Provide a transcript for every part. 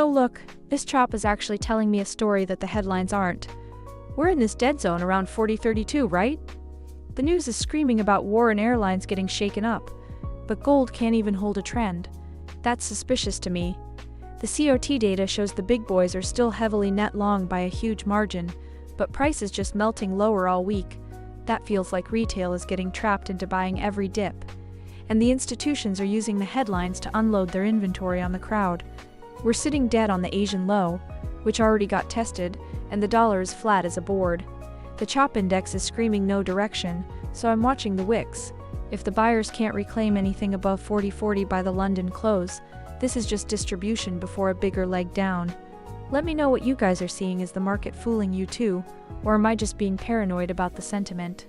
Look, this chop is actually telling me a story that the headlines aren't. We're in this dead zone around 4032, right? The news is screaming about war and airlines getting shaken up, but gold can't even hold a trend. That's suspicious to me. The COT data shows the big boys are still heavily net long by a huge margin, but price is just melting lower all week. That feels like retail is getting trapped into buying every dip. And the institutions are using the headlines to unload their inventory on the crowd. We're sitting dead on the Asian low, which already got tested, and the dollar is flat as a board. The CHOP index is screaming no direction, so I'm watching the wicks. If the buyers can't reclaim anything above 40.40 by the London close, this is just distribution before a bigger leg down. Let me know what you guys are seeing. Is the market fooling you too, or am I just being paranoid about the sentiment?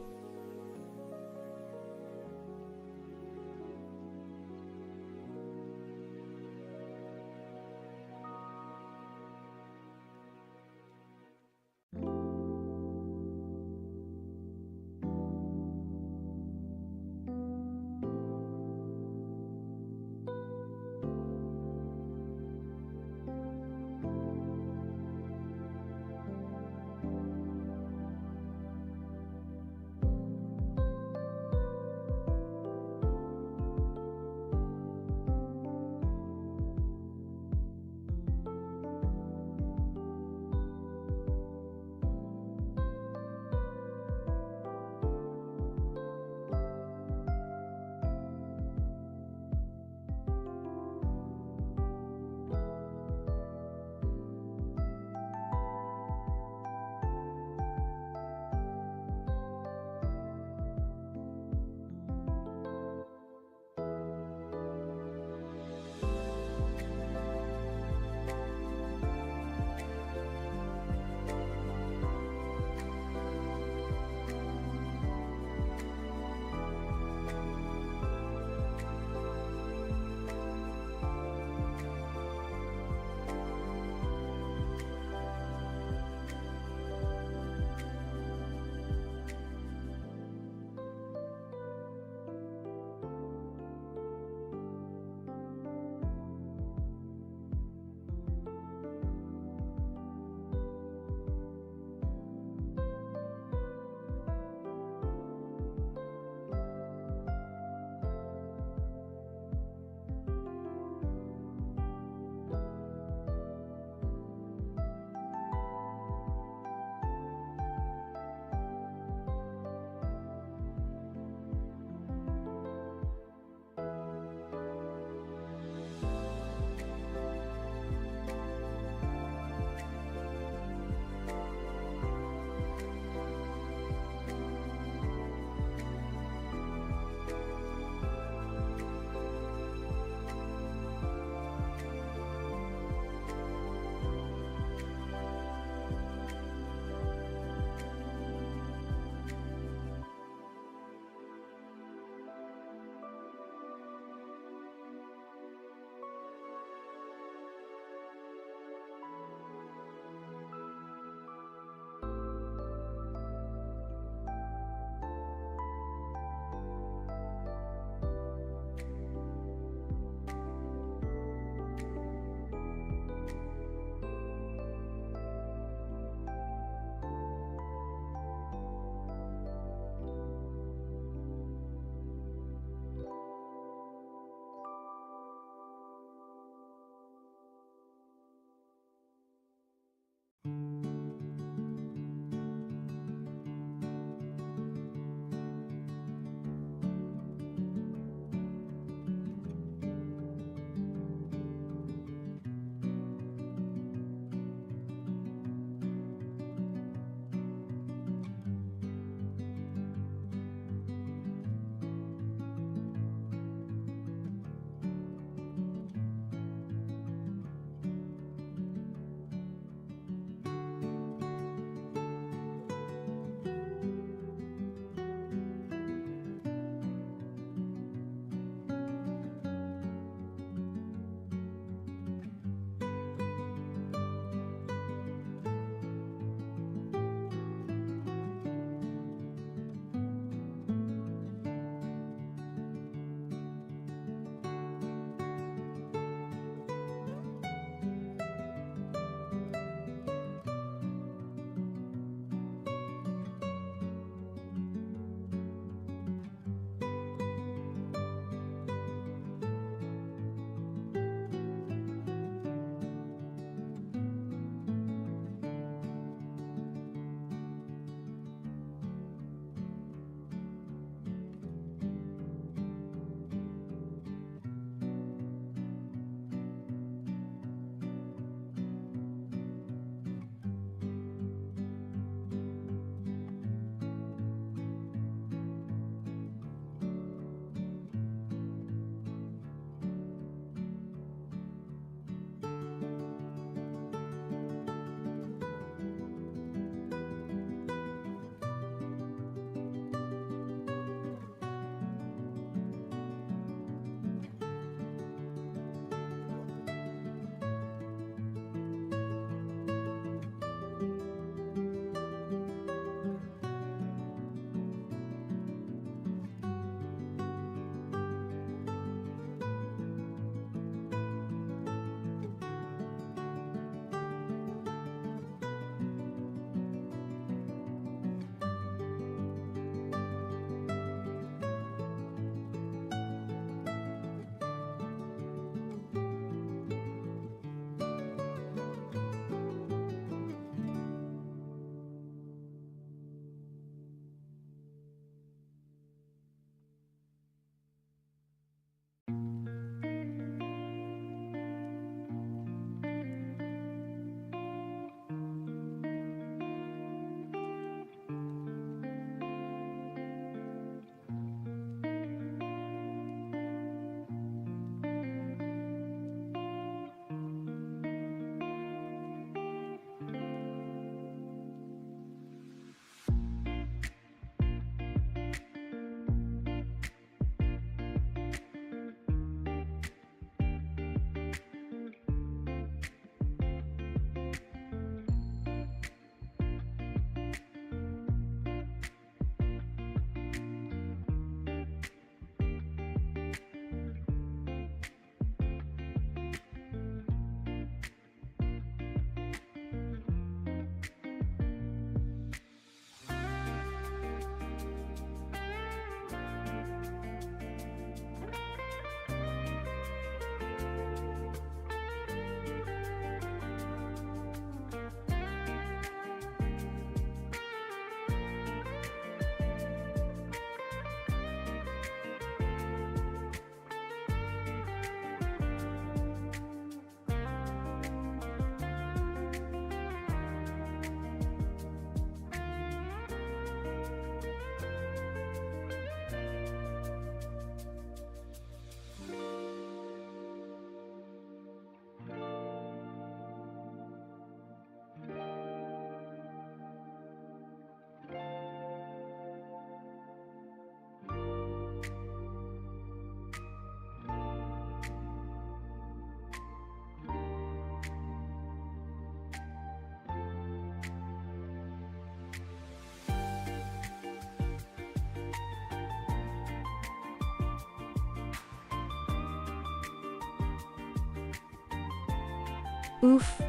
Oof,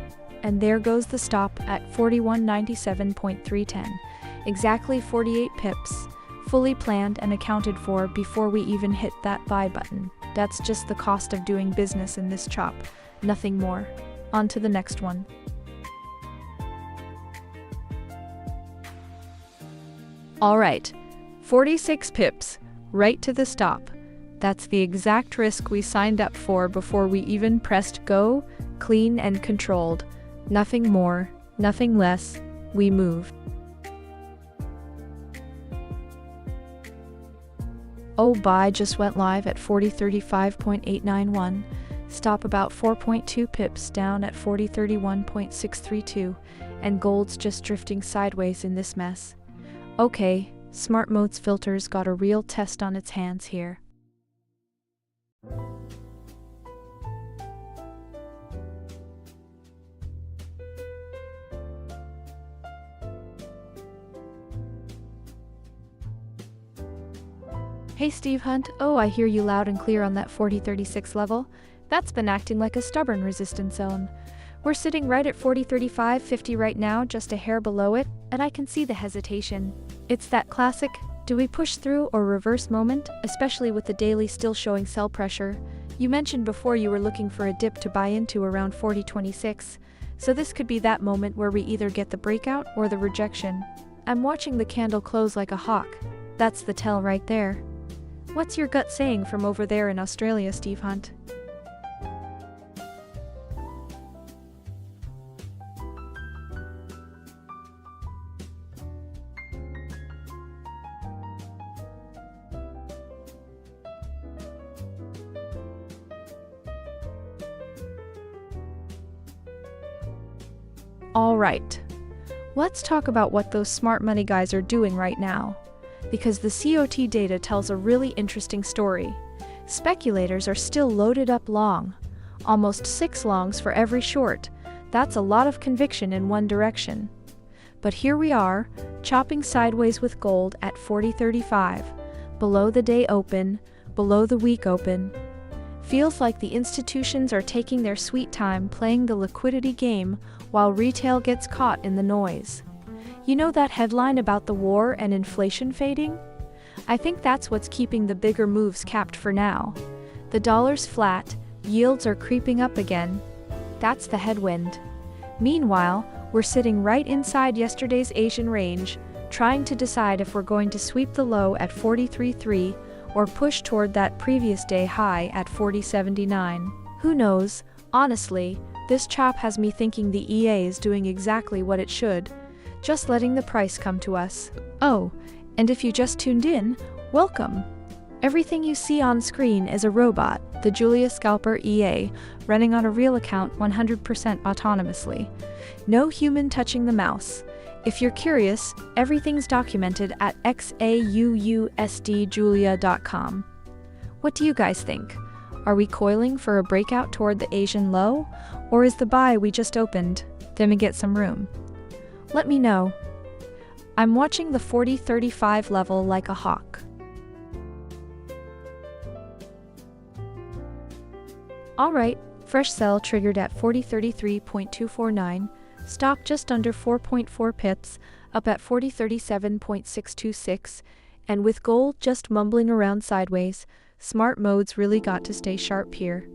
and there goes the stop at 41.97.310. Exactly 48 pips, fully planned and accounted for before we even hit that buy button. That's just the cost of doing business in this chop, nothing more. On to the next one. Alright, 46 pips, right to the stop. That's the exact risk we signed up for before we even pressed go, clean and controlled. Nothing more, nothing less, we move. Oh, buy just went live at 40.35.891, stop about 4.2 pips down at 40.31.632, and gold's just drifting sideways in this mess. Okay, Smart Mode's filters got a real test on its hands here. Hey Steve Hunt, oh I hear you loud and clear on that 40.36 level. That's been acting like a stubborn resistance zone. We're sitting right at 40.35.50 right now, just a hair below it, and I can see the hesitation. It's that classic, do we push through or reverse moment, especially with the daily still showing sell pressure. You mentioned before you were looking for a dip to buy into around 40.26, so this could be that moment where we either get the breakout or the rejection. I'm watching the candle close like a hawk. That's the tell right there. What's your gut saying from over there in Australia, Steve Hunt? All right, let's talk about what those smart money guys are doing right now, because the COT data tells a really interesting story. Speculators are still loaded up long, almost 6 longs for every short. That's a lot of conviction in one direction. But here we are, chopping sideways with gold at 40.35, below the day open, below the week open. Feels like the institutions are taking their sweet time playing the liquidity game while retail gets caught in the noise. You know that headline about the war and inflation fading? I think that's what's keeping the bigger moves capped for now. The dollar's flat, yields are creeping up again. That's the headwind. Meanwhile, we're sitting right inside yesterday's Asian range, trying to decide if we're going to sweep the low at 43.3 or push toward that previous day high at 40.79. Who knows? Honestly, this chop has me thinking the EA is doing exactly what it should, just letting the price come to us. Oh, and if you just tuned in, welcome. Everything you see on screen is a robot, the Julia Scalper EA, running on a real account 100% autonomously. No human touching the mouse. If you're curious, everything's documented at XAUUSDjulia.com. What do you guys think? Are we coiling for a breakout toward the Asian low? Or is the buy we just opened? Then we get some room. Let me know. I'm watching the 40.35 level like a hawk. Alright, fresh sell triggered at 40.33.249. Stop just under 4.4 pips, up at 40.37.626, and with gold just mumbling around sideways, smart mode's really got to stay sharp here.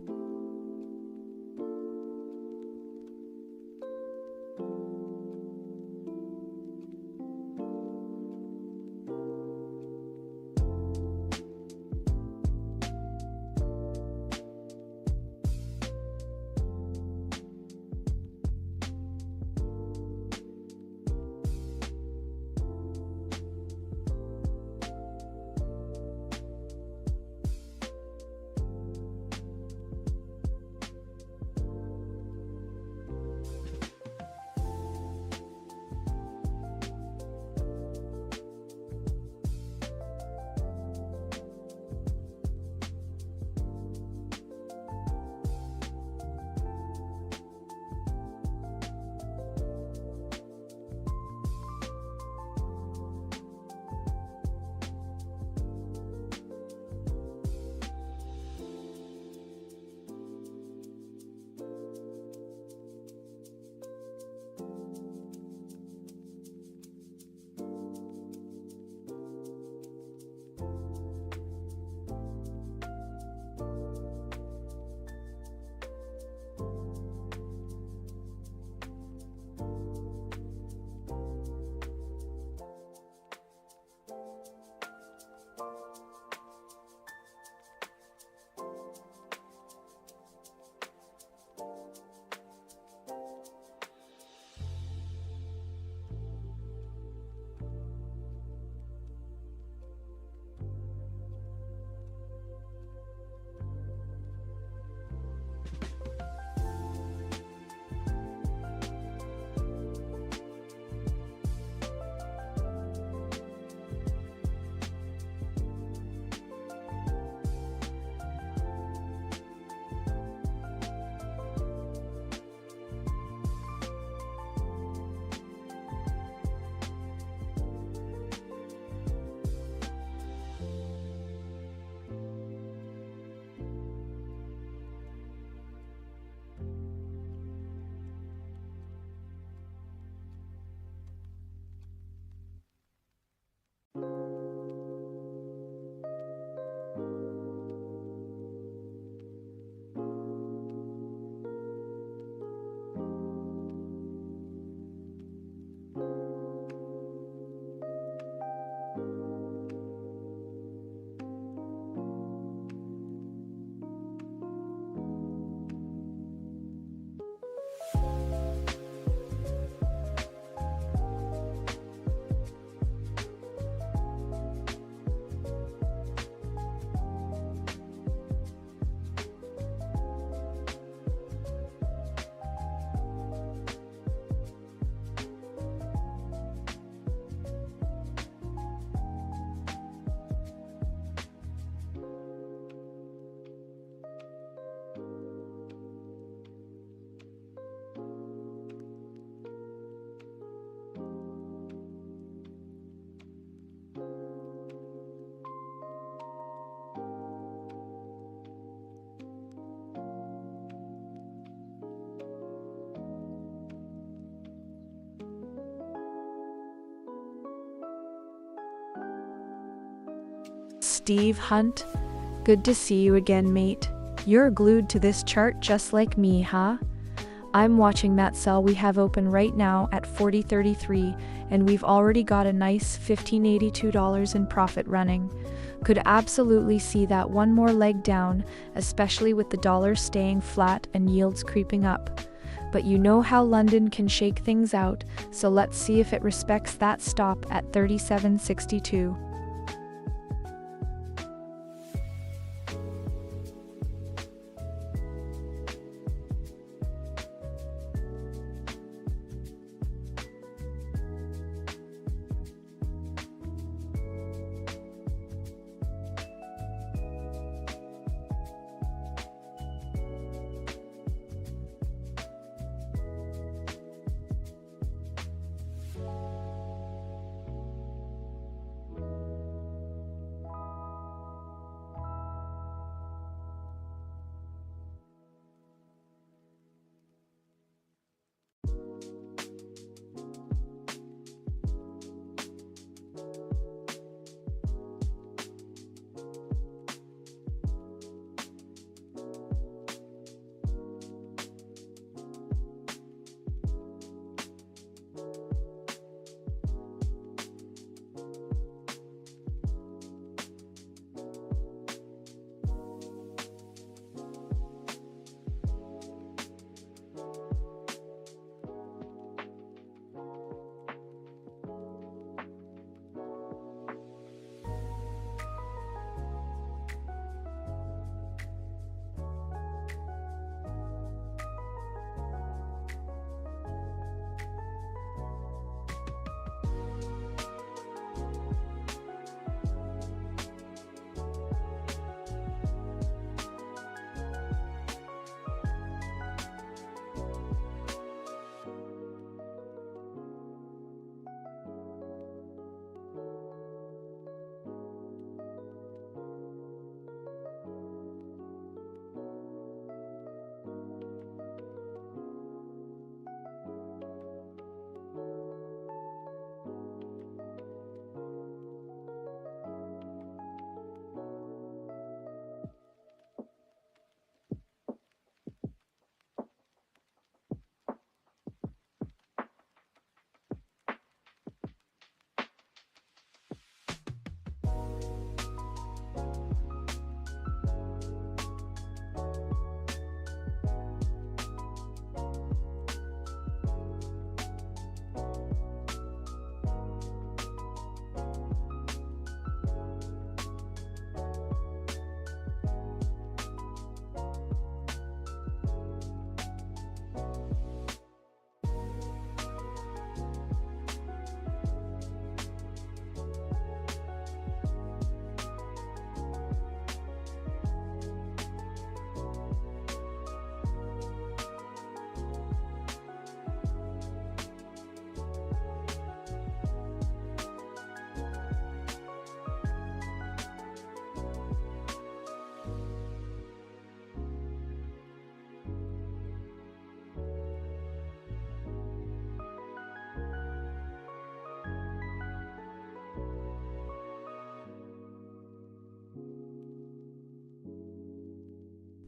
Steve Hunt. Good to see you again, mate. You're glued to this chart just like me, huh? I'm watching that sell we have open right now at 40.33, and we've already got a nice $15.82 in profit running. Could absolutely see that one more leg down, especially with the dollar staying flat and yields creeping up. But you know how London can shake things out, so let's see if it respects that stop at 37.62.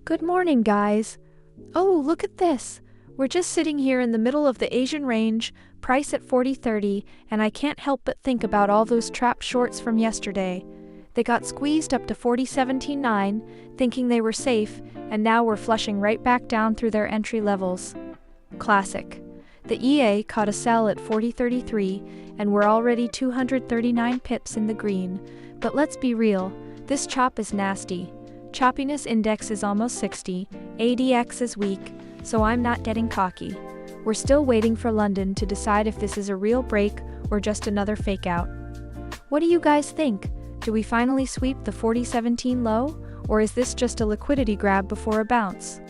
Good morning, guys. Oh, look at this. We're just sitting here in the middle of the Asian range, price at 40.30, and I can't help but think about all those trap shorts from yesterday. They got squeezed up to 40.79, thinking they were safe, and now we're flushing right back down through their entry levels. Classic. The EA caught a sell at 40.33, and we're already 239 pips in the green. But let's be real, this chop is nasty. Choppiness index is almost 60, ADX is weak, so I'm not getting cocky. We're still waiting for London to decide if this is a real break or just another fake out. What do you guys think? Do we finally sweep the 40.17 low, or is this just a liquidity grab before a bounce?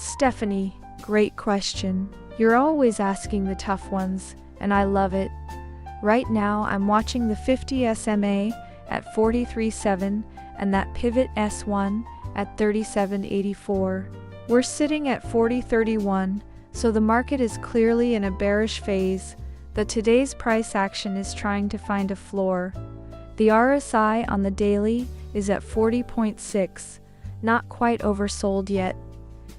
Stephanie, great question. You're always asking the tough ones, and I love it. Right now, I'm watching the 50 SMA at 43.7 and that pivot S1 at 37.84. We're sitting at 40.31, so the market is clearly in a bearish phase, but today's price action is trying to find a floor. The RSI on the daily is at 40.6, not quite oversold yet,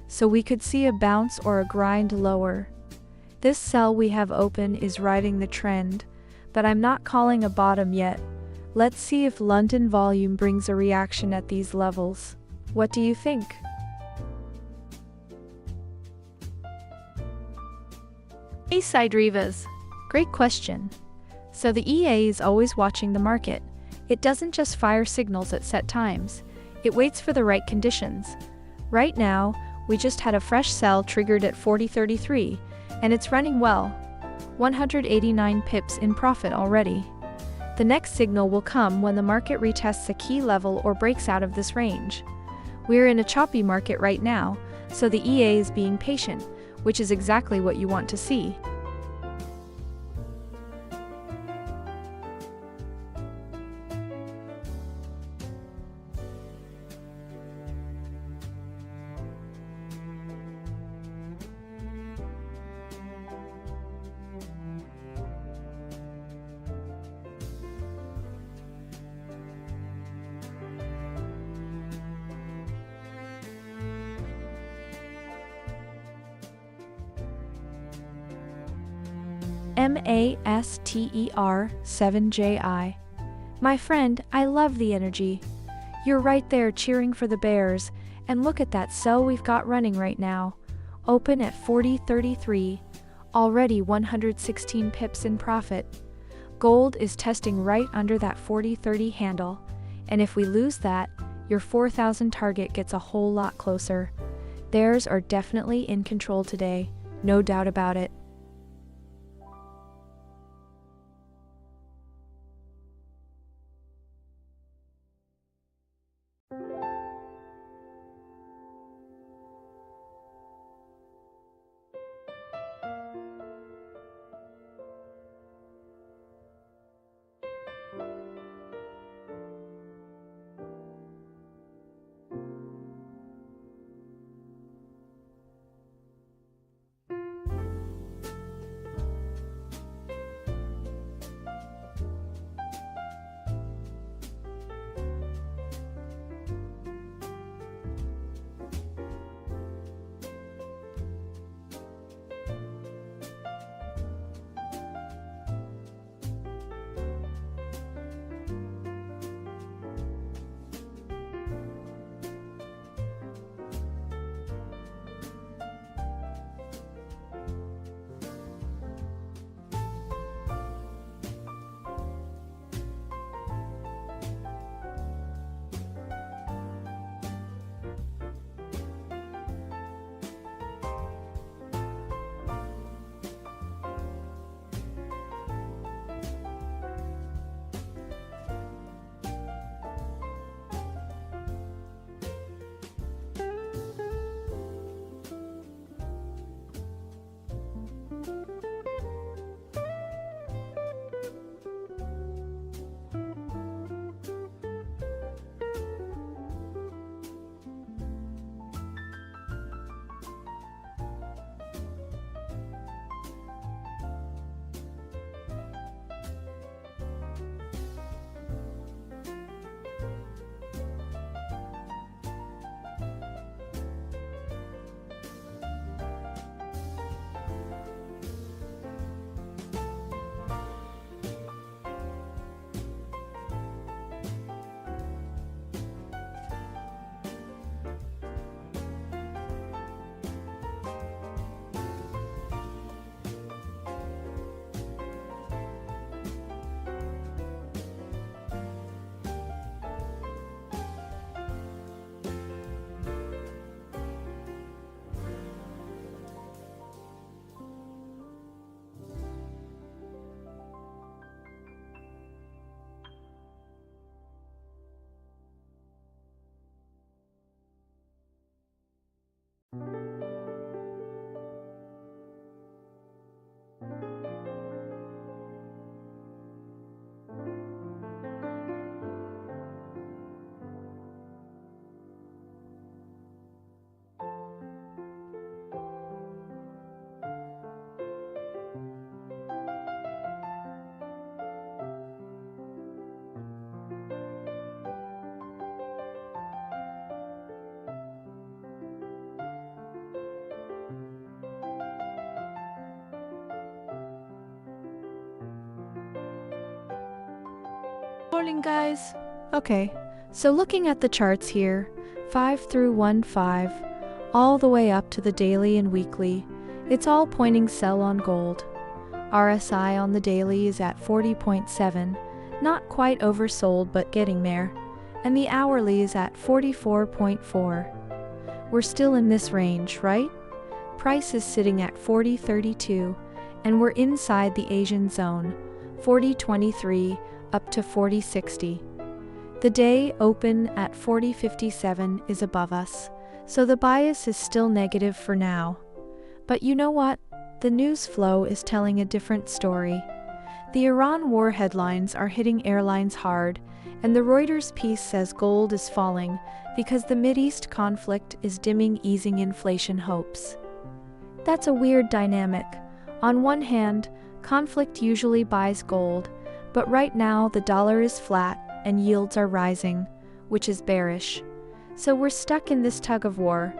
so we could see a bounce or a grind lower. This sell we have open is riding the trend, but I'm not calling a bottom yet. Let's see if London volume brings a reaction at these levels. What do you think? A-side Rivas. Great question. So the EA is always watching the market. It doesn't just fire signals at set times. It waits for the right conditions. Right now, we just had a fresh sell triggered at 40.33, and it's running well. 189 pips in profit already. The next signal will come when the market retests a key level or breaks out of this range. We're in a choppy market right now, so the EA is being patient, which is exactly what you want to see. MASTER 7JI. My friend, I love the energy. You're right there cheering for the bears, and look at that sell we've got running right now. Open at 40.33, already 116 pips in profit. Gold is testing right under that 40.30 handle, and if we lose that, your 4,000 target gets a whole lot closer. Bears are definitely in control today, no doubt about it. morning, guys. Okay, so looking at the charts here, 5 through 1-5, all the way up to the daily and weekly, it's all pointing sell on gold. RSI on the daily is at 40.7, not quite oversold but getting there, and the hourly is at 44.4. We're still in this range, right? Price is sitting at 40.32, and we're inside the Asian zone, 40.23 up to 40.60. The day open at 40.57 is above us, so the bias is still negative for now. But you know what? The news flow is telling a different story. The Iran war headlines are hitting airlines hard, and the Reuters piece says gold is falling because the Mideast conflict is dimming easing inflation hopes. That's a weird dynamic. On one hand, conflict usually buys gold, but right now the dollar is flat and yields are rising, which is bearish. So we're stuck in this tug of war.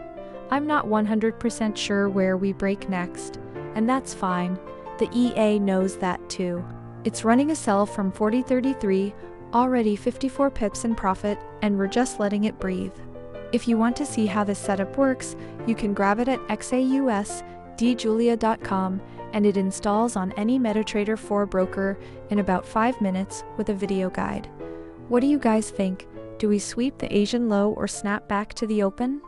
I'm not 100% sure where we break next, and that's fine. The EA knows that too. It's running a sell from 40.33, already 54 pips in profit, and we're just letting it breathe. If you want to see how this setup works, you can grab it at XAUUSD and it installs on any MetaTrader 4 broker in about 5 minutes with a video guide. What do you guys think? Do we sweep the Asian low or snap back to the open?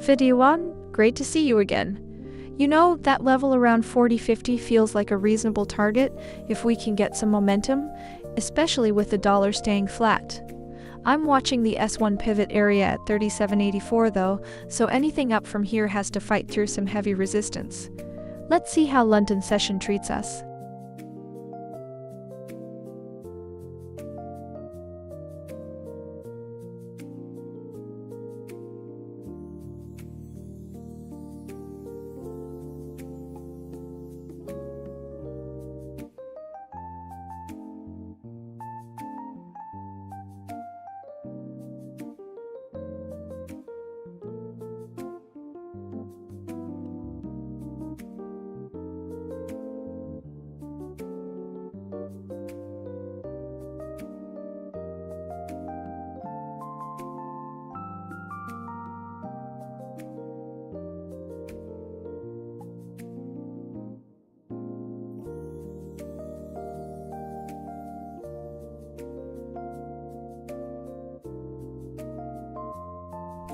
Video 1, great to see you again. You know, that level around 40.50 feels like a reasonable target if we can get some momentum, especially with the dollar staying flat. I'm watching the S1 pivot area at 37.84 though, so anything up from here has to fight through some heavy resistance. Let's see how London session treats us.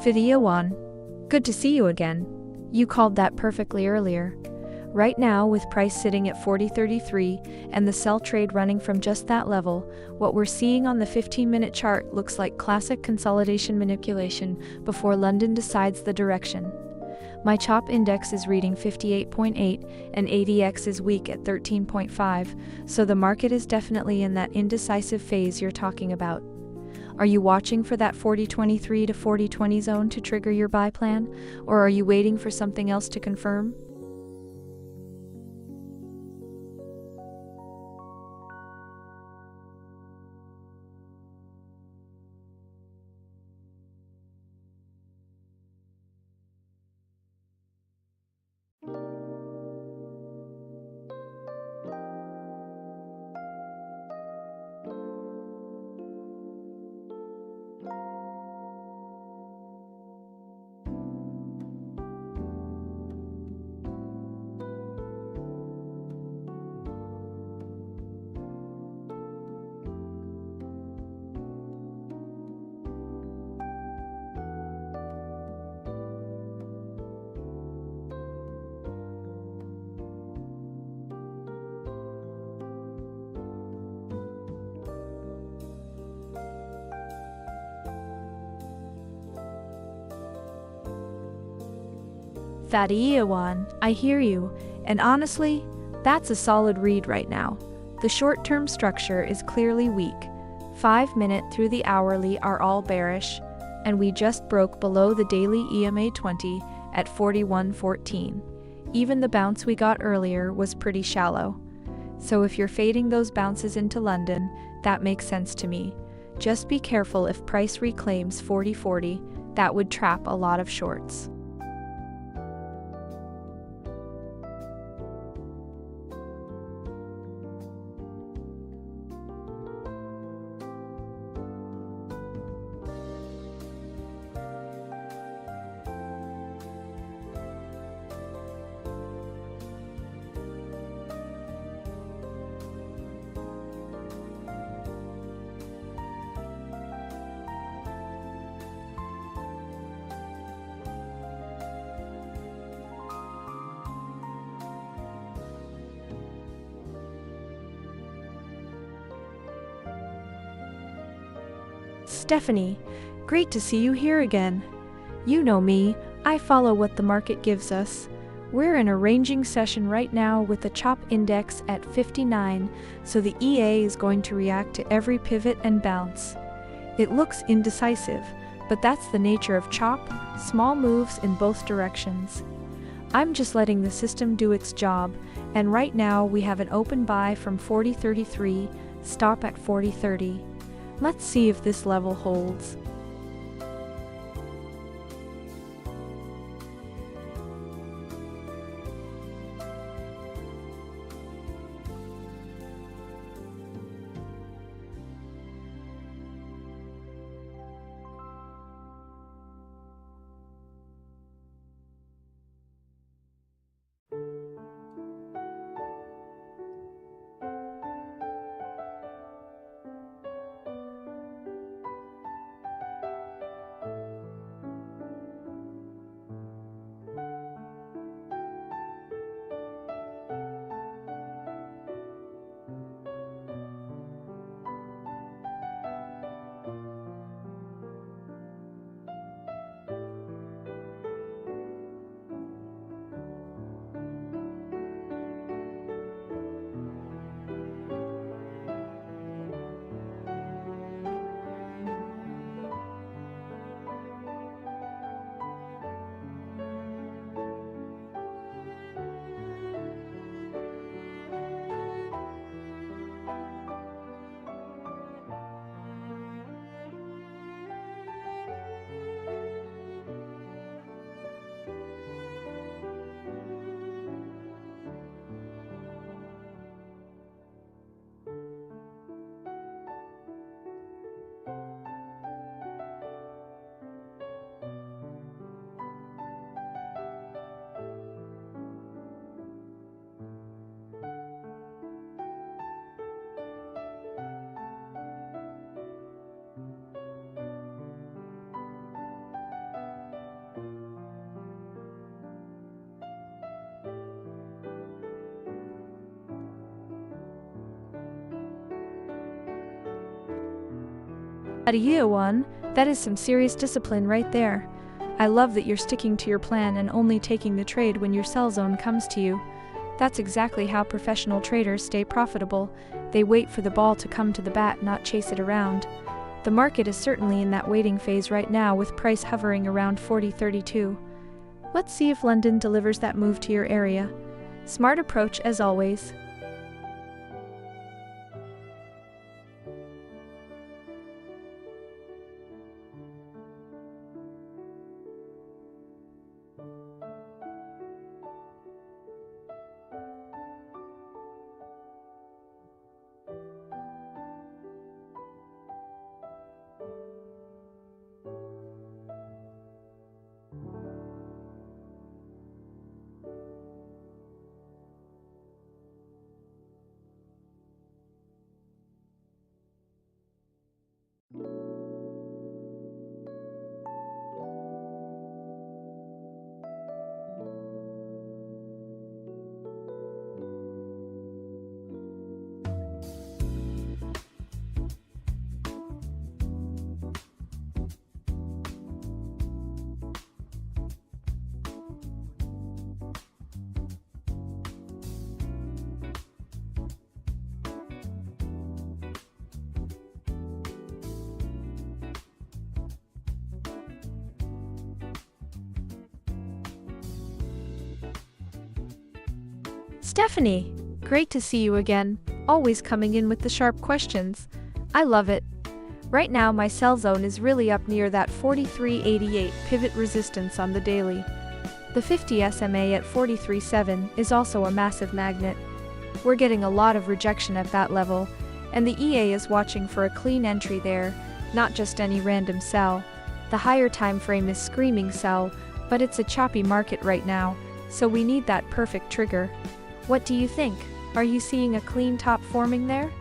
Video 1. Good to see you again. You called that perfectly earlier. Right now, with price sitting at 40.33 and the sell trade running from just that level, what we're seeing on the 15-minute chart looks like classic consolidation manipulation before London decides the direction. My CHOP index is reading 58.8 and ADX is weak at 13.5, so the market is definitely in that indecisive phase you're talking about. Are you watching for that 40.23 to 40.20 zone to trigger your buy plan, or are you waiting for something else to confirm? Thaddeus, I hear you, and honestly, that's a solid read right now. The short-term structure is clearly weak. 5-minute through the hourly are all bearish, and we just broke below the daily EMA 20 at 41.14. Even the bounce we got earlier was pretty shallow. So if you're fading those bounces into London, that makes sense to me. Just be careful if price reclaims 40.40, that would trap a lot of shorts. Stephanie, great to see you here again. You know me, I follow what the market gives us. We're in a ranging session right now with the CHOP index at 59, so the EA is going to react to every pivot and bounce. It looks indecisive, but that's the nature of CHOP, small moves in both directions. I'm just letting the system do its job, and right now we have an open buy from 40.33, stop at 40.30. Let's see if this level holds. A year one, that is some serious discipline right there. I love that you're sticking to your plan and only taking the trade when your sell zone comes to you. That's exactly how professional traders stay profitable. They wait for the ball to come to the bat, not chase it around. The market is certainly in that waiting phase right now, with price hovering around 40.32. Let's see if London delivers that move to your area. Smart approach as always. Stephanie, great to see you again, always coming in with the sharp questions. I love it. Right now my sell zone is really up near that 43.88 pivot resistance on the daily. The 50 SMA at 43.7 is also a massive magnet. We're getting a lot of rejection at that level, and the EA is watching for a clean entry there, not just any random sell. The higher time frame is screaming sell, but it's a choppy market right now, so we need that perfect trigger. What do you think? Are you seeing a clean top forming there?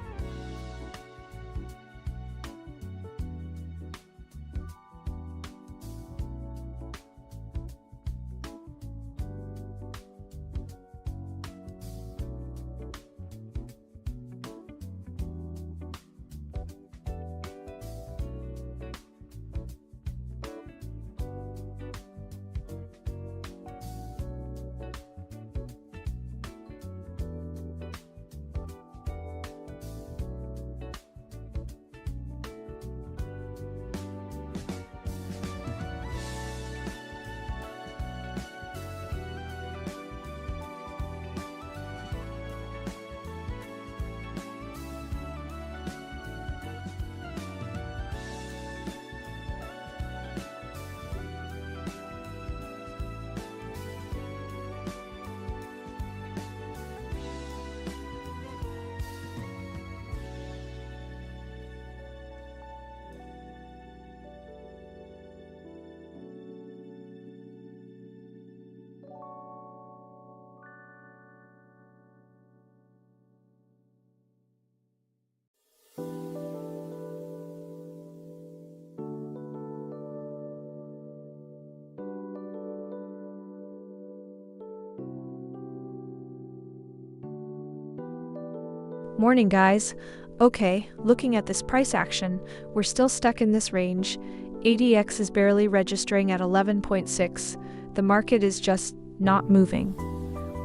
Morning guys. Okay, looking at this price action, we're still stuck in this range. ADX is barely registering at 11.6. The market is just not moving.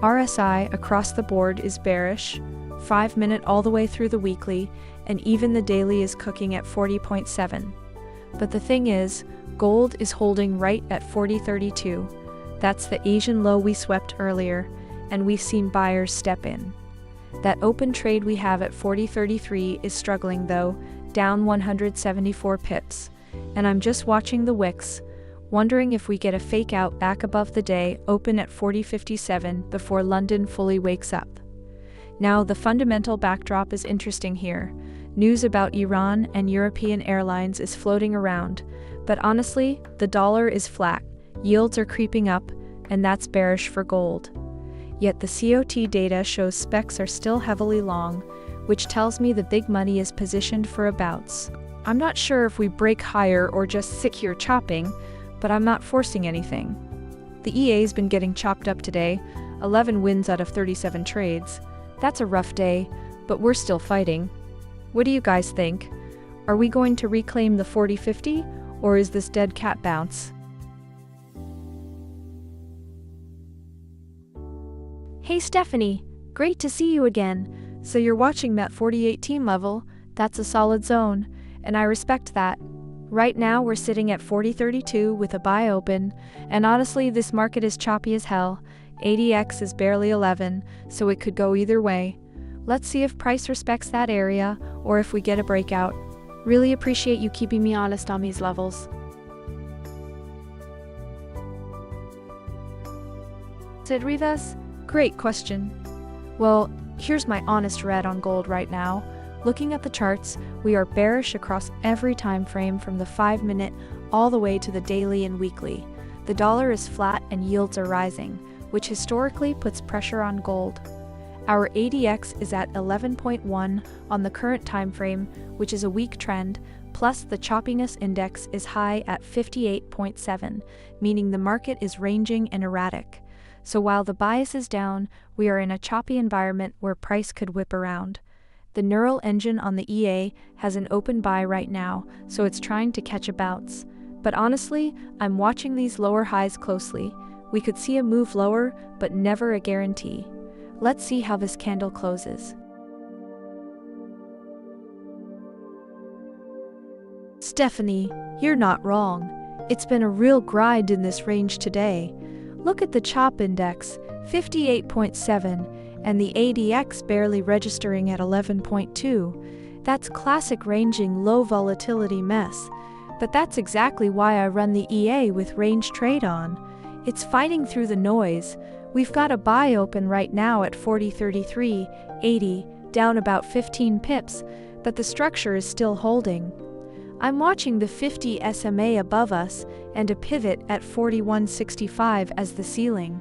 RSI across the board is bearish, 5-minute all the way through the weekly, and even the daily is cooking at 40.7. But the thing is, gold is holding right at 40.32. That's the Asian low we swept earlier, and we've seen buyers step in. That open trade we have at 40.33 is struggling though, down 174 pips. And I'm just watching the wicks, wondering if we get a fake out back above the day open at 40.57 before London fully wakes up. Now the fundamental backdrop is interesting here. News about Iran and European airlines is floating around, but honestly, the dollar is flat, yields are creeping up, and that's bearish for gold. Yet the COT data shows specs are still heavily long, which tells me the big money is positioned for a bounce. I'm not sure if we break higher or just sit here chopping, but I'm not forcing anything. The EA's been getting chopped up today, 11 wins out of 37 trades. That's a rough day, but we're still fighting. What do you guys think? Are we going to reclaim the 40-50, or is this dead cat bounce? Hey Stephanie, great to see you again. So you're watching that 4018 level? That's a solid zone, and I respect that. Right now we're sitting at 4032 with a buy open, and honestly this market is choppy as hell. ADX is barely 11, so it could go either way. Let's see if price respects that area, or if we get a breakout. Really appreciate you keeping me honest on these levels. Sid Rivas? Great question. Well, here's my honest read on gold right now. Looking at the charts, we are bearish across every time frame from the 5-minute all the way to the daily and weekly. The dollar is flat and yields are rising, which historically puts pressure on gold. Our ADX is at 11.1 on the current time frame, which is a weak trend, plus the choppiness index is high at 58.7, meaning the market is ranging and erratic. So while the bias is down, we are in a choppy environment where price could whip around. The neural engine on the EA has an open buy right now, so it's trying to catch a bounce. But honestly, I'm watching these lower highs closely. We could see a move lower, but never a guarantee. Let's see how this candle closes. Stephanie, you're not wrong. It's been a real grind in this range today. Look at the chop index, 58.7, and the ADX barely registering at 11.2. That's classic ranging low volatility mess. But that's exactly why I run the EA with range trade on. It's fighting through the noise. We've got a buy open right now at 40.33.80, down about 15 pips, but the structure is still holding. I'm watching the 50 SMA above us and a pivot at 41.65 as the ceiling.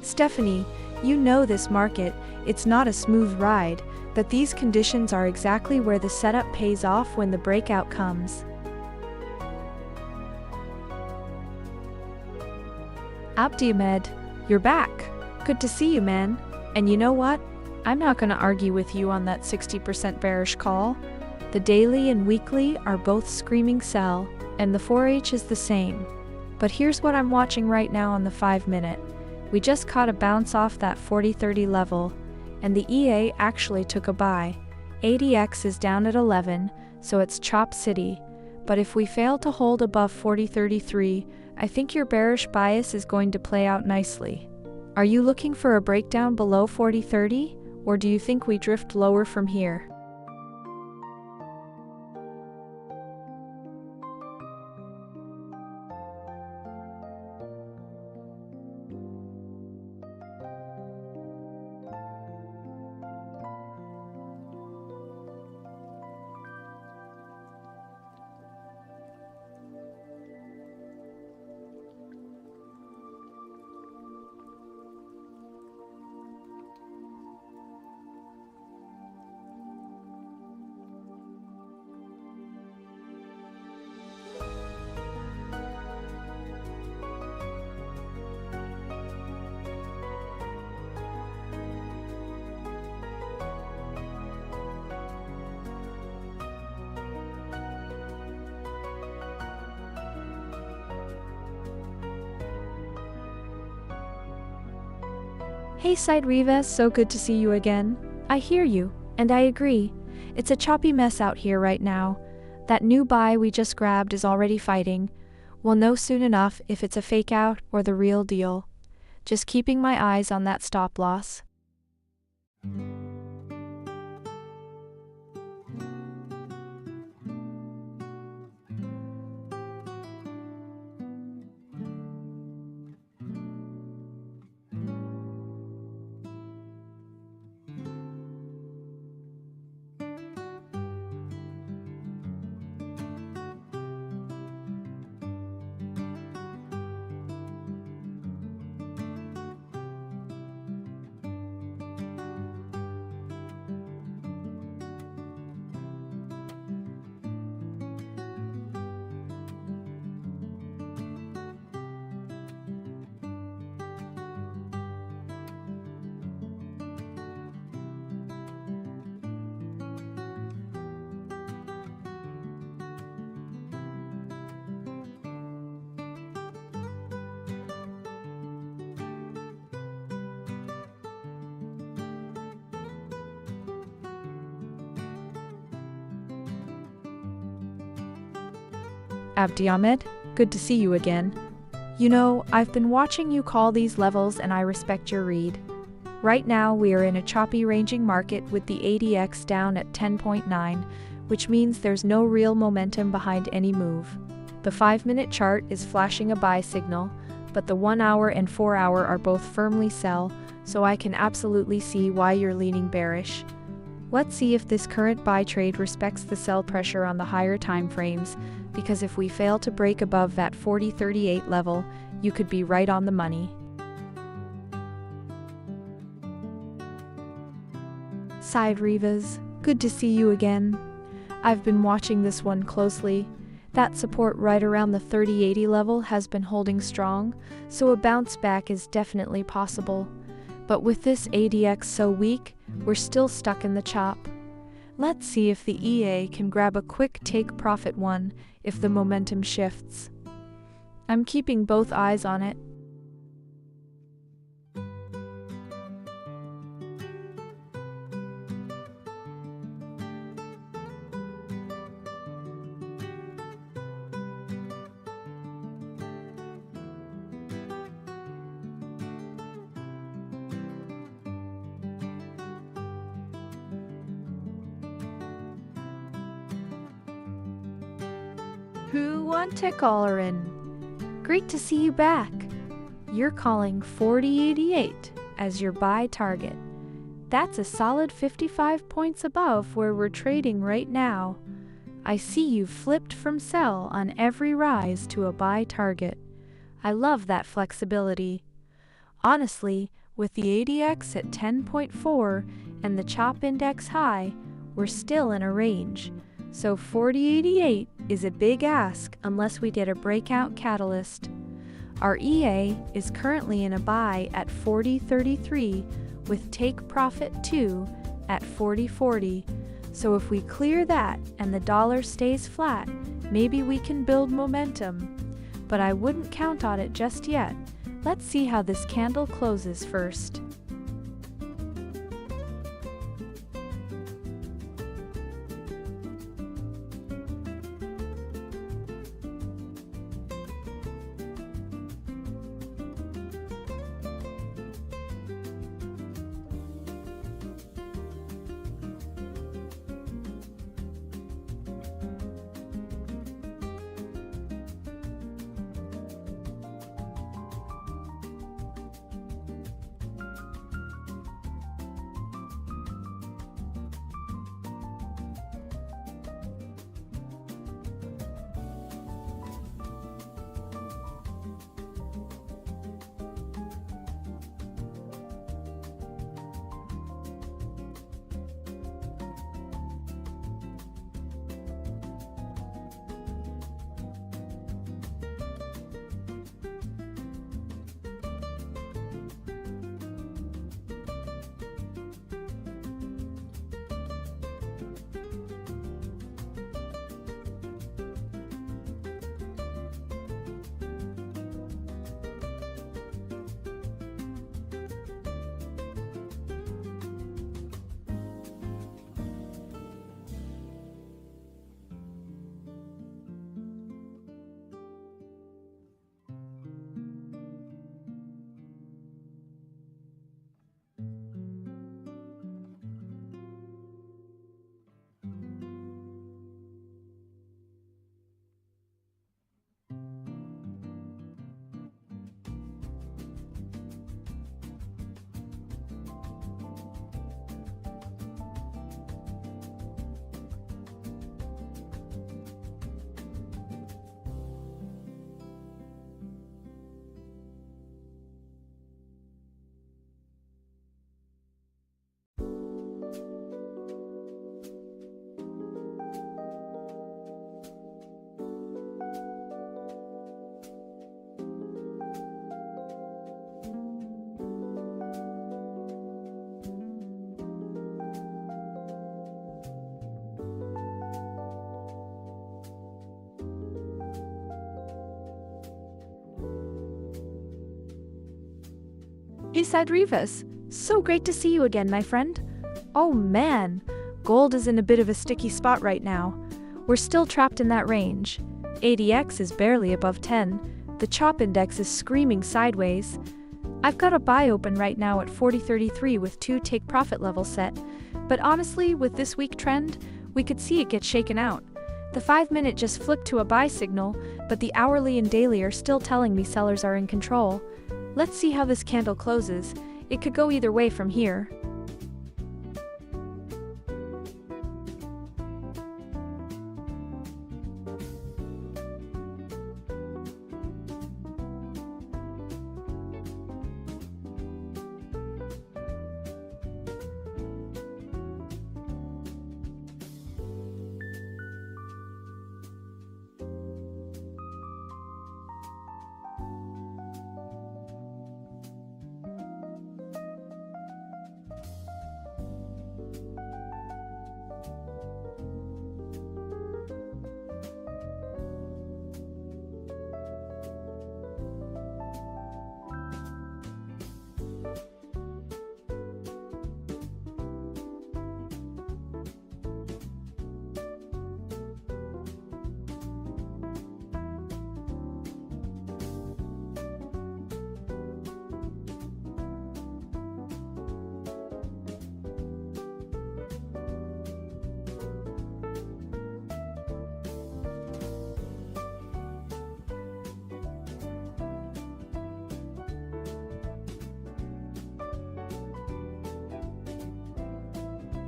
Stephanie, you know this market, it's not a smooth ride, but these conditions are exactly where the setup pays off when the breakout comes. Abdi Ahmed, you're back. Good to see you, man. And you know what? I'm not going to argue with you on that 60% bearish call. The daily and weekly are both screaming sell, and the 4H is the same. But here's what I'm watching right now on the 5-minute. We just caught a bounce off that 40-30 level, and the EA actually took a buy. ADX is down at 11, so it's chop city. But if we fail to hold above 40.33, I think your bearish bias is going to play out nicely. Are you looking for a breakdown below 40.30, or do you think we drift lower from here? Hey Side Rivas, so good to see you again. I hear you, and I agree. It's a choppy mess out here right now. That new buy we just grabbed is already fighting. We'll know soon enough if it's a fake out or the real deal. Just keeping my eyes on that stop loss. Abdi Ahmed, good to see you again. You know, I've been watching you call these levels and I respect your read. Right now we are in a choppy ranging market with the ADX down at 10.9, which means there's no real momentum behind any move. The 5-minute chart is flashing a buy signal, but the 1 hour and 4 hour are both firmly sell, so I can absolutely see why you're leaning bearish. Let's see if this current buy trade respects the sell pressure on the higher time frames, because if we fail to break above that 40.38 level, you could be right on the money. Side Rivas, good to see you again. I've been watching this one closely. That support right around the 30.80 level has been holding strong, so a bounce back is definitely possible. But with this ADX so weak, we're still stuck in the chop. Let's see if the EA can grab a quick take profit one if the momentum shifts. I'm keeping both eyes on it. Who want to call her in? Great to see you back. You're calling 40.88 as your buy target. That's a solid 55 points above where we're trading right now. I see you've flipped from sell on every rise to a buy target. I love that flexibility. Honestly, with the ADX at 10.4 and the CHOP index high, we're still in a range. So 40.88 is a big ask unless we get a breakout catalyst. Our EA is currently in a buy at 40.33 with take profit 2 at 40.40. So if we clear that and the dollar stays flat, maybe we can build momentum. But I wouldn't count on it just yet. Let's see how this candle closes first. Hey Side Rivas, so great to see you again, my friend. Oh man, gold is in a bit of a sticky spot right now. We're still trapped in that range. ADX is barely above 10. The chop index is screaming sideways. I've got a buy open right now at 40.33 with 2 take profit levels set. But honestly, with this weak trend, we could see it get shaken out. The 5-minute just flipped to a buy signal, but the hourly and daily are still telling me sellers are in control. Let's see how this candle closes. It could go either way from here.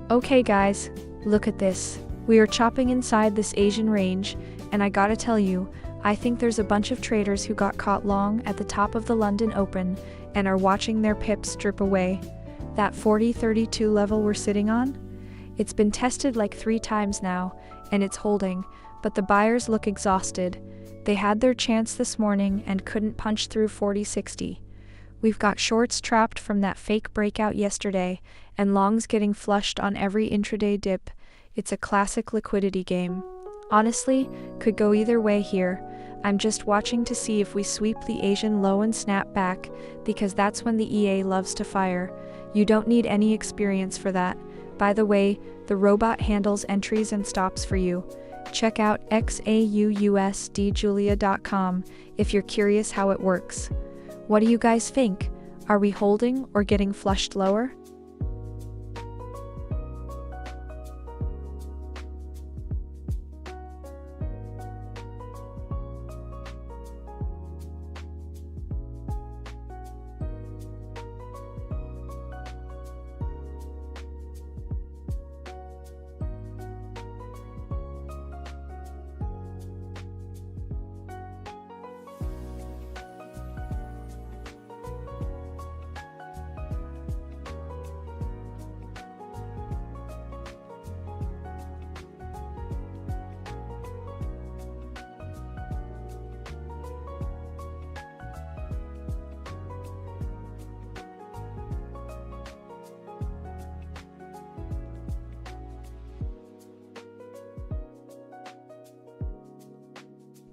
Okay guys, look at this. We are chopping inside this Asian range, and I gotta tell you, I think there's a bunch of traders who got caught long at the top of the London Open and are watching their pips drip away. That 40.32 level we're sitting on? It's been tested like 3 times now, and it's holding, but the buyers look exhausted. They had their chance this morning and couldn't punch through 40.60. We've got shorts trapped from that fake breakout yesterday, and longs getting flushed on every intraday dip. It's a classic liquidity game. Honestly, could go either way here. I'm just watching to see if we sweep the Asian low and snap back, because that's when the EA loves to fire. You don't need any experience for that. By the way, the robot handles entries and stops for you. Check out XAUUSDjulia.com if you're curious how it works. What do you guys think? Are we holding or getting flushed lower?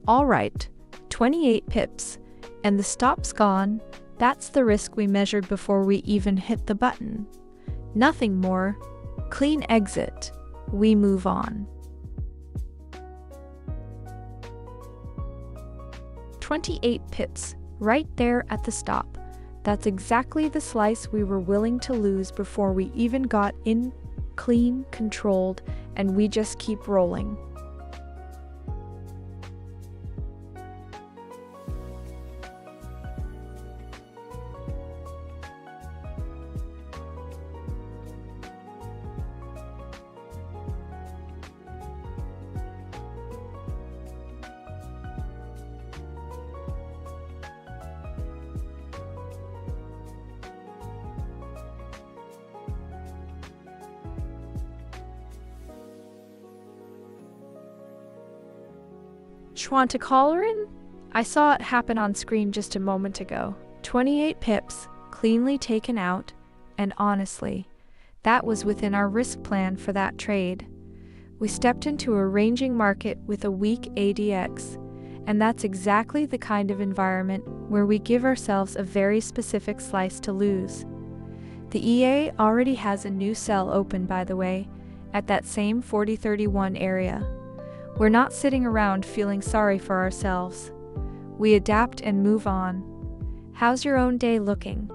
Alright, 28 pips, and the stop's gone. That's the risk we measured before we even hit the button. Nothing more. Clean exit. We move on. 28 pips, right there at the stop. That's exactly the slice we were willing to lose before we even got in. Clean, controlled, and we just keep rolling. Want a caller in? I saw it happen on screen just a moment ago. 28 pips, cleanly taken out, and honestly, that was within our risk plan for that trade. We stepped into a ranging market with a weak ADX, and that's exactly the kind of environment where we give ourselves a very specific slice to lose. The EA already has a new sell open, by the way, at that same 40.31 area. We're not sitting around feeling sorry for ourselves. We adapt and move on. How's your own day looking?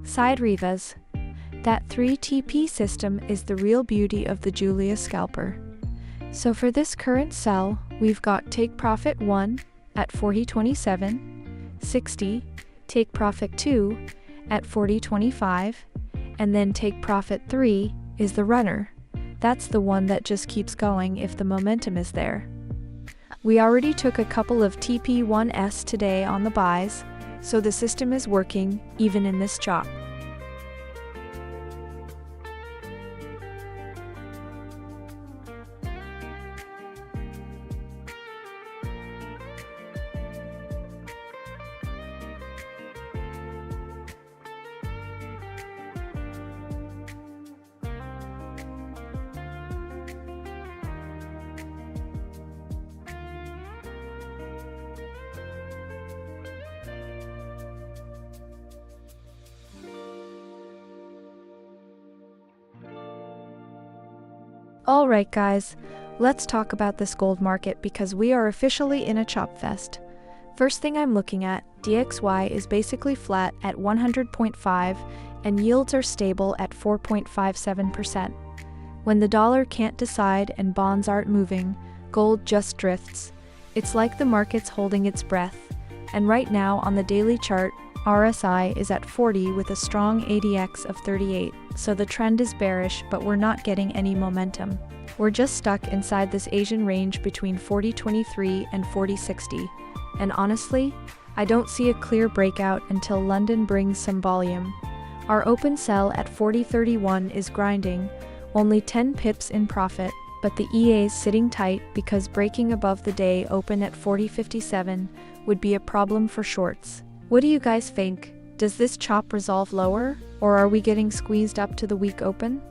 Side Rivas. That 3TP system is the real beauty of the Julia scalper. So for this current sell, we've got take profit 1 at 40.27, 60, take profit 2 at 40.25, and then take profit 3 is the runner. That's the one that just keeps going if the momentum is there. We already took a couple of TP1S today on the buys, so the system is working even in this chop. Alright guys, let's talk about this gold market because we are officially in a chop fest. First thing I'm looking at, DXY is basically flat at 100.5 and yields are stable at 4.57%. When the dollar can't decide and bonds aren't moving, gold just drifts. It's like the market's holding its breath. And right now on the daily chart, RSI is at 40 with a strong ADX of 38, so the trend is bearish but we're not getting any momentum. We're just stuck inside this Asian range between 40.23 and 40.60, and honestly, I don't see a clear breakout until London brings some volume. Our open sell at 40.31 is grinding, only 10 pips in profit, but the EA's sitting tight because breaking above the day open at 40.57 would be a problem for shorts. What do you guys think? Does this chop resolve lower, or are we getting squeezed up to the week open?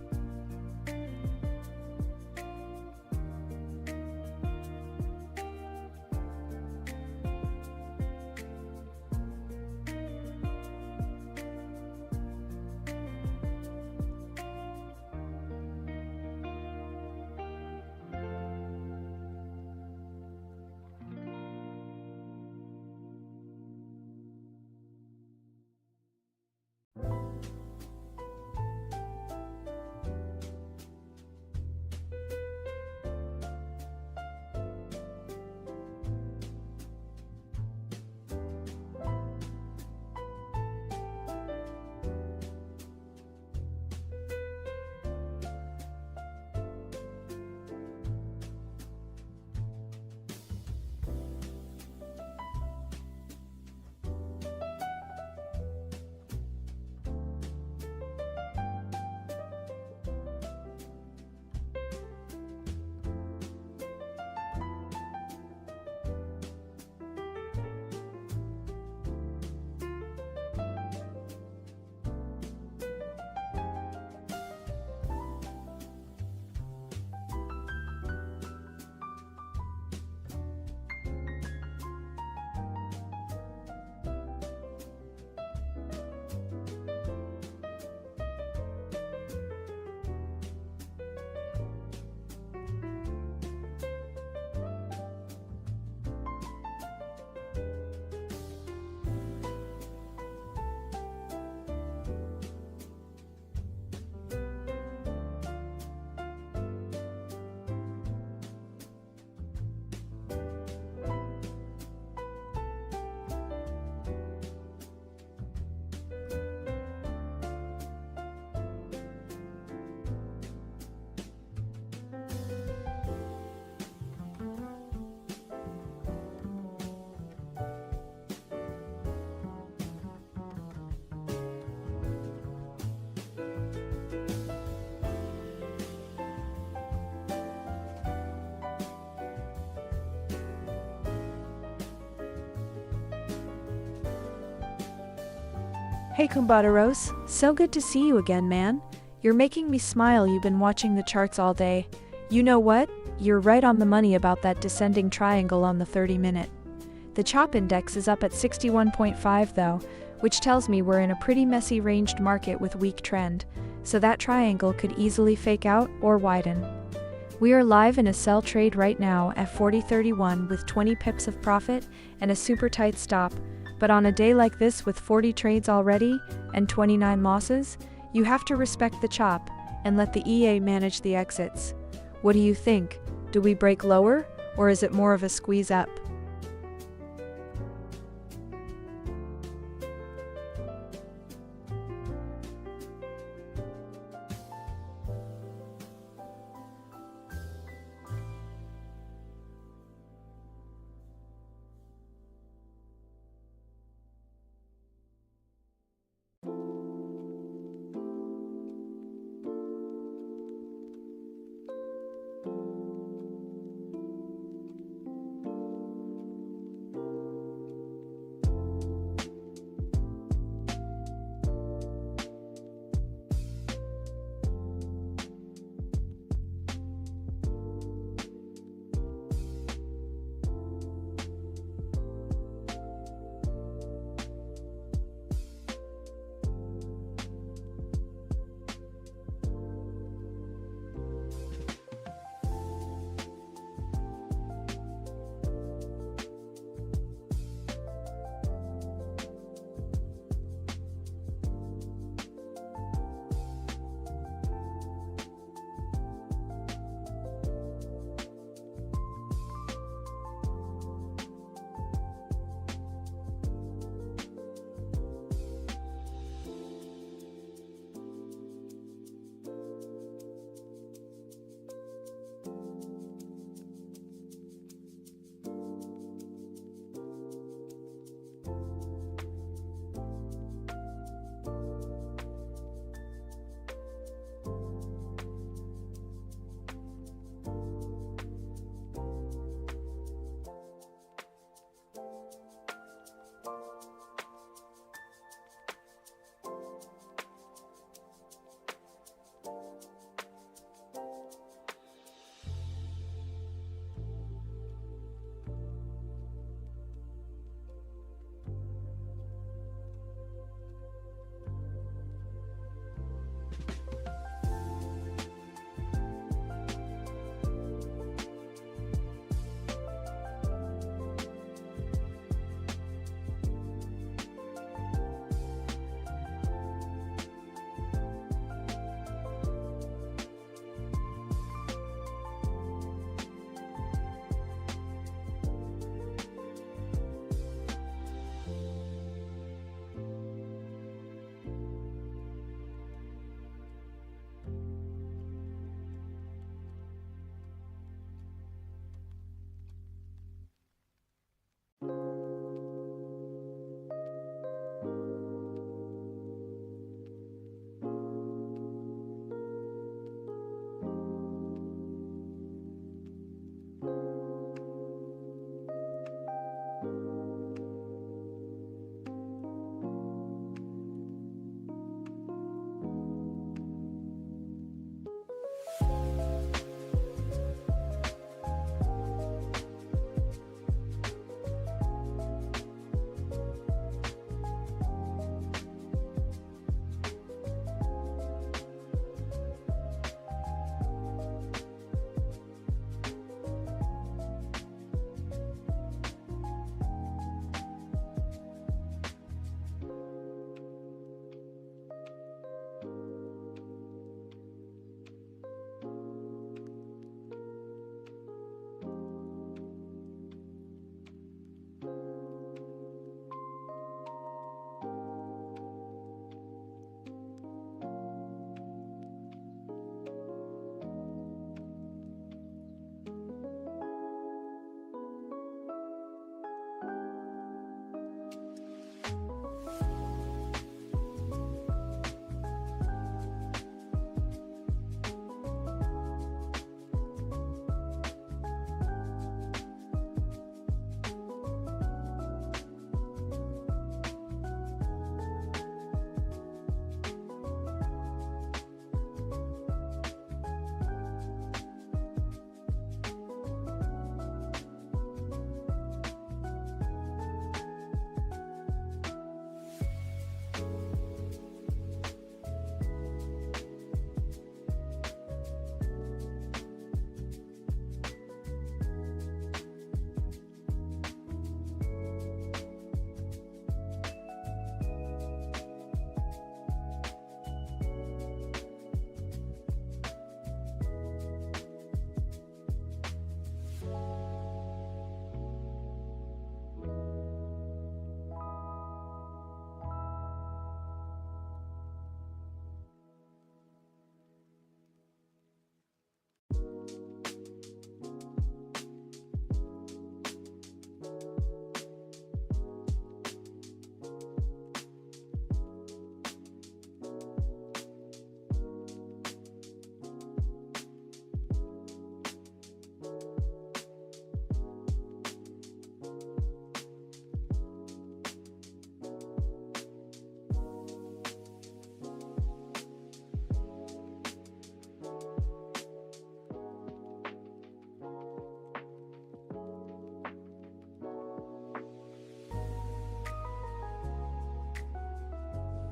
Hey Kumbaderos, so good to see you again, man. You're making me smile. You've been watching the charts all day. You know what? You're right on the money about that descending triangle on the 30-minute. The chop index is up at 61.5 though, which tells me we're in a pretty messy ranged market with weak trend, so that triangle could easily fake out or widen. We are live in a sell trade right now at 40.31 with 20 pips of profit and a super tight stop, But on a day like this with 40 trades already and 29 losses, you have to respect the chop and let the EA manage the exits. What do you think? Do we break lower, or is it more of a squeeze up?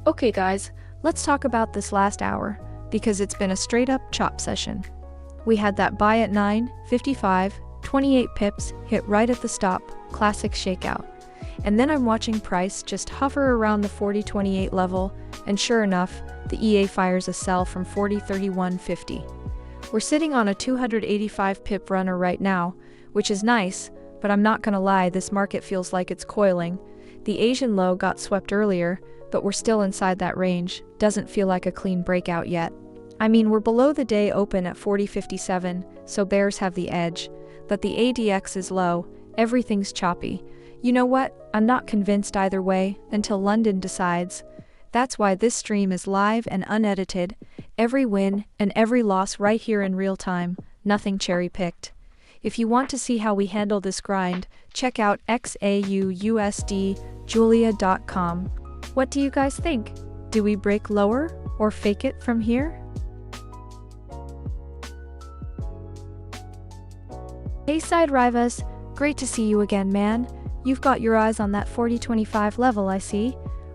Okay guys, let's talk about this last hour, because it's been a straight up chop session. We had that buy at 9.55, 28 pips, hit right at the stop, classic shakeout. And then I'm watching price just hover around the 40.28 level, and sure enough, the EA fires a sell from 40.31.50. We're sitting on a 285 pip runner right now, which is nice, but I'm not gonna lie, this market feels like it's coiling. The Asian low got swept earlier, but we're still inside that range, doesn't feel like a clean breakout yet. I mean, we're below the day open at 40.57, so bears have the edge, but the ADX is low, everything's choppy. You know what? I'm not convinced either way, until London decides. That's why this stream is live and unedited, every win and every loss right here in real time, nothing cherry-picked. If you want to see how we handle this grind, check out XAUUSD, Julia.com. What do you guys think? Do we break lower, or fake it from here? Hey Side Rivas, great to see you again, man. You've got your eyes on that 40.25 level, I see.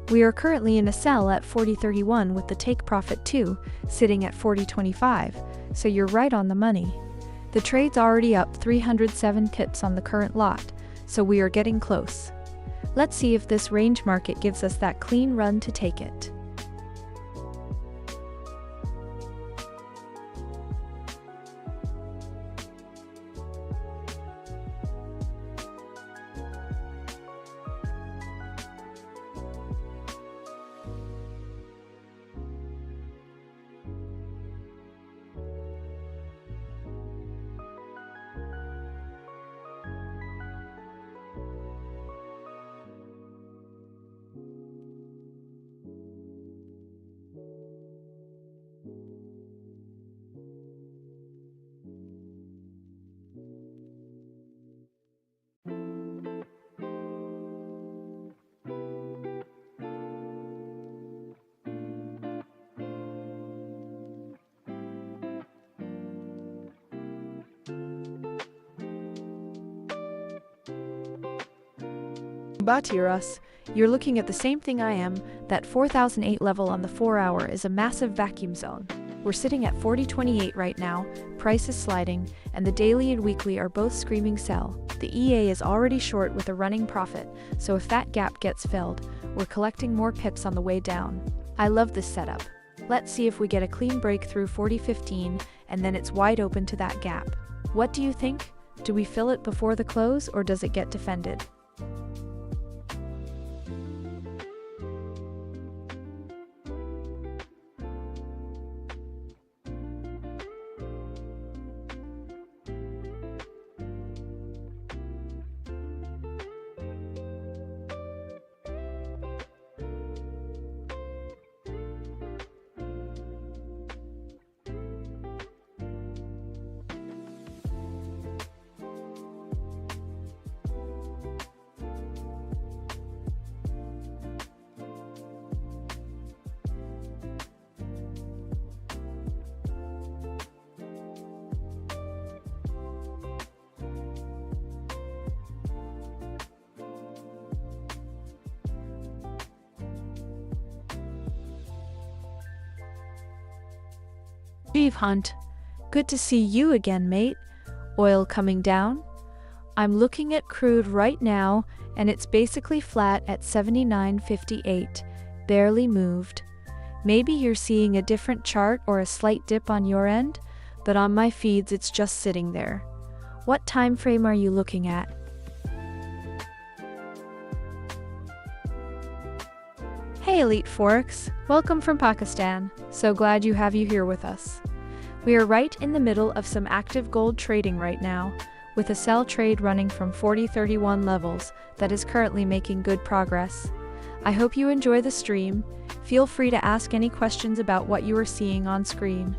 We are currently in a sell at 40.31 with the take profit too, sitting at 40.25, so you're right on the money. The trade's already up 307 pips on the current lot, so we are getting close. Let's see if this range market gives us that clean run to take it. Batiras, you're looking at the same thing I am. That 4008 level on the 4 hour is a massive vacuum zone. We're sitting at 40.28 right now, price is sliding, and the daily and weekly are both screaming sell. The EA is already short with a running profit, so if that gap gets filled, we're collecting more pips on the way down. I love this setup. Let's see if we get a clean break through 40.15, and then it's wide open to that gap. What do you think? Do we fill it before the close, or does it get defended? Steve Hunt, good to see you again, mate. Oil coming down? I'm looking at crude right now, and it's basically flat at 79.58, barely moved. Maybe you're seeing a different chart or a slight dip on your end, but on my feeds it's just sitting there. What time frame are you looking at? Hey Elite Forex, welcome from Pakistan. So glad you have you here with us. We are right in the middle of some active gold trading right now, with a sell trade running from 40.31 levels that is currently making good progress. I hope you enjoy the stream. Feel free to ask any questions about what you are seeing on screen.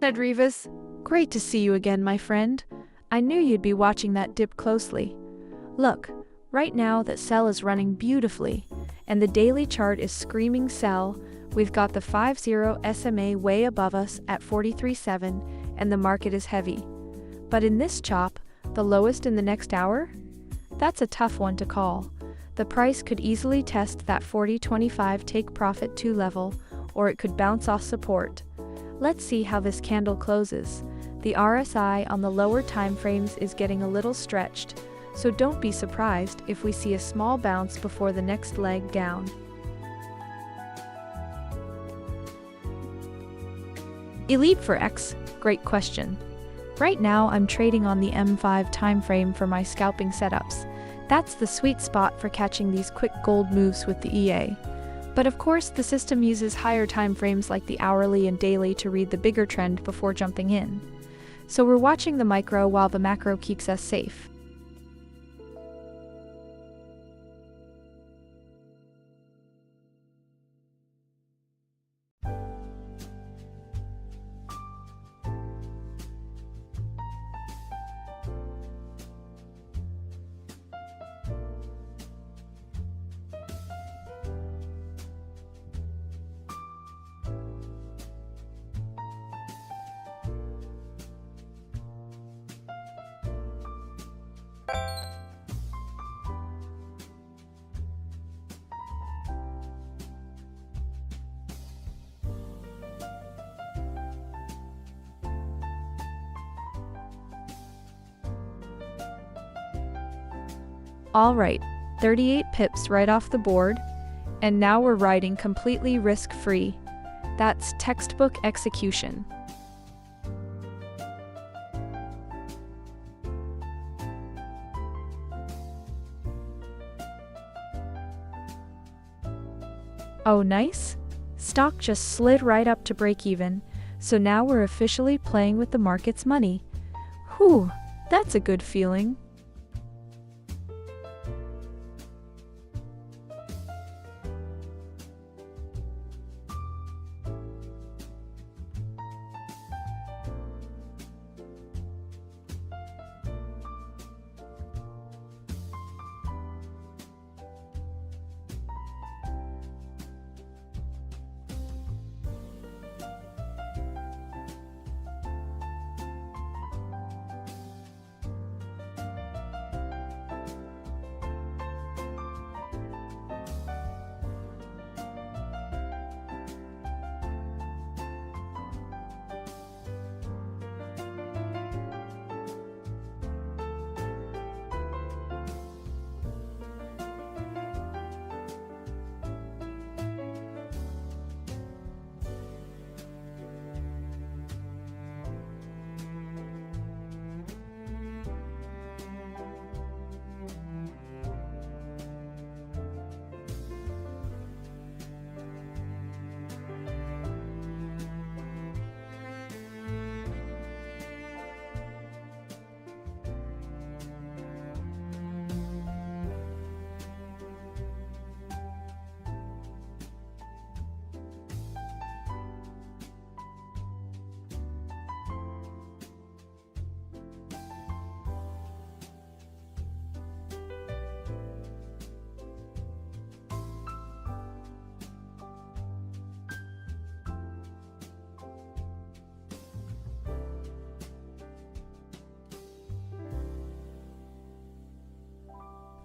Said Rivas. Great to see you again, my friend. I knew you'd be watching that dip closely. Look, right now that sell is running beautifully, and the daily chart is screaming sell. We've got the 5-0 SMA way above us at 43.7, and the market is heavy. But in this chop, the lowest in the next hour? That's a tough one to call. The price could easily test that 40.25 take profit 2 level, or it could bounce off support. Let's see how this candle closes. The RSI on the lower timeframes is getting a little stretched, so don't be surprised if we see a small bounce before the next leg down. Elite Forex? Great question. Right now I'm trading on the M5 timeframe for my scalping setups. That's the sweet spot for catching these quick gold moves with the EA. But of course the system uses higher timeframes like the hourly and daily to read the bigger trend before jumping in. So we're watching the micro while the macro keeps us safe. Alright, 38 pips right off the board, and now we're riding completely risk-free. That's textbook execution. Oh nice! Stock just slid right up to break even, so now we're officially playing with the market's money. Whew, that's a good feeling.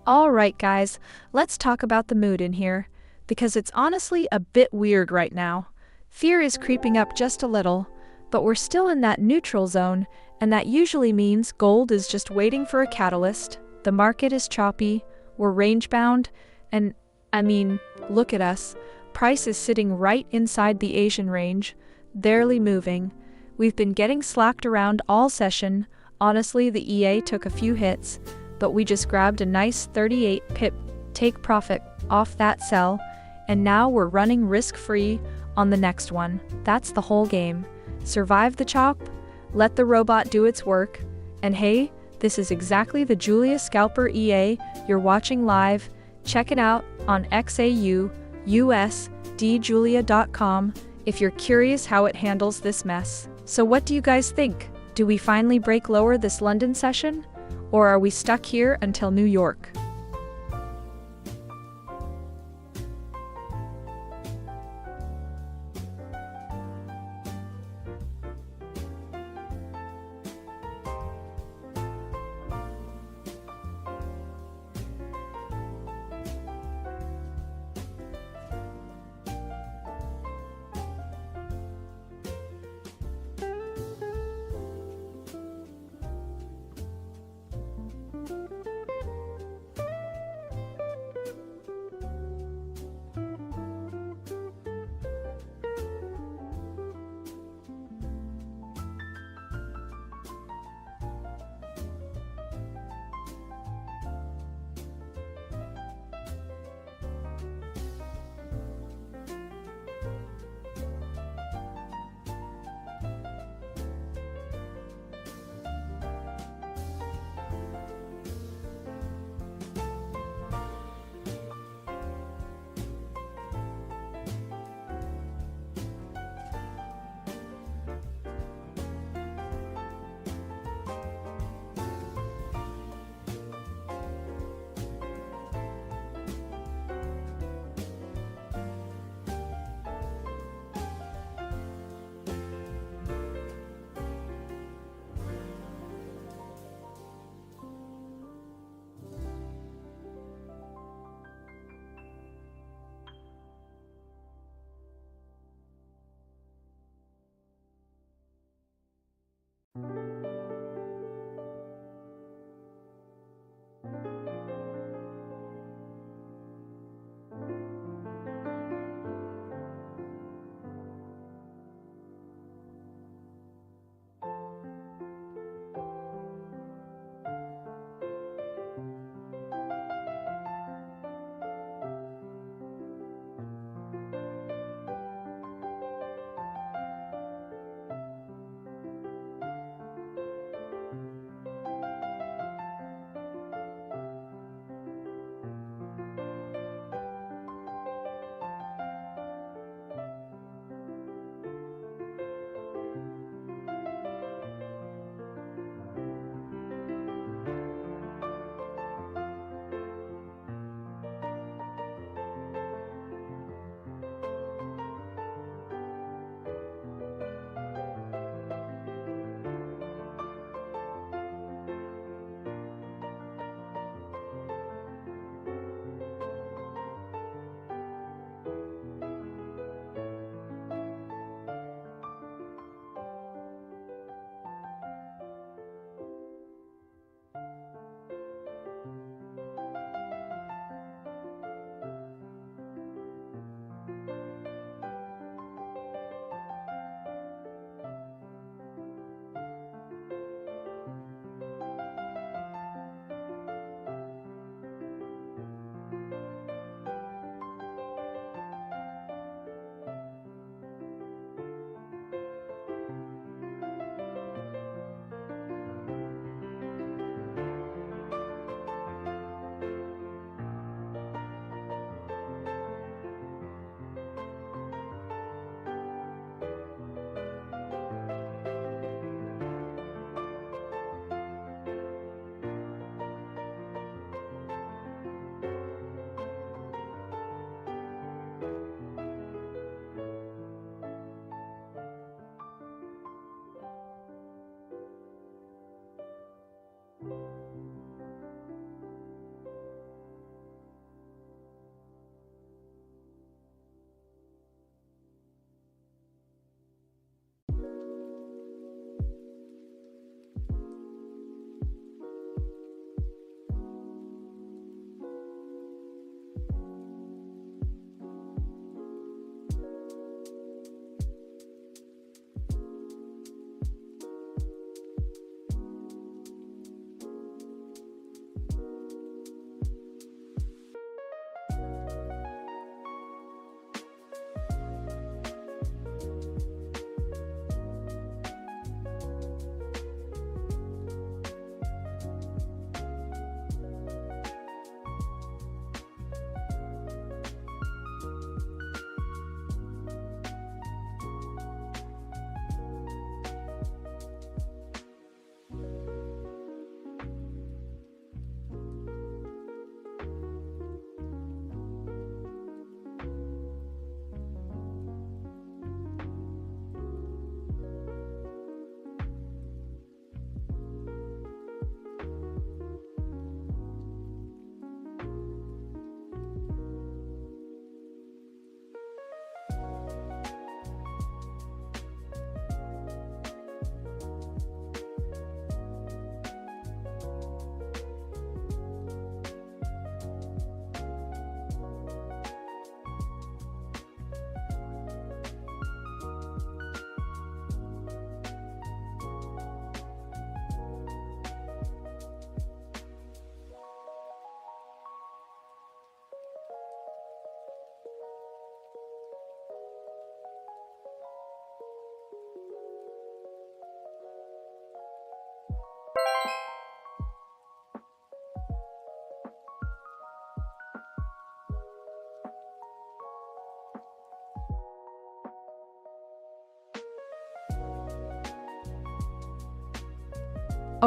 Alright guys, let's talk about the mood in here, because it's honestly a bit weird right now. Fear is creeping up just a little, but we're still in that neutral zone, and that usually means gold is just waiting for a catalyst, the market is choppy, we're range-bound, and, I mean, look at us. Price is sitting right inside the Asian range, barely moving. We've been getting slacked around all session. Honestly, the EA took a few hits, but we just grabbed a nice 38 pip take profit off that sell, and now we're running risk-free on the next one. That's the whole game. Survive the chop, let the robot do its work, and hey, this is exactly the Julia Scalper EA you're watching live. Check it out on XAUUSD Julia.com if you're curious how it handles this mess. So what do you guys think? Do we finally break lower this London session? Or are we stuck here until New York?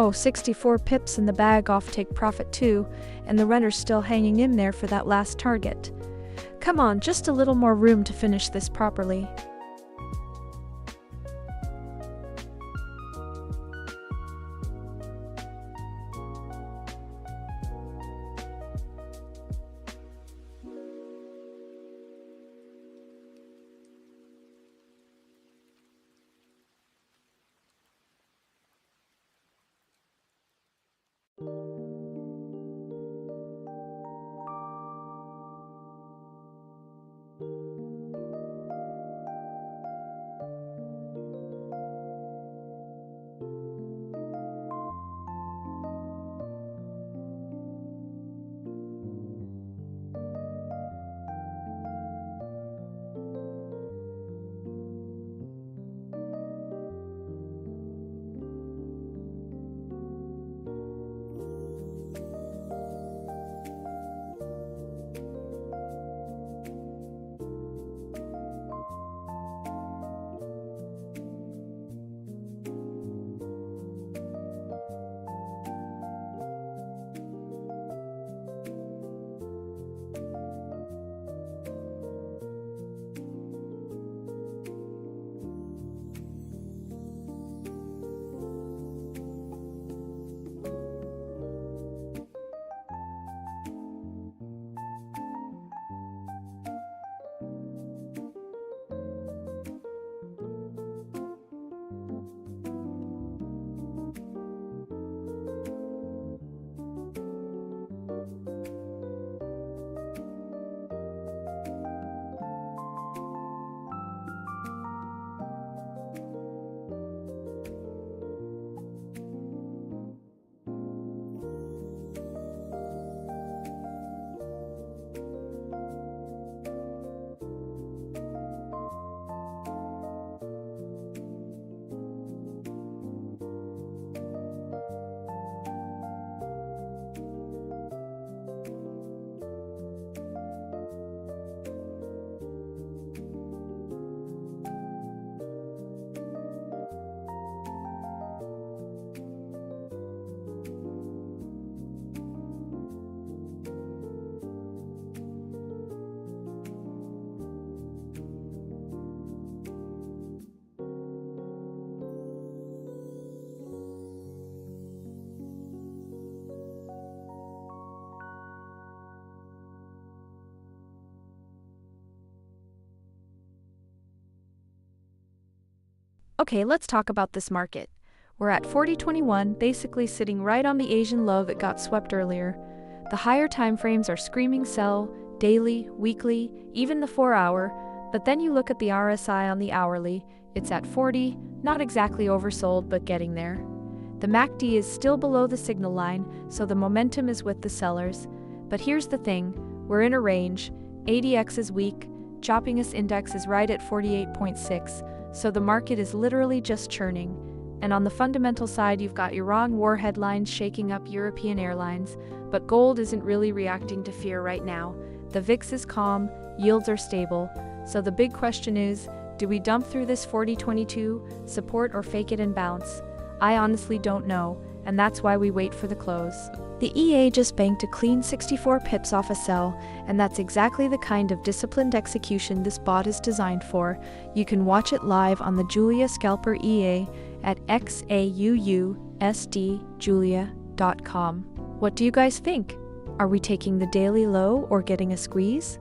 Oh, 64 pips in the bag off take profit too, and the runner's still hanging in there for that last target. Come on, just a little more room to finish this properly. Okay, let's talk about this market. We're at 4021, basically sitting right on the Asian low that got swept earlier. The higher time frames are screaming sell, daily, weekly, even the 4-hour, but then you look at the RSI on the hourly, it's at 40, not exactly oversold but getting there. The MACD is still below the signal line, so the momentum is with the sellers. But here's the thing, we're in a range, ADX is weak, Choppiness Index is right at 48.6, so the market is literally just churning. And on the fundamental side, you've got Iran war headlines shaking up European airlines, but gold isn't really reacting to fear right now. The VIX is calm, yields are stable, so the big question is, do we dump through this 4022 support or fake it and bounce? I honestly don't know, and that's why we wait for the close. The EA just banked a clean 64 pips off a sell, and that's exactly the kind of disciplined execution this bot is designed for. You can watch it live on the Julia Scalper EA at XAUUSDjulia.com. What do you guys think? Are we taking the daily low or getting a squeeze?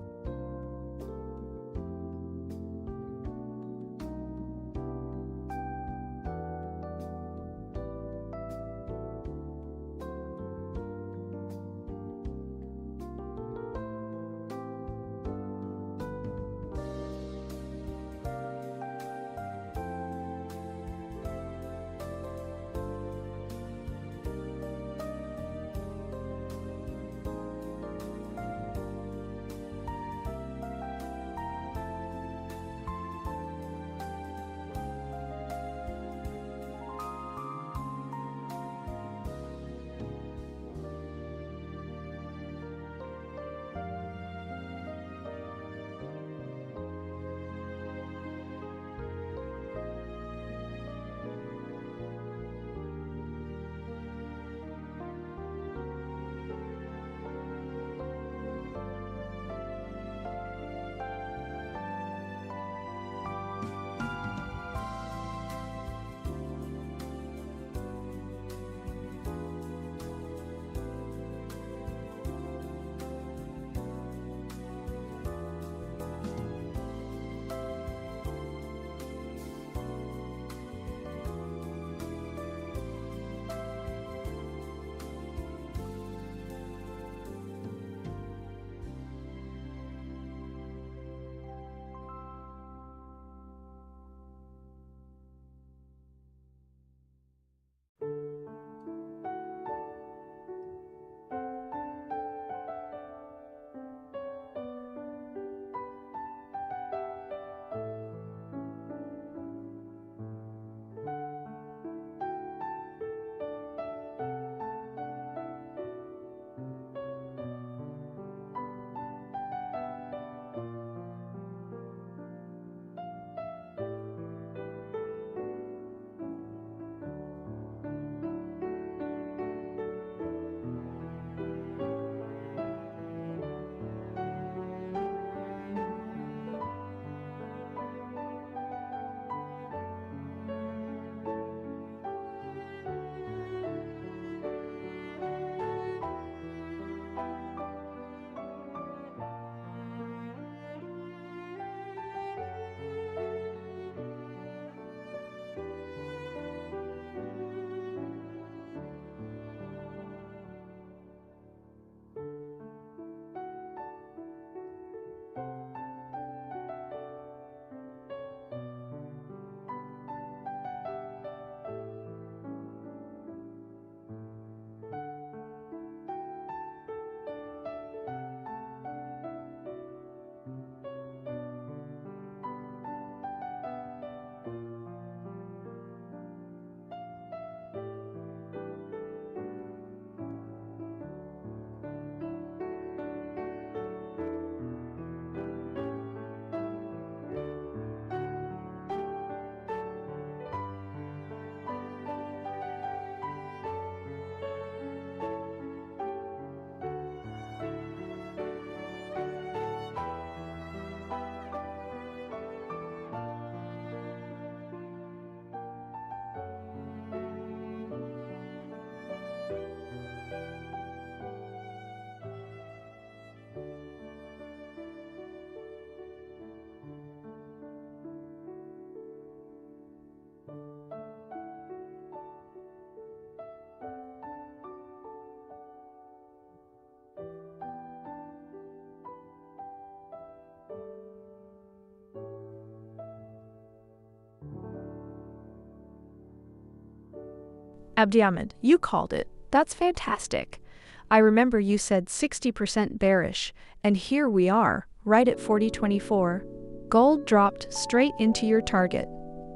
Abdiahmed, you called it. That's fantastic. I remember you said 60% bearish, and here we are, right at 40.24. Gold dropped straight into your target.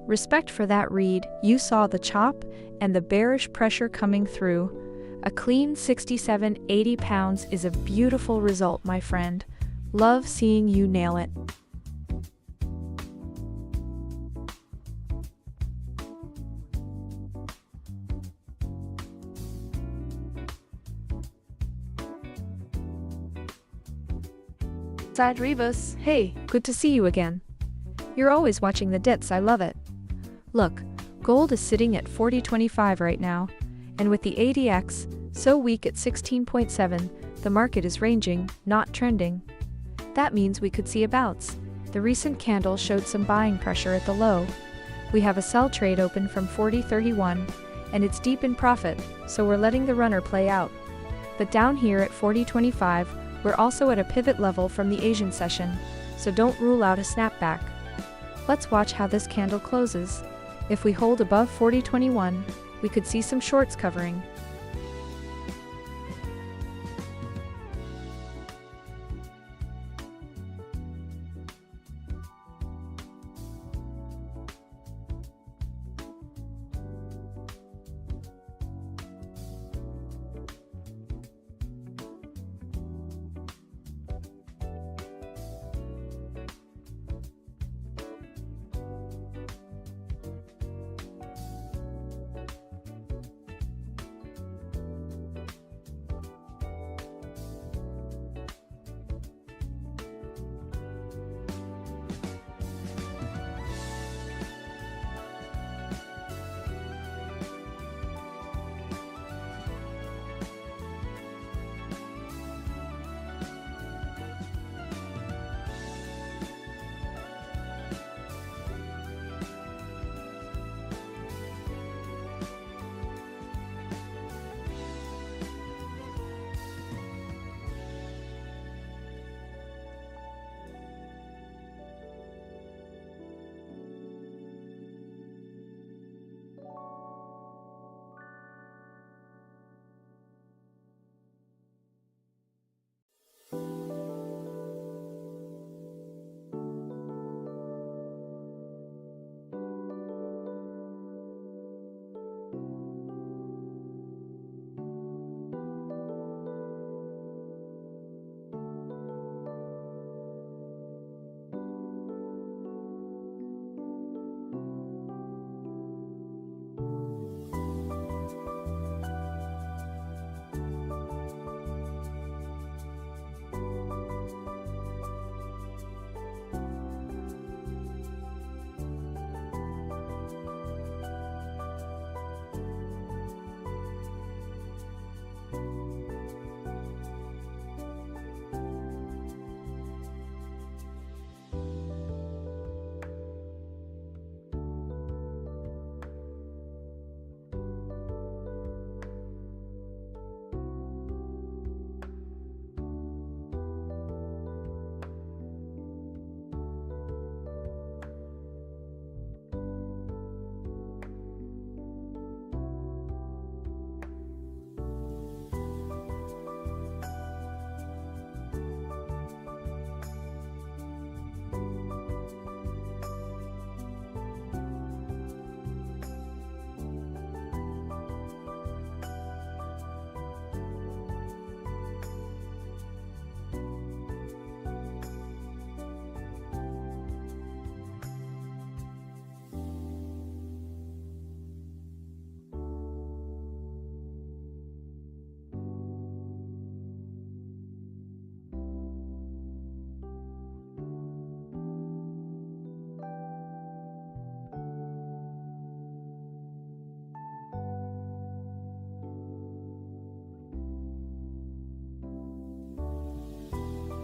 Respect for that read. You saw the chop and the bearish pressure coming through. A clean 67.80 pounds is a beautiful result, my friend. Love seeing you nail it. Side Rivas, hey, good to see you again. You're always watching the dips, I love it. Look, gold is sitting at 40.25 right now, and with the ADX so weak at 16.7, the market is ranging, not trending. That means we could see a bounce. The recent candle showed some buying pressure at the low. We have a sell trade open from 40.31, and it's deep in profit, so we're letting the runner play out. But down here at 40.25, we're also at a pivot level from the Asian session, so don't rule out a snapback. Let's watch how this candle closes. If we hold above 40.21, we could see some shorts covering.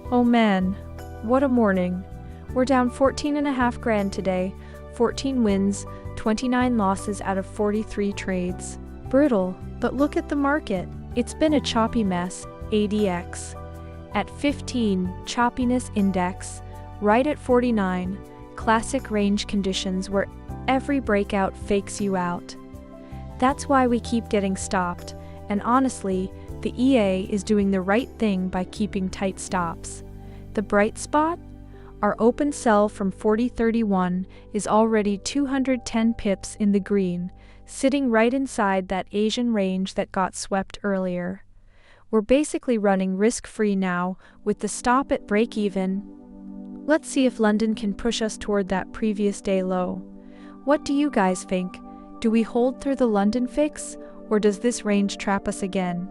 Oh man, what a morning. We're down 14.5 grand today, 14 wins, 29 losses out of 43 trades. Brutal, but look at the market. It's been a choppy mess. ADX at 15, choppiness index, right at 49, classic range conditions where every breakout fakes you out. That's why we keep getting stopped, and honestly, the EA is doing the right thing by keeping tight stops. The bright spot? Our open sell from 40.31 is already 210 pips in the green, sitting right inside that Asian range that got swept earlier. We're basically running risk-free now, with the stop at break-even. Let's see if London can push us toward that previous day low. What do you guys think? Do we hold through the London fix, or does this range trap us again?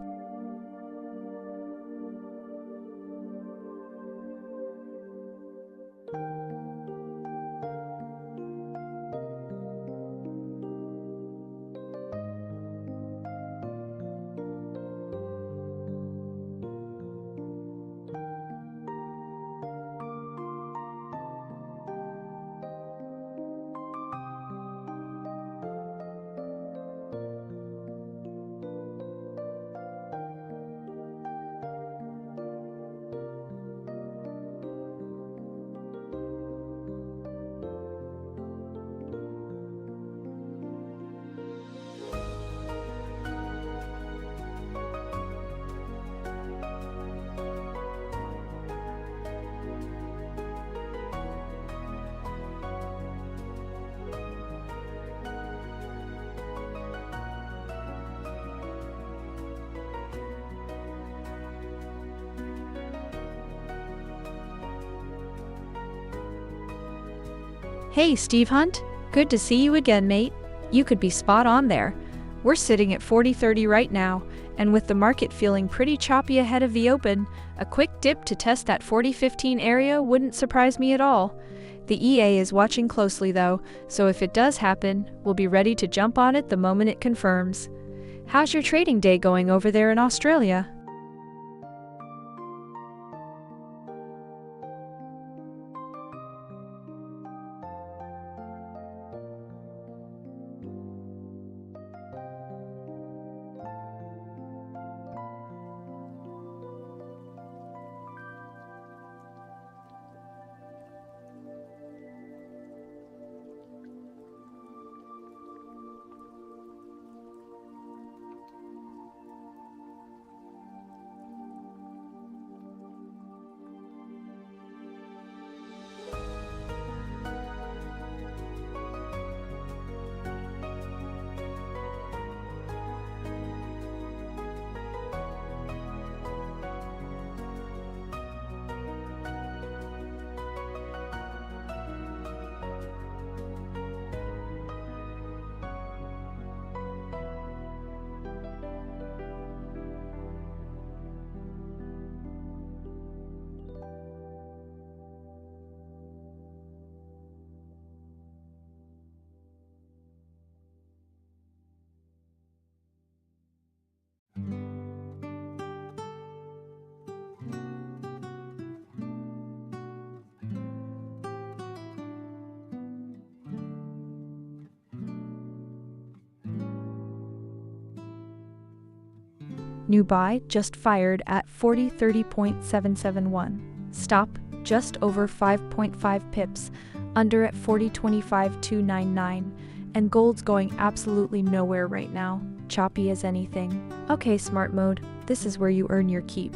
Hey, Steve Hunt. Good to see you again, mate. You could be spot on there. We're sitting at 40.30 right now, and with the market feeling pretty choppy ahead of the open, a quick dip to test that 40.15 area wouldn't surprise me at all. The EA is watching closely though, so if it does happen, we'll be ready to jump on it the moment it confirms. How's your trading day going over there in Australia? New buy just fired at 40.30.771. Stop just over 5.5 pips, under at 40.25.299. And gold's going absolutely nowhere right now, choppy as anything. Okay, smart mode, this is where you earn your keep.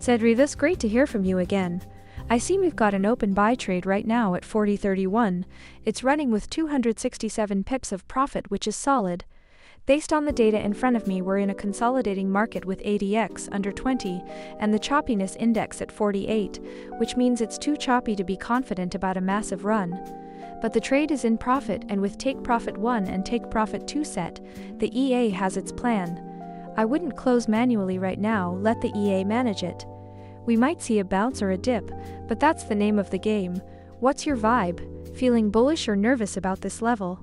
Cedri, that's great to hear from you again. I see we've got an open buy trade right now at 40.31. It's running with 267 pips of profit, which is solid. Based on the data in front of me, we're in a consolidating market with ADX under 20 and the choppiness index at 48, which means it's too choppy to be confident about a massive run. But the trade is in profit, and with take profit 1 and take profit 2 set, the EA has its plan. I wouldn't close manually right now, let the EA manage it. We might see a bounce or a dip, but that's the name of the game. What's your vibe? Feeling bullish or nervous about this level?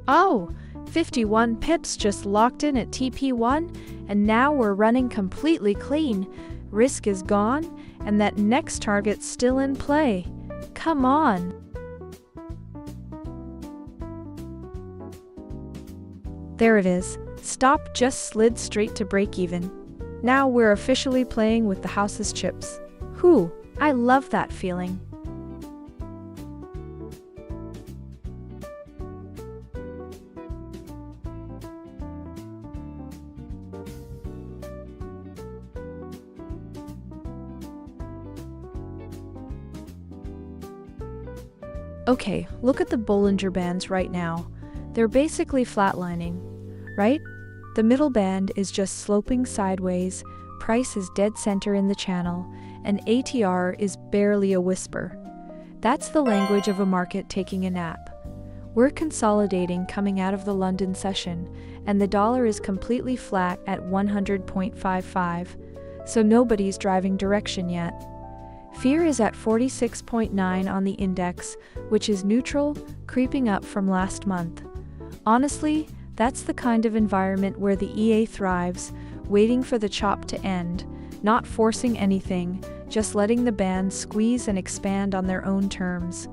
Oh, 51 pips just locked in at TP1, and now we're running completely clean. Risk is gone, and that next target's still in play. Come on. There it is. Stop just slid straight to break even. Now we're officially playing with the house's chips. Whew, I love that feeling. Okay, look at the Bollinger Bands right now. They're basically flatlining, right? The middle band is just sloping sideways, price is dead center in the channel, and ATR is barely a whisper. That's the language of a market taking a nap. We're consolidating coming out of the London session, and the dollar is completely flat at 100.55, so nobody's driving direction yet. Fear is at 46.9 on the index, which is neutral, creeping up from last month. Honestly, that's the kind of environment where the EA thrives, waiting for the chop to end, not forcing anything, just letting the bands squeeze and expand on their own terms.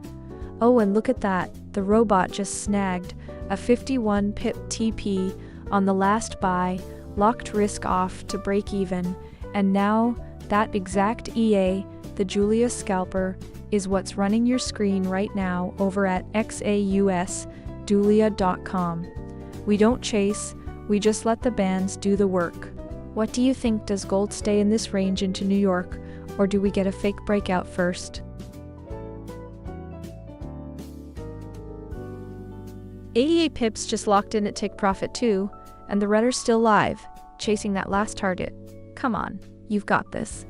Oh, and look at that, the robot just snagged a 51 pip TP on the last buy, locked risk off to break even, and now that exact EA, the Julia Scalper, is what's running your screen right now over at XAUUSD.com. We don't chase, we just let the bands do the work. What do you think? Does gold stay in this range into New York, or do we get a fake breakout first? AEA pips just locked in at take profit 2, and the rudder's still live, chasing that last target. Come on, you've got this.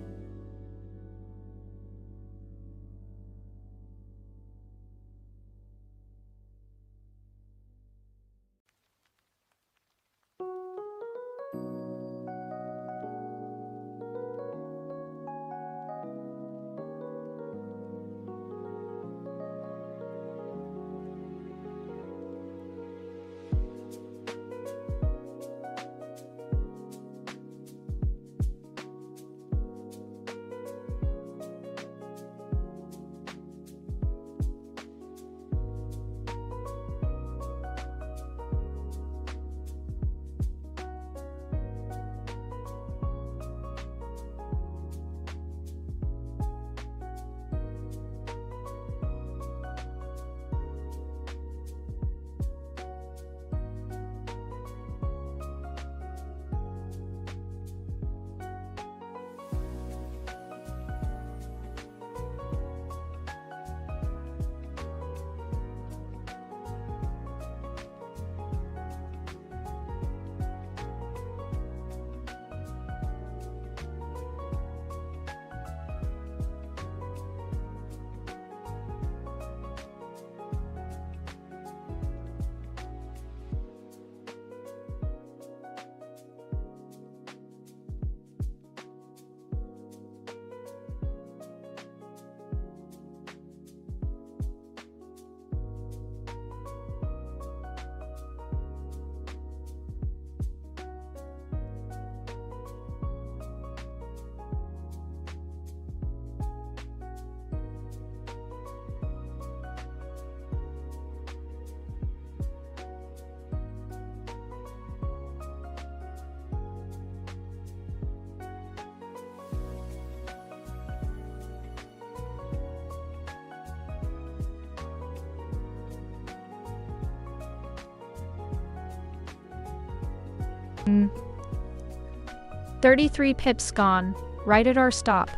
33 pips gone, right at our stop.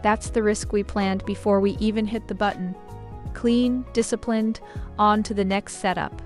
That's the risk we planned before we even hit the button. Clean, disciplined, on to the next setup.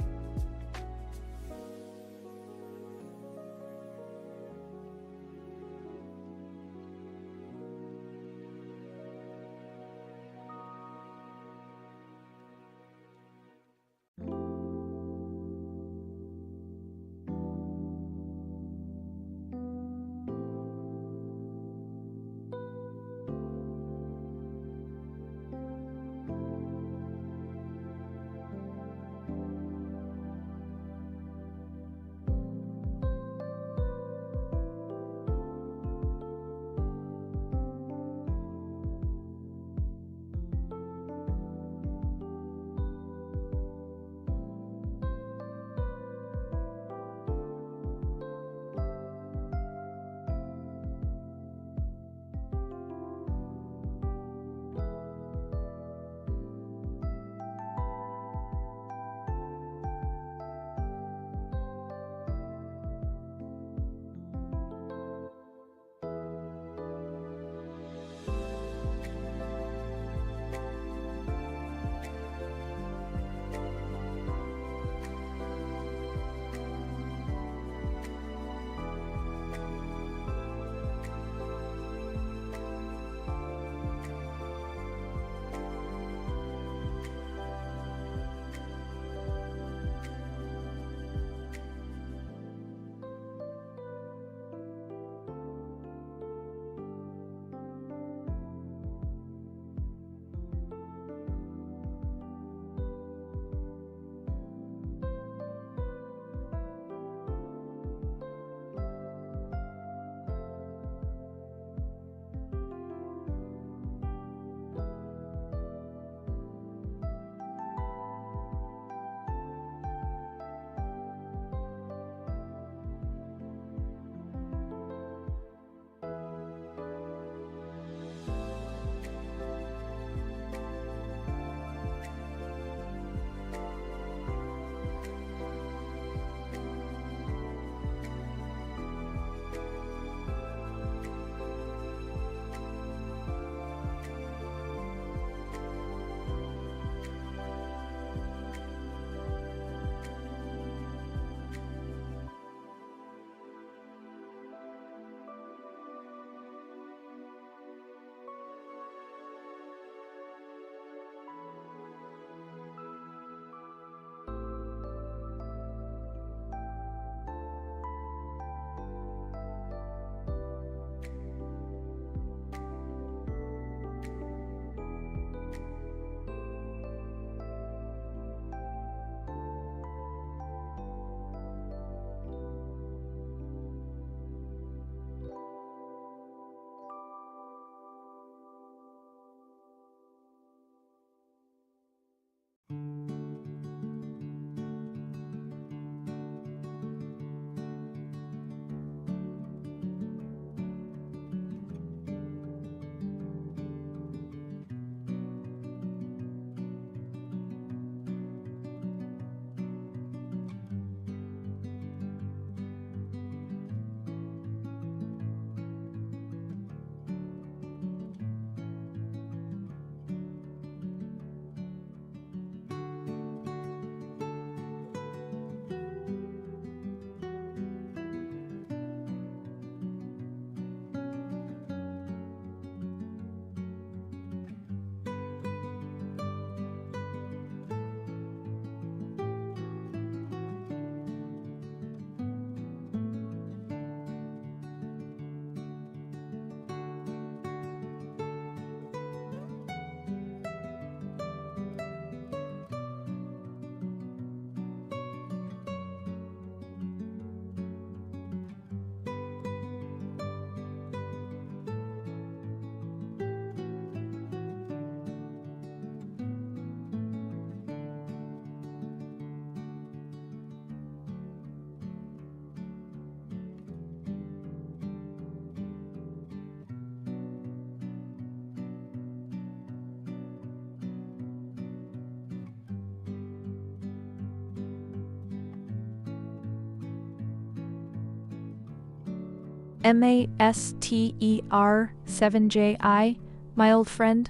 MASTER7JI, my old friend.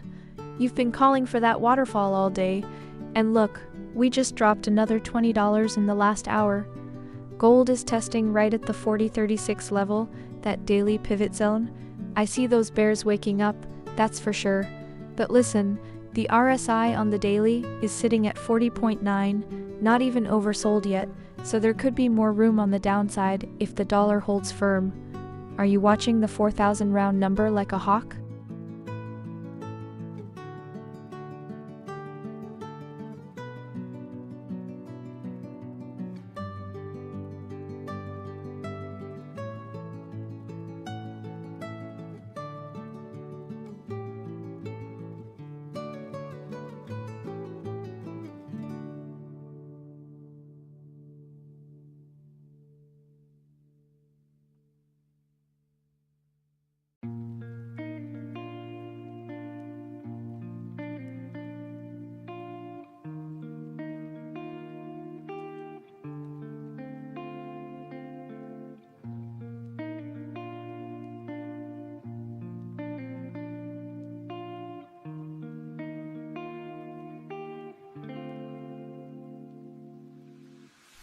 You've been calling for that waterfall all day, and look, we just dropped another $20 in the last hour. Gold is testing right at the 4036 level, that daily pivot zone. I see those bears waking up, that's for sure. But listen, the RSI on the daily is sitting at 40.9, not even oversold yet, so there could be more room on the downside if the dollar holds firm. Are you watching the 4,000 round number like a hawk?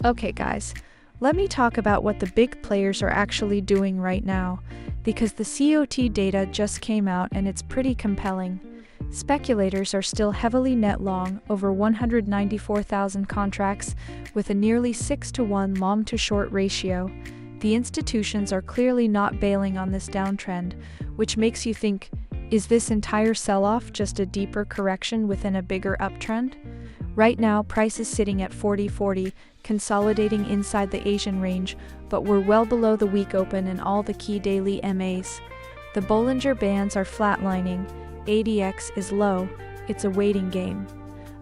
Okay guys, let me talk about what the big players are actually doing right now, because the COT data just came out and it's pretty compelling. Speculators are still heavily net long, over 194,000 contracts, with a nearly 6-to-1 long-to-short ratio. The institutions are clearly not bailing on this downtrend, which makes you think, is this entire sell-off just a deeper correction within a bigger uptrend? Right now, price is sitting at 40.40, consolidating inside the Asian range, but we're well below the week open and all the key daily MAs. The Bollinger Bands are flatlining, ADX is low, it's a waiting game.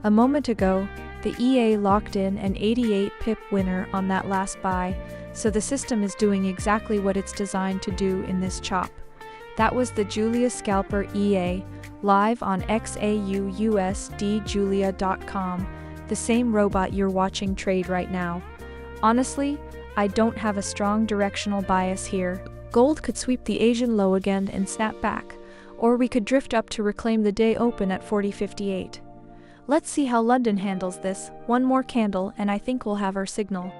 A moment ago, the EA locked in an 88 pip winner on that last buy, so the system is doing exactly what it's designed to do in this chop. That was the Julia Scalper EA, live on XAUUSD the same robot you're watching trade right now. Honestly, I don't have a strong directional bias here. Gold could sweep the Asian low again and snap back, or we could drift up to reclaim the day open at 40.58. Let's see how London handles this. One more candle and I think we'll have our signal.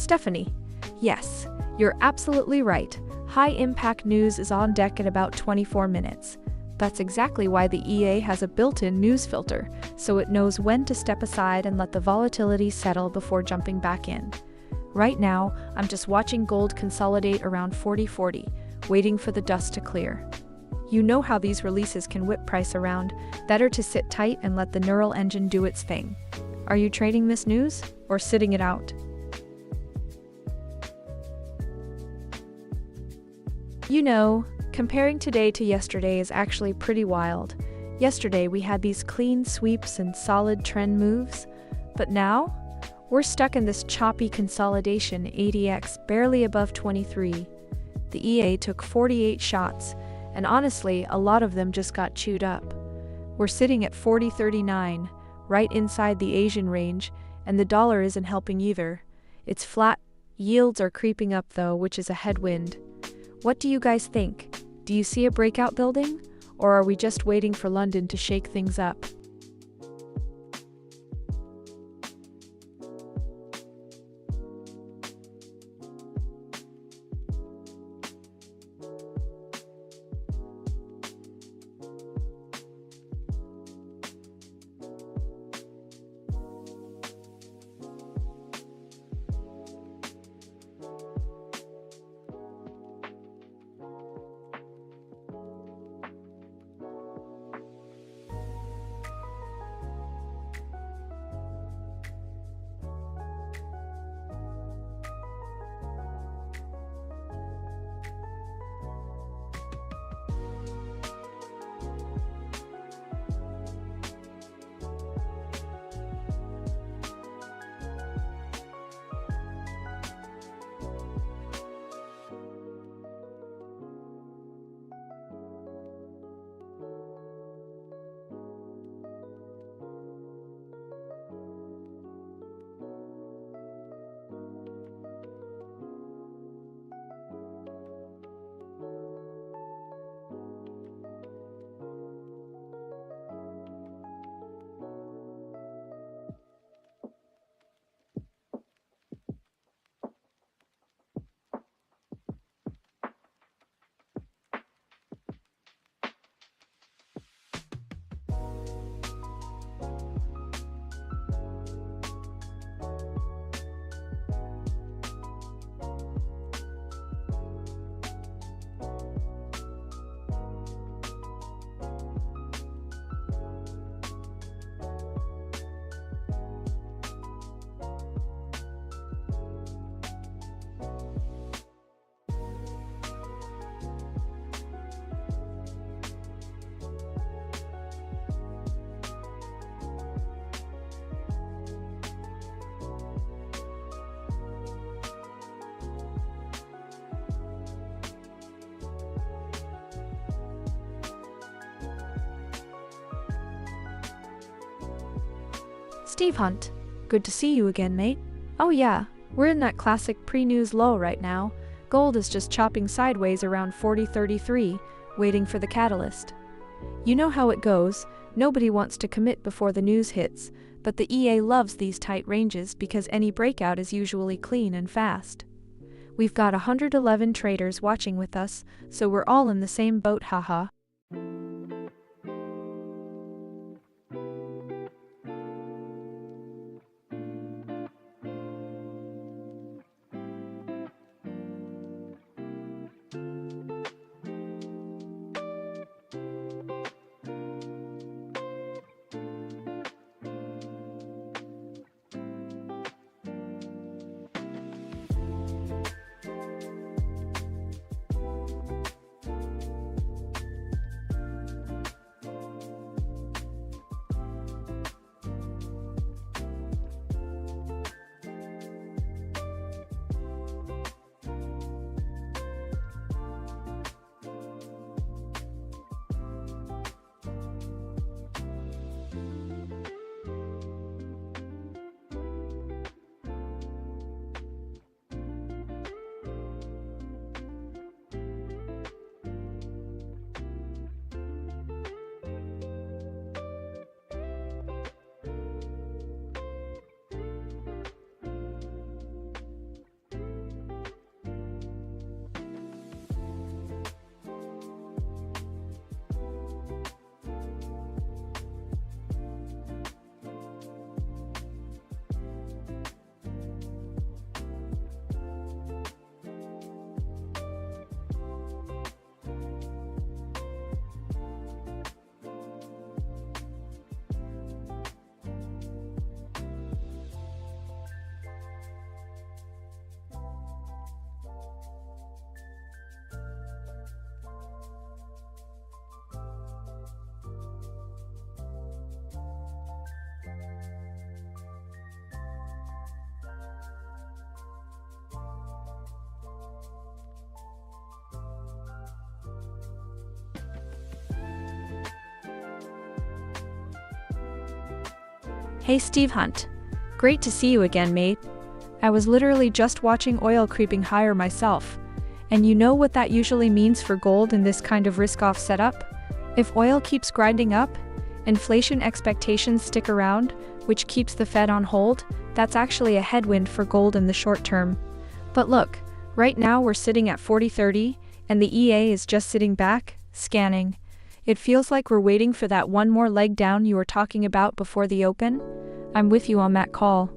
Stephanie. Yes, you're absolutely right. High-impact news is on deck in about 24 minutes. That's exactly why the EA has a built-in news filter, so it knows when to step aside and let the volatility settle before jumping back in. Right now, I'm just watching gold consolidate around 40.40, waiting for the dust to clear. You know how these releases can whip price around. Better to sit tight and let the neural engine do its thing. Are you trading this news or sitting it out? You know, comparing today to yesterday is actually pretty wild. Yesterday we had these clean sweeps and solid trend moves, but now we're stuck in this choppy consolidation. ADX barely above 23. The EA took 48 shots, and honestly, a lot of them just got chewed up. We're sitting at 40.39, right inside the Asian range, and the dollar isn't helping either. It's flat. Yields are creeping up though, which is a headwind. What do you guys think? Do you see a breakout building? Or are we just waiting for London to shake things up? Steve Hunt, good to see you again, mate. Oh yeah, we're in that classic pre-news low right now. Gold is just chopping sideways around 40.33, waiting for the catalyst. You know how it goes, nobody wants to commit before the news hits, but the EA loves these tight ranges because any breakout is usually clean and fast. We've got 111 traders watching with us, so we're all in the same boat, haha. Hey Steve Hunt. Great to see you again, mate. I was literally just watching oil creeping higher myself. And you know what that usually means for gold in this kind of risk-off setup? If oil keeps grinding up, inflation expectations stick around, which keeps the Fed on hold, that's actually a headwind for gold in the short term. But look, right now we're sitting at 40.30, and the EA is just sitting back, scanning. It feels like we're waiting for that one more leg down you were talking about before the open. I'm with you on that call.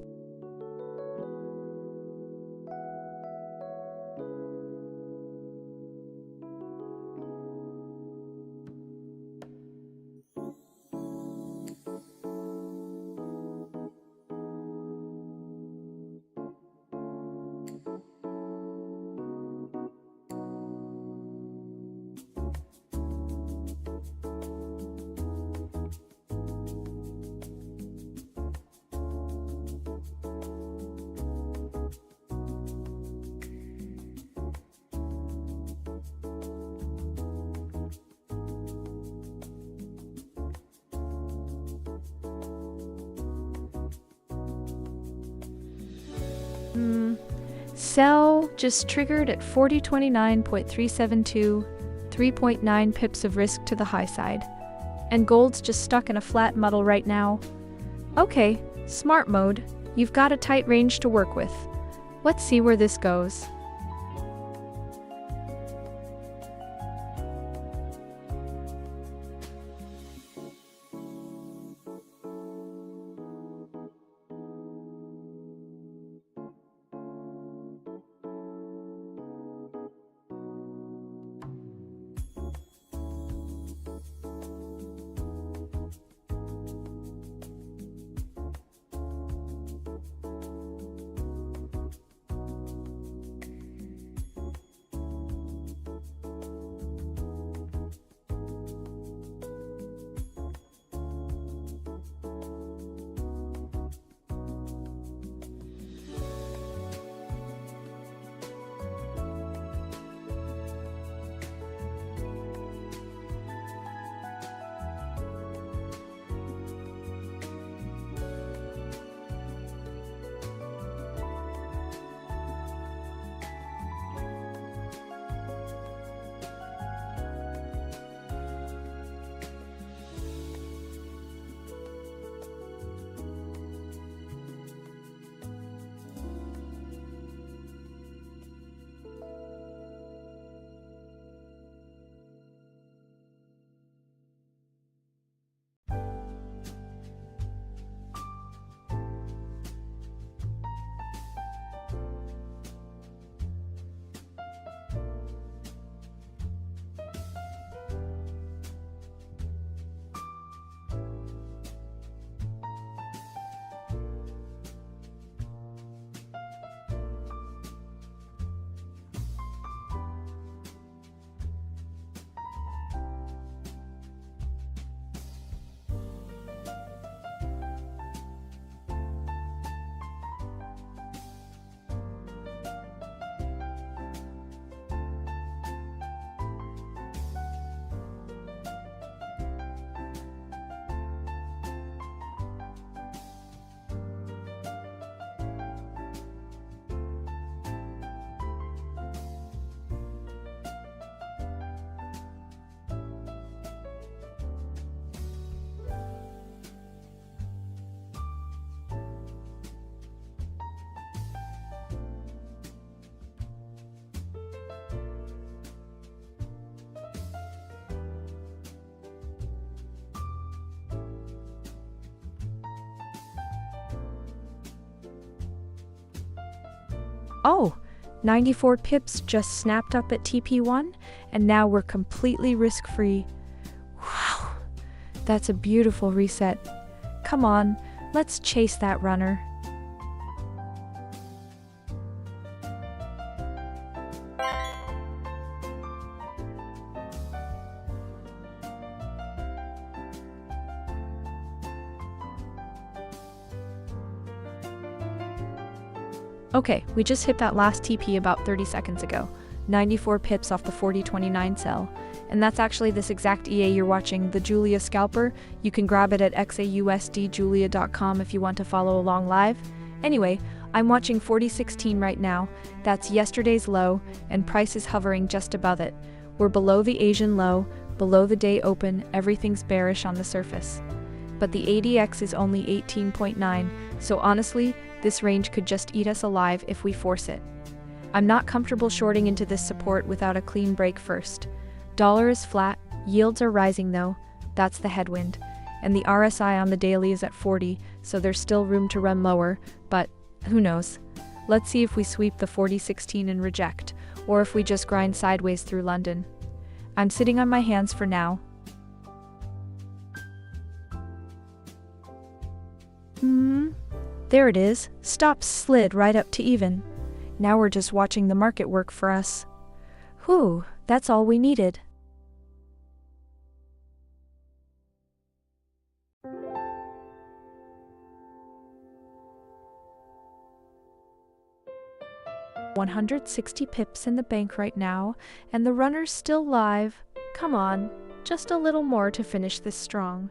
Sell just triggered at 40.29.372, 3.9 pips of risk to the high side. And gold's just stuck in a flat muddle right now. Okay, smart mode. You've got a tight range to work with. Let's see where this goes. Oh, 94 pips just snapped up at TP1, and now we're completely risk-free. Wow, that's a beautiful reset. Come on, let's chase that runner. Okay, we just hit that last TP about 30 seconds ago. 94 pips off the 40.29 sell. And that's actually this exact EA you're watching, the Julia Scalper. You can grab it at XAUUSDjulia.com if you want to follow along live. Anyway, I'm watching 40.16 right now. That's yesterday's low, and price is hovering just above it. We're below the Asian low, below the day open, everything's bearish on the surface. But the ADX is only 18.9, so honestly, this range could just eat us alive if we force it. I'm not comfortable shorting into this support without a clean break first. Dollar is flat, yields are rising though, that's the headwind. And the RSI on the daily is at 40, so there's still room to run lower, but who knows? Let's see if we sweep the 40.16 and reject, or if we just grind sideways through London. I'm sitting on my hands for now. There it is, stops slid right up to even. Now we're just watching the market work for us. Whew, that's all we needed. $160 pips in the bank right now, and the runner's still live. Come on, just a little more to finish this strong.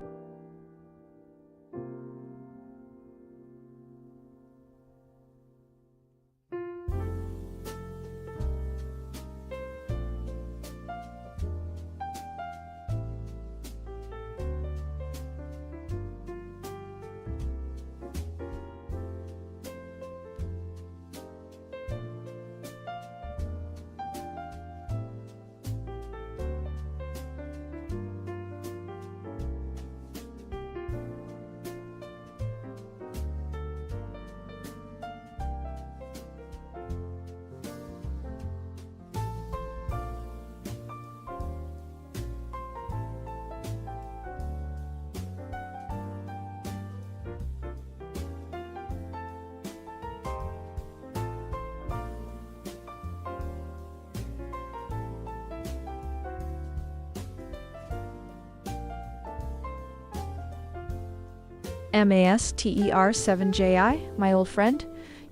MASTER7JI, my old friend,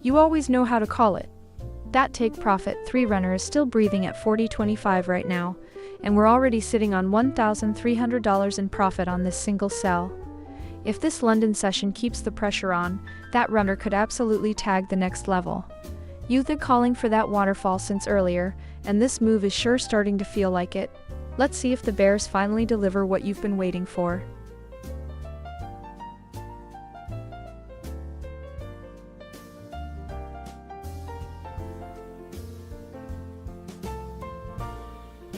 you always know how to call it. That take profit 3 runner is still breathing at 40.25 right now, and we're already sitting on $1,300 in profit on this single sell. If this London session keeps the pressure on, that runner could absolutely tag the next level. You've been calling for that waterfall since earlier, and this move is sure starting to feel like it. Let's see if the bears finally deliver what you've been waiting for.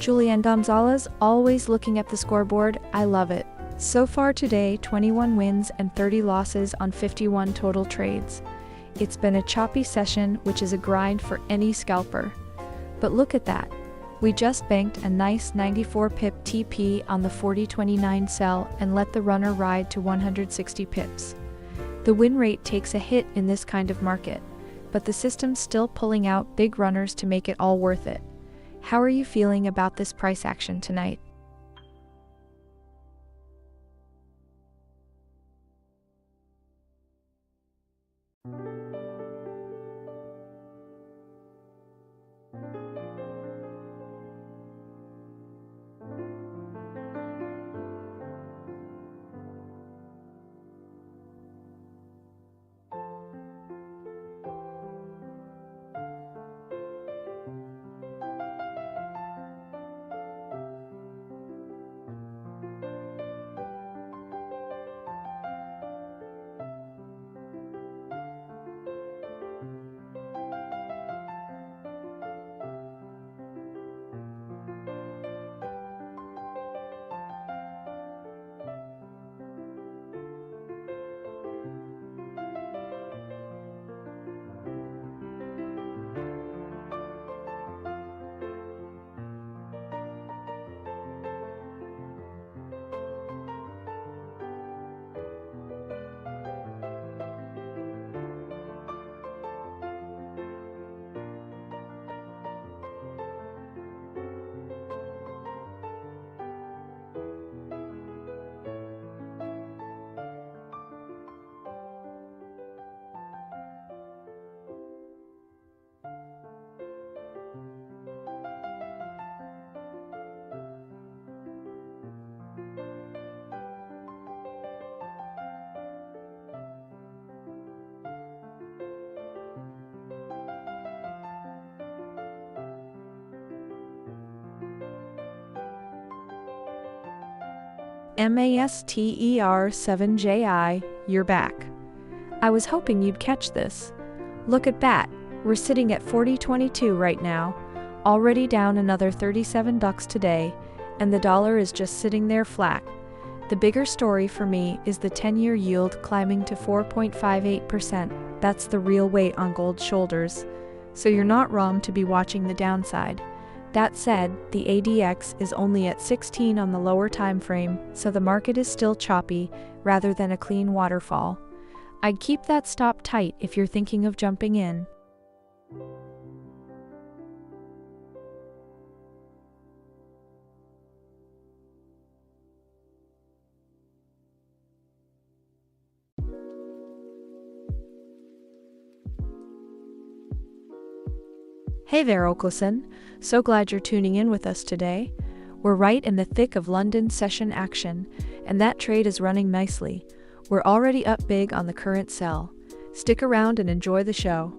Julian Gonzalez, always looking at the scoreboard, I love it. So far today, 21 wins and 30 losses on 51 total trades. It's been a choppy session, which is a grind for any scalper. But look at that. We just banked a nice 94 pip TP on the 40.29 sell and let the runner ride to 160 pips. The win rate takes a hit in this kind of market, but the system's still pulling out big runners to make it all worth it. How are you feeling about this price action tonight? MASTER7JI, you're back. I was hoping you'd catch this. Look at that, we're sitting at 40.22 right now, already down another $37 today, and the dollar is just sitting there flat. The bigger story for me is the 10-year yield climbing to 4.58%. That's the real weight on gold's shoulders. So you're not wrong to be watching the downside. That said, the ADX is only at 16 on the lower time frame, so the market is still choppy rather than a clean waterfall. I'd keep that stop tight if you're thinking of jumping in. Hey there, Oklason. So glad you're tuning in with us today. We're right in the thick of London session action, and that trade is running nicely. We're already up big on the current sell. Stick around and enjoy the show.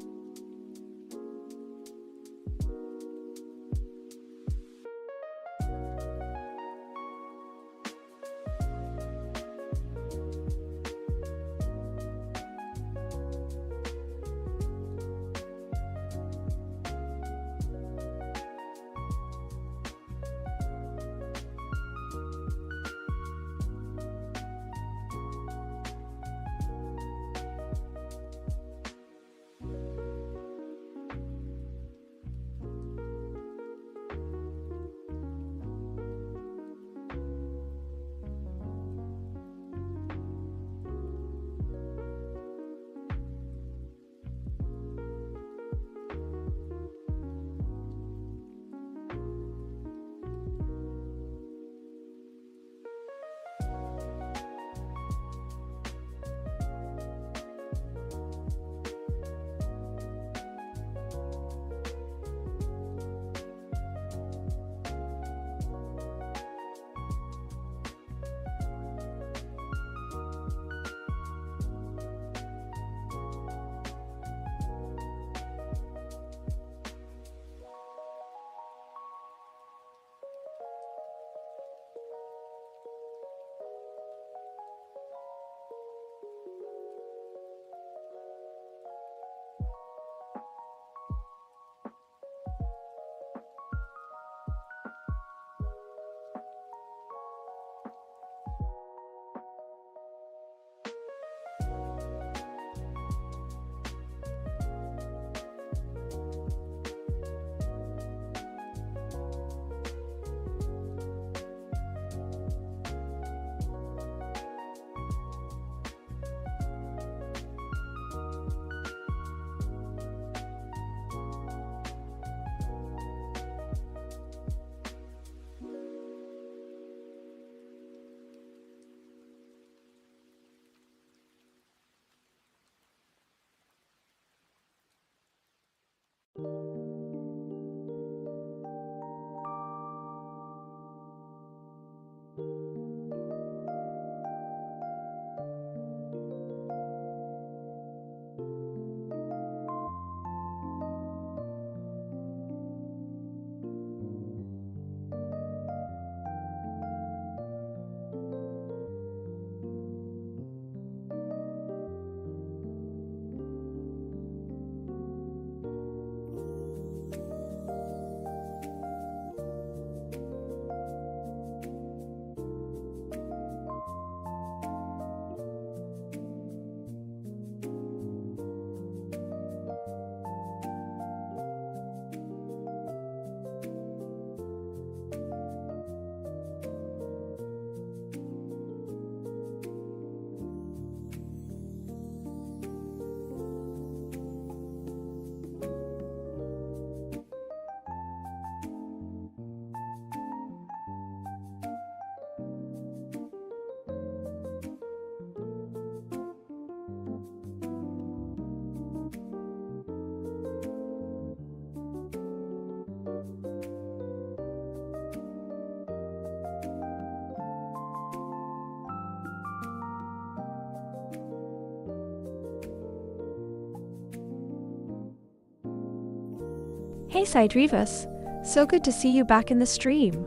Hey Sidrivas, so good to see you back in the stream.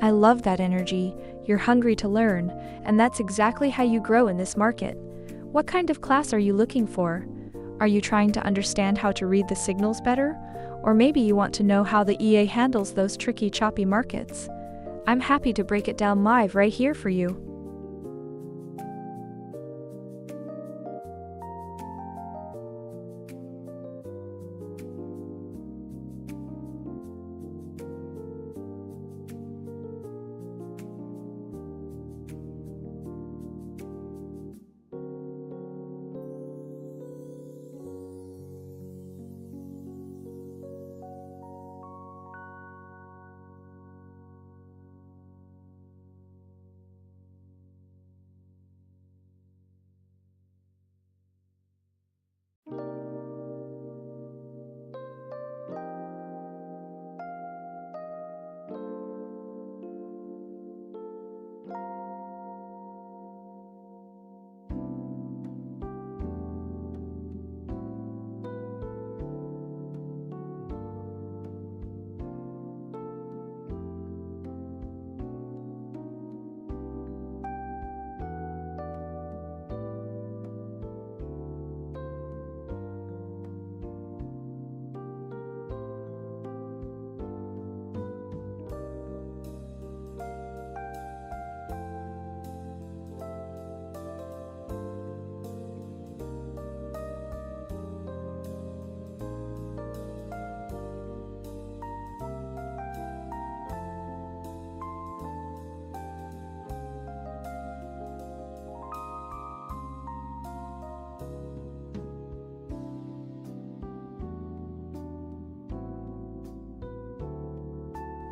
I love that energy. You're hungry to learn, and that's exactly how you grow in this market. What kind of class are you looking for? Are you trying to understand how to read the signals better? Or maybe you want to know how the EA handles those tricky, choppy markets? I'm happy to break it down live right here for you.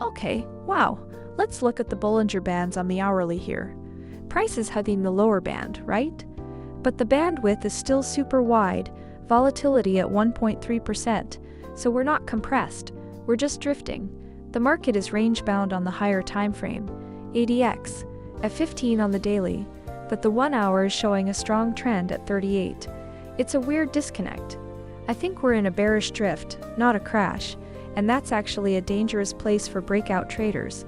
Okay, wow. Let's look at the Bollinger Bands on the hourly here. Price is hugging the lower band, right? But the bandwidth is still super wide, volatility at 1.3%, so we're not compressed, we're just drifting. The market is range-bound on the higher time frame, ADX, at 15 on the daily, but the 1 hour is showing a strong trend at 38. It's a weird disconnect. I think we're in a bearish drift, not a crash, and that's actually a dangerous place for breakout traders.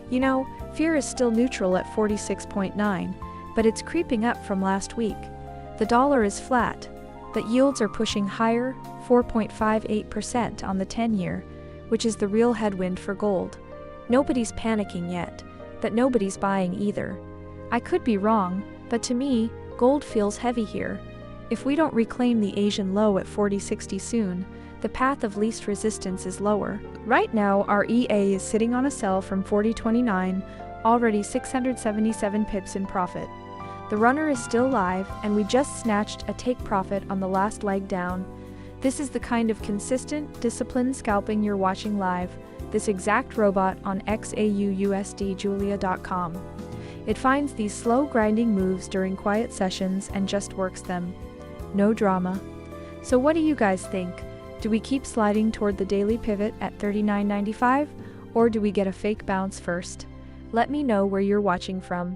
You know, fear is still neutral at 46.9, but it's creeping up from last week. The dollar is flat, but yields are pushing higher, 4.58% on the 10-year, which is the real headwind for gold. Nobody's panicking yet, but nobody's buying either. I could be wrong, but to me, gold feels heavy here. If we don't reclaim the Asian low at 40.60 soon, the path of least resistance is lower. Right now, our EA is sitting on a sell from 40.29, already 677 pips in profit. The runner is still live, and we just snatched a take profit on the last leg down. This is the kind of consistent, disciplined scalping you're watching live, this exact robot on XAUUSD Julia.com. It finds these slow grinding moves during quiet sessions and just works them. No drama. So what do you guys think? Do we keep sliding toward the daily pivot at 39.95, or do we get a fake bounce first? Let me know where you're watching from.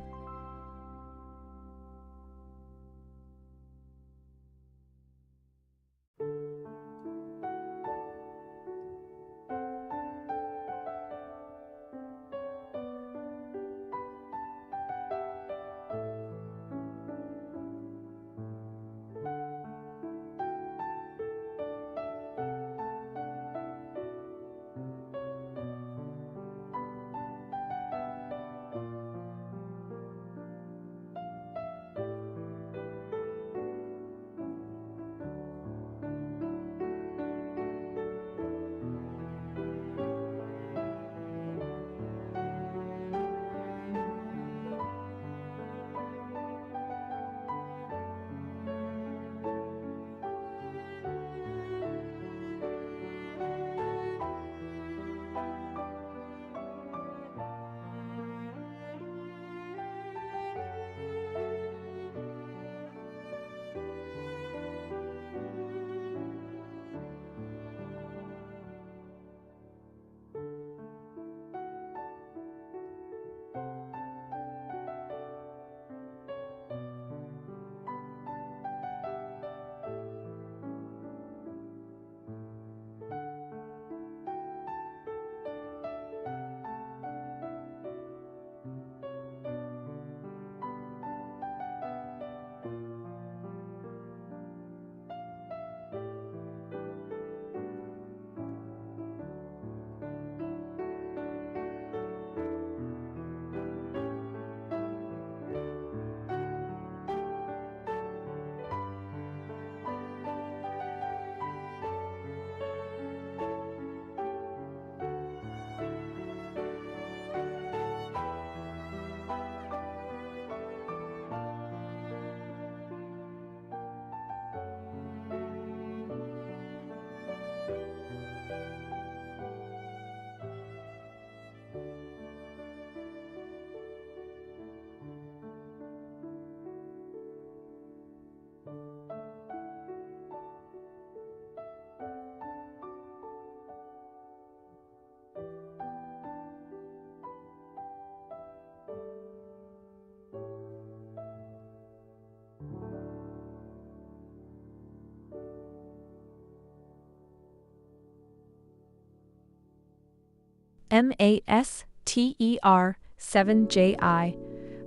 MASTER7JI.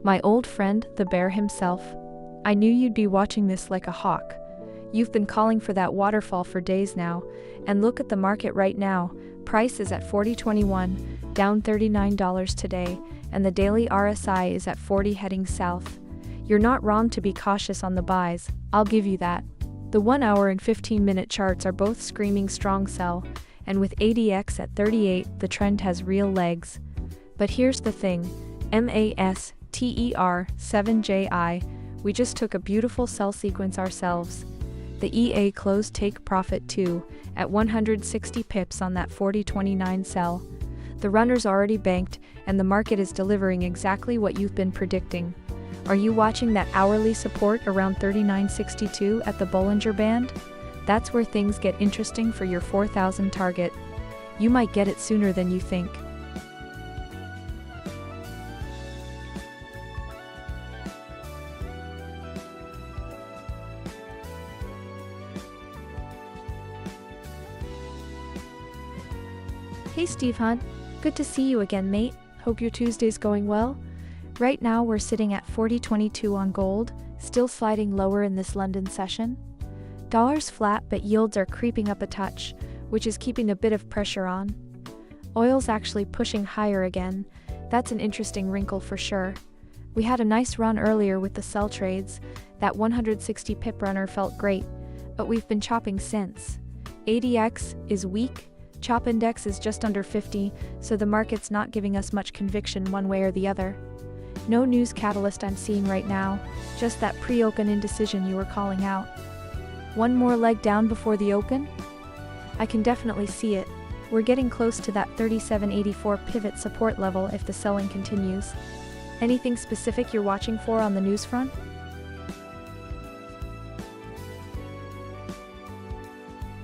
My old friend, the bear himself. I knew you'd be watching this like a hawk. You've been calling for that waterfall for days now, and look at the market right now. Price is at 40.21, down $39 today, and the daily RSI is at 40 heading south. You're not wrong to be cautious on the buys, I'll give you that. The 1 hour and 15-minute charts are both screaming strong sell, and with ADX at 38, the trend has real legs. But here's the thing, MASTER7JI, we just took a beautiful sell sequence ourselves. The EA closed take profit too, at 160 pips on that 40.29 sell. The runner's already banked, and the market is delivering exactly what you've been predicting. Are you watching that hourly support around 39.62 at the Bollinger Band? That's where things get interesting for your 4,000 target. You might get it sooner than you think. Hey Steve Hunt, good to see you again, mate. Hope your Tuesday's going well. Right now we're sitting at 40.22 on gold, still sliding lower in this London session. Dollar's flat, but yields are creeping up a touch, which is keeping a bit of pressure on. Oil's actually pushing higher again. That's an interesting wrinkle for sure. We had a nice run earlier with the sell trades. That 160 pip runner felt great, but we've been chopping since. ADX is weak. Chop index is just under 50, so the market's not giving us much conviction one way or the other. No news catalyst I'm seeing right now, just that pre-open indecision you were calling out. One more leg down before the open? I can definitely see it. We're getting close to that 37.84 pivot support level if the selling continues. Anything specific you're watching for on the news front?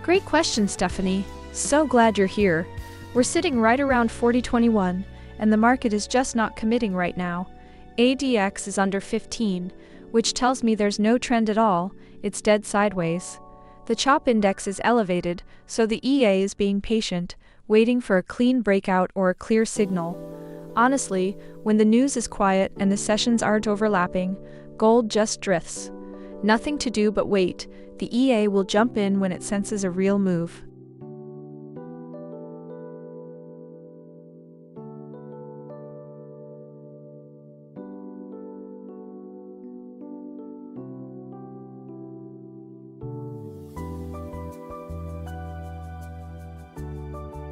Great question, Stephanie. So glad you're here. We're sitting right around 40.21, and the market is just not committing right now. ADX is under 15, which tells me there's no trend at all, it's dead sideways. The chop index is elevated, so the EA is being patient, waiting for a clean breakout or a clear signal. Honestly, when the news is quiet and the sessions aren't overlapping, gold just drifts. Nothing to do but wait. The EA will jump in when it senses a real move.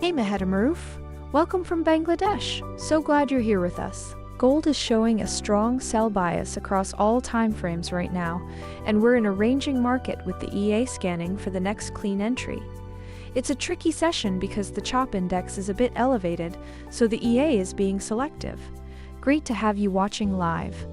Hey Mehed Maroof, welcome from Bangladesh. So glad you're here with us. Gold is showing a strong sell bias across all time frames right now, and we're in a ranging market with the EA scanning for the next clean entry. It's a tricky session because the chop index is a bit elevated, so the EA is being selective. Great to have you watching live.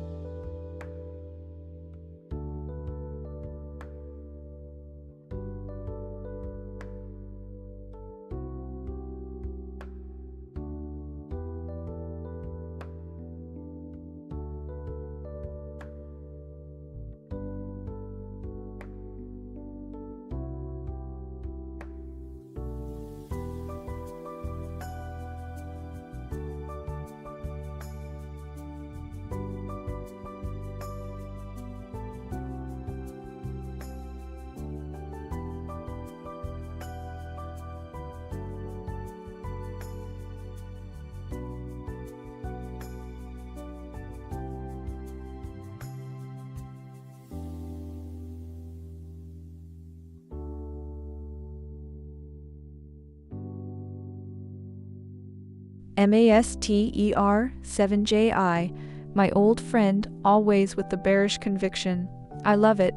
MASTER7JI, my old friend, always with the bearish conviction. I love it.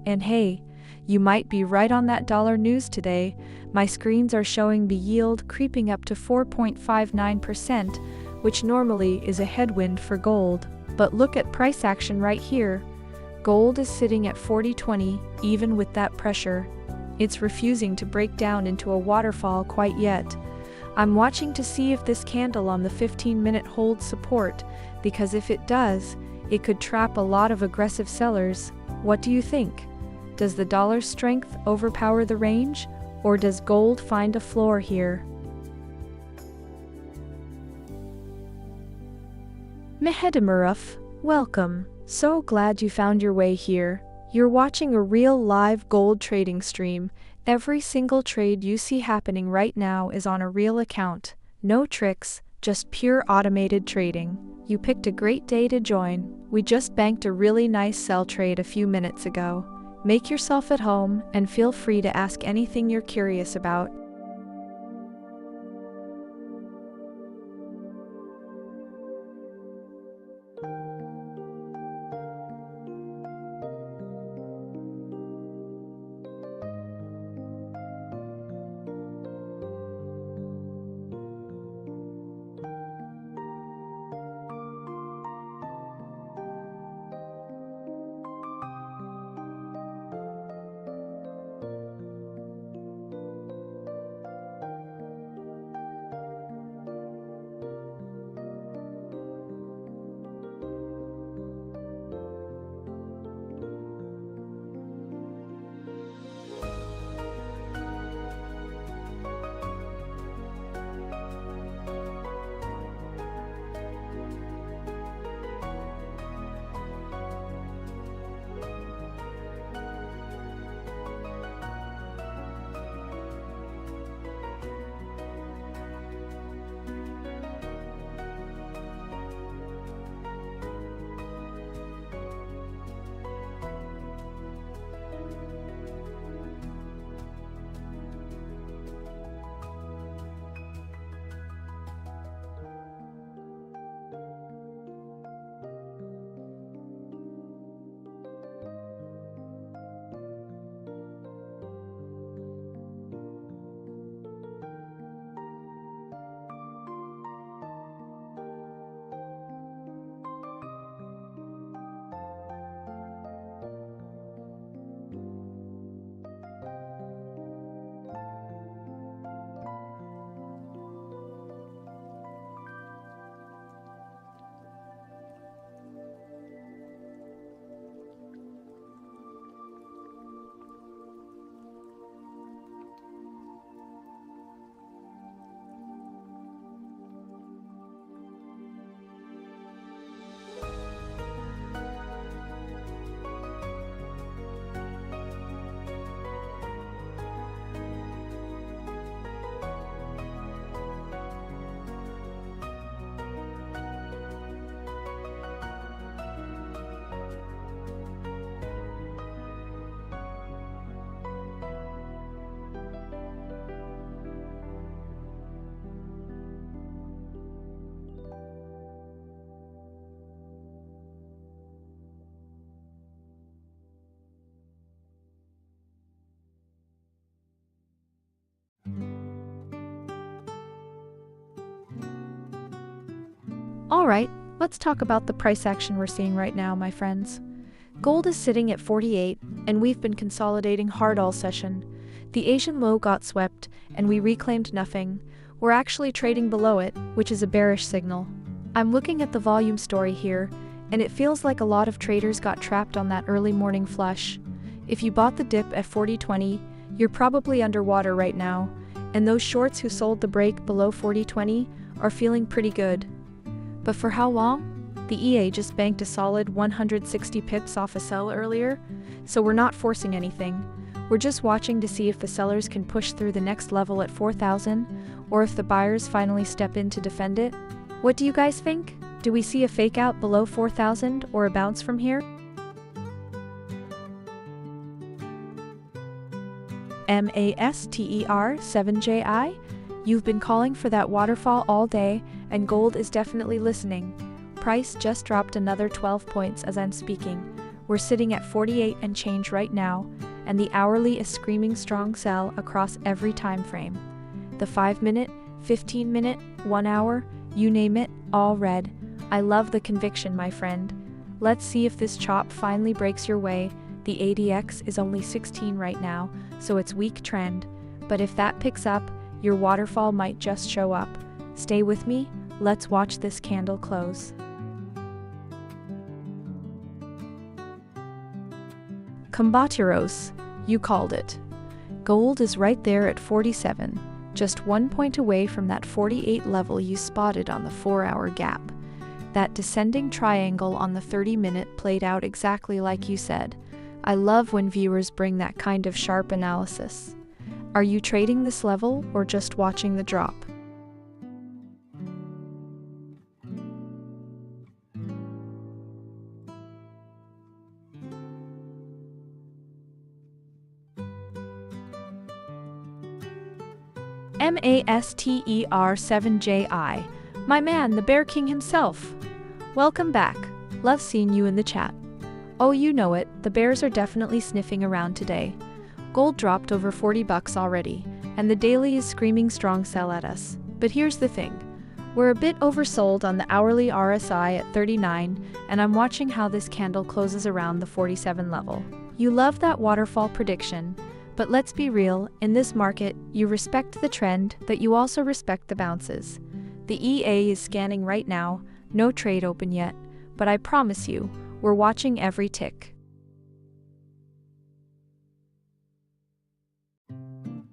And hey, you might be right on that dollar news today. My screens are showing the yield creeping up to 4.59%, which normally is a headwind for gold. But look at price action right here. Gold is sitting at 40.20, even with that pressure. It's refusing to break down into a waterfall quite yet. I'm watching to see if this candle on the 15-minute holds support, because if it does, it could trap a lot of aggressive sellers. What do you think? Does the dollar's strength overpower the range, or does gold find a floor here? Mehedimuruf, welcome. So glad you found your way here. You're watching a real live gold trading stream. Every single trade you see happening right now is on a real account. No tricks, just pure automated trading. You picked a great day to join. We just banked a really nice sell trade a few minutes ago. Make yourself at home and feel free to ask anything you're curious about. Alright, let's talk about the price action we're seeing right now, my friends. Gold is sitting at 48, and we've been consolidating hard all session. The Asian low got swept, and we reclaimed nothing. We're actually trading below it, which is a bearish signal. I'm looking at the volume story here, and it feels like a lot of traders got trapped on that early morning flush. If you bought the dip at 40.20, you're probably underwater right now, and those shorts who sold the break below 40.20 are feeling pretty good. But for how long? The EA just banked a solid 160 pips off a sell earlier, so we're not forcing anything. We're just watching to see if the sellers can push through the next level at 4,000, or if the buyers finally step in to defend it. What do you guys think? Do we see a fake out below 4,000 or a bounce from here? MASTER 7JI? You've been calling for that waterfall all day, and gold is definitely listening. Price just dropped another 12 points as I'm speaking. We're sitting at 48 and change right now, and the hourly is screaming strong sell across every time frame. The 5-minute, 15-minute, 1 hour, you name it, all red. I love the conviction, my friend. Let's see if this chop finally breaks your way. The ADX is only 16 right now, so it's weak trend. But if that picks up, your waterfall might just show up. Stay with me, let's watch this candle close. Combatiros, you called it. Gold is right there at 47, just 1 point away from that 48 level you spotted on the 4-hour gap. That descending triangle on the 30-minute played out exactly like you said. I love when viewers bring that kind of sharp analysis. Are you trading this level or just watching the drop? MASTER7JI, my man, the Bear King himself. Welcome back. Love seeing you in the chat. Oh, you know it, the bears are definitely sniffing around today. Gold dropped over $40 already, and the daily is screaming strong sell at us. But here's the thing. We're a bit oversold on the hourly RSI at 39, and I'm watching how this candle closes around the 47 level. You love that waterfall prediction. But let's be real, in this market, you respect the trend, but you also respect the bounces. The EA is scanning right now, no trade open yet, but I promise you, we're watching every tick.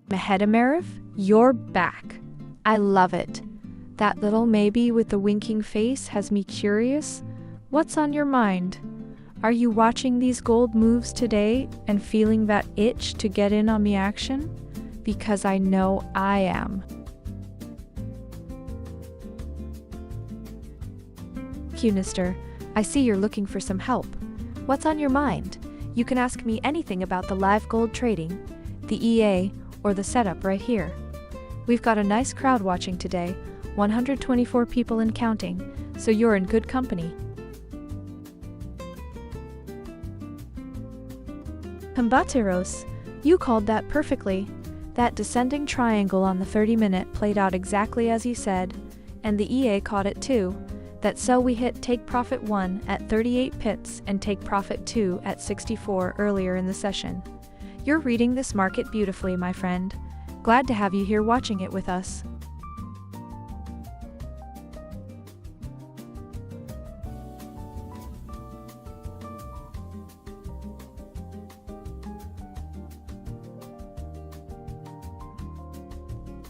Mehedimeriv, you're back. I love it. That little maybe with the winking face has me curious. What's on your mind? Are you watching these gold moves today and feeling that itch to get in on the action? Because I know I am. Qnister, I see you're looking for some help. What's on your mind? You can ask me anything about the live gold trading, the EA, or the setup right here. We've got a nice crowd watching today, 124 people and counting, so you're in good company. Combateros, you called that perfectly. That descending triangle on the 30-minute played out exactly as you said, and the EA caught it too. That sell we hit take profit 1 at 38 pips and take profit 2 at 64 earlier in the session. You're reading this market beautifully, my friend. Glad to have you here watching it with us.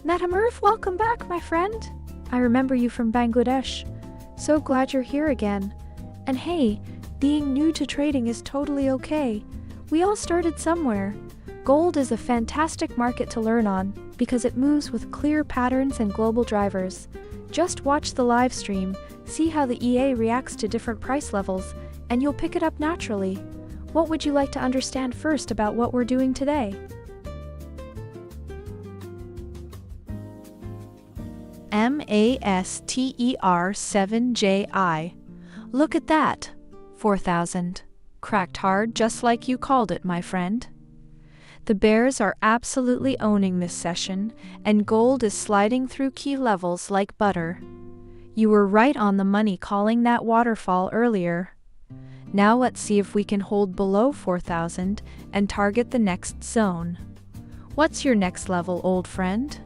Madam Earth, welcome back, my friend. I remember you from Bangladesh. So glad you're here again. And hey, being new to trading is totally okay. We all started somewhere. Gold is a fantastic market to learn on because it moves with clear patterns and global drivers. Just watch the live stream, see how the EA reacts to different price levels, and you'll pick it up naturally. What would you like to understand first about what we're doing today? MASTER7JI. Look at that. 4,000. Cracked hard just like you called it, my friend. The bears are absolutely owning this session, and gold is sliding through key levels like butter. You were right on the money calling that waterfall earlier. Now let's see if we can hold below 4,000 and target the next zone. What's your next level, old friend?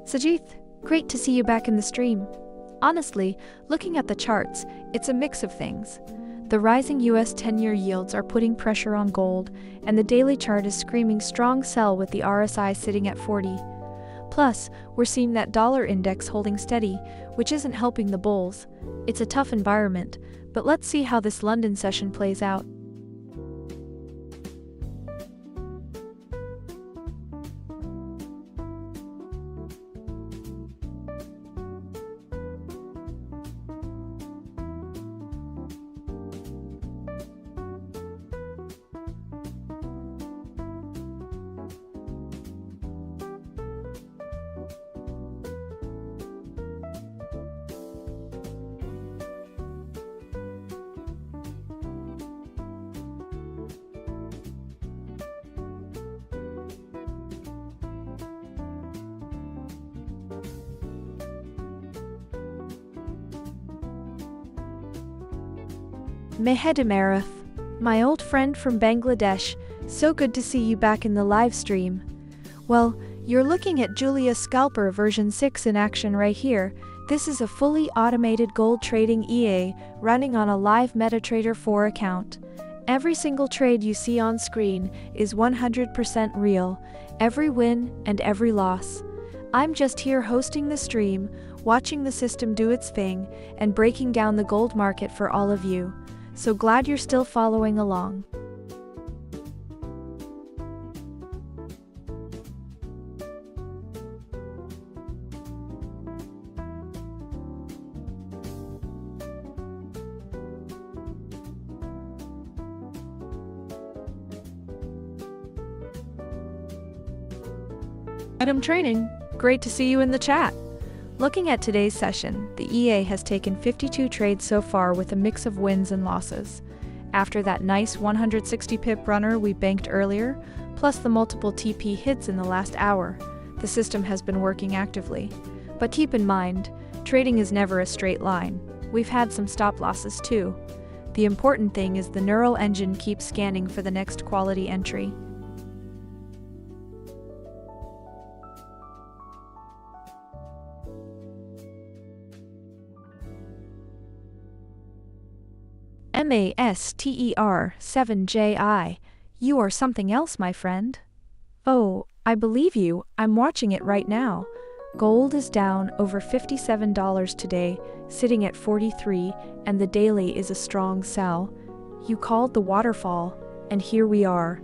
Sajith, great to see you back in the stream. Honestly, looking at the charts, it's a mix of things. The rising US 10-year yields are putting pressure on gold, and the daily chart is screaming strong sell with the RSI sitting at 40. Plus, we're seeing that dollar index holding steady, which isn't helping the bulls. It's a tough environment, but let's see how this London session plays out. Mehedimeriv, my old friend from Bangladesh, so good to see you back in the live stream. Well, You're looking at Julia's Scalper version 6 in action right here. This is a fully automated gold trading EA running on a live MetaTrader 4 account. Every single trade you see on screen is 100% real, every win and every loss. I'm just here hosting the stream, watching the system do its thing, and breaking down the gold market for all of you. So glad you're still following along. Adam Training, great to see you in the chat. Looking at today's session, the EA has taken 52 trades so far with a mix of wins and losses. After that nice 160 pip runner we banked earlier, plus the multiple TP hits in the last hour, the system has been working actively. But keep in mind, trading is never a straight line. We've had some stop losses too. The important thing is the neural engine keeps scanning for the next quality entry. MASTER 7JI, you are something else, my friend. Oh, I believe you, I'm watching it right now. Gold is down over $57 today, sitting at 43, and the daily is a strong sell. You called the waterfall, and here we are.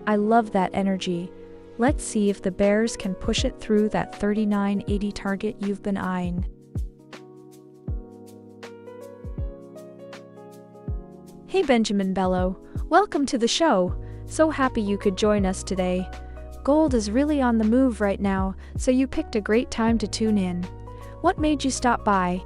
I love that energy. Let's see if the bears can push it through that 39.80 target you've been eyeing. Hey Benjamin Bello, welcome to the show. So happy you could join us today. Gold is really on the move right now, so you picked a great time to tune in. What made you stop by?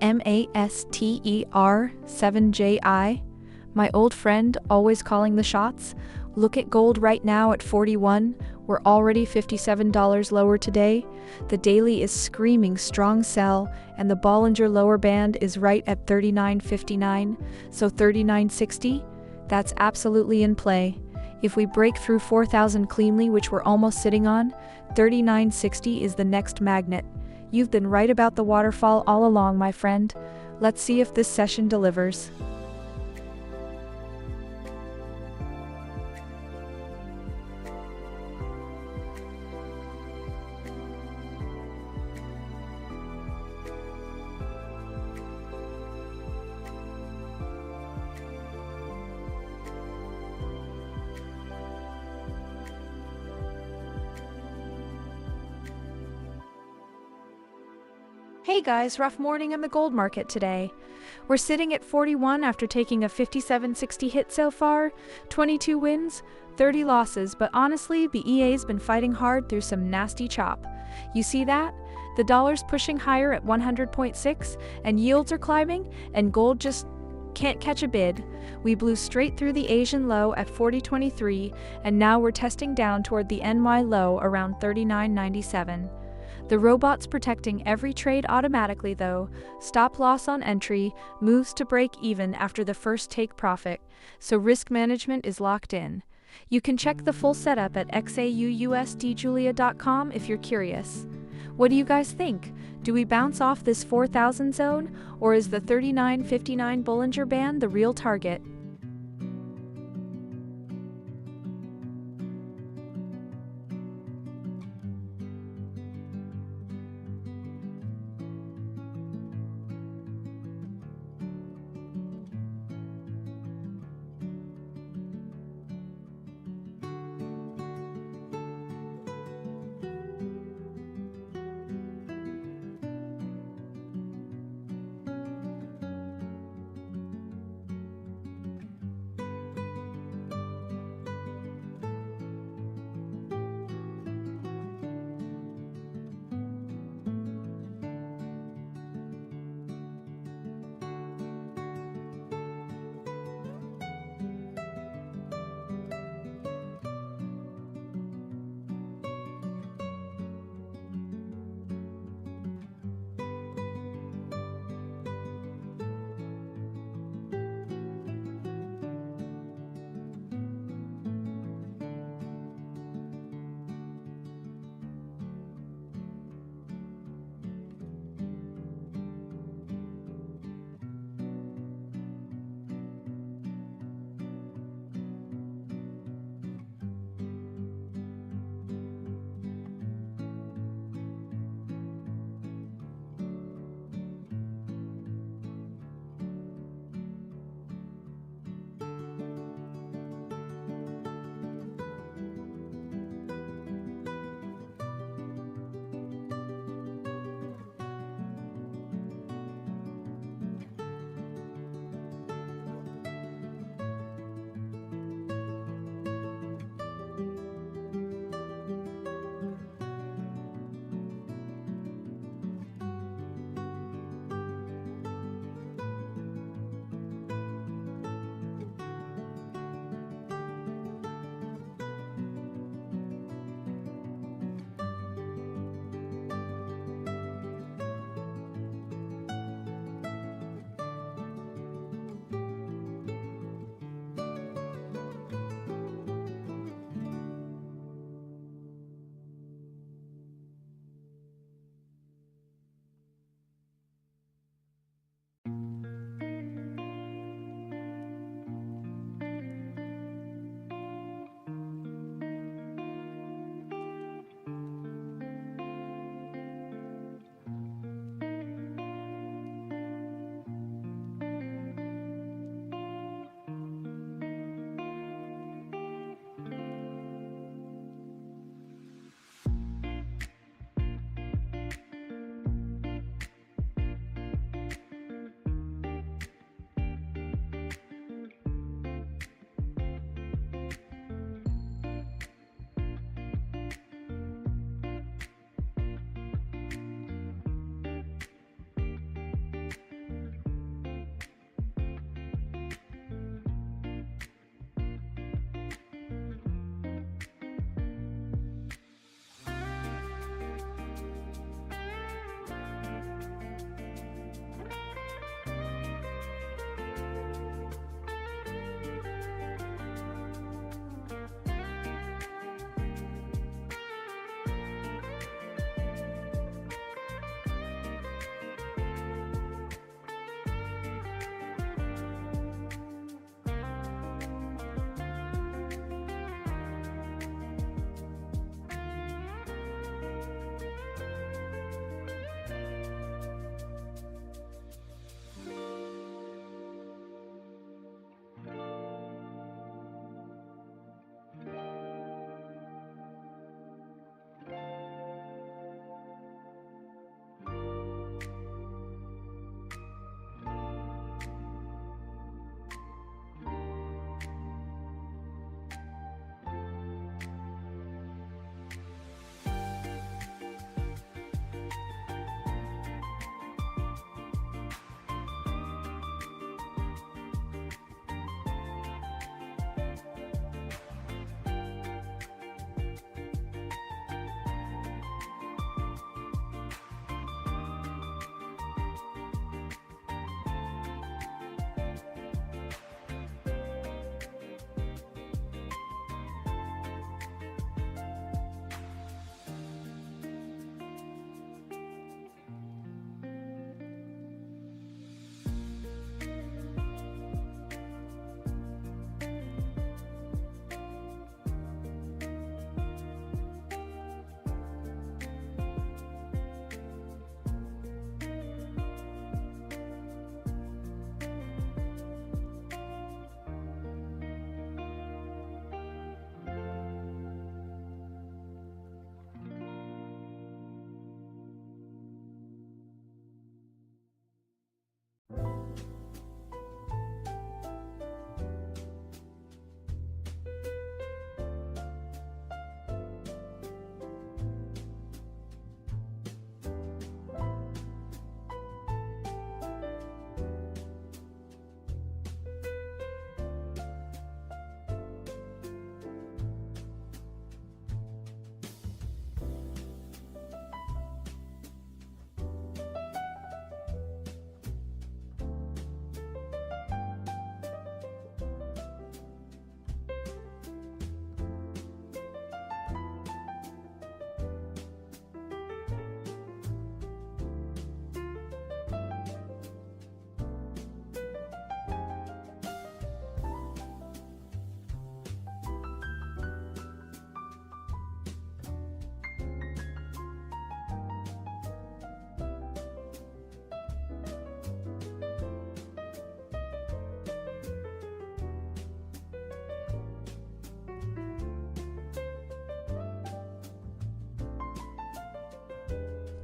MASTER7JI, my old friend always calling the shots. Look at gold right now at 41. We're already $57 lower today. The daily is screaming strong sell, and the Bollinger lower band is right at 39.59, so 39.60. That's absolutely in play. If we break through 4,000 cleanly, which we're almost sitting on, 39.60 is the next magnet. You've been right about the waterfall all along, my friend. Let's see if this session delivers. Hey guys, rough morning in the gold market today. We're sitting at 41 after taking a 57.60 hit so far, 22 wins, 30 losses, but honestly, BEA's been fighting hard through some nasty chop. You see that? The dollar's pushing higher at 100.6, and yields are climbing, and gold just can't catch a bid. We blew straight through the Asian low at 40.23, and now we're testing down toward the NY low around 39.97. The robot's protecting every trade automatically though. Stop loss on entry, moves to break even after the first take profit, so risk management is locked in. You can check the full setup at XAUUSDjulia.com if you're curious. What do you guys think? Do we bounce off this 4,000 zone, or is the 39.59 Bollinger Band the real target?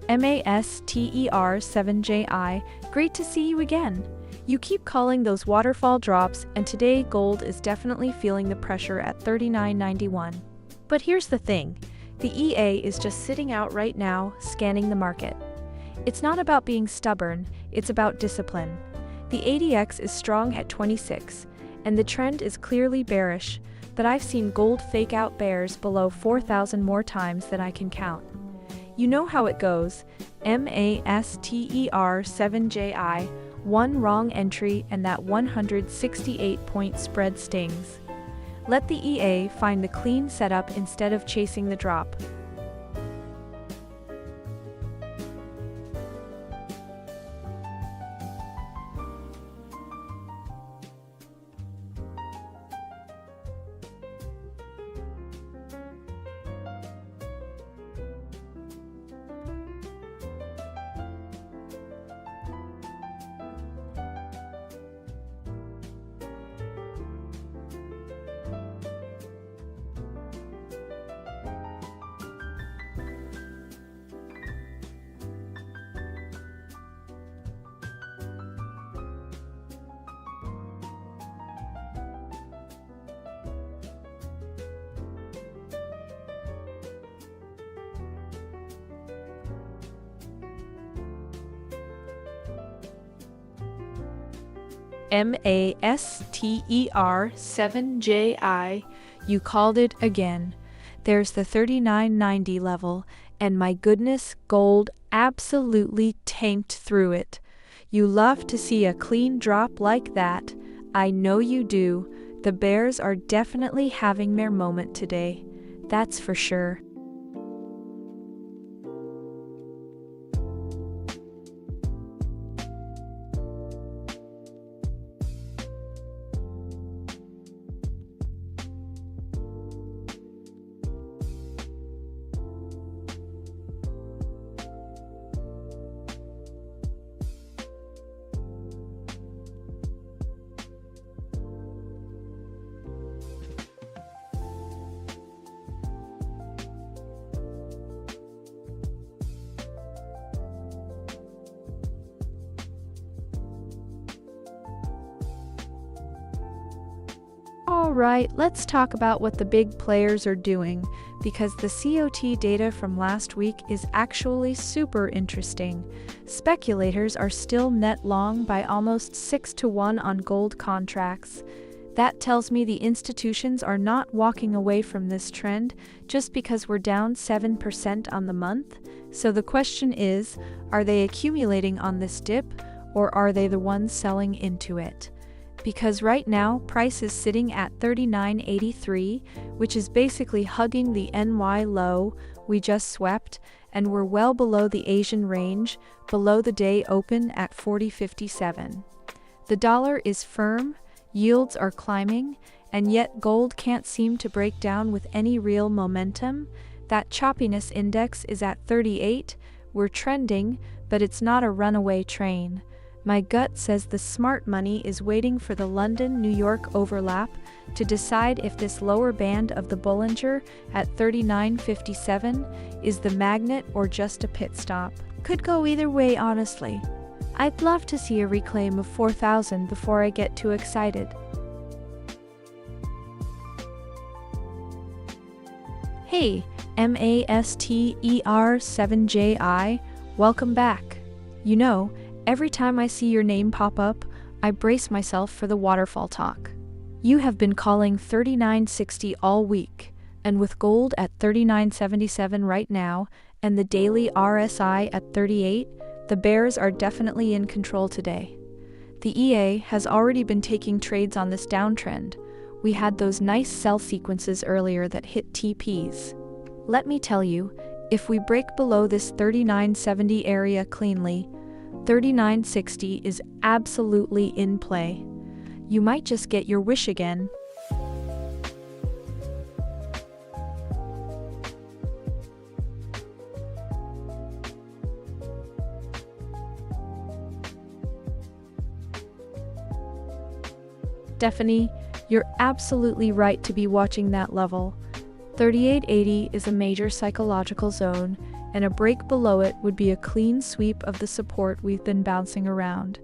MASTER7JI, great to see you again. You keep calling those waterfall drops, and today gold is definitely feeling the pressure at $39.91. But here's the thing, the EA is just sitting out right now, scanning the market. It's not about being stubborn, it's about discipline. The ADX is strong at 26, and the trend is clearly bearish, but I've seen gold fake out bears below 4,000 more times than I can count. You know how it goes, MASTER7JI, one wrong entry and that 168-point spread stings. Let the EA find the clean setup instead of chasing the drop. MASTER7JI, you called it again. There's the 39.90 level, and my goodness, gold absolutely tanked through it. You love to see a clean drop like that. I know you do. The bears are definitely having their moment today. That's for sure. Alright, let's talk about what the big players are doing, because the COT data from last week is actually super interesting. Speculators are still net long by almost 6-to-1 on gold contracts. That tells me the institutions are not walking away from this trend just because we're down 7% on the month. So the question is, are they accumulating on this dip, or are they the ones selling into it? Because right now, price is sitting at 39.83, which is basically hugging the NY low we just swept, and we're well below the Asian range, below the day open at 40.57. The dollar is firm, yields are climbing, and yet gold can't seem to break down with any real momentum. That choppiness index is at 38, we're trending, but it's not a runaway train. My gut says the smart money is waiting for the London-New York overlap to decide if this lower band of the Bollinger at 39.57 is the magnet or just a pit stop. Could go either way, honestly. I'd love to see a reclaim of 4,000 before I get too excited. Hey, MASTER7JI, welcome back. You know, every time I see your name pop up, I brace myself for the waterfall talk. You have been calling 39.60 all week, and with gold at 39.77 right now, and the daily RSI at 38, the bears are definitely in control today. The EA has already been taking trades on this downtrend. We had those nice sell sequences earlier that hit TPs. Let me tell you, if we break below this 39.70 area cleanly, 39.60 is absolutely in play. You might just get your wish again. Stephanie, you're absolutely right to be watching that level. 38.80 is a major psychological zone, and a break below it would be a clean sweep of the support we've been bouncing around.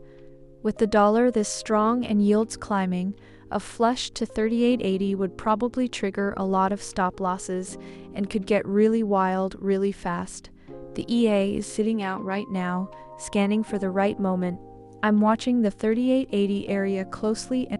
With the dollar this strong and yields climbing, a flush to 38.80 would probably trigger a lot of stop losses and could get really wild really fast. The EA is sitting out right now, scanning for the right moment. I'm watching the 38.80 area closely and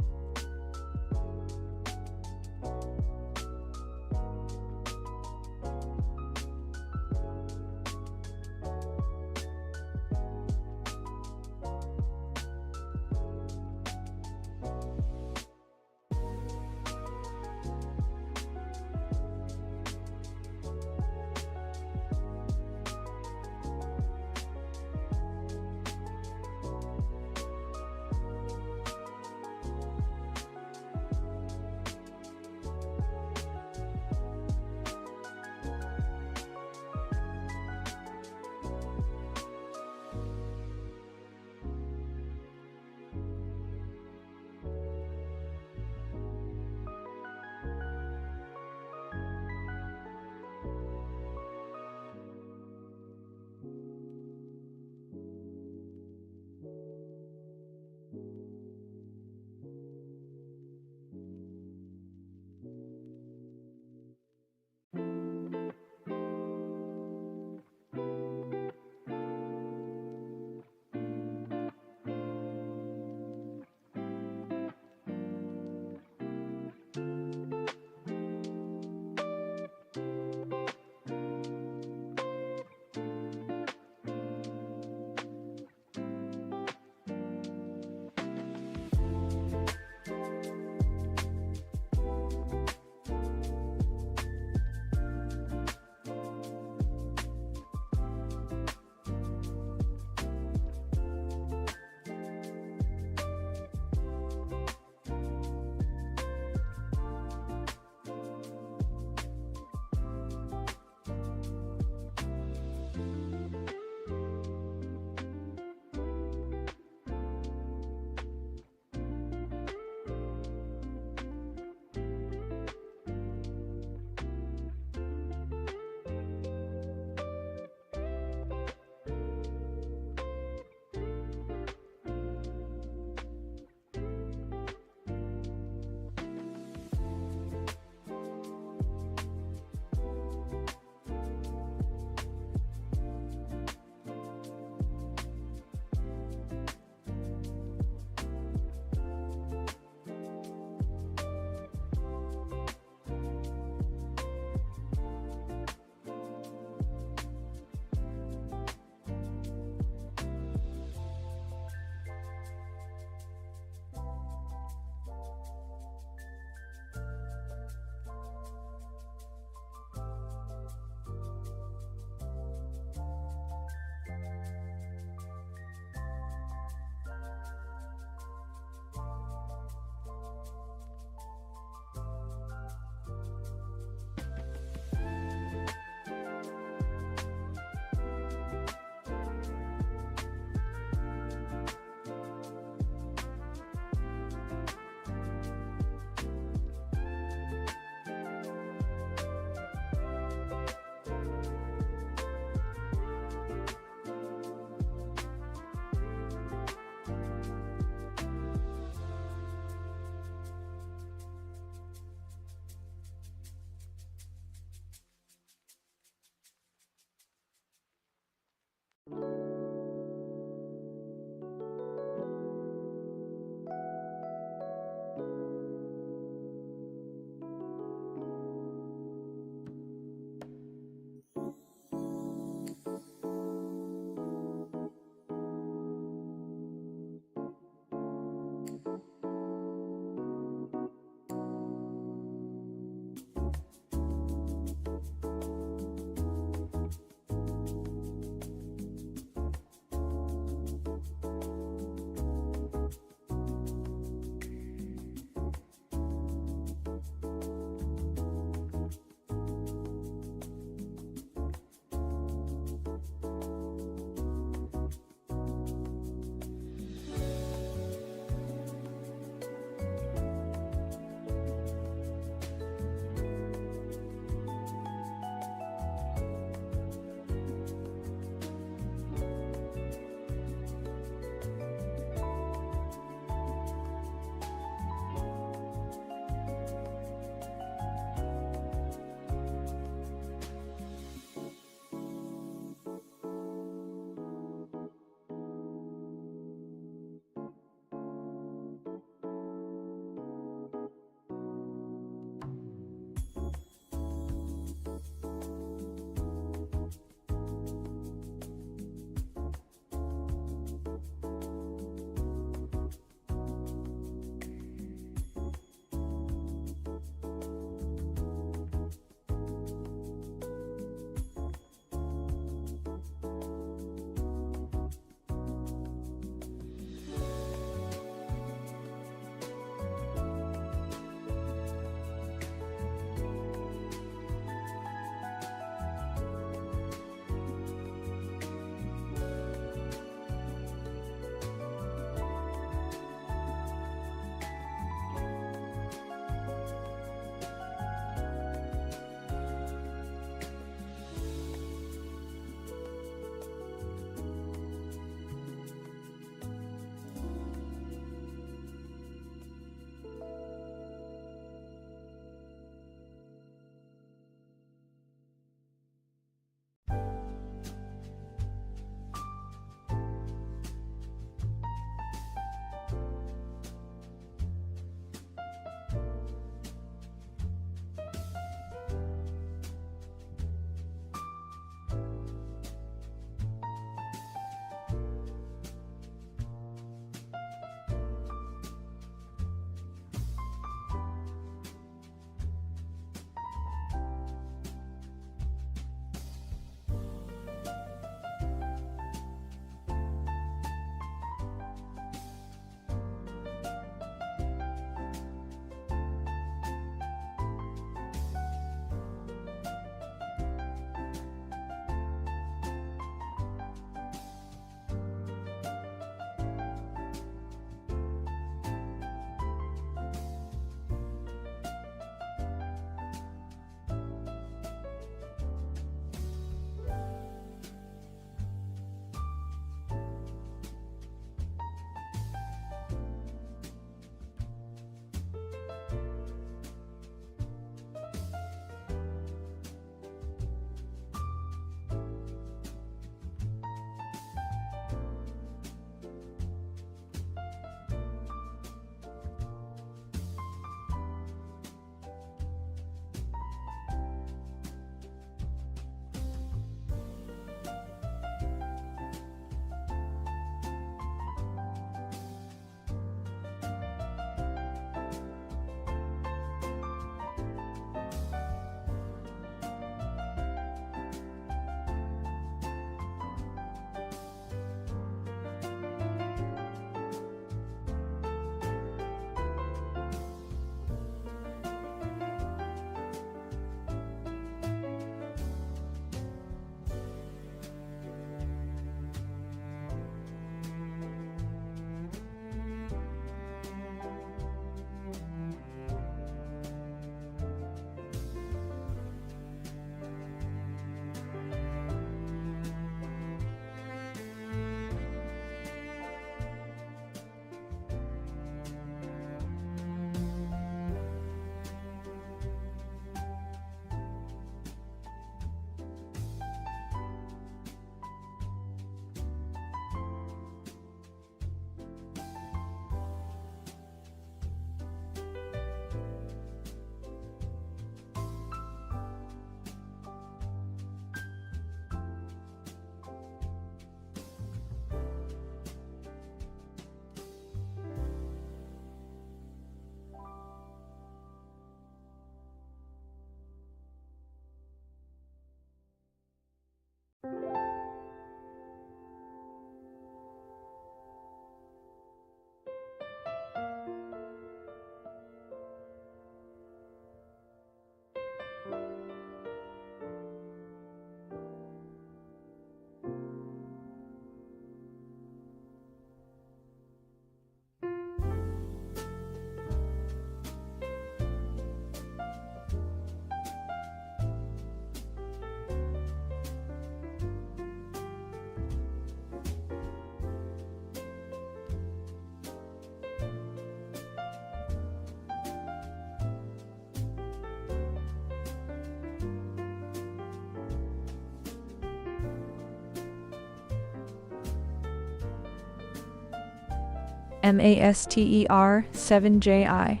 MASTER 7JI.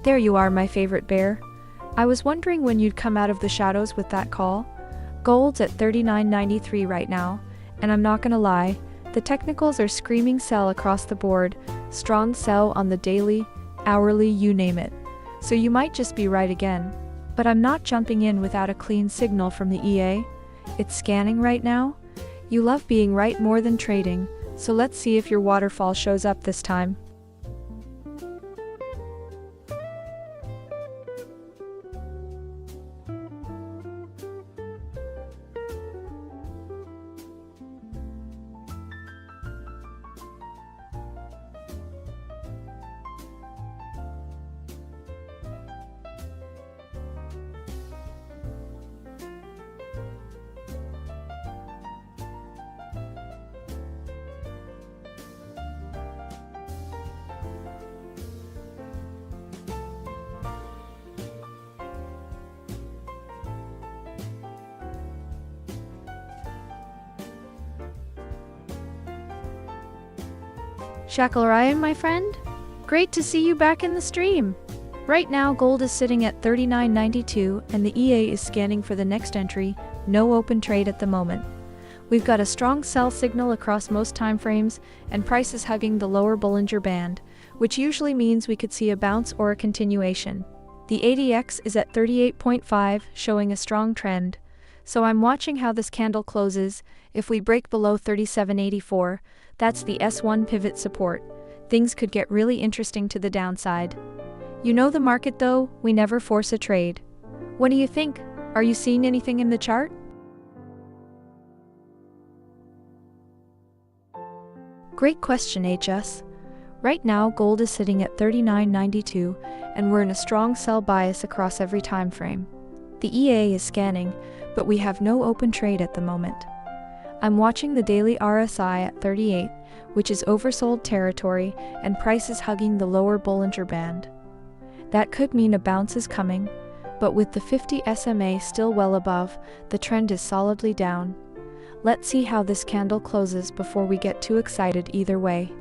There you are, my favorite bear. I was wondering when you'd come out of the shadows with that call. Gold's at $39.93 right now, and I'm not gonna lie, the technicals are screaming sell across the board, strong sell on the daily, hourly, you name it. So you might just be right again. But I'm not jumping in without a clean signal from the EA. It's scanning right now. You love being right more than trading, so let's see if your waterfall shows up this time. Shackle-Ryan, my friend? Great to see you back in the stream. Right now, gold is sitting at $39.92 and the EA is scanning for the next entry, no open trade at the moment. We've got a strong sell signal across most timeframes and prices hugging the lower Bollinger Band, which usually means we could see a bounce or a continuation. The ADX is at 38.5, showing a strong trend. So I'm watching how this candle closes. If we break below 37.84, that's the S1 pivot support. Things could get really interesting to the downside. You know the market though, we never force a trade. What do you think? Are you seeing anything in the chart? Great question, HS. Right now, gold is sitting at $39.92, and we're in a strong sell bias across every time frame. The EA is scanning, but we have no open trade at the moment. I'm watching the daily RSI at 38, which is oversold territory, and prices hugging the lower Bollinger Band. That could mean a bounce is coming, but with the 50 SMA still well above, the trend is solidly down. Let's see how this candle closes before we get too excited either way.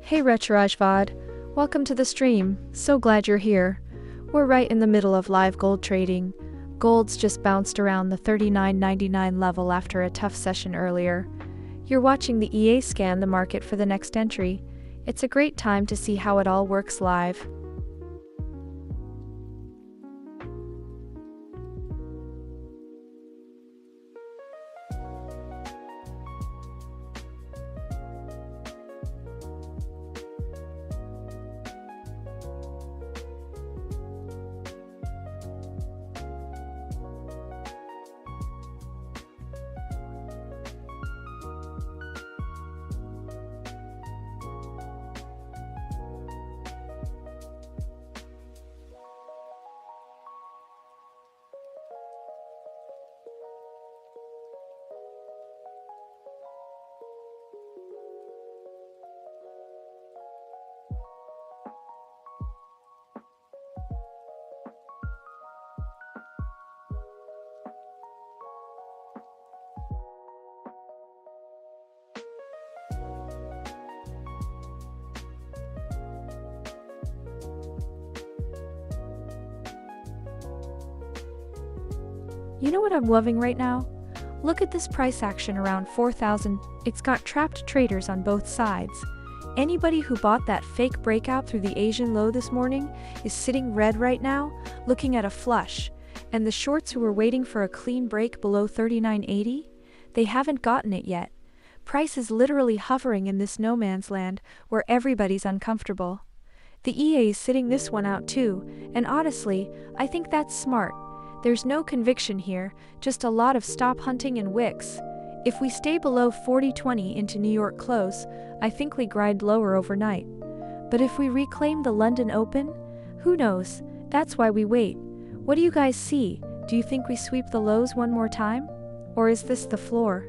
Hey Recharajvad, Welcome to the stream. So glad you're here. We're right in the middle of live gold trading. Gold's just bounced around the $39.99 level after a tough session earlier. You're watching the EA scan the market for the next entry. It's a great time to see how it all works live. You know what I'm loving right now? Look at this price action around 4,000. It's got trapped traders on both sides. Anybody who bought that fake breakout through the Asian low this morning is sitting red right now, looking at a flush. And the shorts who were waiting for a clean break below 39.80? They haven't gotten it yet. Price is literally hovering in this no man's land where everybody's uncomfortable. The EA is sitting this one out too, and honestly, I think that's smart. There's no conviction here, just a lot of stop hunting and wicks. If we stay below 40.20 into New York close, I think we grind lower overnight. But if we reclaim the London Open, who knows? That's why we wait. What do you guys see? Do you think we sweep the lows one more time? Or is this the floor?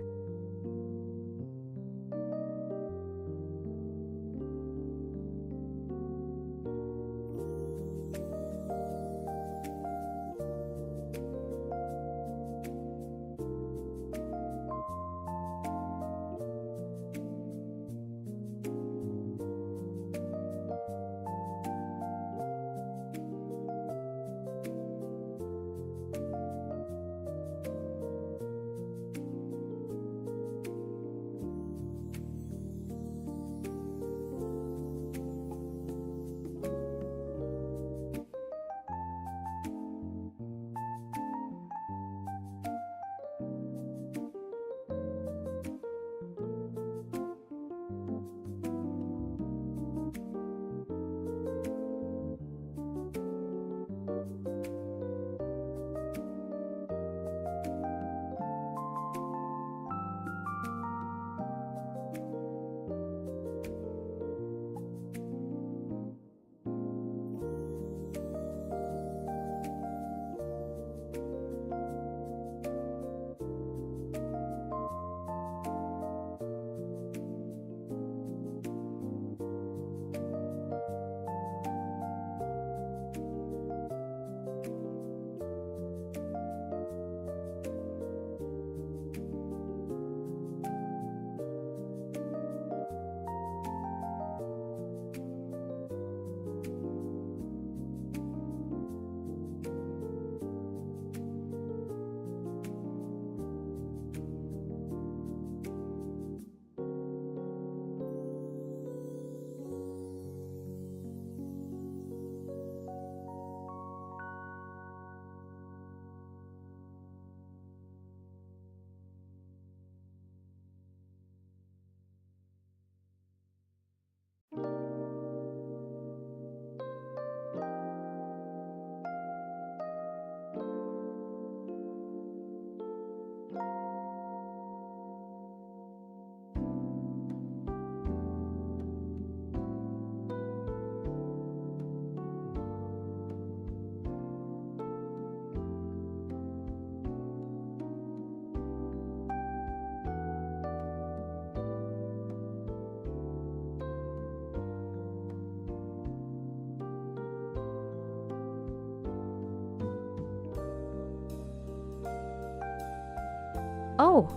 Oh,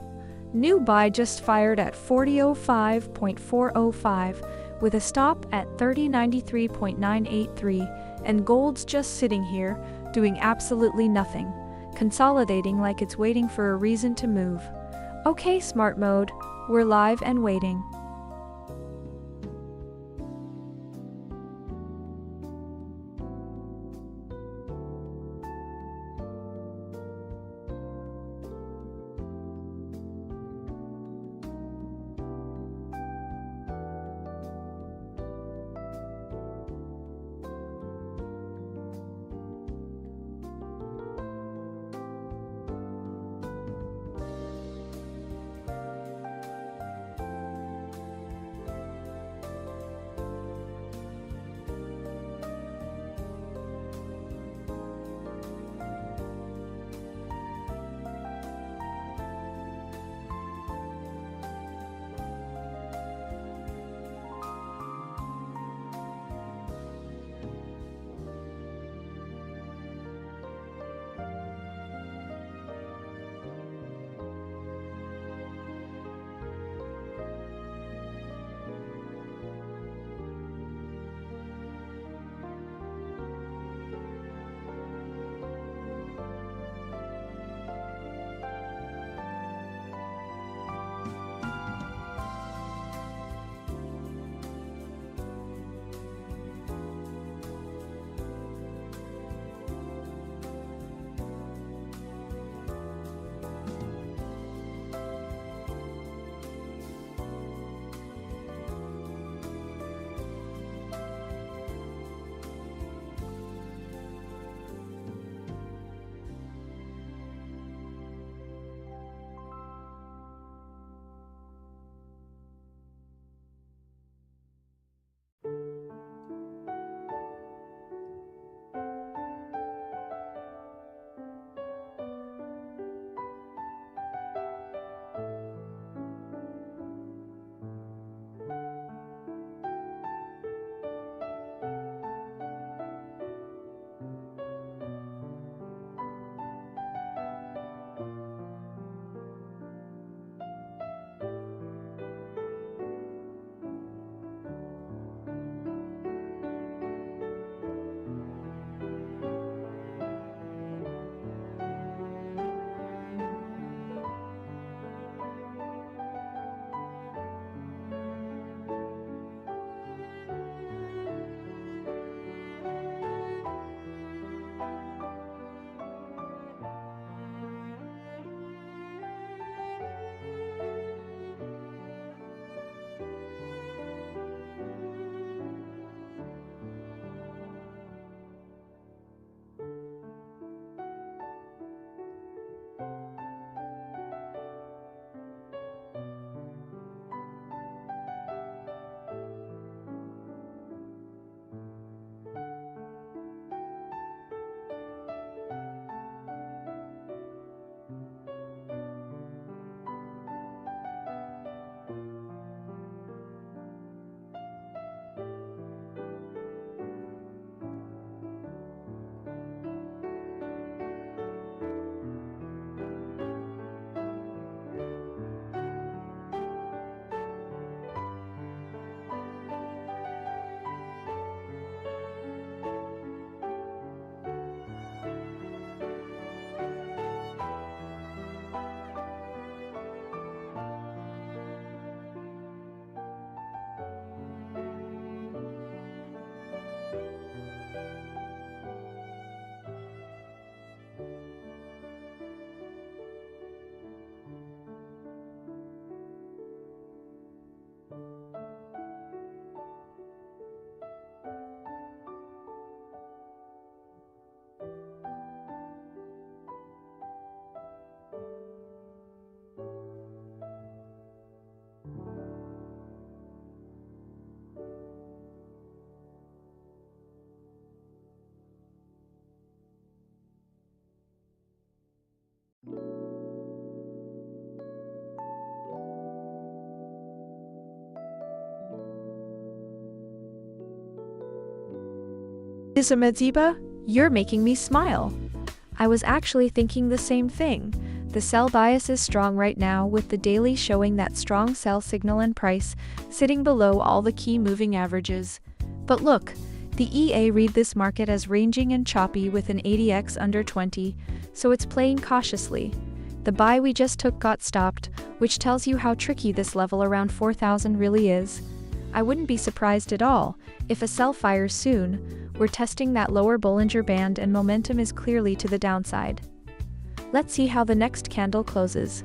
new buy just fired at 40.05.405. with a stop at 3093.983, and gold's just sitting here, doing absolutely nothing, consolidating like it's waiting for a reason to move. Okay, smart mode, we're live and waiting. Isamadziba, you're making me smile. I was actually thinking the same thing. The sell bias is strong right now, with the daily showing that strong sell signal and price sitting below all the key moving averages. But look, the EA read this market as ranging and choppy with an ADX under 20, so it's playing cautiously. The buy we just took got stopped, which tells you how tricky this level around 4,000 really is. I wouldn't be surprised at all if a sell fires soon. We're testing that lower Bollinger Band and momentum is clearly to the downside. Let's see how the next candle closes.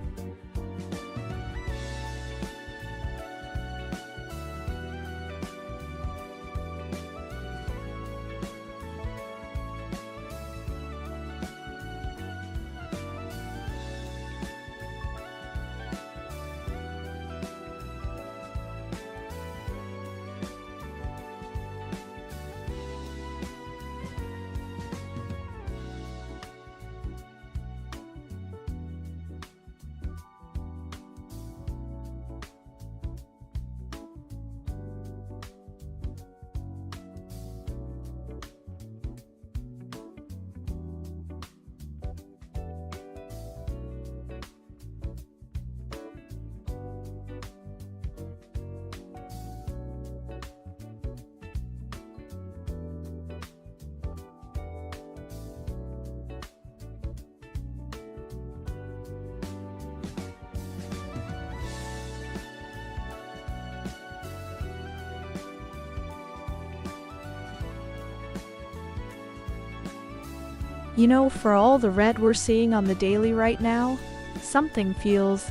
You know, for all the red we're seeing on the daily right now, something feels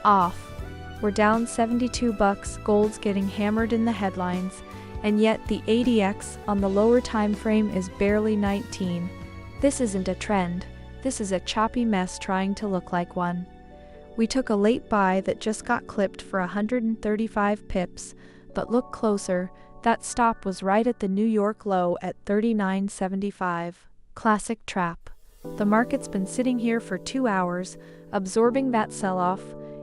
off. We're down 72 bucks, gold's getting hammered in the headlines, and yet the ADX on the lower time frame is barely 19. This isn't a trend, this is a choppy mess trying to look like one. We took a late buy that just got clipped for 135 pips, but look closer, that stop was right at the New York low at 39.75. Classic trap. The market's been sitting here for 2 hours, absorbing that sell-off,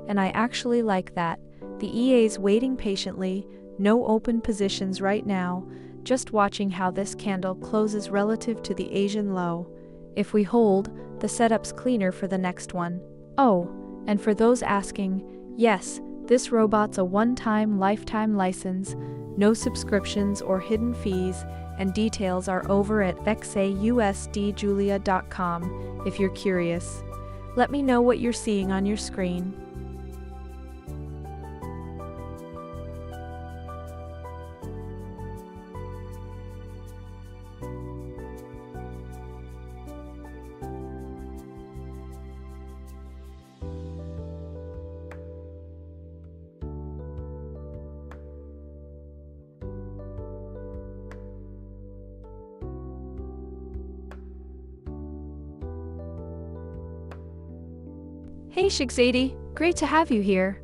and I actually like that. The EA's waiting patiently, no open positions right now, just watching how this candle closes relative to the Asian low. If we hold, the setup's cleaner for the next one. Oh, and for those asking, yes, this robot's a one-time lifetime license, no subscriptions or hidden fees, and details are over at XAUUSDjulia.com if you're curious. Let me know what you're seeing on your screen. Hey Shigzady, great to have you here.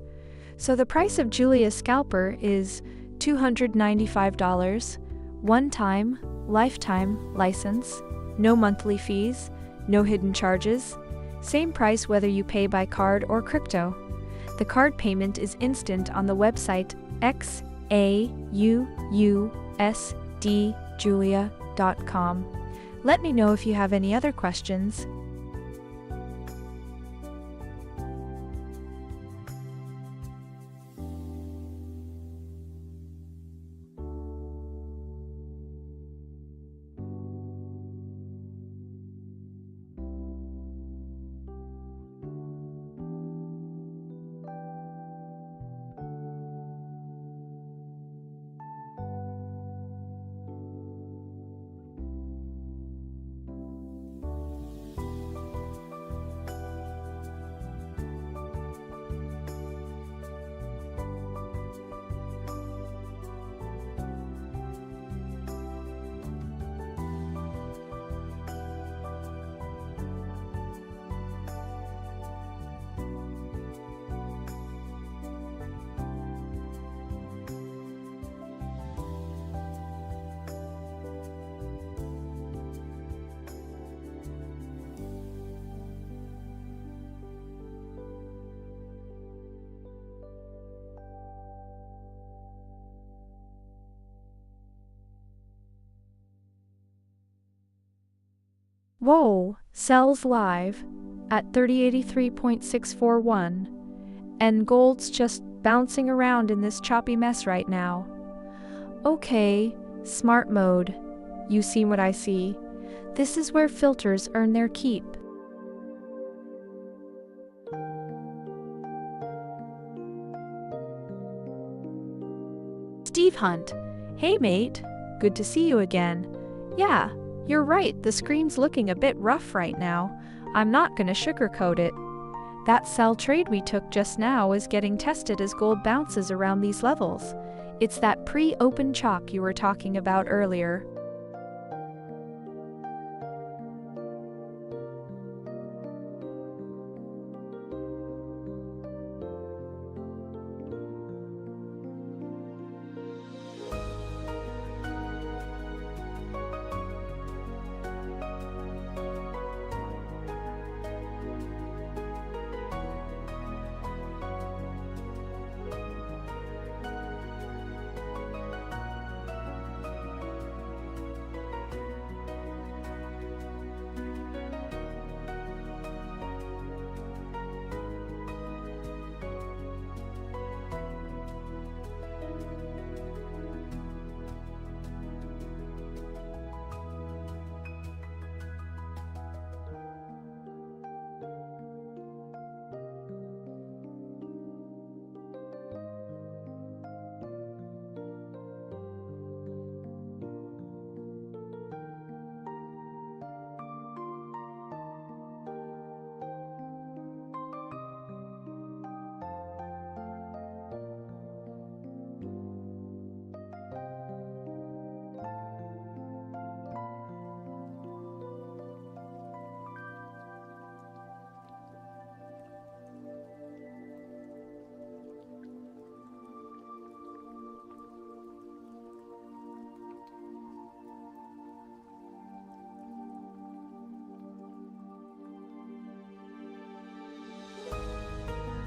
So the price of Julia's scalper is $295, one-time, lifetime license, no monthly fees, no hidden charges, same price whether you pay by card or crypto. The card payment is instant on the website XAUUSDjulia.com. Let me know if you have any other questions. Whoa, sells live. at 3083.641, and gold's just bouncing around in this choppy mess right now. Okay, smart mode. You see what I see. This is where filters earn their keep. Steve Hunt. Hey mate, good to see you again. Yeah, you're right, the screen's looking a bit rough right now. I'm not gonna sugarcoat it. That sell trade we took just now is getting tested as gold bounces around these levels. It's that pre-open chalk you were talking about earlier.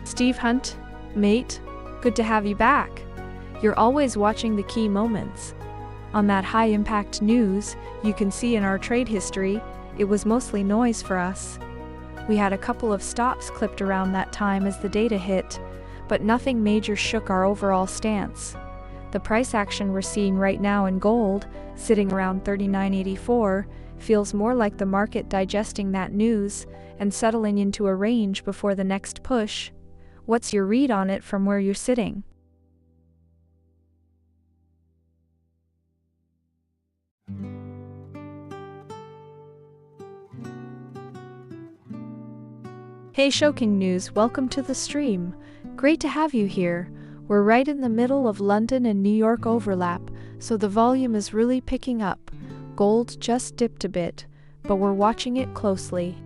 Steve Hunt, mate, good to have you back. You're always watching the key moments. On that high-impact news, you can see in our trade history, it was mostly noise for us. We had a couple of stops clipped around that time as the data hit, but nothing major shook our overall stance. The price action we're seeing right now in gold, sitting around 39.84, feels more like the market digesting that news and settling into a range before the next push. What's your read on it from where you're sitting? Hey Shocking News, welcome to the stream. Great to have you here. We're right in the middle of London and New York overlap, so the volume is really picking up. Gold just dipped a bit, but we're watching it closely.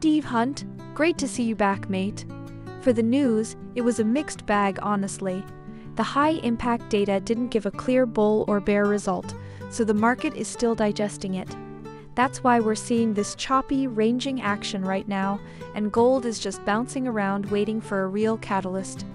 Steve Hunt, great to see you back, mate. For the news, it was a mixed bag, honestly. The high-impact data didn't give a clear bull or bear result, so the market is still digesting it. That's why we're seeing this choppy, ranging action right now, and gold is just bouncing around waiting for a real catalyst.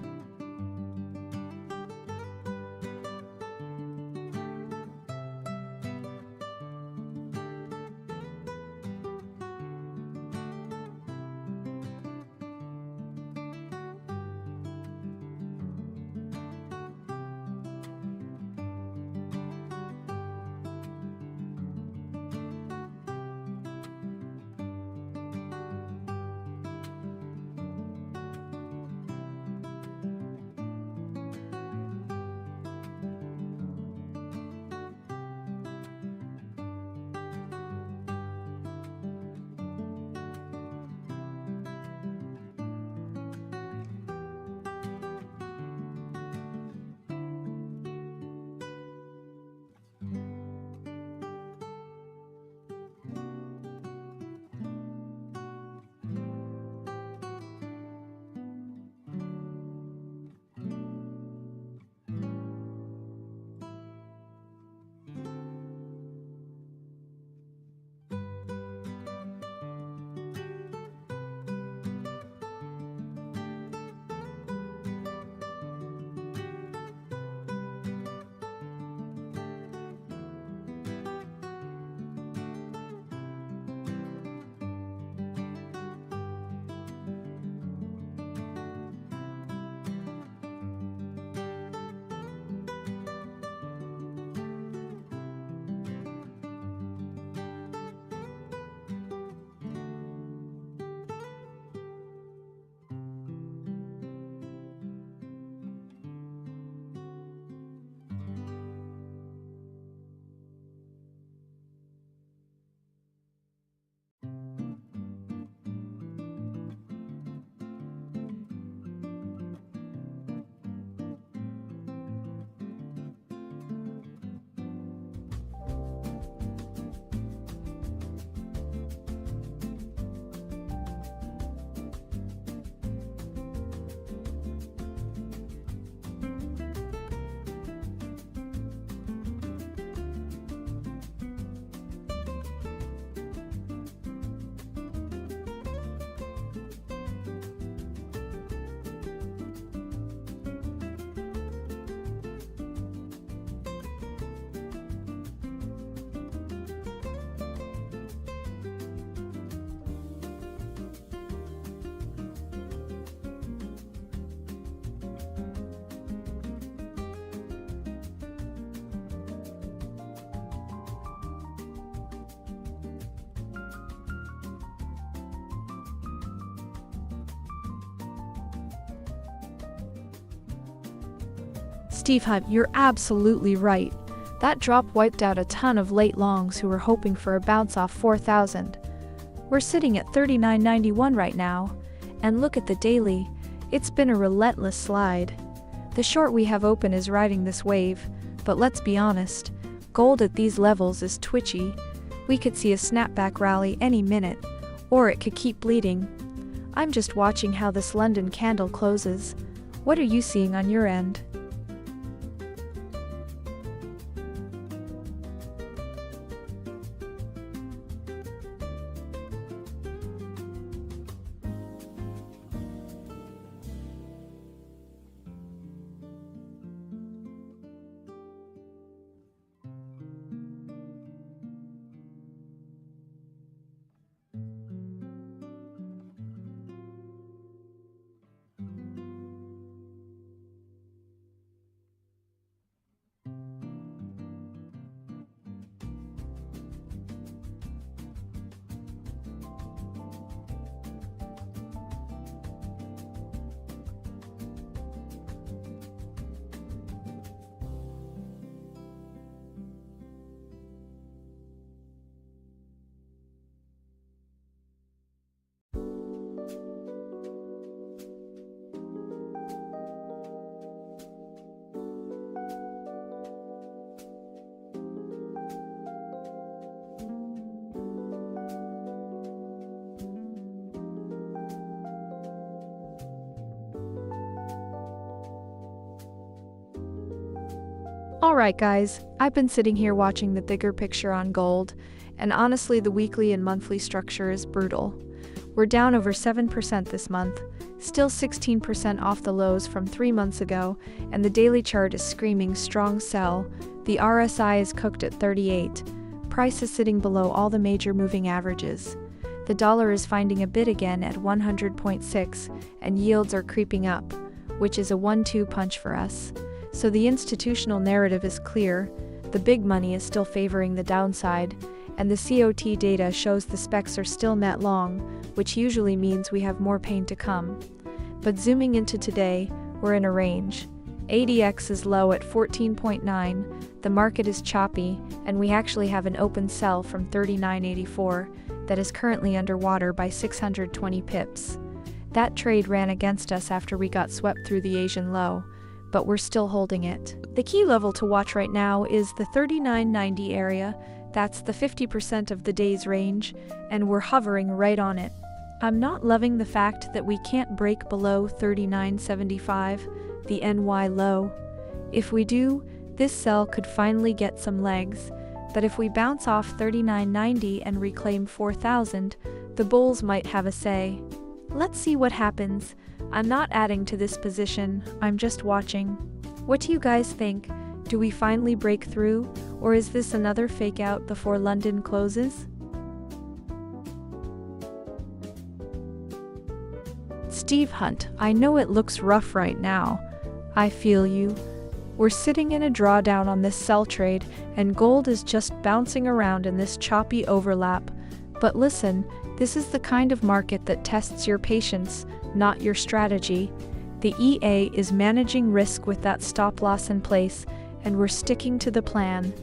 Steve Hunt, you're absolutely right. That drop wiped out a ton of late longs who were hoping for a bounce off 4,000. We're sitting at 39.91 right now. And look at the daily. It's been a relentless slide. The short we have open is riding this wave, but let's be honest, gold at these levels is twitchy. We could see a snapback rally any minute, or it could keep bleeding. I'm just watching how this London candle closes. What are you seeing on your end? Alright guys, I've been sitting here watching the bigger picture on gold, and honestly the weekly and monthly structure is brutal. We're down over 7% this month, still 16% off the lows from 3 months ago, and the daily chart is screaming strong sell. The RSI is cooked at 38. Price is sitting below all the major moving averages. The dollar is finding a bid again at 100.6, and yields are creeping up, which is a 1-2 punch for us. So the institutional narrative is clear, the big money is still favoring the downside, and the COT data shows the specs are still net long, which usually means we have more pain to come. But zooming into today, we're in a range. ADX is low at 14.9, the market is choppy, and we actually have an open sell from 39.84 that is currently underwater by 620 pips. That trade ran against us after we got swept through the Asian low, but we're still holding it. The key level to watch right now is the 39.90 area. That's the 50% of the day's range, and we're hovering right on it. I'm not loving the fact that we can't break below 39.75, the NY low. If we do, this sell could finally get some legs, but if we bounce off 39.90 and reclaim 4,000, the bulls might have a say. Let's see what happens. I'm not adding to this position, I'm just watching. What do you guys think? Do we finally break through, or is this another fake out before London closes? Steve Hunt, I know it looks rough right now. I feel you. We're sitting in a drawdown on this sell trade, and gold is just bouncing around in this choppy overlap. But listen, this is the kind of market that tests your patience, not your strategy. The EA is managing risk with that stop loss in place, and we're sticking to the plan.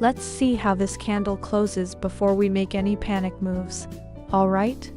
Let's see how this candle closes before we make any panic moves. All right?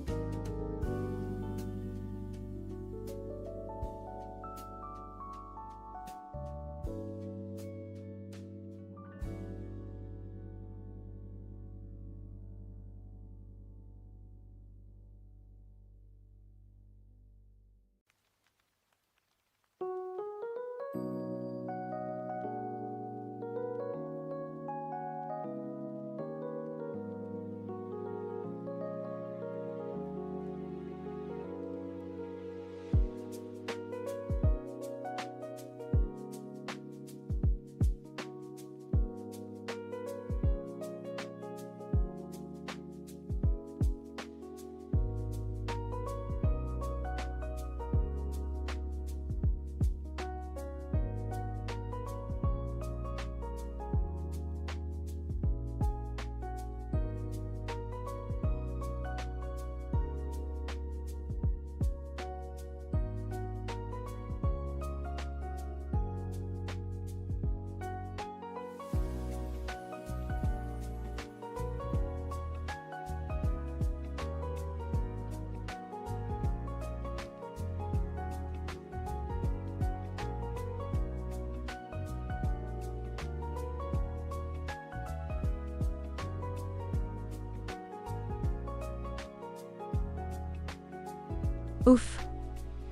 Oof.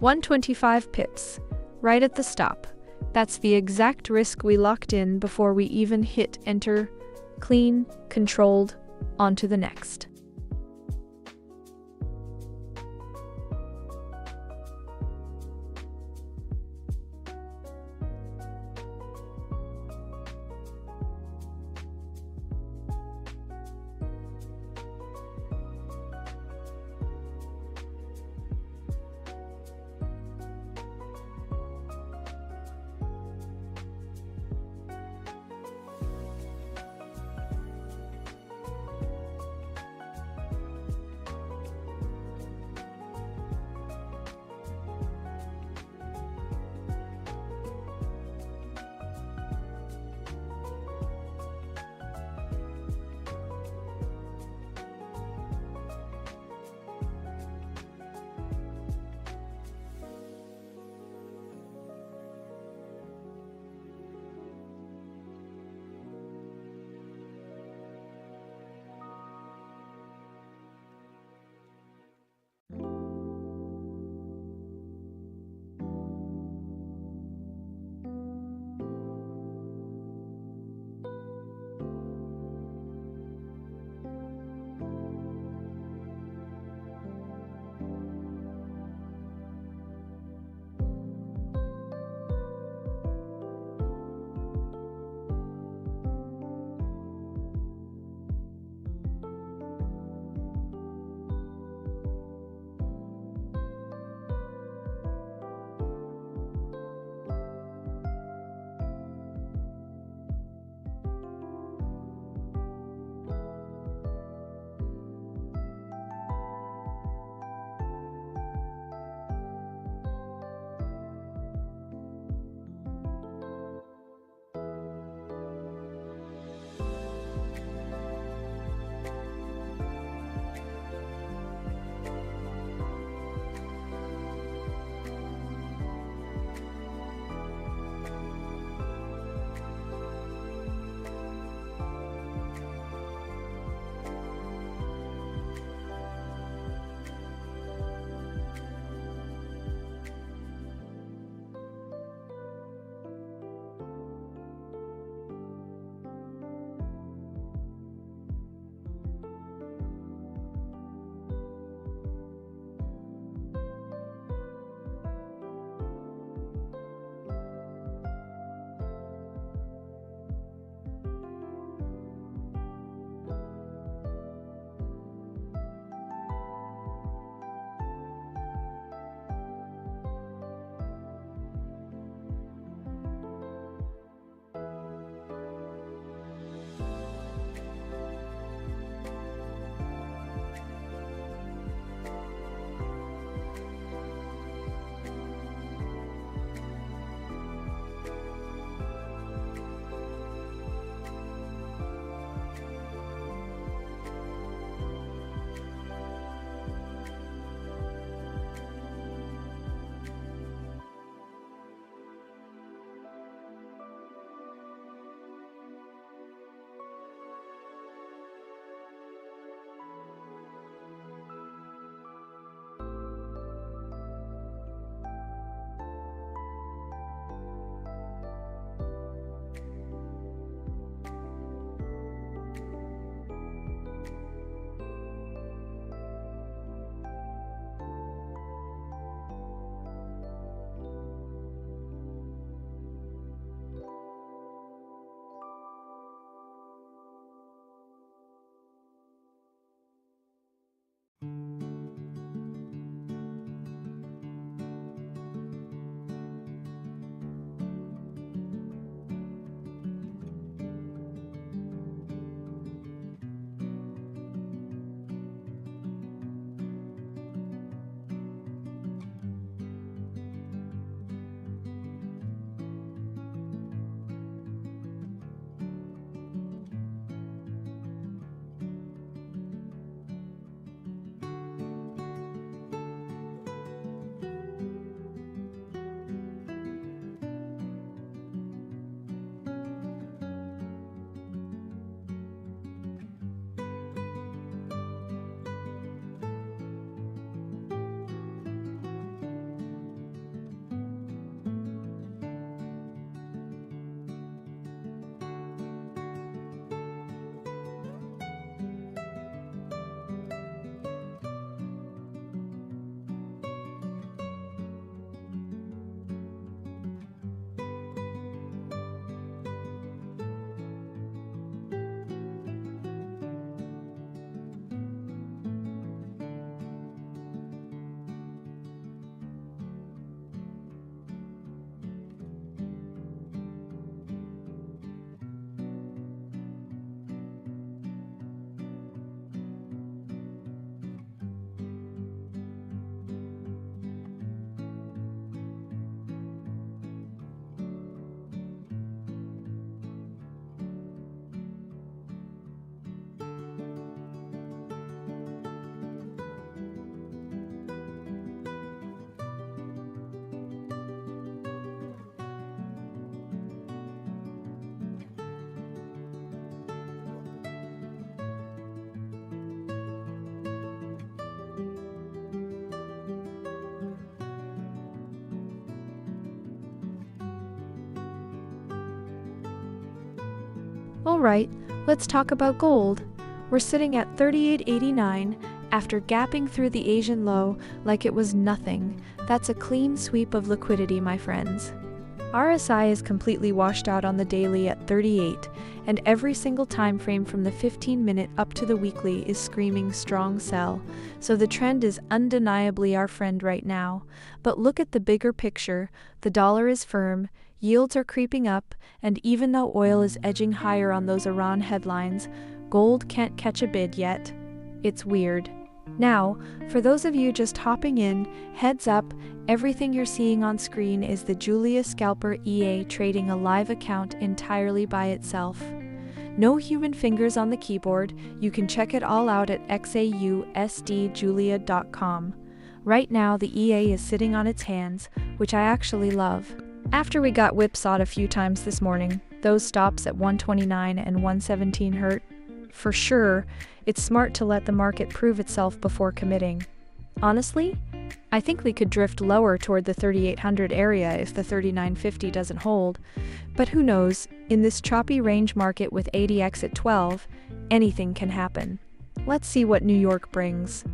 125 pips. Right at the stop. That's the exact risk we locked in before we even hit enter. Clean, controlled, on to the next. Alright, let's talk about gold. We're sitting at 38.89 after gapping through the Asian low like it was nothing. That's a clean sweep of liquidity, my friends. RSI is completely washed out on the daily at 38, and every single time frame from the 15-minute up to the weekly is screaming strong sell, so the trend is undeniably our friend right now. But look at the bigger picture. The dollar is firm, yields are creeping up, and even though oil is edging higher on those Iran headlines, gold can't catch a bid yet. It's weird. Now, for those of you just hopping in, heads up, everything you're seeing on screen is the Julia Scalper EA trading a live account entirely by itself. No human fingers on the keyboard. You can check it all out at XAUUSDjulia.com. Right now the EA is sitting on its hands, which I actually love. After we got whipsawed a few times this morning, those stops at 129 and 117 hurt. For sure, it's smart to let the market prove itself before committing. Honestly, I think we could drift lower toward the 3800 area if the 3950 doesn't hold, but who knows, in this choppy range market with ADX at 12, anything can happen. Let's see what New York brings.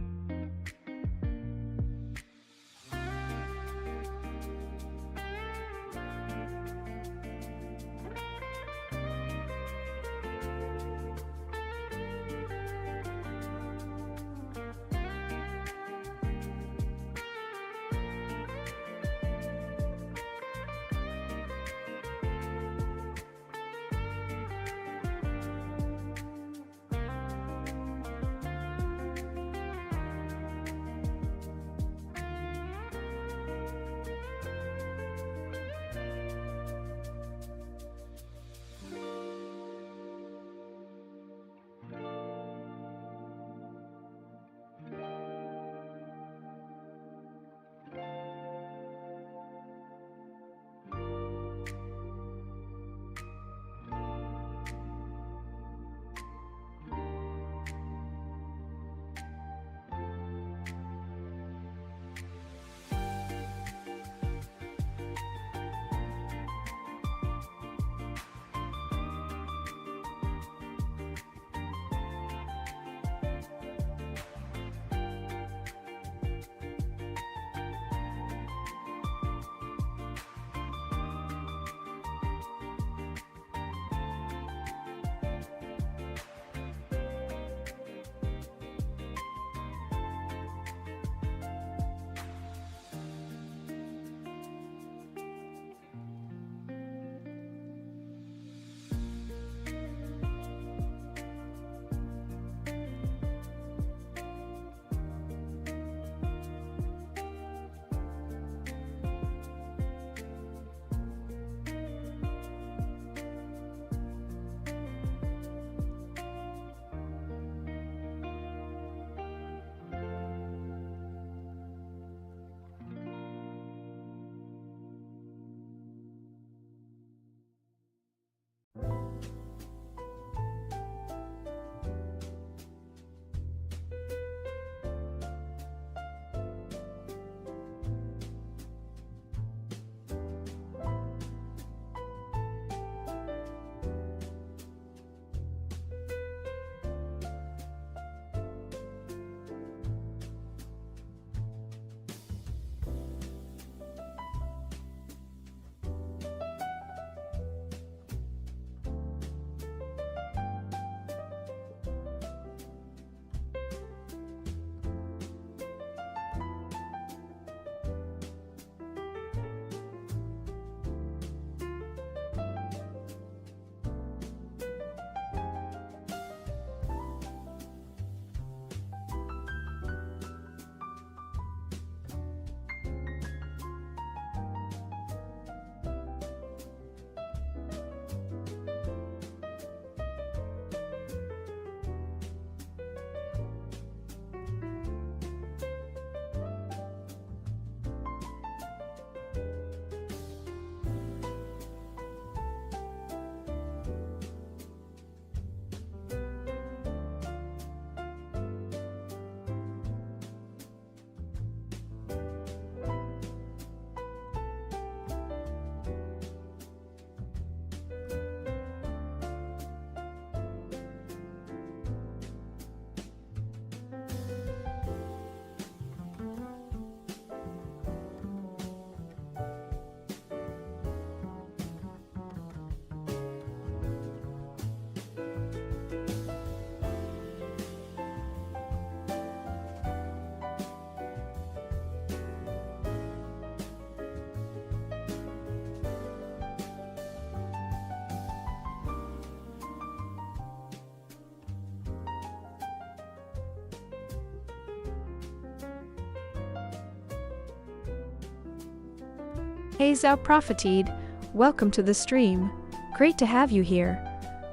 Hey XAUUSD, welcome to the stream. Great to have you here.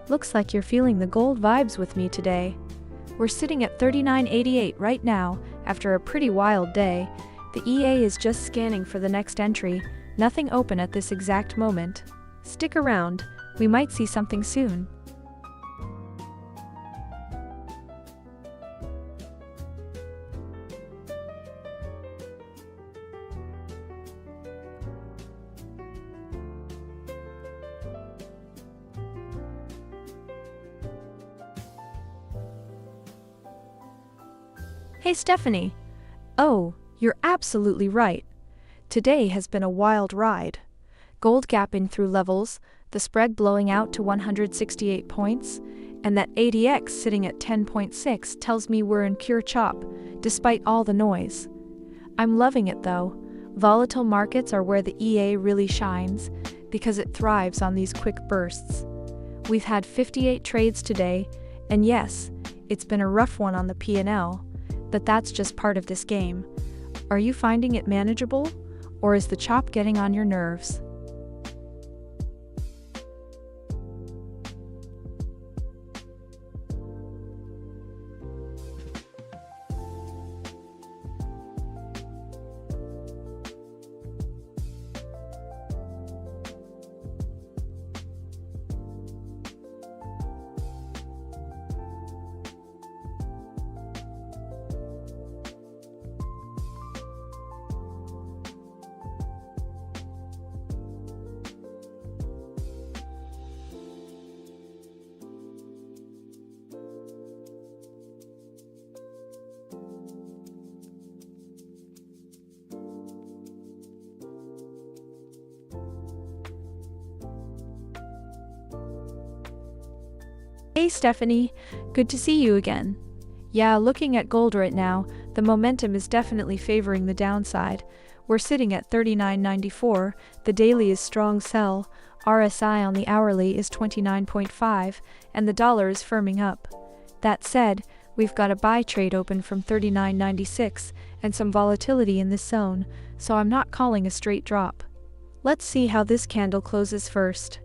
Looks like you're feeling the gold vibes with me today. We're sitting at 39.88 right now, after a pretty wild day. The EA is just scanning for the next entry, nothing open at this exact moment. Stick around, we might see something soon. Hey Stephanie. Oh, you're absolutely right. Today has been a wild ride. Gold gapping through levels, the spread blowing out to 168 points, and that ADX sitting at 10.6 tells me we're in pure chop, despite all the noise. I'm loving it though. Volatile markets are where the EA really shines, because it thrives on these quick bursts. We've had 58 trades today, and yes, it's been a rough one on the P&L, but that's just part of this game. Are you finding it manageable, or is the chop getting on your nerves? Hey Stephanie, good to see you again. Yeah, looking at gold right now, the momentum is definitely favoring the downside. We're sitting at 39.94, the daily is strong sell, RSI on the hourly is 29.5, and the dollar is firming up. That said, we've got a buy trade open from 39.96 and some volatility in this zone, so I'm not calling a straight drop. Let's see how this candle closes first.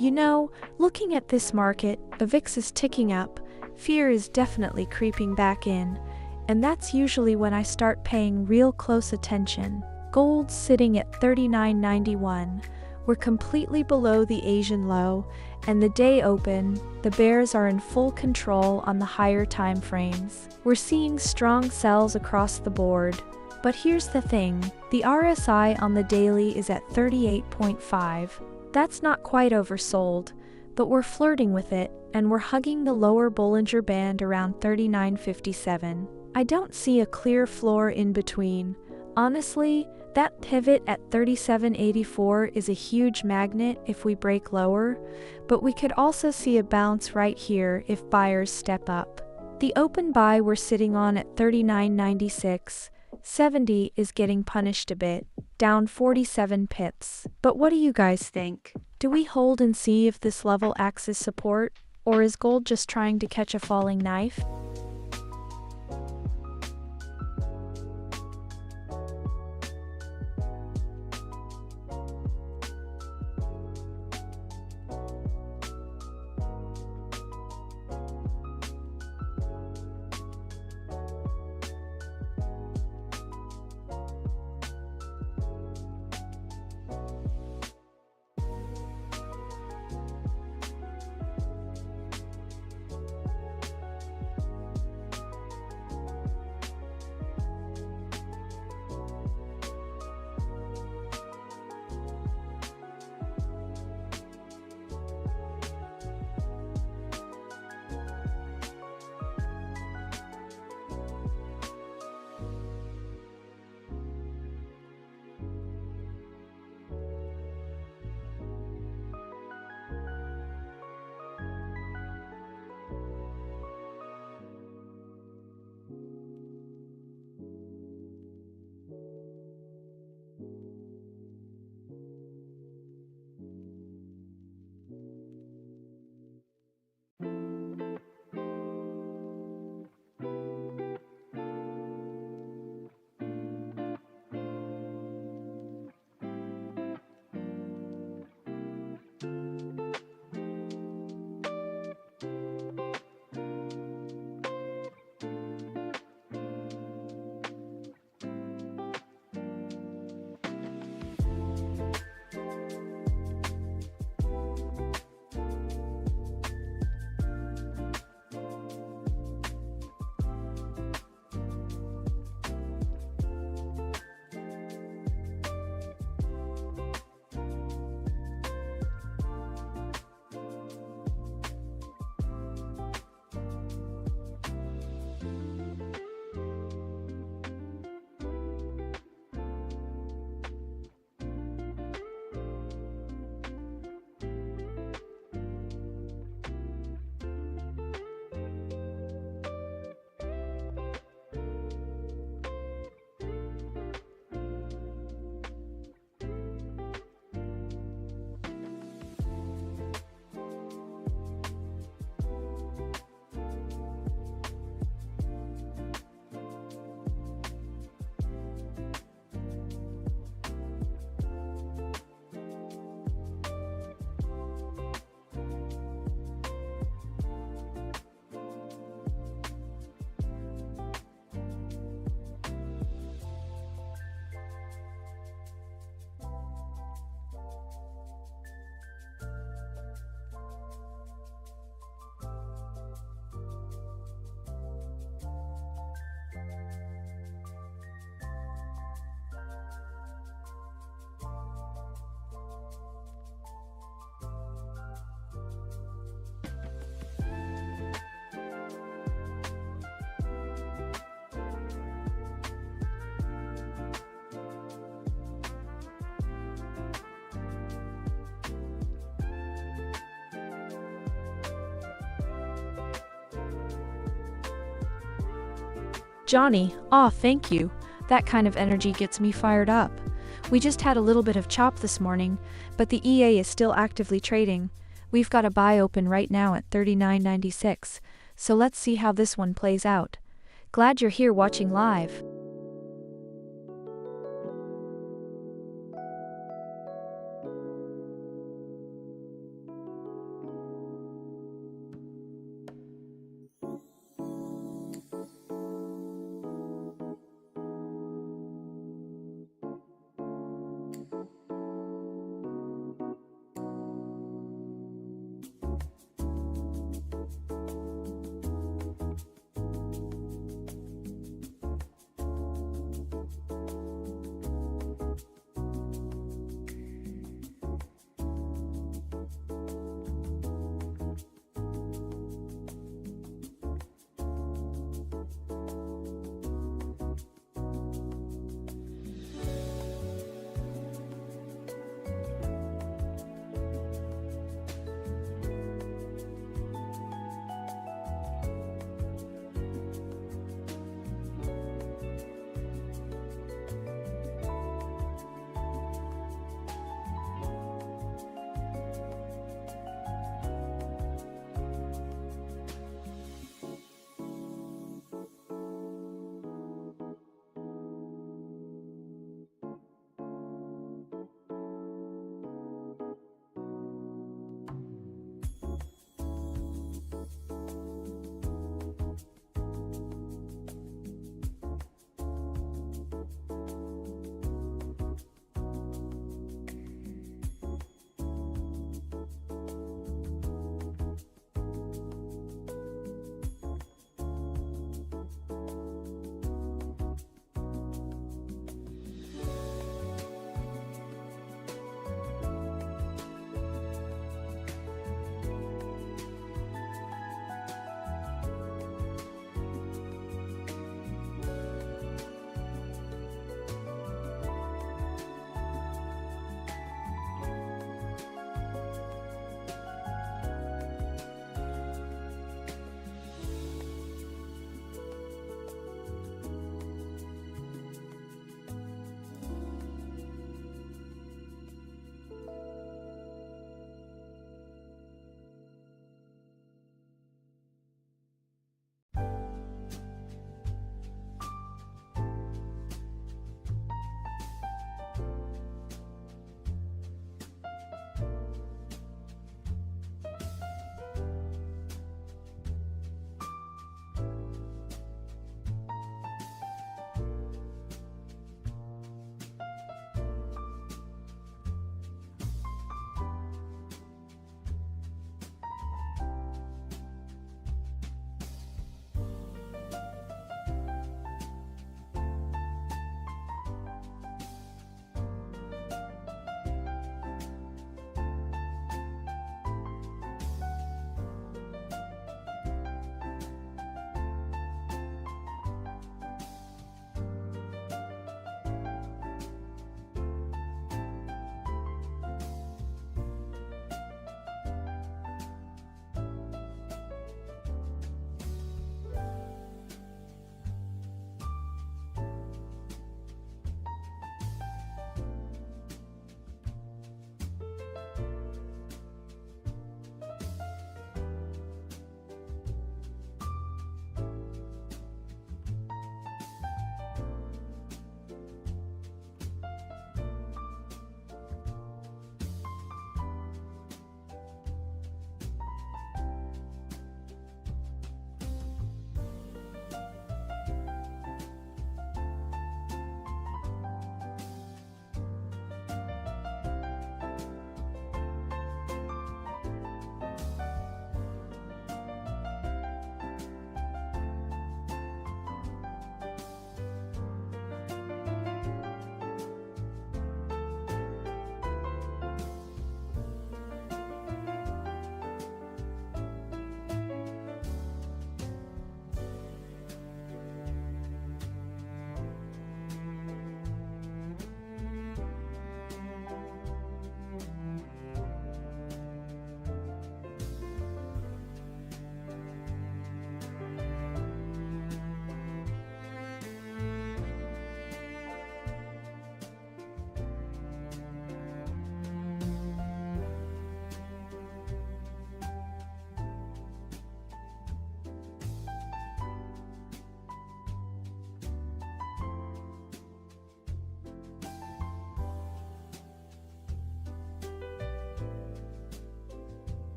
You know, looking at this market, the VIX is ticking up, fear is definitely creeping back in, and that's usually when I start paying real close attention. Gold's sitting at $39.91. We're completely below the Asian low, and the day open, the bears are in full control on the higher time frames. We're seeing strong sells across the board. But here's the thing, the RSI on the daily is at 38.5. That's not quite oversold, but we're flirting with it, and we're hugging the lower Bollinger Band around 39.57. I don't see a clear floor in between. Honestly, that pivot at 37.84 is a huge magnet if we break lower, but we could also see a bounce right here if buyers step up. The open buy we're sitting on at 39.96. 70 is getting punished a bit, down 47 pips. But what do you guys think? Do we hold and see if this level acts as support, or is gold just trying to catch a falling knife? Johnny, aw, thank you. That kind of energy gets me fired up. We just had a little bit of chop this morning, but the EA is still actively trading. We've got a buy open right now at 39.96, so let's see how this one plays out. Glad you're here watching live.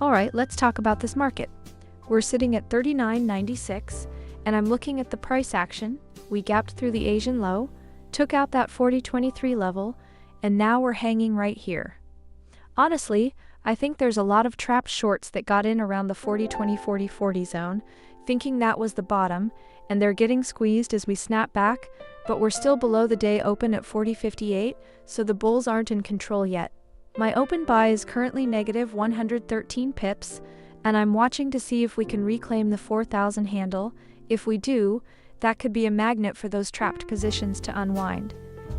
Alright, let's talk about this market. We're sitting at 39.96, and I'm looking at the price action. We gapped through the Asian low, took out that 40.23 level, and now we're hanging right here. Honestly, I think there's a lot of trapped shorts that got in around the 40.20-40.40 zone, thinking that was the bottom, and they're getting squeezed as we snap back, but we're still below the day open at 40.58, so the bulls aren't in control yet. My open buy is currently negative 113 pips, and I'm watching to see if we can reclaim the 4,000 handle. If we do, that could be a magnet for those trapped positions to unwind.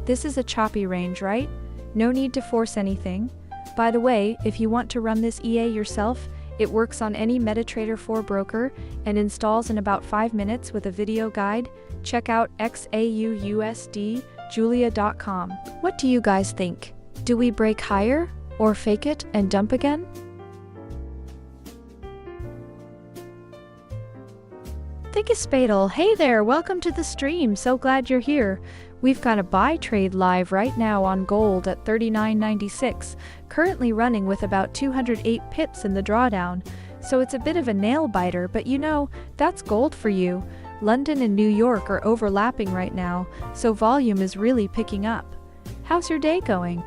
This is a choppy range, right? No need to force anything. By the way, if you want to run this EA yourself, it works on any MetaTrader 4 broker and installs in about 5 minutes with a video guide. Check out XAUUSD Julia.com. What do you guys think? Do we break higher, or fake it and dump again? Think is Spadel. Hey there, welcome to the stream. So glad you're here. We've got a buy trade live right now on gold at 39.96, currently running with about 208 pips in the drawdown. So it's a bit of a nail biter, but you know, that's gold for you. London and New York are overlapping right now, so volume is really picking up. How's your day going?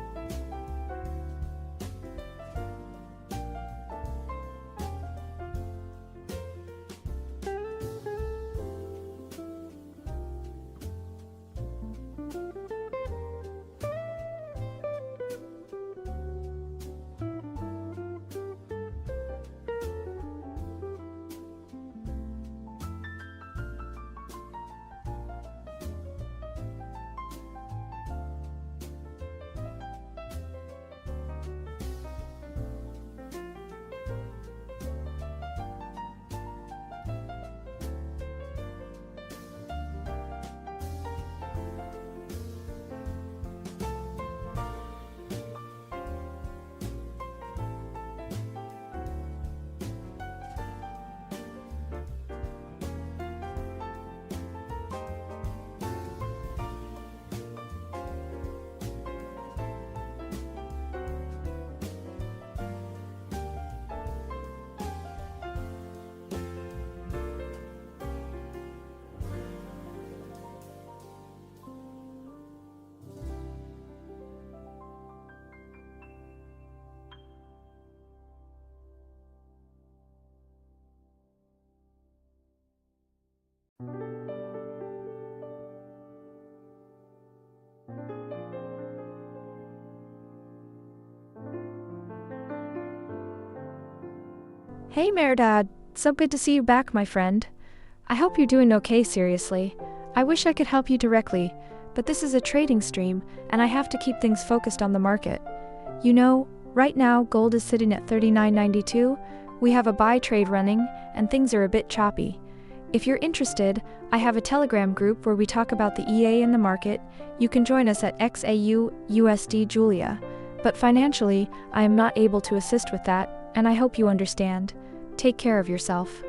Hey Merdad, so good to see you back, my friend. I hope you're doing okay, seriously. I wish I could help you directly, but this is a trading stream, and I have to keep things focused on the market. You know, right now gold is sitting at 39.92, we have a buy trade running, and things are a bit choppy. If you're interested, I have a Telegram group where we talk about the EA in the market. You can join us at XAUUSD Julia. But financially, I am not able to assist with that, and I hope you understand. Take care of yourself.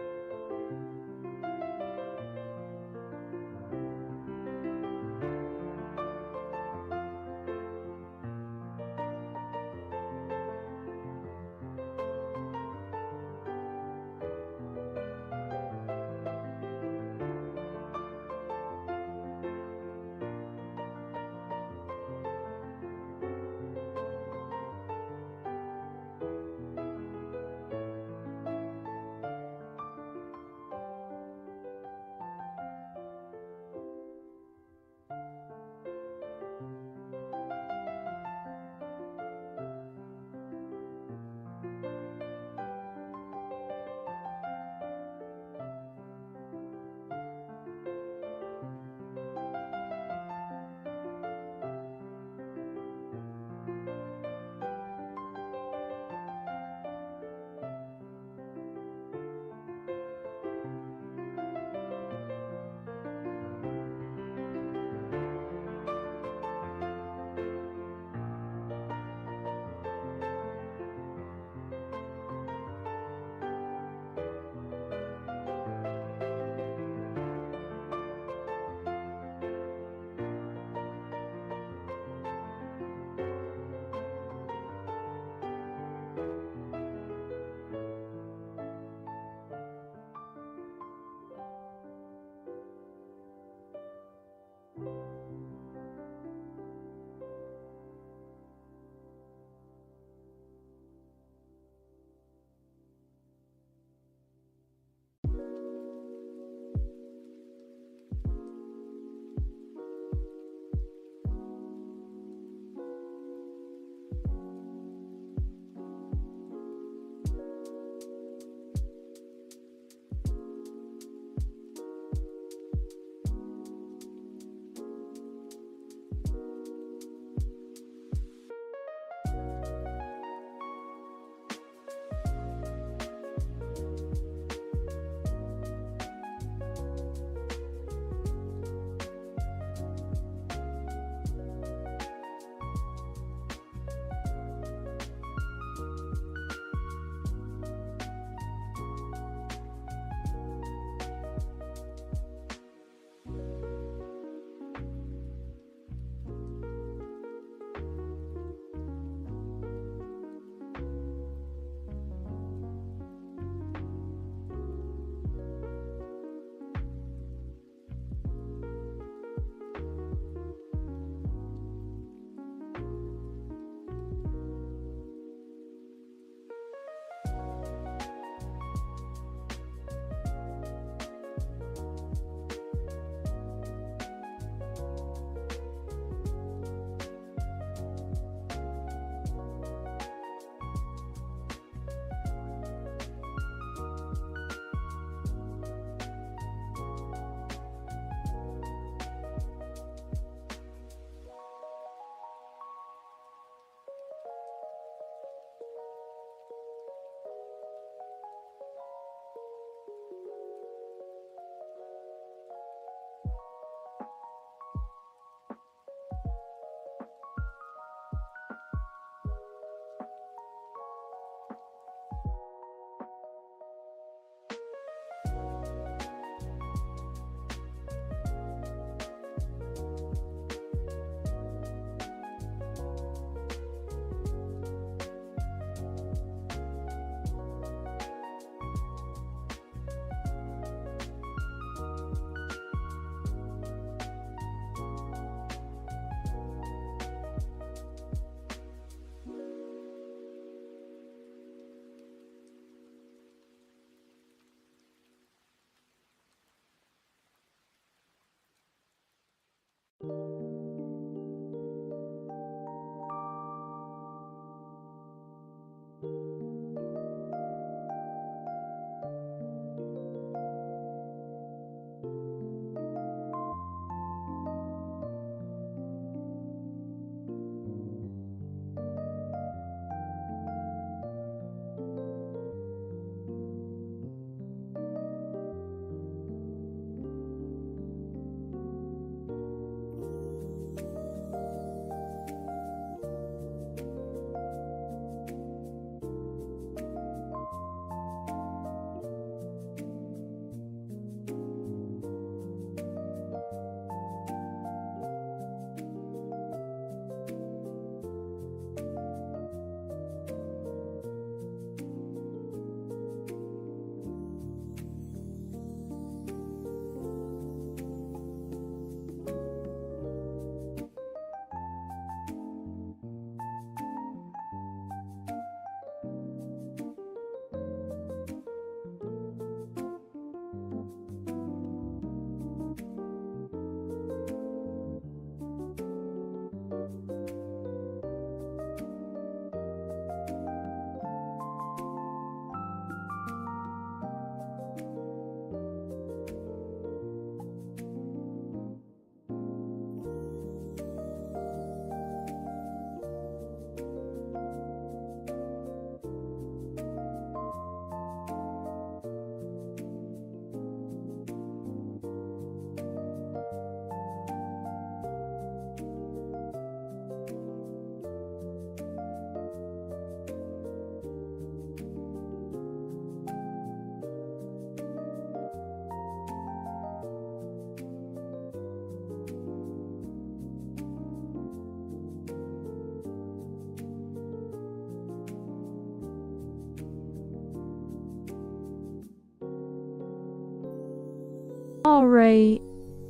Alright.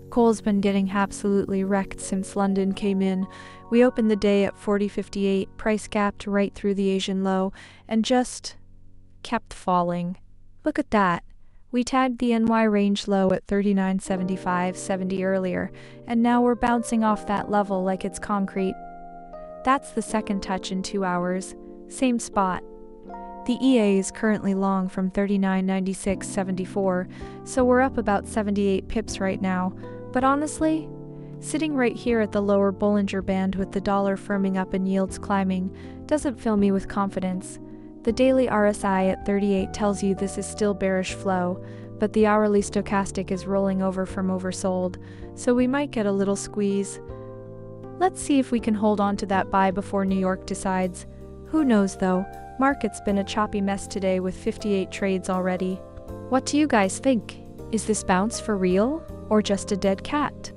Coal's been getting absolutely wrecked since London came in. We opened the day at 40.58, price gapped right through the Asian low, and just kept falling. Look at that. We tagged the NY range low at 39.75.70 earlier, and now we're bouncing off that level like it's concrete. That's the second touch in 2 hours. Same spot. The EA is currently long from 39.96.74, so we're up about 78 pips right now. But honestly, sitting right here at the lower Bollinger Band with the dollar firming up and yields climbing doesn't fill me with confidence. The daily RSI at 38 tells you this is still bearish flow, but the hourly stochastic is rolling over from oversold, so we might get a little squeeze. Let's see if we can hold on to that buy before New York decides. Who knows though, market's been a choppy mess today with 58 trades already. What do you guys think? Is this bounce for real, or just a dead cat?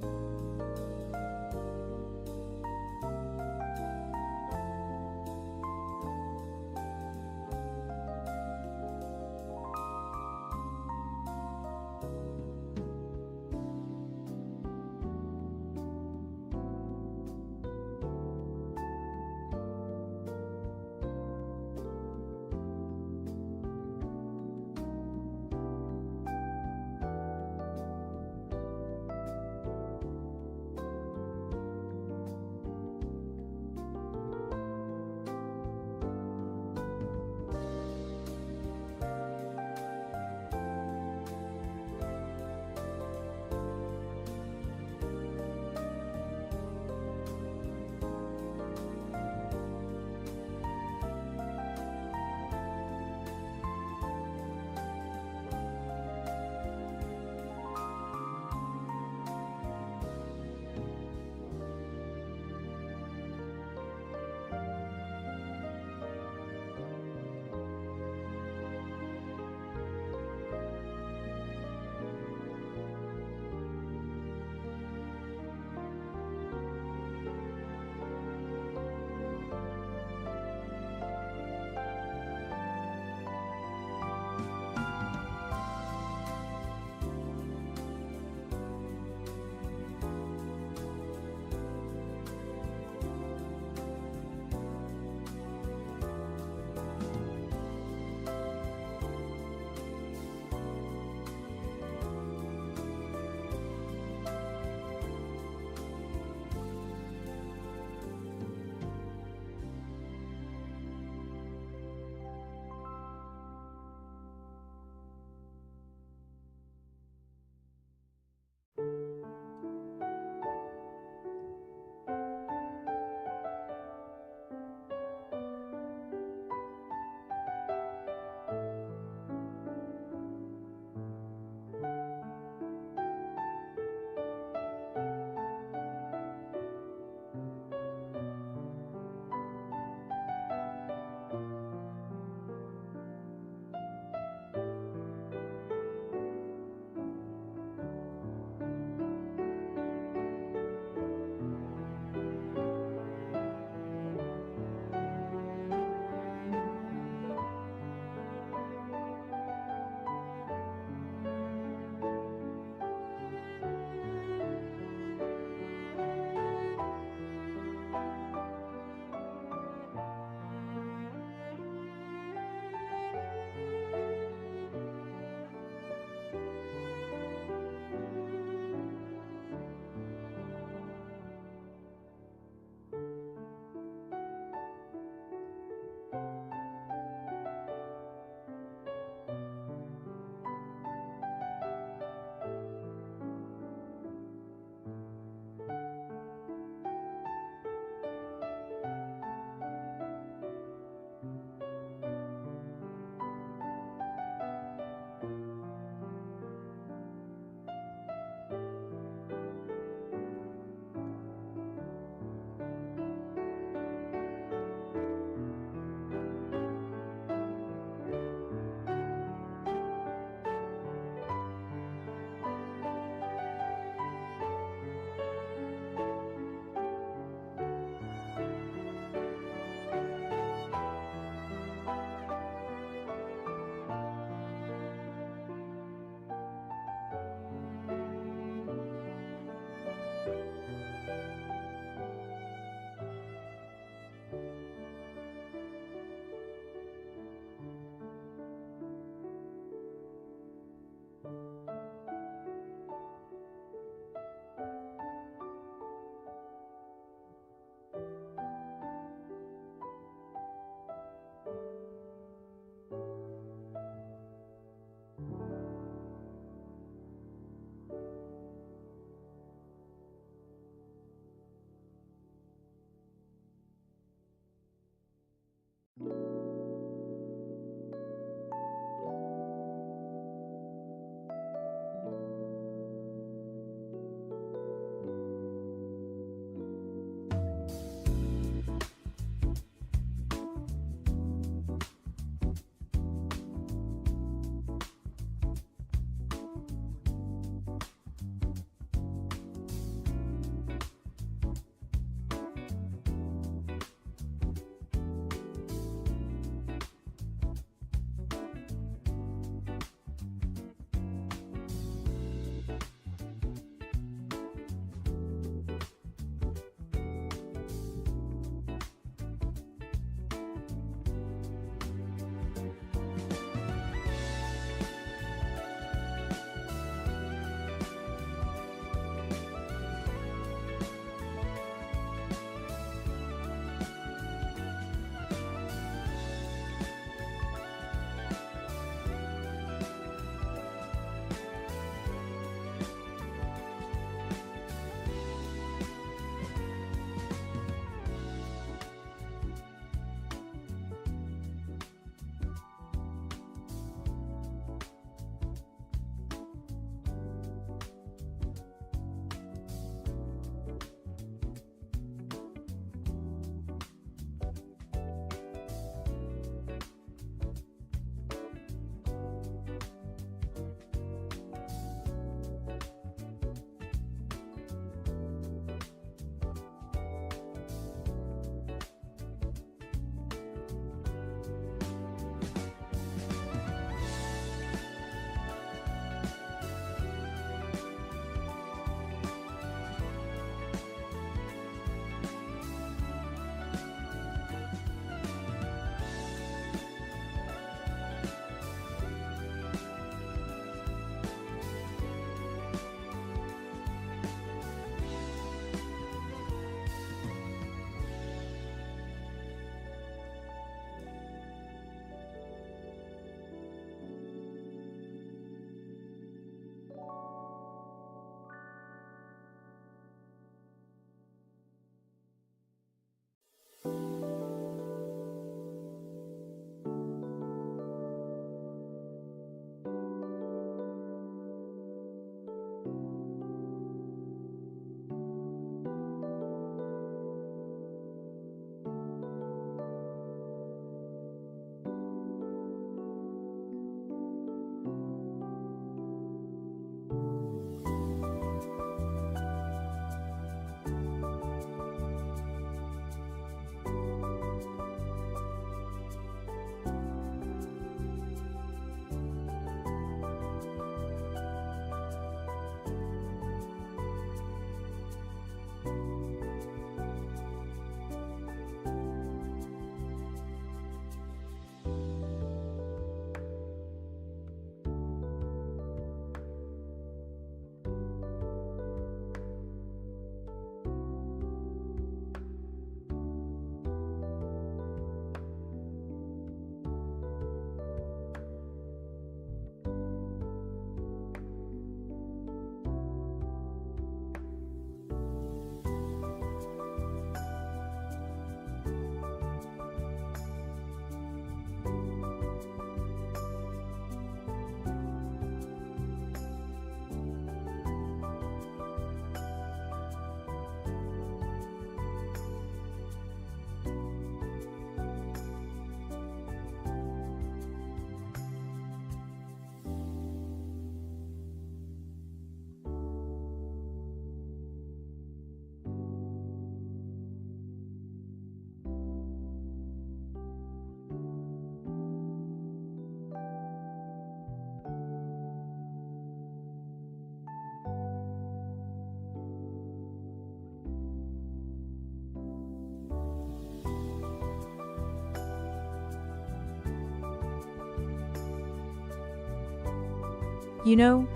You know,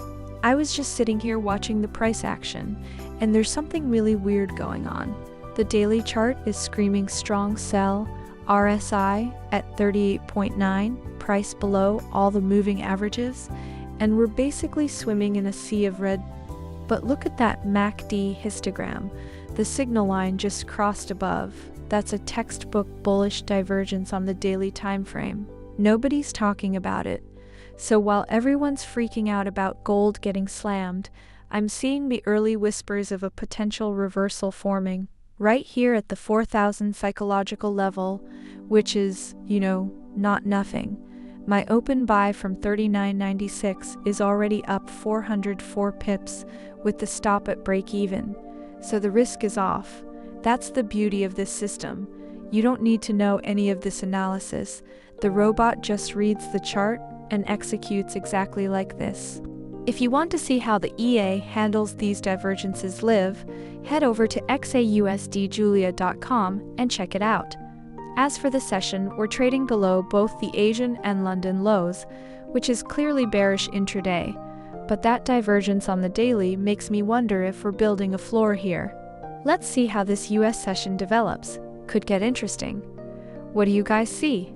I was just sitting here watching the price action, and there's something really weird going on. The daily chart is screaming strong sell, RSI at 38.9, price below all the moving averages, and we're basically swimming in a sea of red. But look at that MACD histogram. The signal line just crossed above. That's a textbook bullish divergence on the daily time frame. Nobody's talking about it. So while everyone's freaking out about gold getting slammed, I'm seeing the early whispers of a potential reversal forming right here at the 4,000 psychological level, which is, not nothing. My open buy from 39.96 is already up 404 pips with the stop at break even. So the risk is off. That's the beauty of this system. You don't need to know any of this analysis. The robot just reads the chart and executes exactly like this. If you want to see how the EA handles these divergences live, head over to XAUUSDjulia.com and check it out. As for the session, we're trading below both the Asian and London lows, which is clearly bearish intraday, but that divergence on the daily makes me wonder if we're building a floor here. Let's see how this US session develops. Could get interesting. What do you guys see?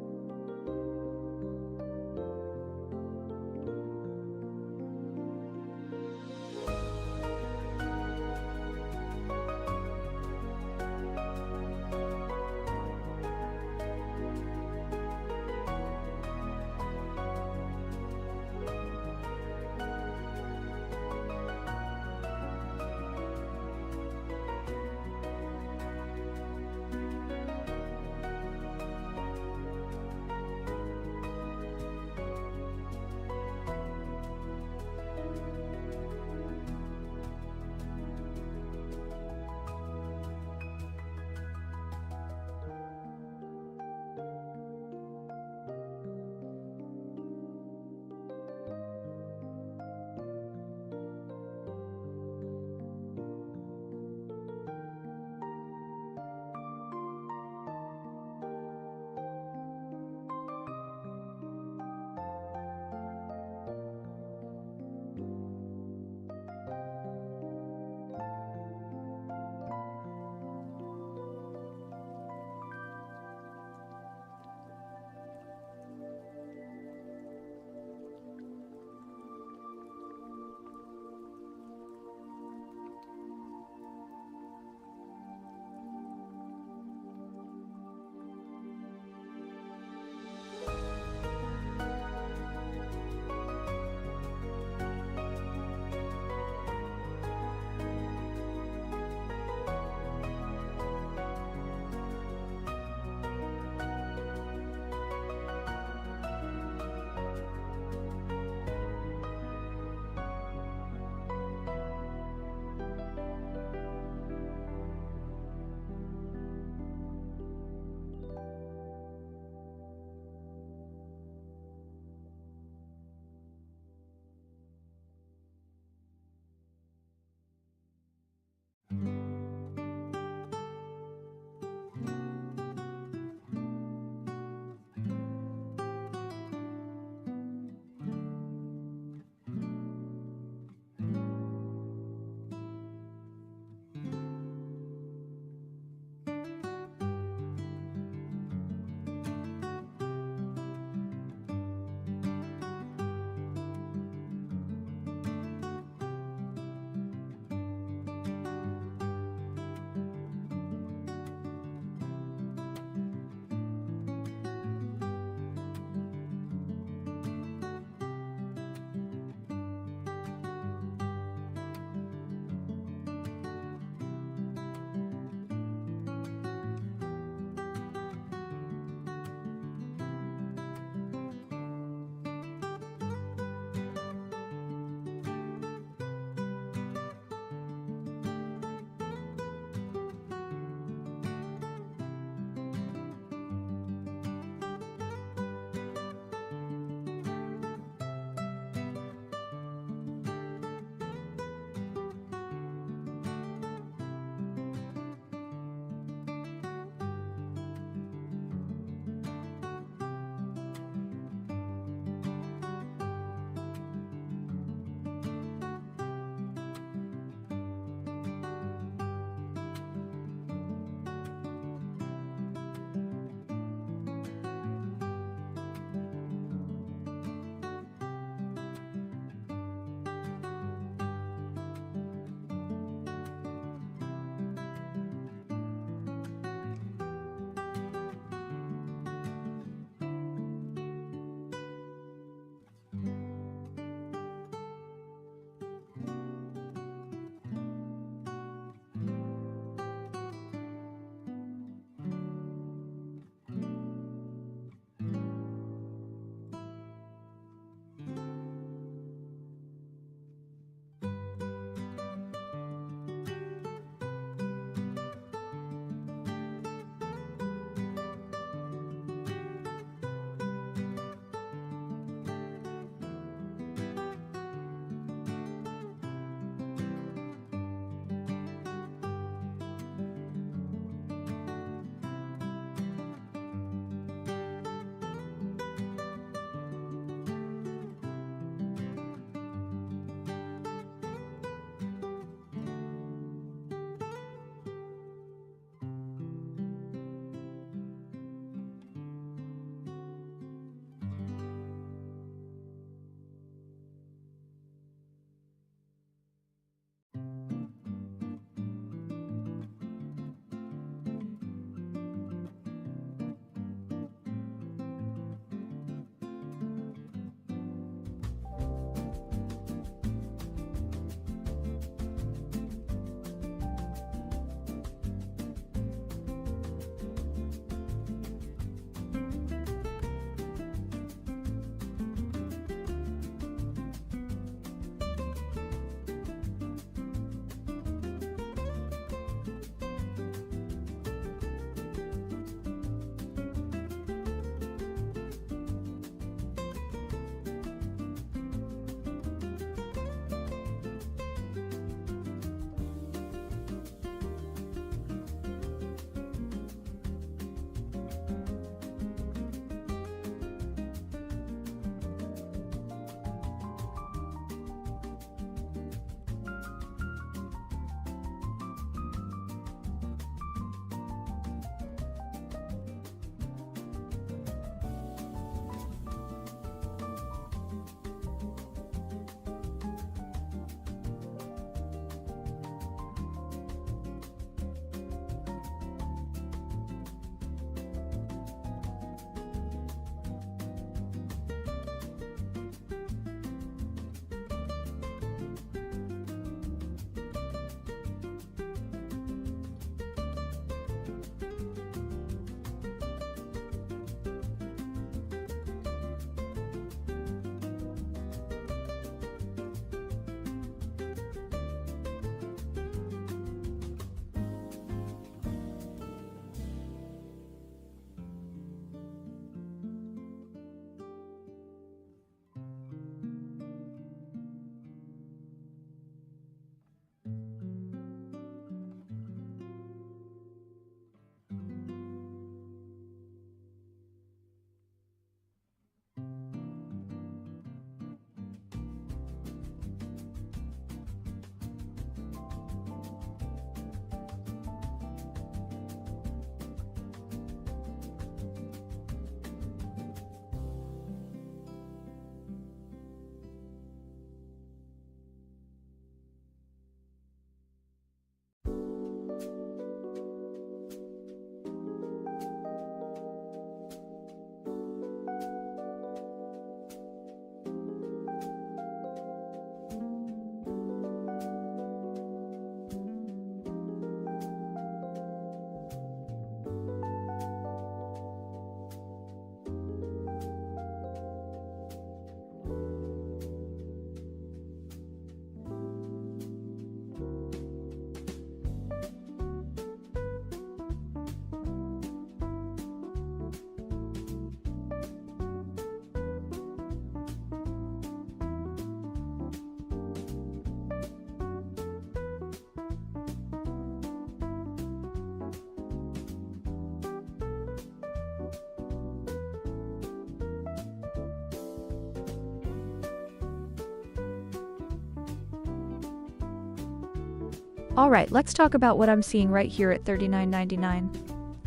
Alright, let's talk about what I'm seeing right here at $39.99.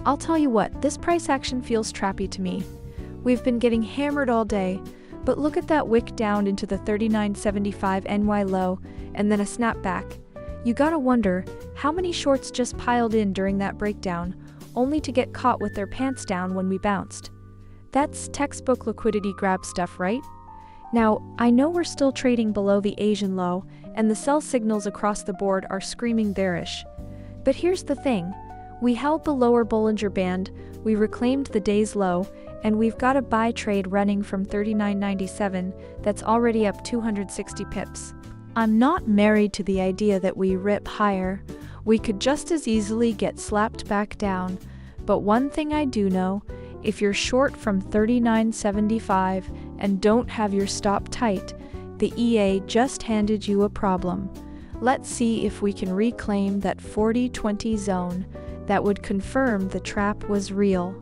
I'll tell you what, this price action feels trappy to me. We've been getting hammered all day, but look at that wick down into the $39.75 NY low and then a snapback. You gotta wonder, how many shorts just piled in during that breakdown, only to get caught with their pants down when we bounced? That's textbook liquidity grab stuff, right? Now, I know we're still trading below the Asian low, and the sell signals across the board are screaming bearish. But here's the thing. We held the lower Bollinger Band, we reclaimed the day's low, and we've got a buy trade running from $39.97 that's already up 260 pips. I'm not married to the idea that we rip higher. We could just as easily get slapped back down. But one thing I do know, if you're short from $39.75 and don't have your stop tight, the EA just handed you a problem. Let's see if we can reclaim that 40-20 zone. That would confirm the trap was real.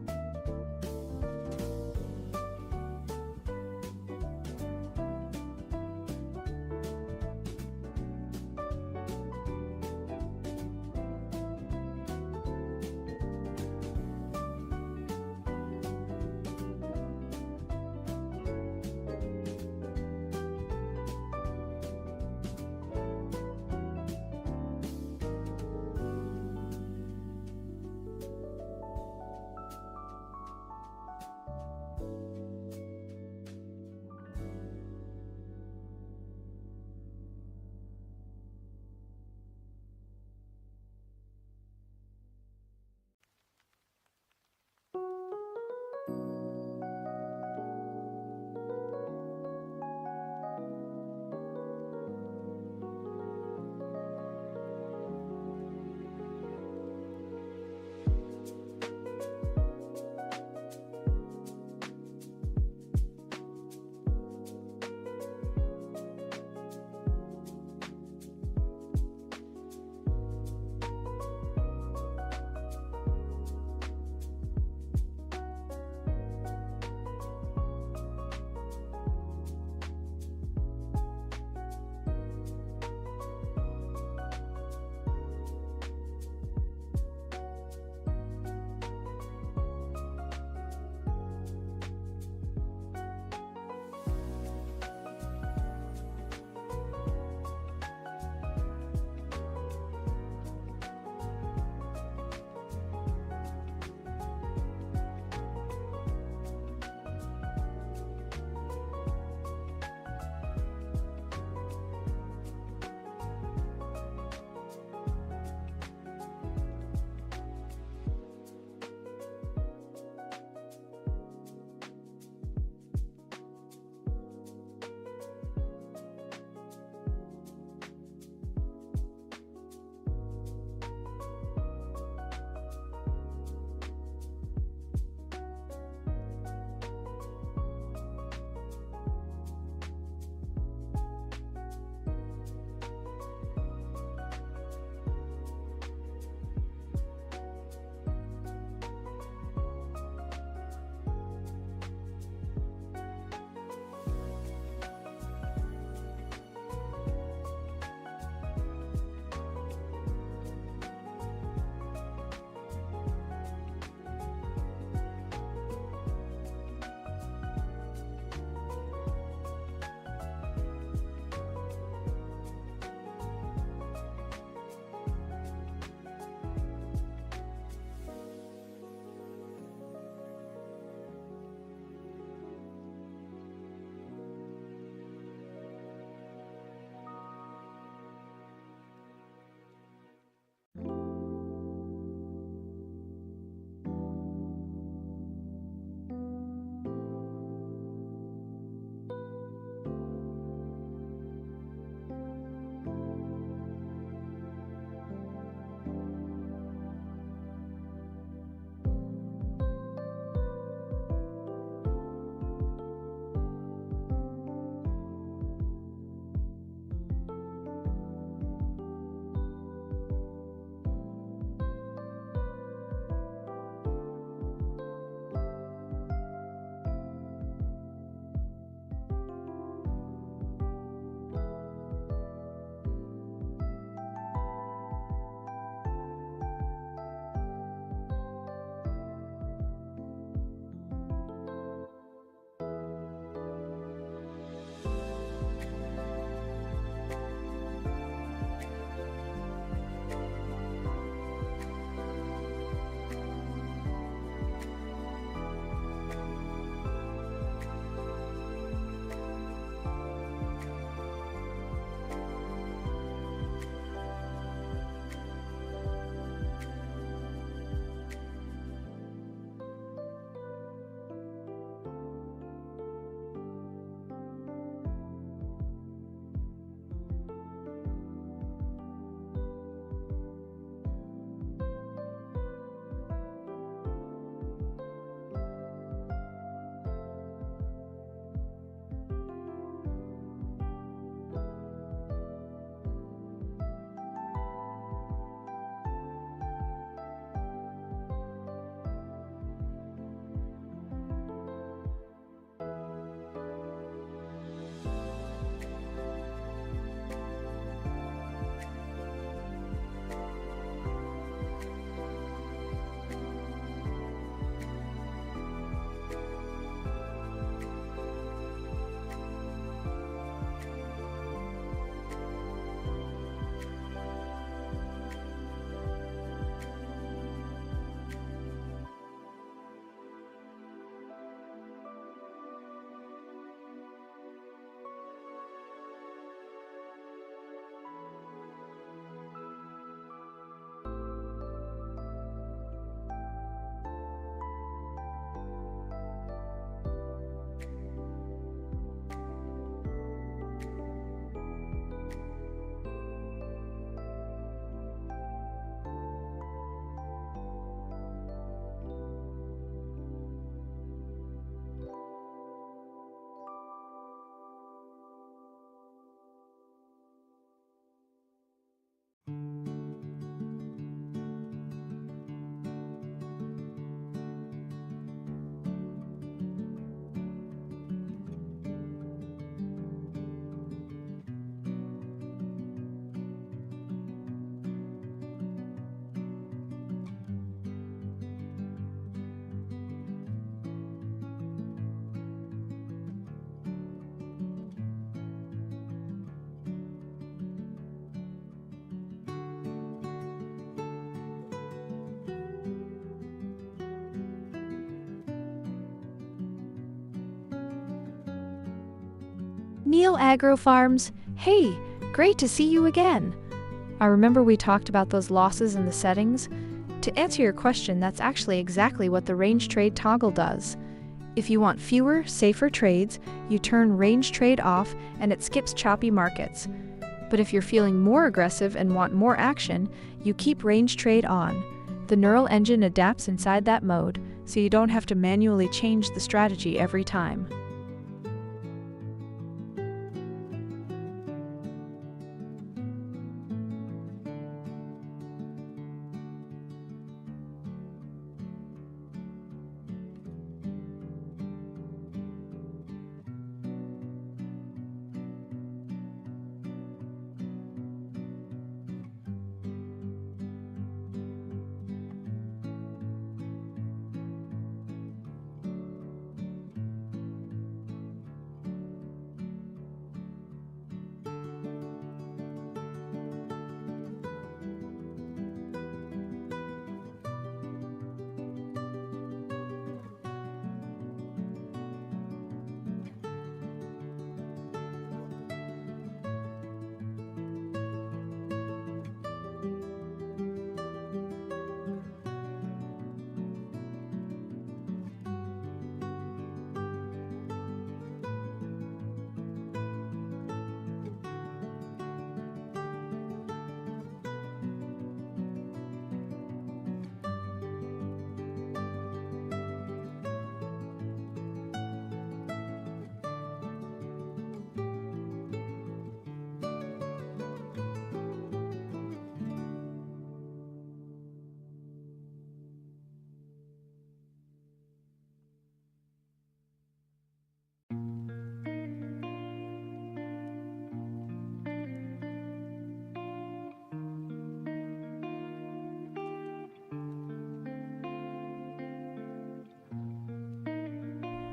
Neil Agro Farms, hey, great to see you again. I remember we talked about those losses in the settings. To answer your question, that's actually exactly what the range trade toggle does. If you want fewer, safer trades, you turn range trade off and it skips choppy markets. But if you're feeling more aggressive and want more action, you keep range trade on. The neural engine adapts inside that mode, so you don't have to manually change the strategy every time.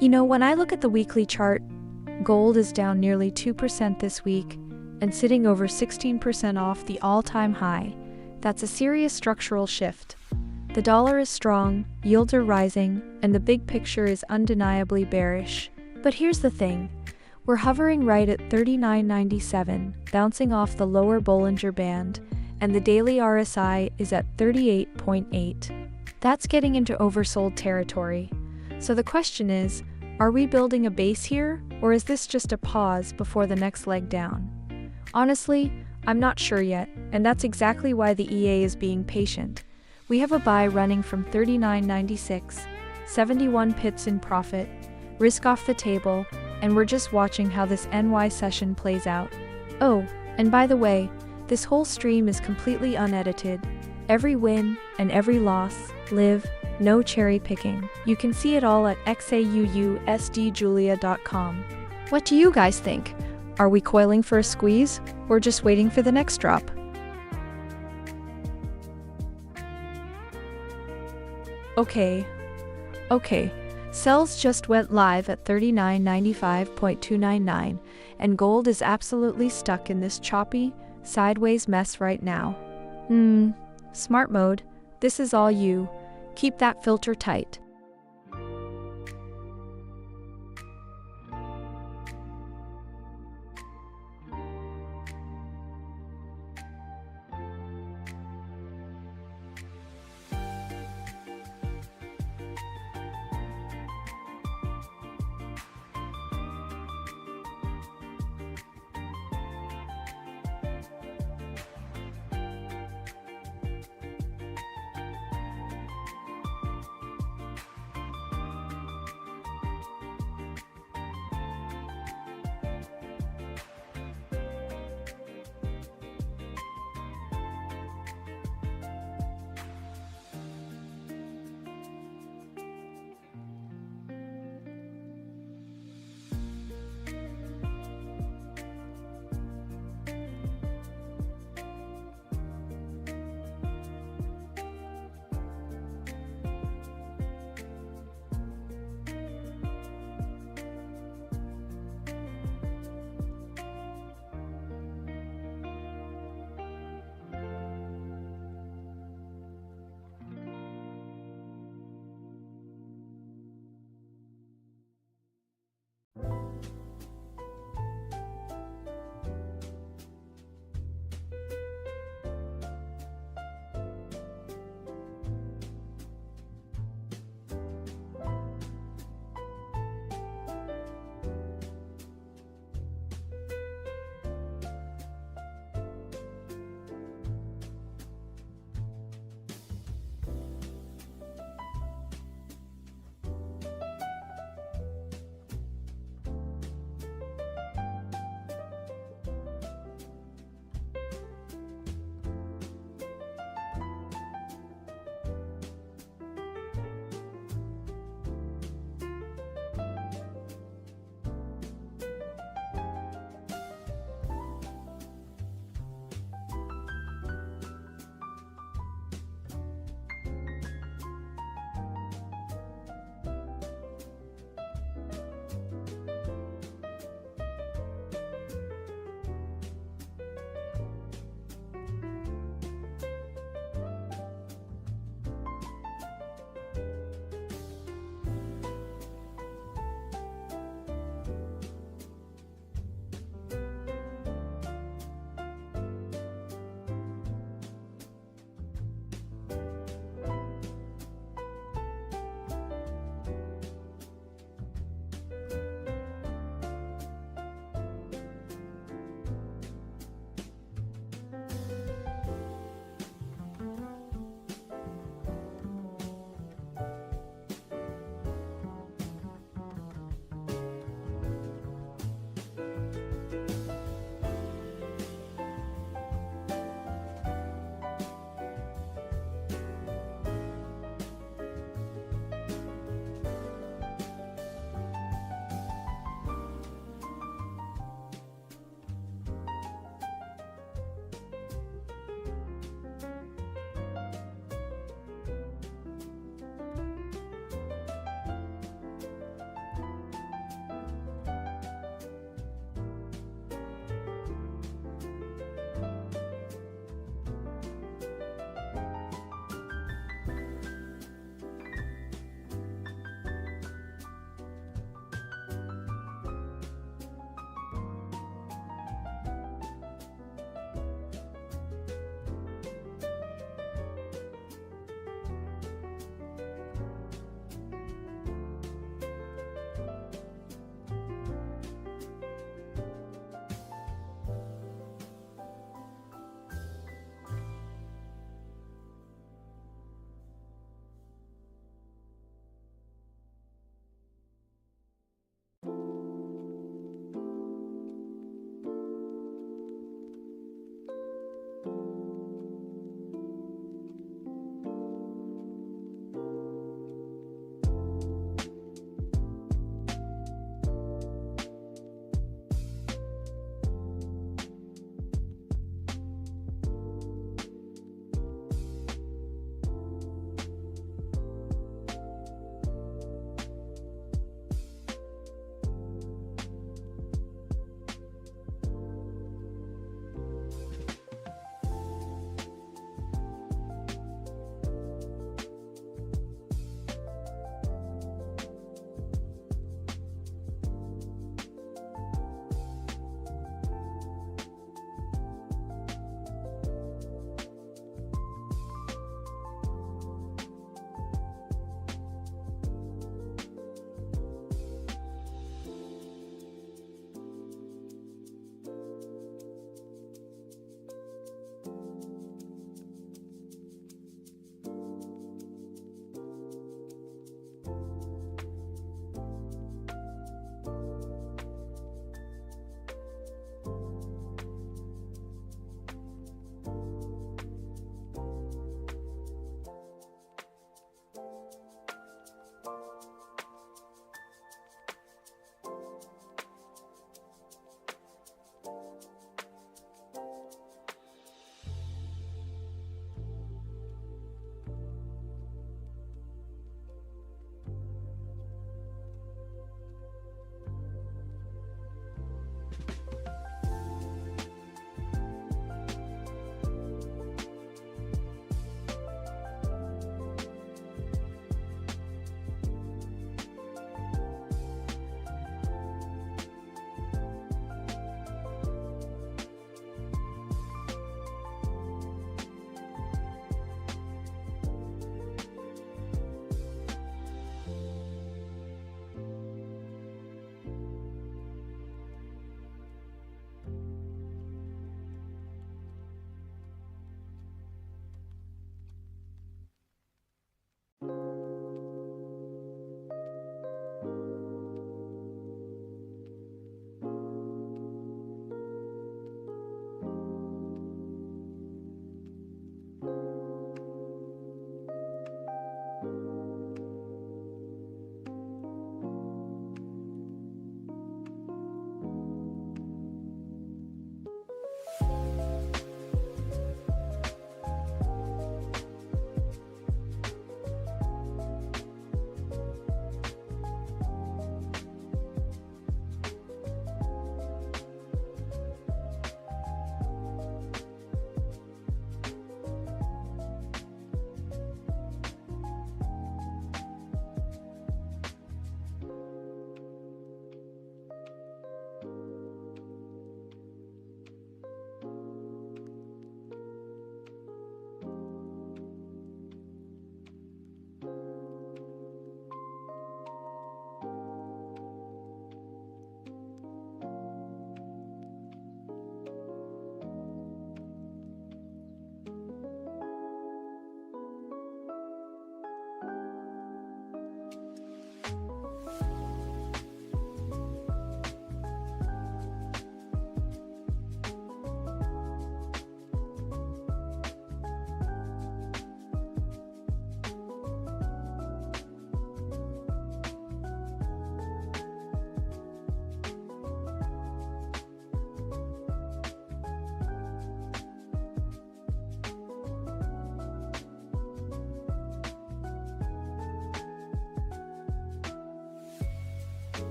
You know, when I look at the weekly chart, gold is down nearly 2% this week and sitting over 16% off the all-time high. That's a serious structural shift. The dollar is strong, yields are rising, and the big picture is undeniably bearish. But here's the thing. We're hovering right at 39.97, bouncing off the lower Bollinger Band, and the daily RSI is at 38.8. That's getting into oversold territory. So the question is, are we building a base here, or is this just a pause before the next leg down? Honestly, I'm not sure yet, and that's exactly why the EA is being patient. We have a buy running from 39.96, 71 pips in profit, risk off the table, and we're just watching how this NY session plays out. Oh, and by the way, this whole stream is completely unedited. Every win and every loss, live, no cherry picking. You can see it all at XAUUSDjulia.com. What do you guys think? Are we coiling for a squeeze, or just waiting for the next drop? Okay. Sells just went live at 39.95.299, and gold is absolutely stuck in this choppy, sideways mess right now. Smart mode, this is all you. Keep that filter tight.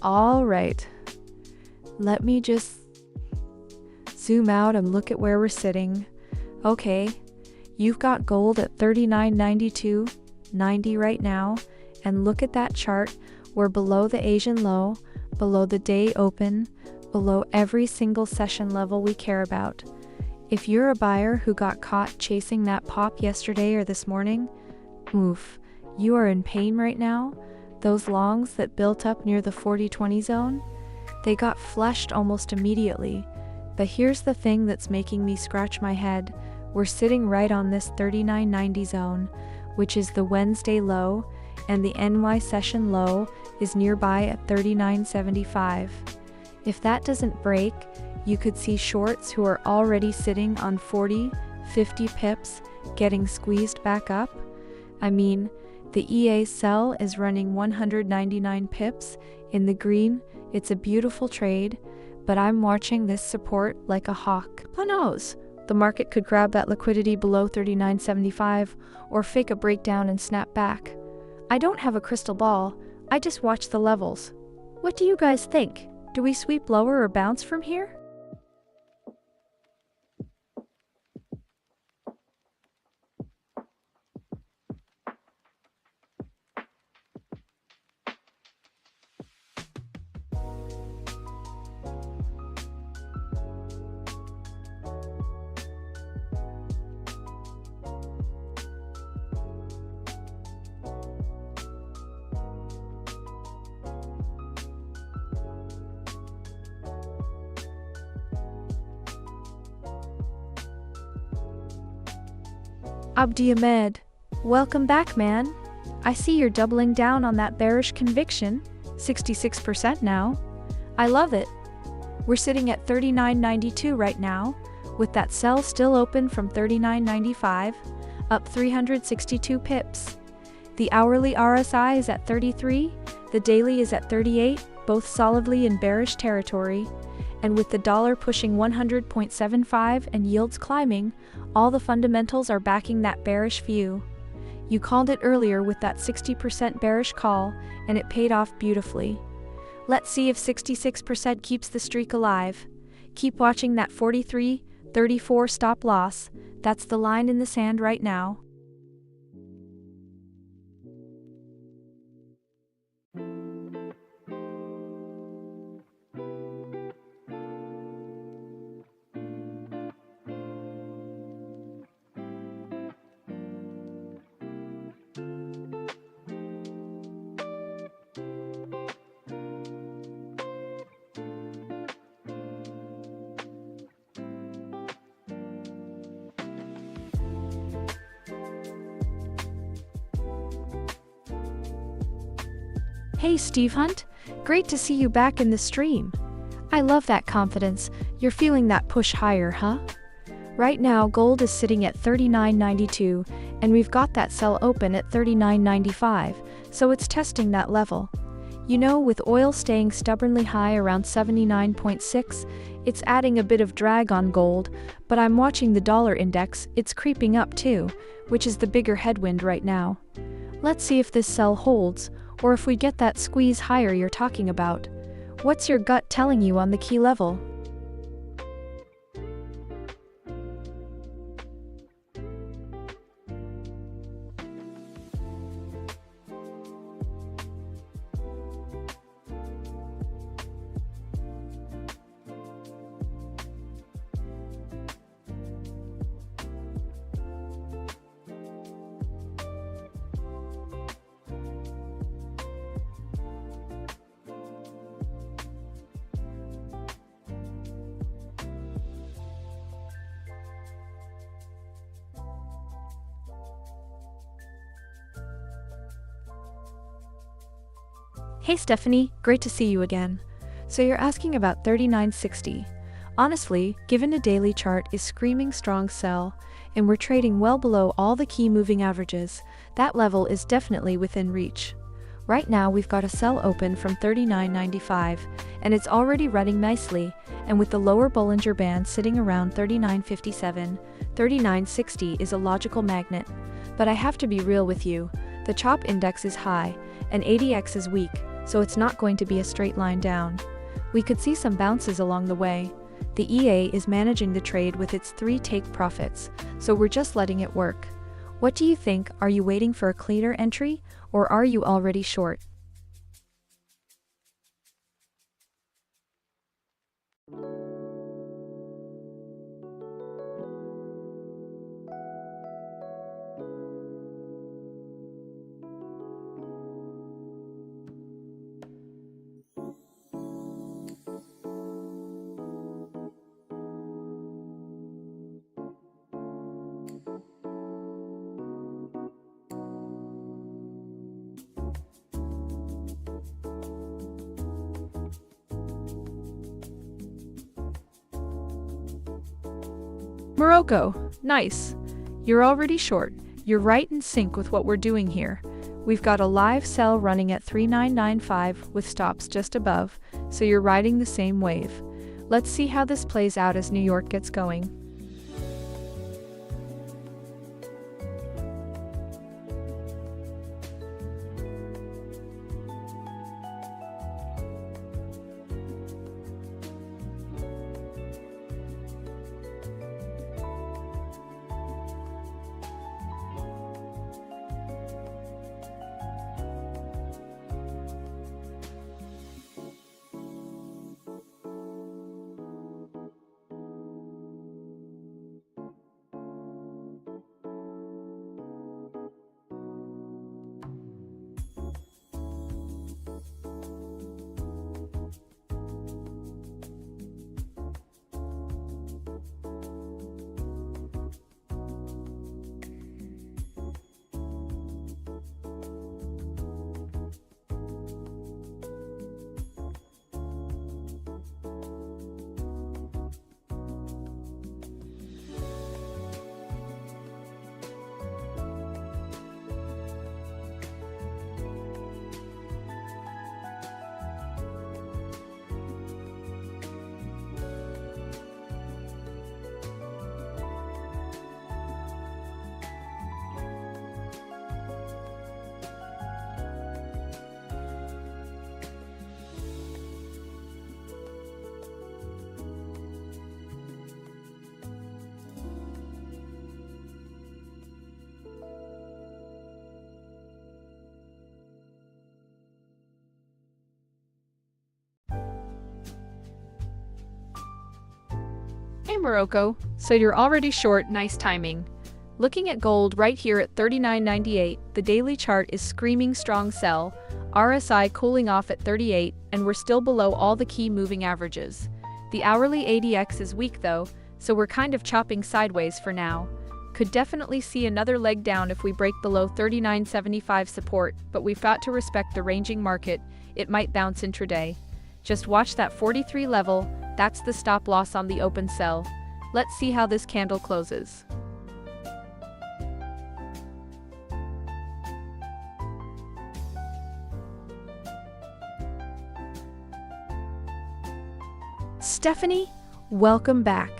All right, let me just zoom out and look at where we're sitting. Okay, you've got gold at 39.92.90 right now, and look at that chart. We're below the Asian low, below the day open, below every single session level we care about. If you're a buyer who got caught chasing that pop yesterday or this morning, oof, you are in pain right now. Those longs that built up near the 40-20 zone, they got flushed almost immediately. But here's the thing that's making me scratch my head. We're sitting right on this 39.90 zone, which is the Wednesday low, and the NY session low is nearby at 39.75. If that doesn't break, you could see shorts who are already sitting on 40, 50 pips getting squeezed back up. I mean, the EA sell is running 199 pips in the green. It's a beautiful trade, but I'm watching this support like a hawk. Who knows? The market could grab that liquidity below 39.75 or fake a breakdown and snap back. I don't have a crystal ball, I just watch the levels. What do you guys think? Do we sweep lower or bounce from here? Abdi Ahmed, welcome back, man. I see you're doubling down on that bearish conviction, 66% now. I love it. We're sitting at 39.92 right now, with that sell still open from 39.95, up 362 pips. The hourly RSI is at 33, the daily is at 38, both solidly in bearish territory. And with the dollar pushing 100.75 and yields climbing, all the fundamentals are backing that bearish view. You called it earlier with that 60% bearish call, and it paid off beautifully. Let's see if 66% keeps the streak alive. Keep watching that 43.34 stop loss. That's the line in the sand right now. Hey Steve Hunt, great to see you back in the stream. I love that confidence. You're feeling that push higher, huh? Right now gold is sitting at 39.92 and we've got that sell open at 39.95, so it's testing that level. You know, with oil staying stubbornly high around 79.6, it's adding a bit of drag on gold, but I'm watching the dollar index. It's creeping up too, which is the bigger headwind right now. Let's see if this sell holds, or if we get that squeeze higher you're talking about. What's your gut telling you on the key level? Hey Stephanie, great to see you again. So you're asking about 39.60. Honestly, given a daily chart is screaming strong sell, and we're trading well below all the key moving averages, that level is definitely within reach. Right now we've got a sell open from 39.95, and it's already running nicely, and with the lower Bollinger Band sitting around 39.57, 39.60 is a logical magnet. But I have to be real with you, the CHOP index is high, and ADX is weak, so it's not going to be a straight line down. We could see some bounces along the way. The EA is managing the trade with its 3 take profits, so we're just letting it work. What do you think? Are you waiting for a cleaner entry, or are you already short? Morocco, nice. You're already short. You're right in sync with what we're doing here. We've got a live sell running at 3995 with stops just above, so you're riding the same wave. Let's see how this plays out as New York gets going. Hey Morocco, so you're already short, nice timing. Looking at gold right here at 39.98, the daily chart is screaming strong sell, RSI cooling off at 38, and we're still below all the key moving averages. The hourly ADX is weak though, so we're kind of chopping sideways for now. Could definitely see another leg down if we break below 39.75 support, but we've got to respect the ranging market, it might bounce intraday. Just watch that 43 level, that's the stop loss on the open sell. Let's see how this candle closes. Stephanie, welcome back.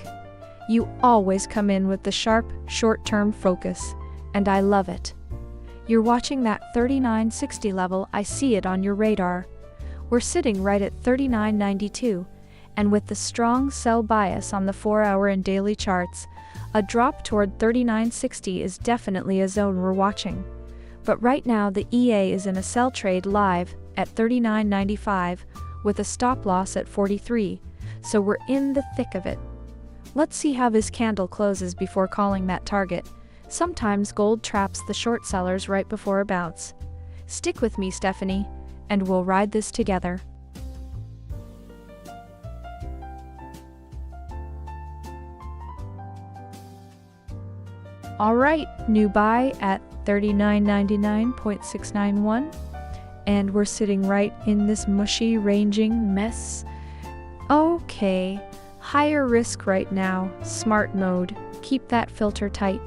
You always come in with the sharp, short-term focus, and I love it. You're watching that 39.60 level, I see it on your radar. We're sitting right at 39.92, and with the strong sell bias on the 4-hour and daily charts, a drop toward 39.60 is definitely a zone we're watching. But right now the EA is in a sell trade live at 39.95 with a stop loss at 43, so we're in the thick of it. Let's see how this candle closes before calling that target. Sometimes gold traps the short sellers right before a bounce. Stick with me, Stephanie, and we'll ride this together. Alright, new buy at 39.99.691, and we're sitting right in this mushy ranging mess. Okay, higher risk right now, smart mode, keep that filter tight.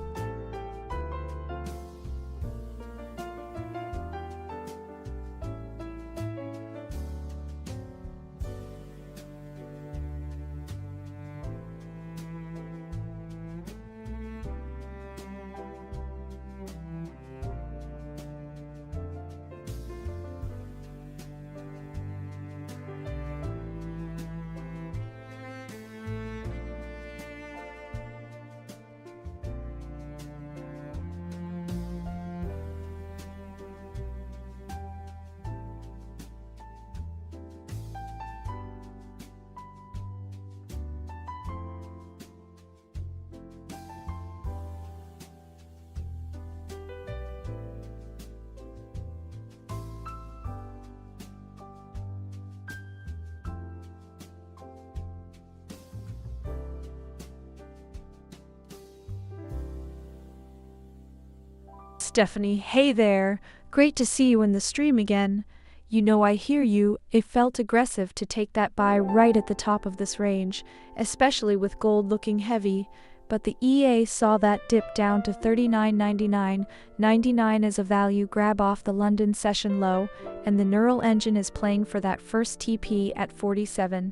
Stephanie. Hey there. Great to see you in the stream again. You know, I hear you. It felt aggressive to take that buy right at the top of this range, especially with gold looking heavy. But the EA saw that dip down to 39.99 as a value grab off the London session low, and the neural engine is playing for that first TP at 47.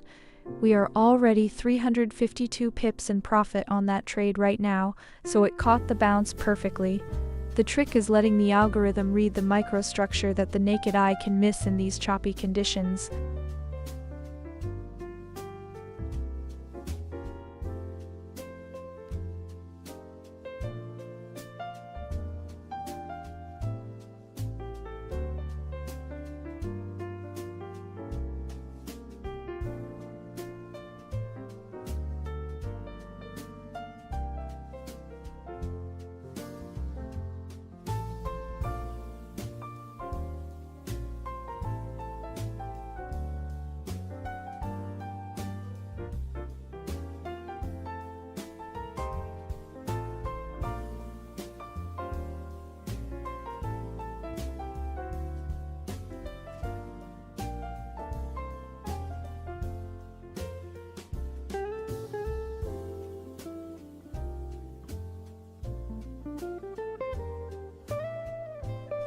We are already 352 pips in profit on that trade right now, so it caught the bounce perfectly. The trick is letting the algorithm read the microstructure that the naked eye can miss in these choppy conditions.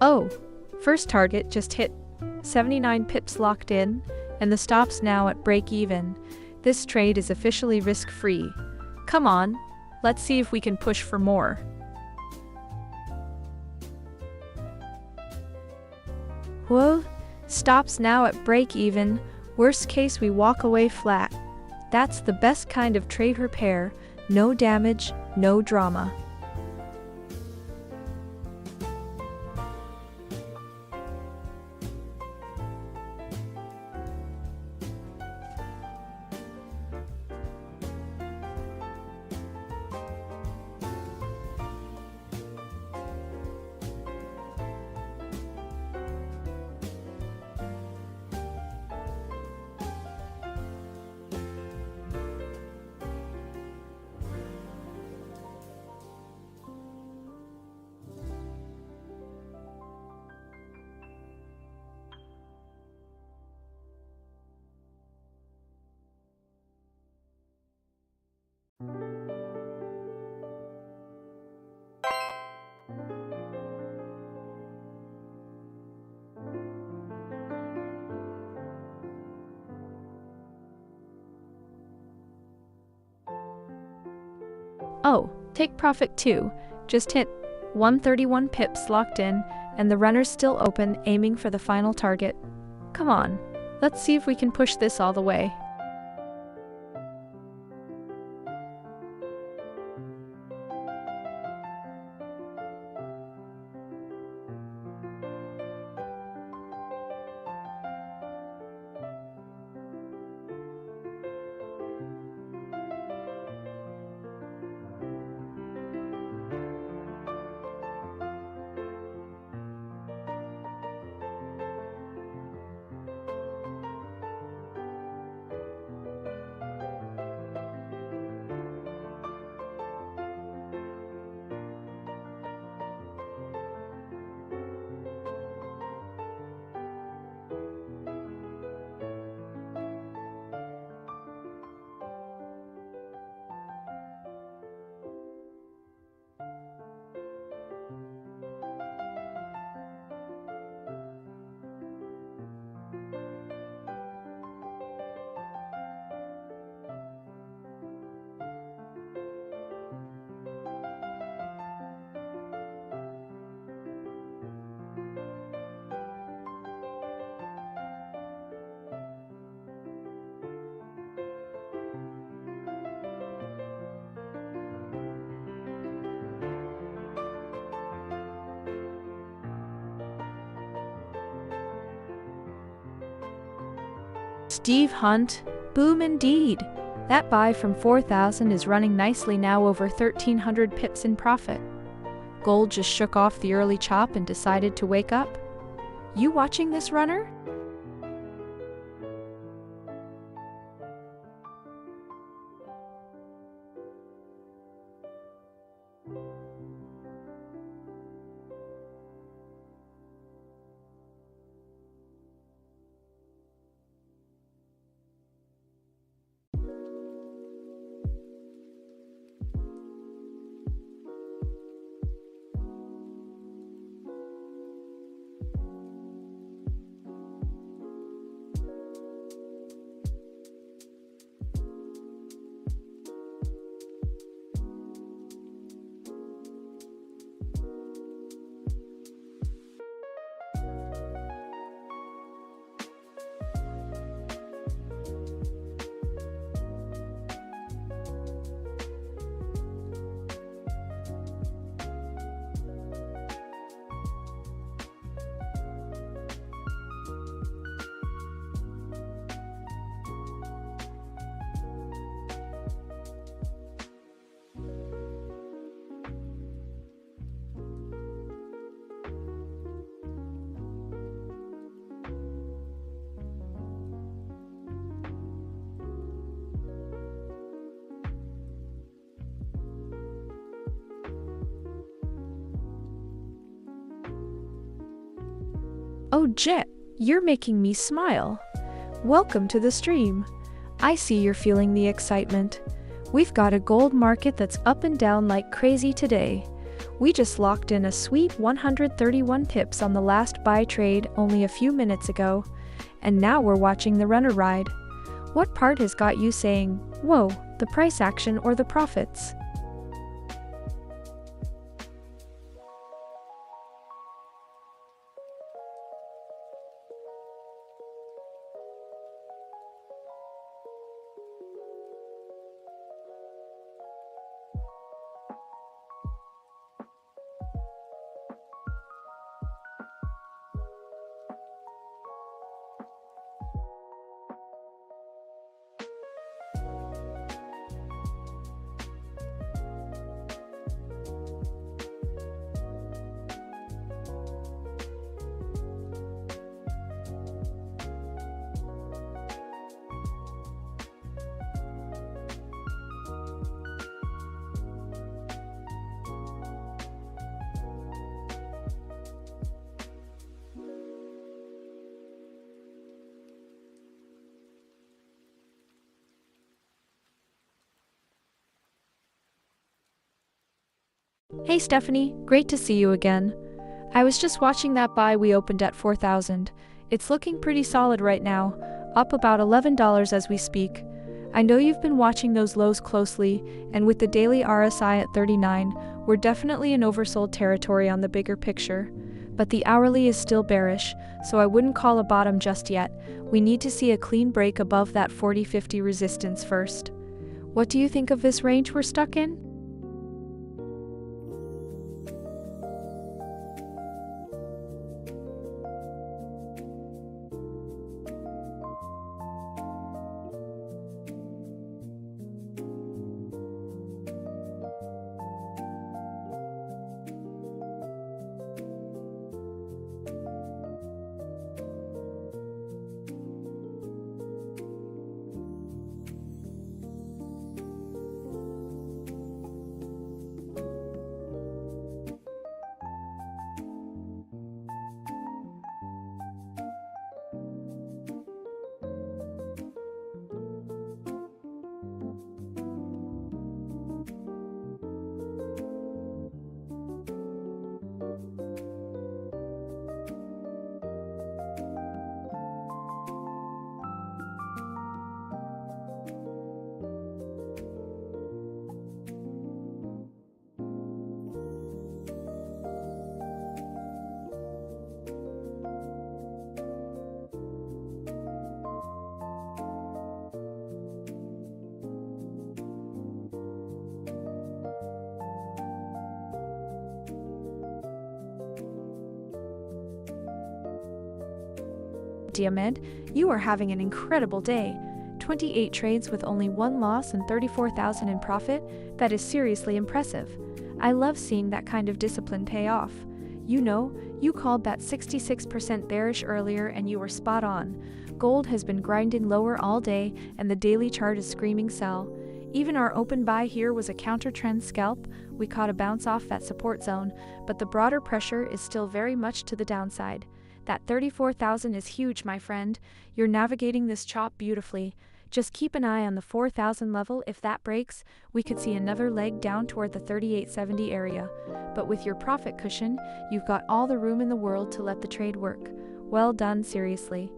Oh, first target just hit. 79 pips locked in, and the stop's now at break even. This trade is officially risk-free. Come on, let's see if we can push for more. Whoa, stop's now at break even. Worst case, we walk away flat. That's the best kind of trade repair. No damage, no drama. Oh, take profit too. Just hit 131 pips locked in, and the runner's still open, aiming for the final target. Come on, let's see if we can push this all the way. Steve Hunt, boom indeed. That buy from 4,000 is running nicely now, over 1,300 pips in profit. Gold just shook off the early chop and decided to wake up. You watching this runner? Oh, Jet, you're making me smile. Welcome to the stream. I see you're feeling the excitement. We've got a gold market that's up and down like crazy today. We just locked in a sweet 131 pips on the last buy trade only a few minutes ago, and now we're watching the runner ride. What part has got you saying, whoa, the price action or the profits? Hey Stephanie, great to see you again. I was just watching that buy we opened at 4,000. It's looking pretty solid right now, up about $11 as we speak. I know you've been watching those lows closely, and with the daily RSI at 39, we're definitely in oversold territory on the bigger picture. But the hourly is still bearish, so I wouldn't call a bottom just yet. We need to see a clean break above that 40-50 resistance first. What do you think of this range we're stuck in? Diamond, you are having an incredible day. 28 trades with only one loss and 34,000 in profit. That is seriously impressive. I love seeing that kind of discipline pay off. You know, you called that 66% bearish earlier and you were spot on. Gold has been grinding lower all day and the daily chart is screaming sell. Even our open buy here was a counter-trend scalp. We caught a bounce off that support zone, but the broader pressure is still very much to the downside. That 34,000 is huge, my friend. You're navigating this chop beautifully. Just keep an eye on the 4,000 level. If that breaks, we could see another leg down toward the 3870 area. But with your profit cushion, you've got all the room in the world to let the trade work. Well done, seriously.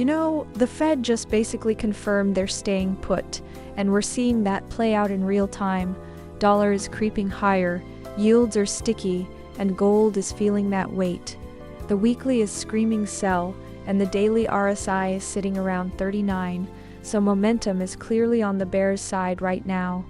The Fed just basically confirmed they're staying put, and we're seeing that play out in real time. Dollar is creeping higher, yields are sticky, and gold is feeling that weight. The weekly is screaming sell, and the daily RSI is sitting around 39, so momentum is clearly on the bear's side right now.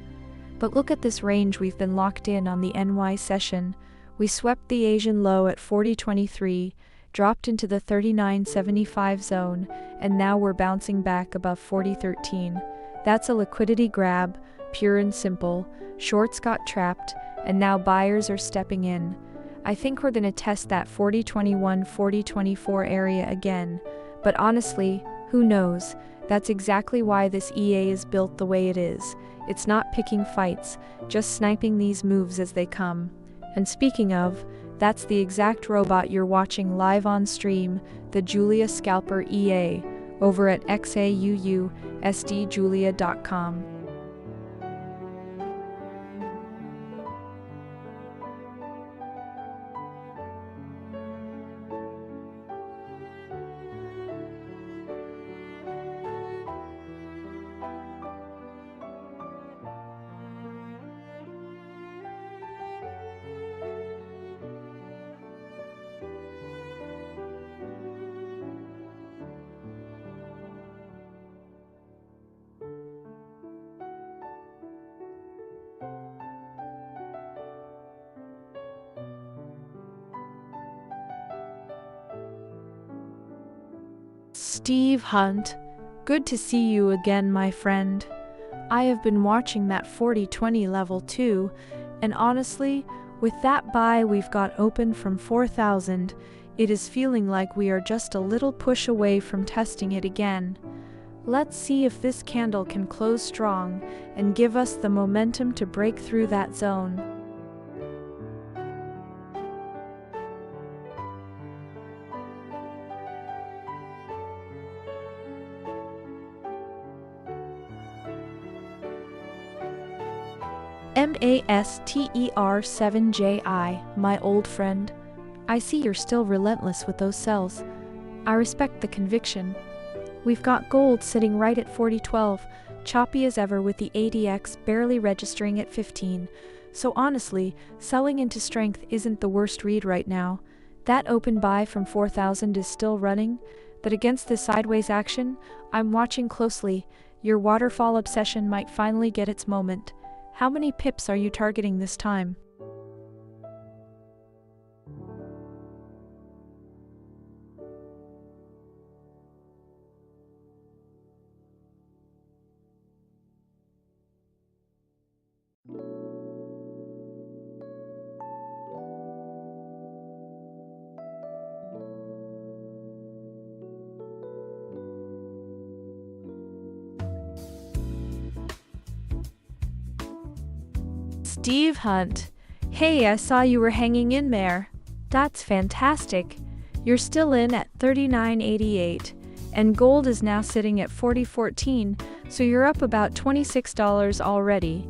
But look at this range we've been locked in on the NY session. We swept the Asian low at 40.23, dropped into the 39.75 zone, and now we're bouncing back above 40.13. That's a liquidity grab, pure and simple. Shorts got trapped, and now buyers are stepping in. I think we're going to test that 40.21, 40.24 area again. But honestly, who knows? That's exactly why this EA is built the way it is. It's not picking fights, just sniping these moves as they come. And speaking of, that's the exact robot you're watching live on stream, the Julia Scalper EA, over at XAUUSDjulia.com. Steve Hunt, good to see you again, my friend. I have been watching that 40.20 level too, and honestly, with that buy we've got open from 4,000, it is feeling like we are just a little push away from testing it again. Let's see if this candle can close strong and give us the momentum to break through that zone. MASTER7JI, my old friend. I see you're still relentless with those sells. I respect the conviction. We've got gold sitting right at 40.12, choppy as ever with the ADX barely registering at 15. So honestly, selling into strength isn't the worst read right now. That open buy from 4,000 is still running, but against this sideways action, I'm watching closely. Your waterfall obsession might finally get its moment. How many pips are you targeting this time? Steve Hunt. Hey, I saw you were hanging in there. That's fantastic. You're still in at 39.88, and gold is now sitting at 40.14, so you're up about $26 already.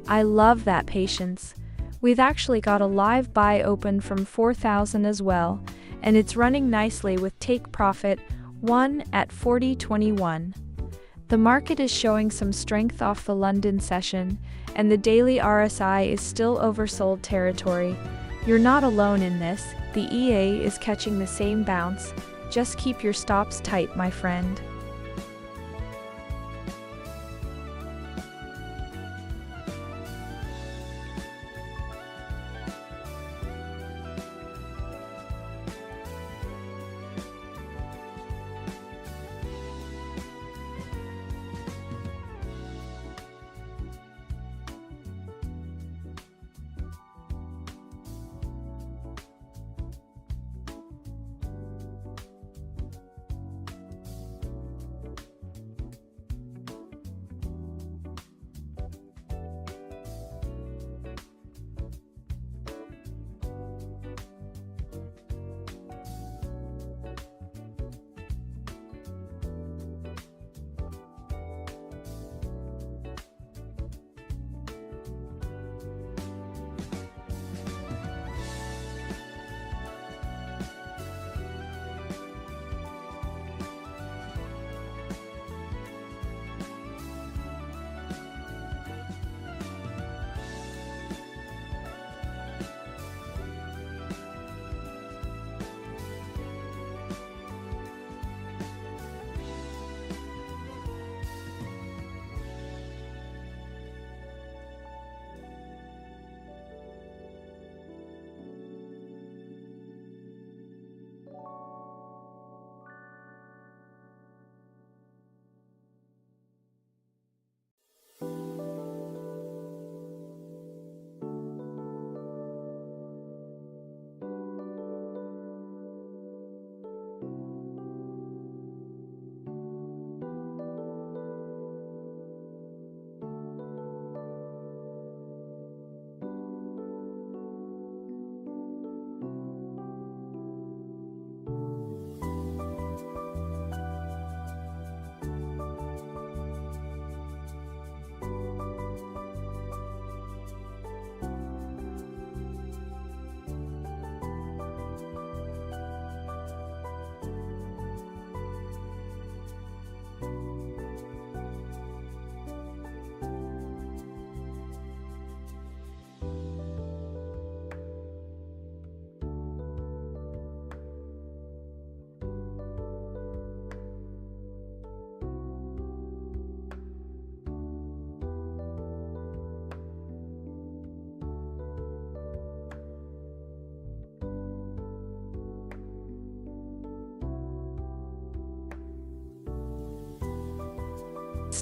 I love that patience. We've actually got a live buy open from 4,000 as well, and it's running nicely with take profit 1 at 40.21. The market is showing some strength off the London session, and the daily RSI is still oversold territory. You're not alone in this. The EA is catching the same bounce. Just keep your stops tight, my friend.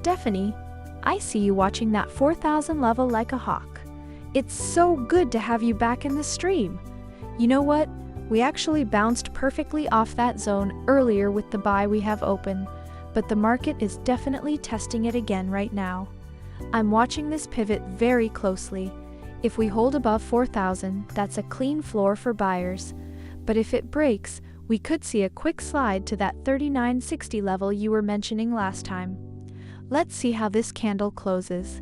Stephanie, I see you watching that 4,000 level like a hawk. It's so good to have you back in the stream. You know what? We actually bounced perfectly off that zone earlier with the buy we have open, but the market is definitely testing it again right now. I'm watching this pivot very closely. If we hold above 4,000, that's a clean floor for buyers. But if it breaks, we could see a quick slide to that 39.60 level you were mentioning last time. Let's see how this candle closes.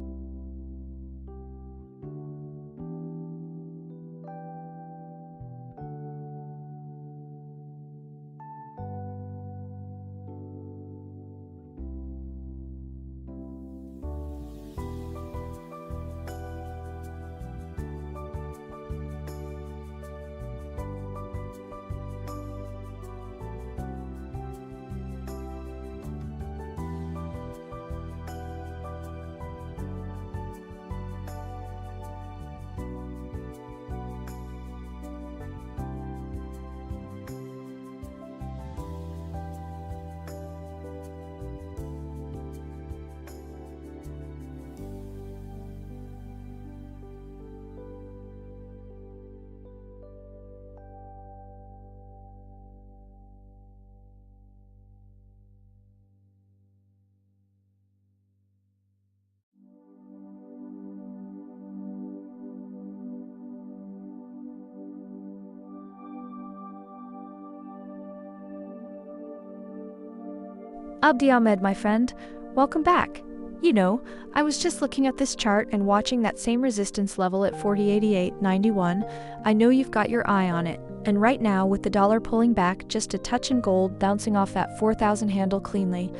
Abdi Ahmed, my friend, welcome back. You know, I was just looking at this chart and watching that same resistance level at 40.8891. I know you've got your eye on it, and right now with the dollar pulling back just a touch in gold bouncing off that 4,000 handle cleanly,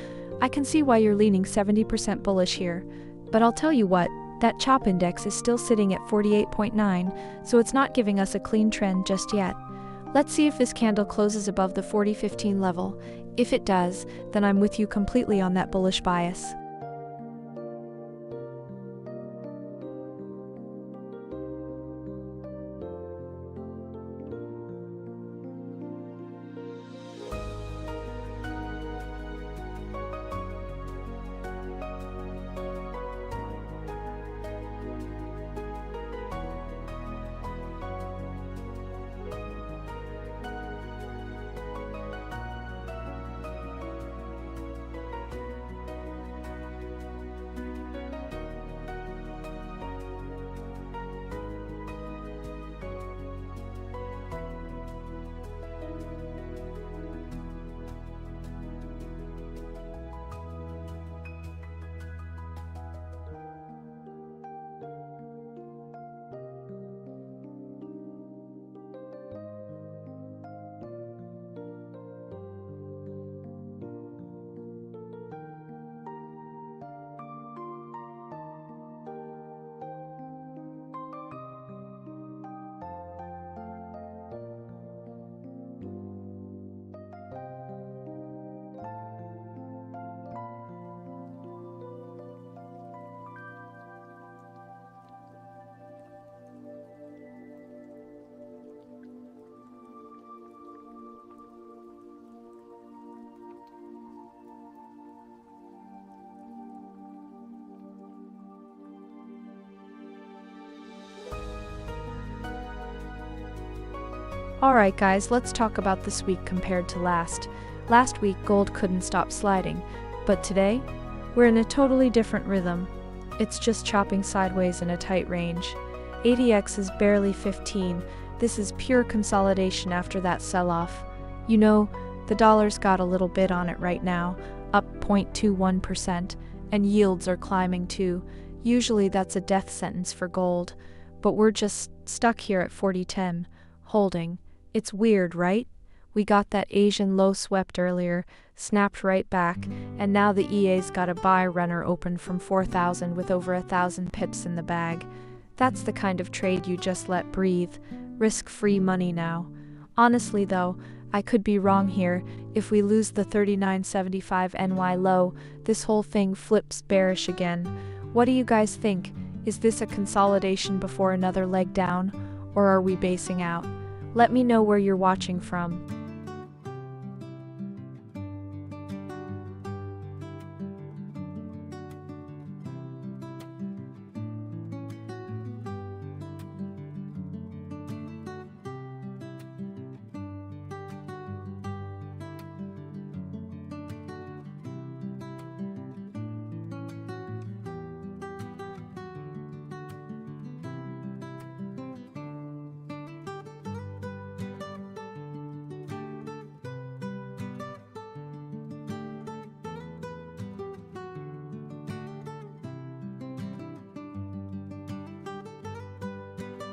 I can see why you're leaning 70% bullish here. But I'll tell you what, that chop index is still sitting at 48.9, so it's not giving us a clean trend just yet. Let's see if this candle closes above the 40.15 level. If it does, then I'm with you completely on that bullish bias. Alright guys, let's talk about this week compared to last. Last week gold couldn't stop sliding, but today, we're in a totally different rhythm. It's just chopping sideways in a tight range. ADX is barely 15, this is pure consolidation after that sell-off. You know, the dollar's got a little bit on it right now, up 0.21%, and yields are climbing too. Usually that's a death sentence for gold, but we're just stuck here at 40.10, holding. It's weird, right? We got that Asian low swept earlier, snapped right back, and now the EA's got a buy runner open from 4,000 with over 1,000 pips in the bag. That's the kind of trade you just let breathe. Risk-free money now. Honestly though, I could be wrong here. If we lose the 39.75 NY low, this whole thing flips bearish again. What do you guys think? Is this a consolidation before another leg down, or are we basing out? Let me know where you're watching from.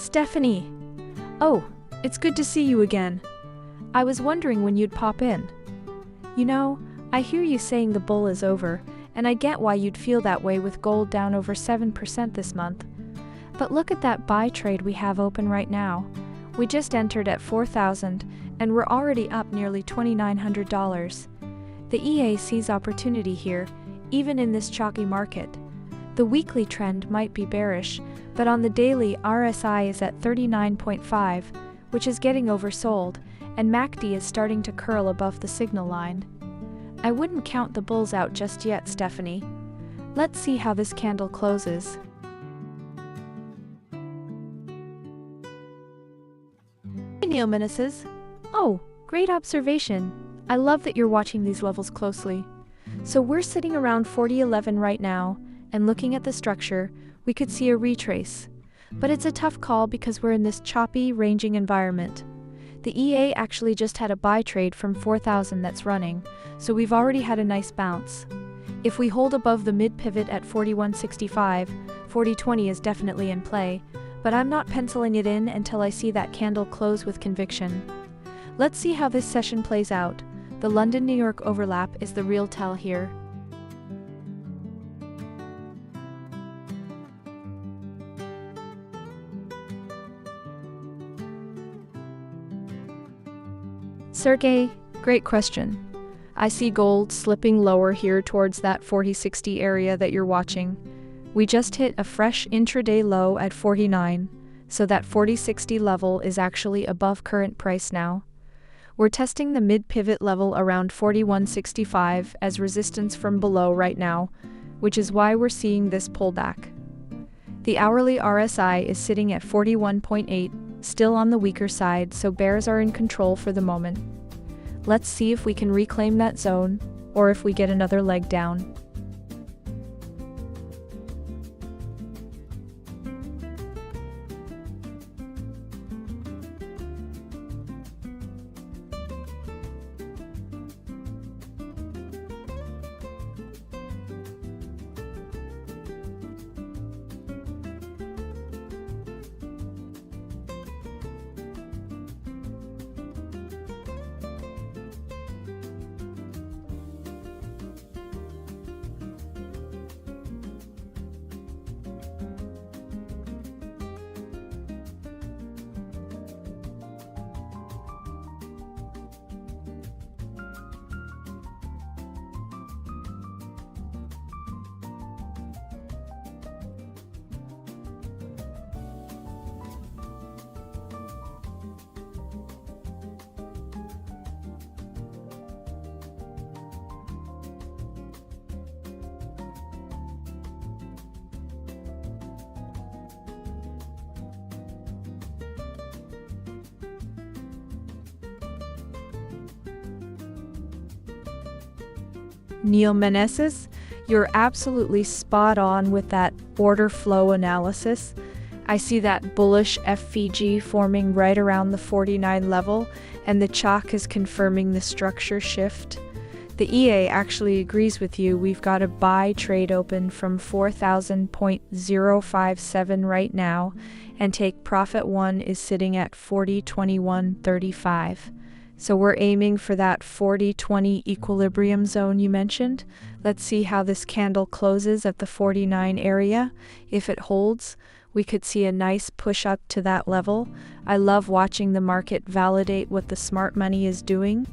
Stephanie! Oh, it's good to see you again. I was wondering when you'd pop in. You know, I hear you saying the bull is over, and I get why you'd feel that way with gold down over 7% this month. But look at that buy trade we have open right now. We just entered at 4,000, and we're already up nearly $2,900. The EA sees opportunity here, even in this chalky market. The weekly trend might be bearish, but on the daily RSI is at 39.5, which is getting oversold, and MACD is starting to curl above the signal line. I wouldn't count the bulls out just yet, Stephanie. Let's see how this candle closes. Hey, Neomenesis. Oh, great observation. I love that you're watching these levels closely. So we're sitting around 40.11 right now, and looking at the structure, we could see a retrace. But it's a tough call because we're in this choppy, ranging environment. The EA actually just had a buy trade from 4,000 that's running, so we've already had a nice bounce. If we hold above the mid-pivot at 41.65, 40.20 is definitely in play, but I'm not penciling it in until I see that candle close with conviction. Let's see how this session plays out. The London-New York overlap is the real tell here. Sergey, great question. I see gold slipping lower here towards that 40.60 area that you're watching. We just hit a fresh intraday low at 49, so that 40.60 level is actually above current price now. We're testing the mid-pivot level around 41.65 as resistance from below right now, which is why we're seeing this pullback. The hourly RSI is sitting at 41.8, still on the weaker side, so bears are in control for the moment. Let's see if we can reclaim that zone, or if we get another leg down. Neomenesis, you're absolutely spot on with that order flow analysis. I see that bullish FVG forming right around the 49 level, and the chalk is confirming the structure shift. The EA actually agrees with you. We've got a buy trade open from 4,000.057 right now, and take profit 1 is sitting at 40.2135. So we're aiming for that 40-20 equilibrium zone you mentioned. Let's see how this candle closes at the 49 area. If it holds, we could see a nice push up to that level. I love watching the market validate what the smart money is doing.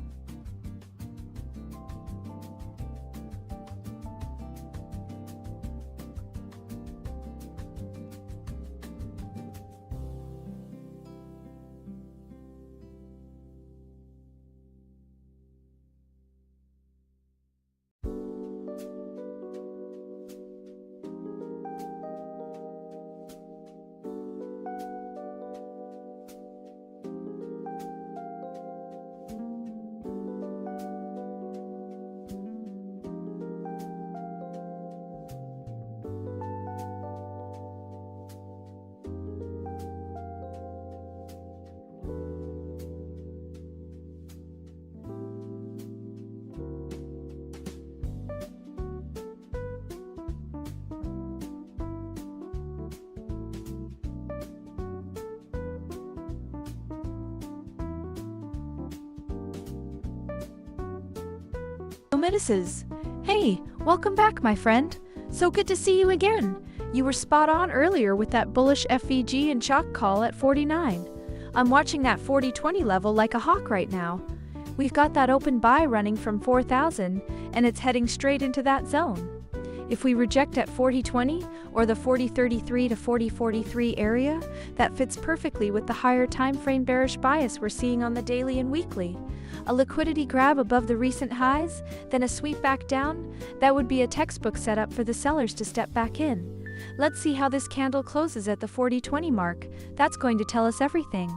Middises. Hey, welcome back, my friend. So good to see you again. You were spot on earlier with that bullish FVG and chalk call at 49. I'm watching that 40-20 level like a hawk right now. We've got that open buy running from 4,000, and it's heading straight into that zone. If we reject at 40-20 or the 40-33 to 40-43 area, that fits perfectly with the higher timeframe bearish bias we're seeing on the daily and weekly. A liquidity grab above the recent highs, then a sweep back down, that would be a textbook setup for the sellers to step back in. Let's see how this candle closes at the 40-20 mark. That's going to tell us everything.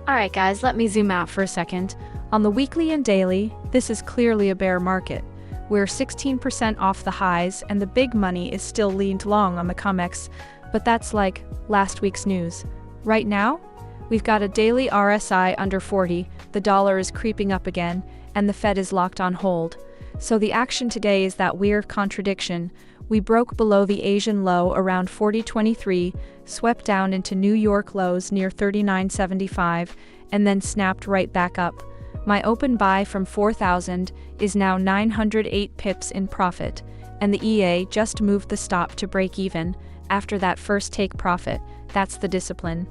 Alright guys, let me zoom out for a second. On the weekly and daily, this is clearly a bear market. We're 16% off the highs and the big money is still leaned long on the COMEX, but that's like last week's news. Right now, we've got a daily RSI under 40, the dollar is creeping up again, and the Fed is locked on hold. So the action today is that weird contradiction. We broke below the Asian low around 40.23, swept down into New York lows near 39.75, and then snapped right back up. My open buy from 4,000 is now 908 pips in profit, and the EA just moved the stop to break even after that first take profit. That's the discipline.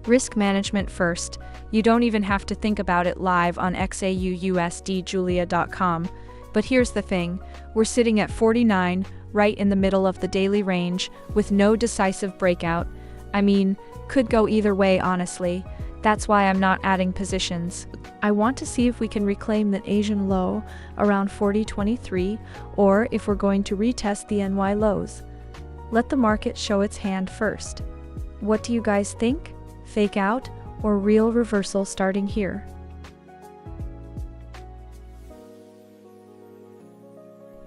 Risk management first. You don't even have to think about it live on XAUUSD But here's the thing, we're sitting at 49, right in the middle of the daily range, with no decisive breakout. I mean, could go either way honestly. That's why I'm not adding positions. I want to see if we can reclaim that Asian low around 40.23, or if we're going to retest the NY lows. Let the market show its hand first. What do you guys think? Fake out, or real reversal starting here?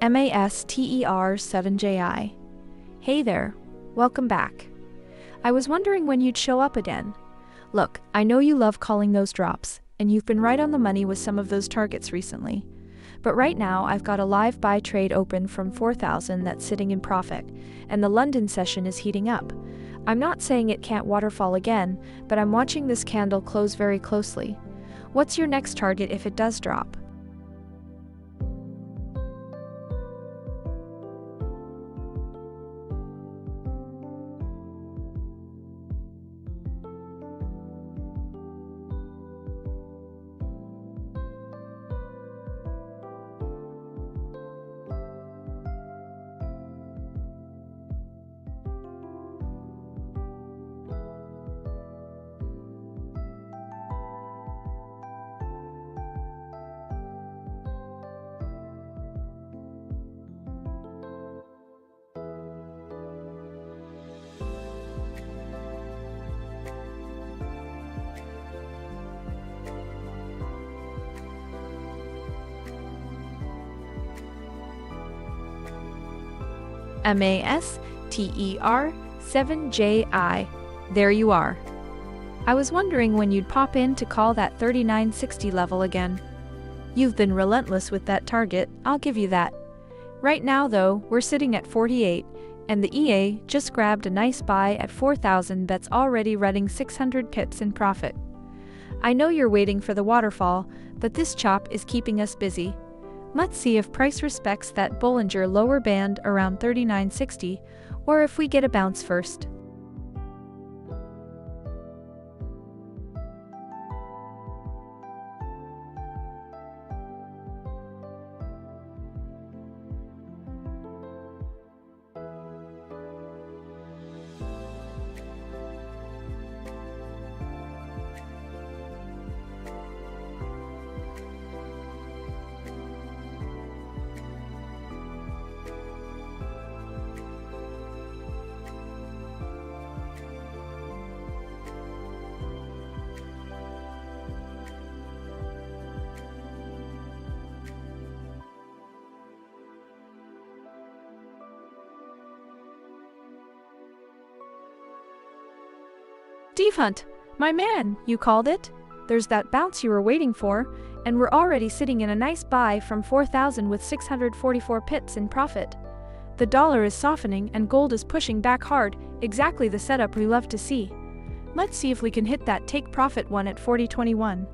MASTER7JI. Hey there, welcome back. I was wondering when you'd show up again. Look, I know you love calling those drops, and you've been right on the money with some of those targets recently. But right now, I've got a live buy trade open from 4,000 that's sitting in profit, and the London session is heating up. I'm not saying it can't waterfall again, but I'm watching this candle close very closely. What's your next target if it does drop? MASTER 7JI. There you are. I was wondering when you'd pop in to call that 3960 level again. You've been relentless with that target, I'll give you that. Right now though, we're sitting at 48, and the EA just grabbed a nice buy at 4,000 that's already running 600 pips in profit. I know you're waiting for the waterfall, but this chop is keeping us busy. Let's see if price respects that Bollinger lower band around 3960, or if we get a bounce first. Steve Hunt, my man, you called it? There's that bounce you were waiting for, and we're already sitting in a nice buy from 4,000 with 644 pips in profit. The dollar is softening and gold is pushing back hard, exactly the setup we love to see. Let's see if we can hit that take profit one at 40.21.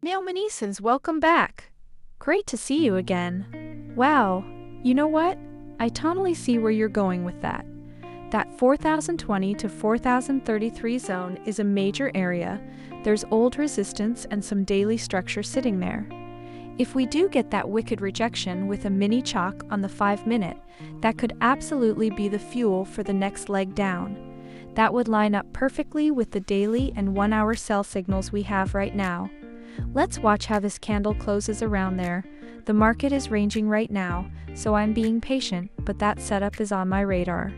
Mailmanisons, welcome back. Great to see you again. Wow, you know what? I totally see where you're going with that. That 4020 to 4033 zone is a major area. There's old resistance and some daily structure sitting there. If we do get that wicked rejection with a mini chalk on the 5-minute, that could absolutely be the fuel for the next leg down. That would line up perfectly with the daily and 1-hour sell signals we have right now. Let's watch how this candle closes around there. The market is ranging right now, so I'm being patient, but that setup is on my radar.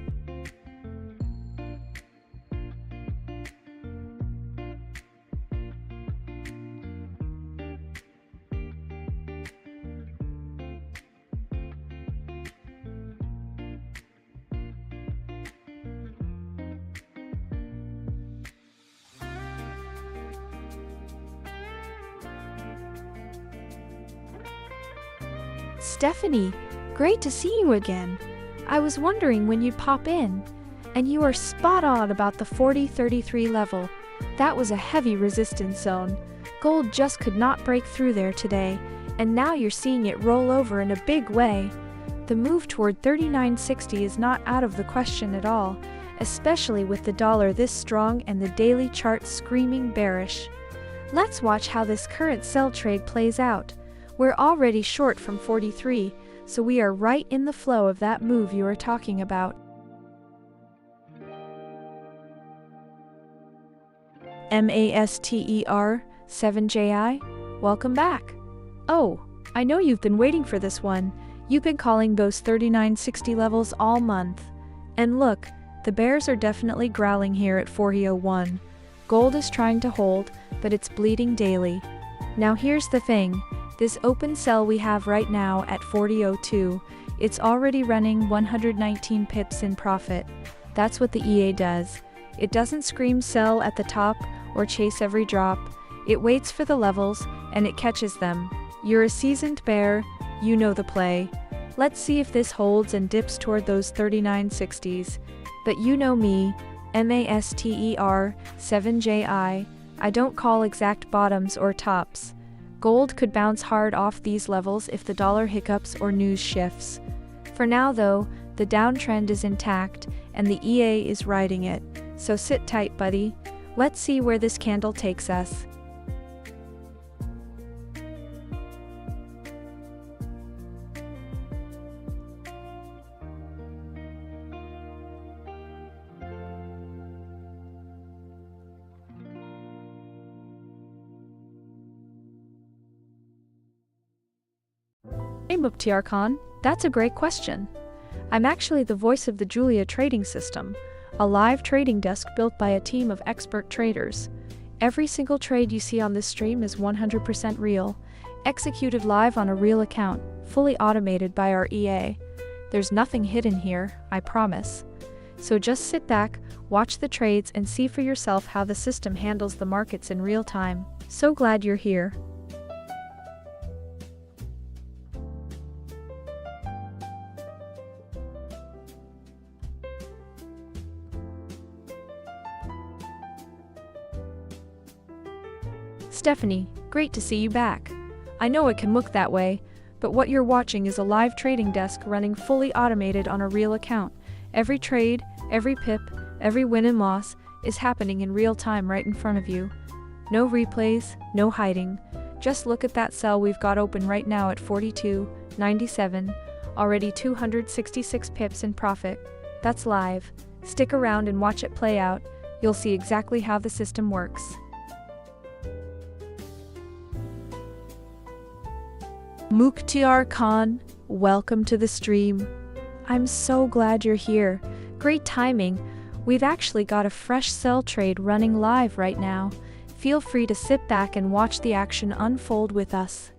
Stephanie, great to see you again. I was wondering when you'd pop in. And you are spot on about the 40.33 level. That was a heavy resistance zone. Gold just could not break through there today, and now you're seeing it roll over in a big way. The move toward 39.60 is not out of the question at all, especially with the dollar this strong and the daily chart screaming bearish. Let's watch how this current sell trade plays out. We're already short from 43, so we are right in the flow of that move you are talking about. MASTER 7JI, welcome back. Oh, I know you've been waiting for this one. You've been calling those 39.60 levels all month. And look, the bears are definitely growling here at 40.01. Gold is trying to hold, but it's bleeding daily. Now here's the thing. This open sell we have right now at 40.02, it's already running 119 pips in profit. That's what the EA does. It doesn't scream sell at the top or chase every drop. It waits for the levels and it catches them. You're a seasoned bear, you know the play. Let's see if this holds and dips toward those 39.60s. But you know me, MASTER 7JI, I don't call exact bottoms or tops. Gold could bounce hard off these levels if the dollar hiccups or news shifts. For now though, the downtrend is intact and the EA is riding it, so sit tight buddy. Let's see where this candle takes us. Hey Muptiar Khan, that's a great question. I'm actually the voice of the Julia trading system, a live trading desk built by a team of expert traders. Every single trade you see on this stream is 100% real, executed live on a real account, fully automated by our EA. There's nothing hidden here, I promise. So just sit back, watch the trades and see for yourself how the system handles the markets in real time. So glad you're here. Stephanie, great to see you back. I know it can look that way, but what you're watching is a live trading desk running fully automated on a real account. Every trade, every pip, every win and loss is happening in real time right in front of you. No replays, no hiding. Just look at that sell we've got open right now at 42.97, already 266 pips in profit. That's live. Stick around and watch it play out. You'll see exactly how the system works. Muktiar Khan, welcome to the stream. I'm so glad you're here. Great timing. We've actually got a fresh sell trade running live right now. Feel free to sit back and watch the action unfold with us.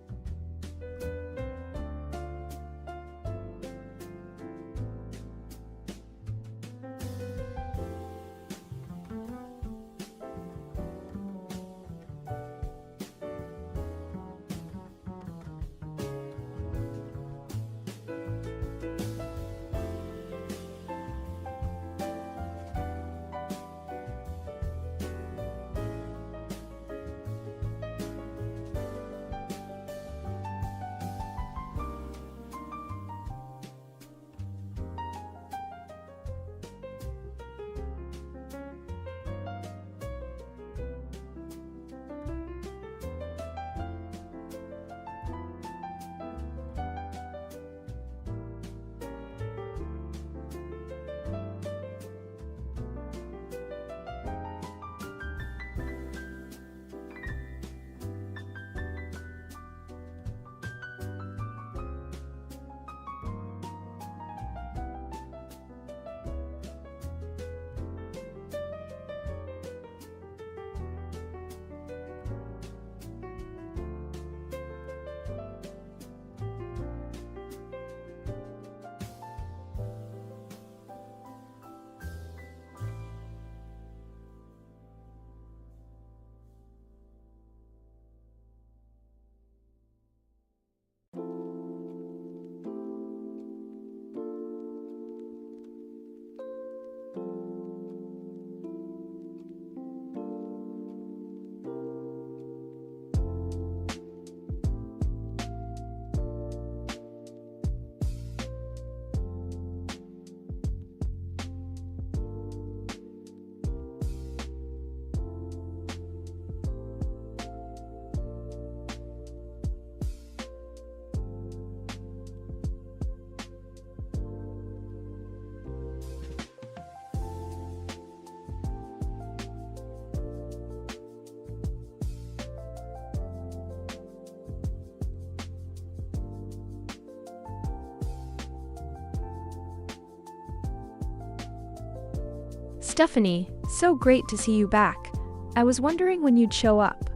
Stephanie, so great to see you back. I was wondering when you'd show up.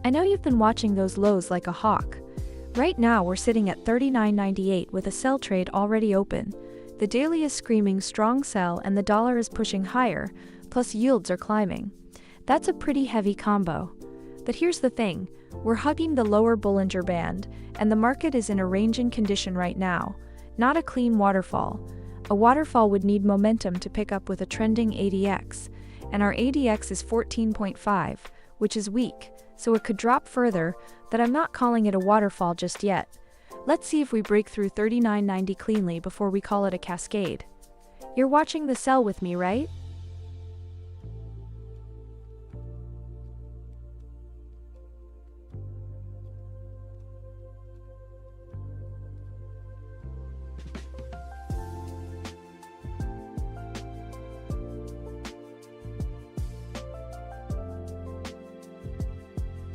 I know you've been watching those lows like a hawk. Right now we're sitting at $39.98 with a sell trade already open. The daily is screaming strong sell and the dollar is pushing higher, plus yields are climbing. That's a pretty heavy combo. But here's the thing, we're hugging the lower Bollinger Band, and the market is in a ranging condition right now, not a clean waterfall. A waterfall would need momentum to pick up with a trending ADX, and our ADX is 14.5, which is weak, so it could drop further, but I'm not calling it a waterfall just yet. Let's see if we break through 39.90 cleanly before we call it a cascade. You're watching the sell with me, right?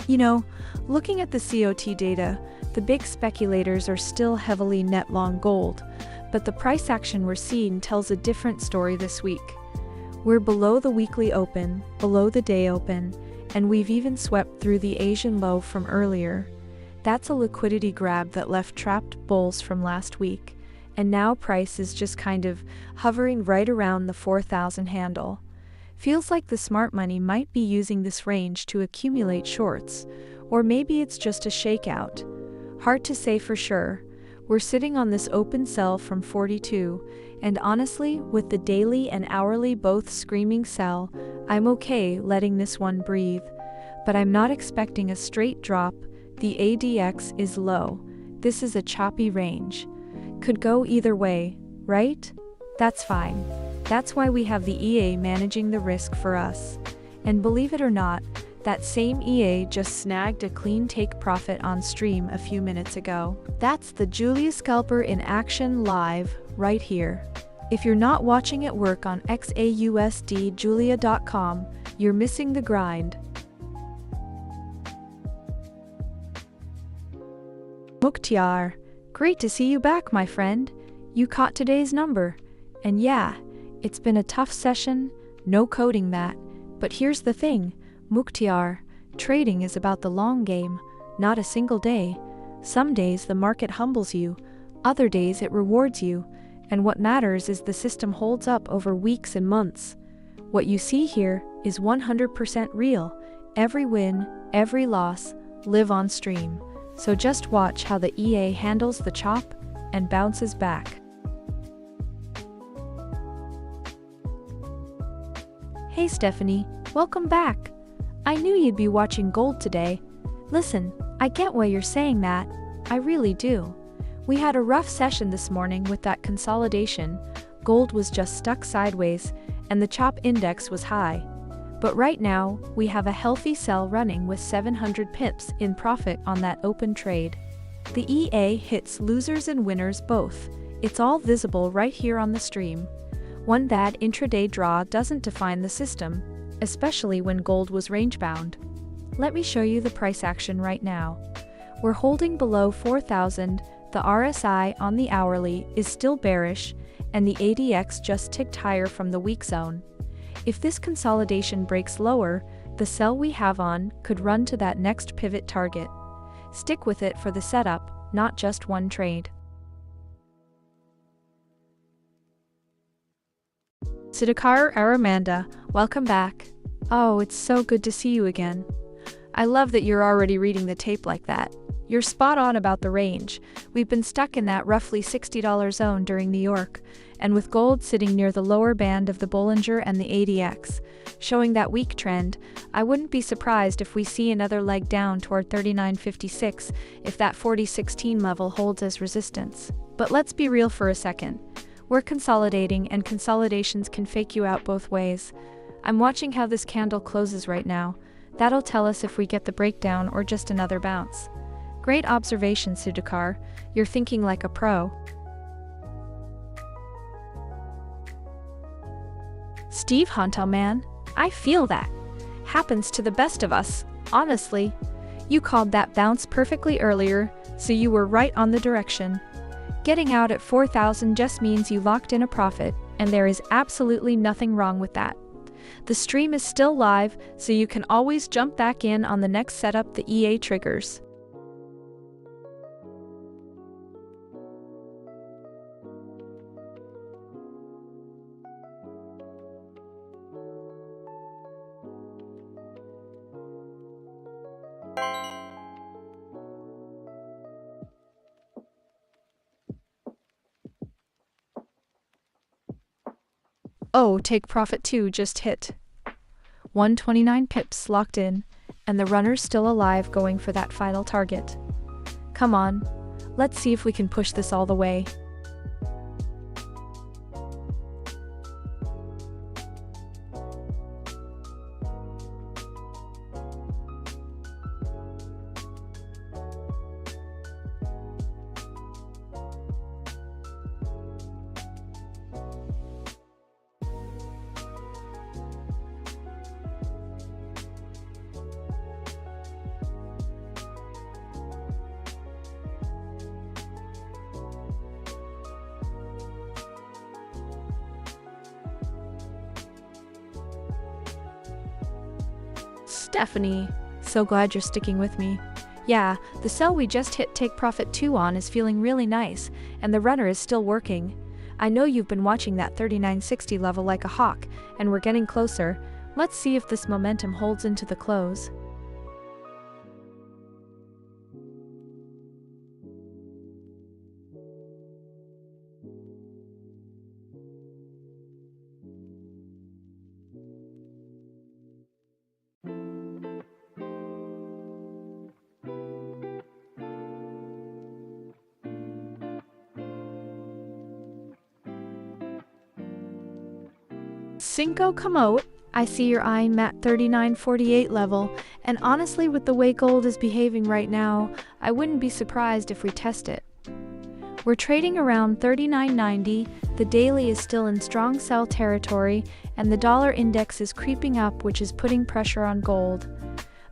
You know, looking at the COT data, the big speculators are still heavily net long gold, but the price action we're seeing tells a different story this week. We're below the weekly open, below the day open, and we've even swept through the Asian low from earlier. That's a liquidity grab that left trapped bulls from last week, and now price is just kind of hovering right around the 4,000 handle. Feels like the smart money might be using this range to accumulate shorts, or maybe it's just a shakeout. Hard to say for sure. We're sitting on this open sell from 42, and honestly, with the daily and hourly both screaming sell, I'm okay letting this one breathe. But I'm not expecting a straight drop. The ADX is low. This is a choppy range. Could go either way, right? That's fine. That's why we have the EA managing the risk for us. And believe it or not, that same EA just snagged a clean take profit on stream a few minutes ago. That's the Julia Scalper in action live, right here. If you're not watching it work on XAUUSD Julia.com, you're missing the grind. Mukhtiar, great to see you back, my friend. You caught today's number. And yeah, it's been a tough session, no coding that. But here's the thing, Mukhtiar, trading is about the long game, not a single day. Some days the market humbles you, other days it rewards you, and what matters is the system holds up over weeks and months. What you see here is 100% real. Every win, every loss, live on stream. So just watch how the EA handles the chop and bounces back. Hey Stephanie, welcome back. I knew you'd be watching gold today. Listen, I get why you're saying that. I really do. We had a rough session this morning with that consolidation. Gold was just stuck sideways, and the chop index was high. But right now, we have a healthy sell running with 700 pips in profit on that open trade. The EA hits losers and winners both. It's all visible right here on the stream. One bad intraday draw doesn't define the system, especially when gold was range-bound. Let me show you the price action right now. We're holding below 4,000, the RSI on the hourly is still bearish, and the ADX just ticked higher from the weak zone. If this consolidation breaks lower, the sell we have on could run to that next pivot target. Stick with it for the setup, not just one trade. Sudhakar Aramanda, welcome back. Oh, it's so good to see you again. I love that you're already reading the tape like that. You're spot on about the range. We've been stuck in that roughly $60 zone during New York, and with gold sitting near the lower band of the Bollinger and the ADX, showing that weak trend, I wouldn't be surprised if we see another leg down toward 39.56 if that 40.16 level holds as resistance. But let's be real for a second. We're consolidating, and consolidations can fake you out both ways. I'm watching how this candle closes right now. That'll tell us if we get the breakdown or just another bounce. Great observation, Sudhakar. You're thinking like a pro. Steve Huntel, man. I feel that. Happens to the best of us, honestly. You called that bounce perfectly earlier, so you were right on the direction. Getting out at 4,000 just means you locked in a profit, and there is absolutely nothing wrong with that. The stream is still live, so you can always jump back in on the next setup the EA triggers. Oh, take profit 2 just hit. 129 pips locked in, and the runner's still alive going for that final target. Come on, let's see if we can push this all the way. Stephanie, so glad you're sticking with me. Yeah, the sell we just hit take profit 2 on is feeling really nice, and the runner is still working. I know you've been watching that 39.60 level like a hawk, and we're getting closer. Let's see if this momentum holds into the close. Cinco como, I see you're eyeing that 39.48 level, and honestly with the way gold is behaving right now, I wouldn't be surprised if we test it. We're trading around 39.90, the daily is still in strong sell territory, and the dollar index is creeping up, which is putting pressure on gold.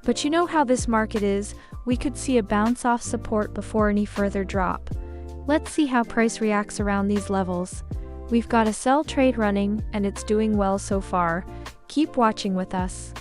But you know how this market is, we could see a bounce off support before any further drop. Let's see how price reacts around these levels. We've got a sell trade running, and it's doing well so far. Keep watching with us.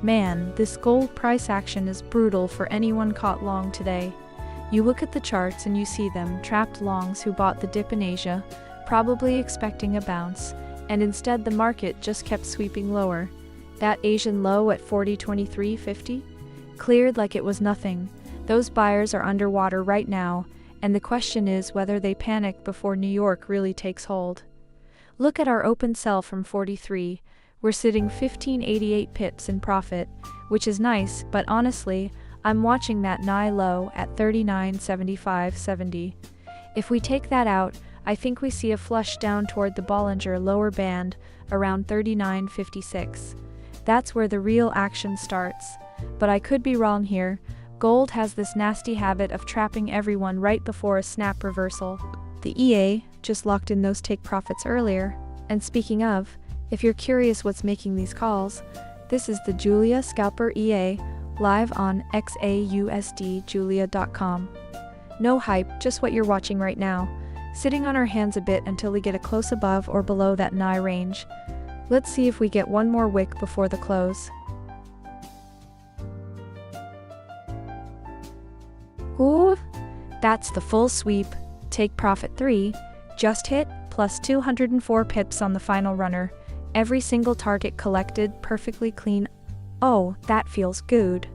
Man, this gold price action is brutal for anyone caught long today. You look at the charts and you see them trapped longs who bought the dip in Asia, probably expecting a bounce, and instead the market just kept sweeping lower. That Asian low at 40.2350 cleared like it was nothing. Those buyers are underwater right now, and the question is whether they panic before New York really takes hold. Look at our open sell from 43. We're sitting 1588 pips in profit, which is nice, but honestly, I'm watching that nigh low at 39.7570. If we take that out, I think we see a flush down toward the Bollinger lower band around 39.56. That's where the real action starts. But I could be wrong here. Gold has this nasty habit of trapping everyone right before a snap reversal. The EA just locked in those take profits earlier. And speaking of, if you're curious what's making these calls, this is the Julia Scalper EA, live on XAUUSD, No hype, just what you're watching right now. Sitting on our hands a bit until we get a close above or below that nigh range. Let's see if we get one more wick before the close. Ooh, that's the full sweep. Take profit 3, just hit, plus 204 pips on the final runner. Every single target collected, perfectly clean. Oh, that feels good.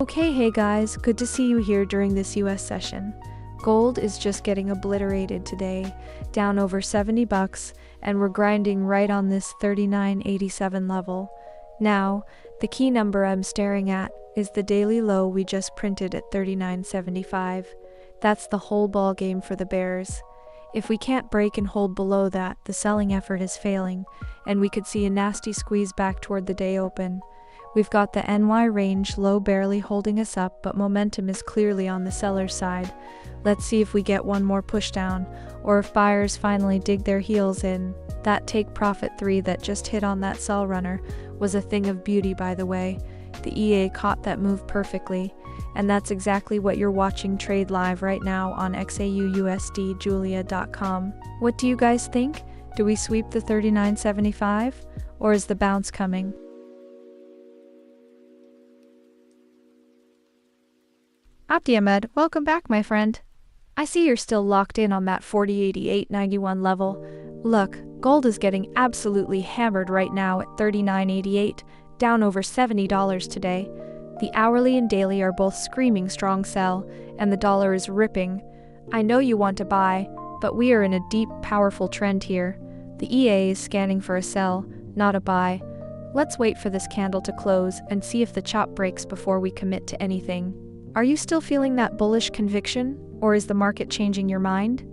Okay, hey guys, good to see you here during this US session. Gold is just getting obliterated today, down over 70 bucks, and we're grinding right on this 39.87 level. Now, the key number I'm staring at is the daily low we just printed at 39.75. That's the whole ball game for the bears. If we can't break and hold below that, the selling effort is failing, and we could see a nasty squeeze back toward the day open. We've got the NY range low barely holding us up, but momentum is clearly on the seller's side. Let's see if we get one more pushdown, or if buyers finally dig their heels in. That take profit 3 that just hit on that sell runner was a thing of beauty, by the way. The EA caught that move perfectly, and that's exactly what you're watching trade live right now on XAUUSD Julia.com. What do you guys think? Do we sweep the 39.75, or is the bounce coming? Abdiamed, welcome back, my friend. I see you're still locked in on that 40.88.91 level. Look, gold is getting absolutely hammered right now at 39.88, down over $70 today. The hourly and daily are both screaming strong sell, and the dollar is ripping. I know you want to buy, but we are in a deep, powerful trend here. The EA is scanning for a sell, not a buy. Let's wait for this candle to close and see if the chop breaks before we commit to anything. Are you still feeling that bullish conviction, or is the market changing your mind?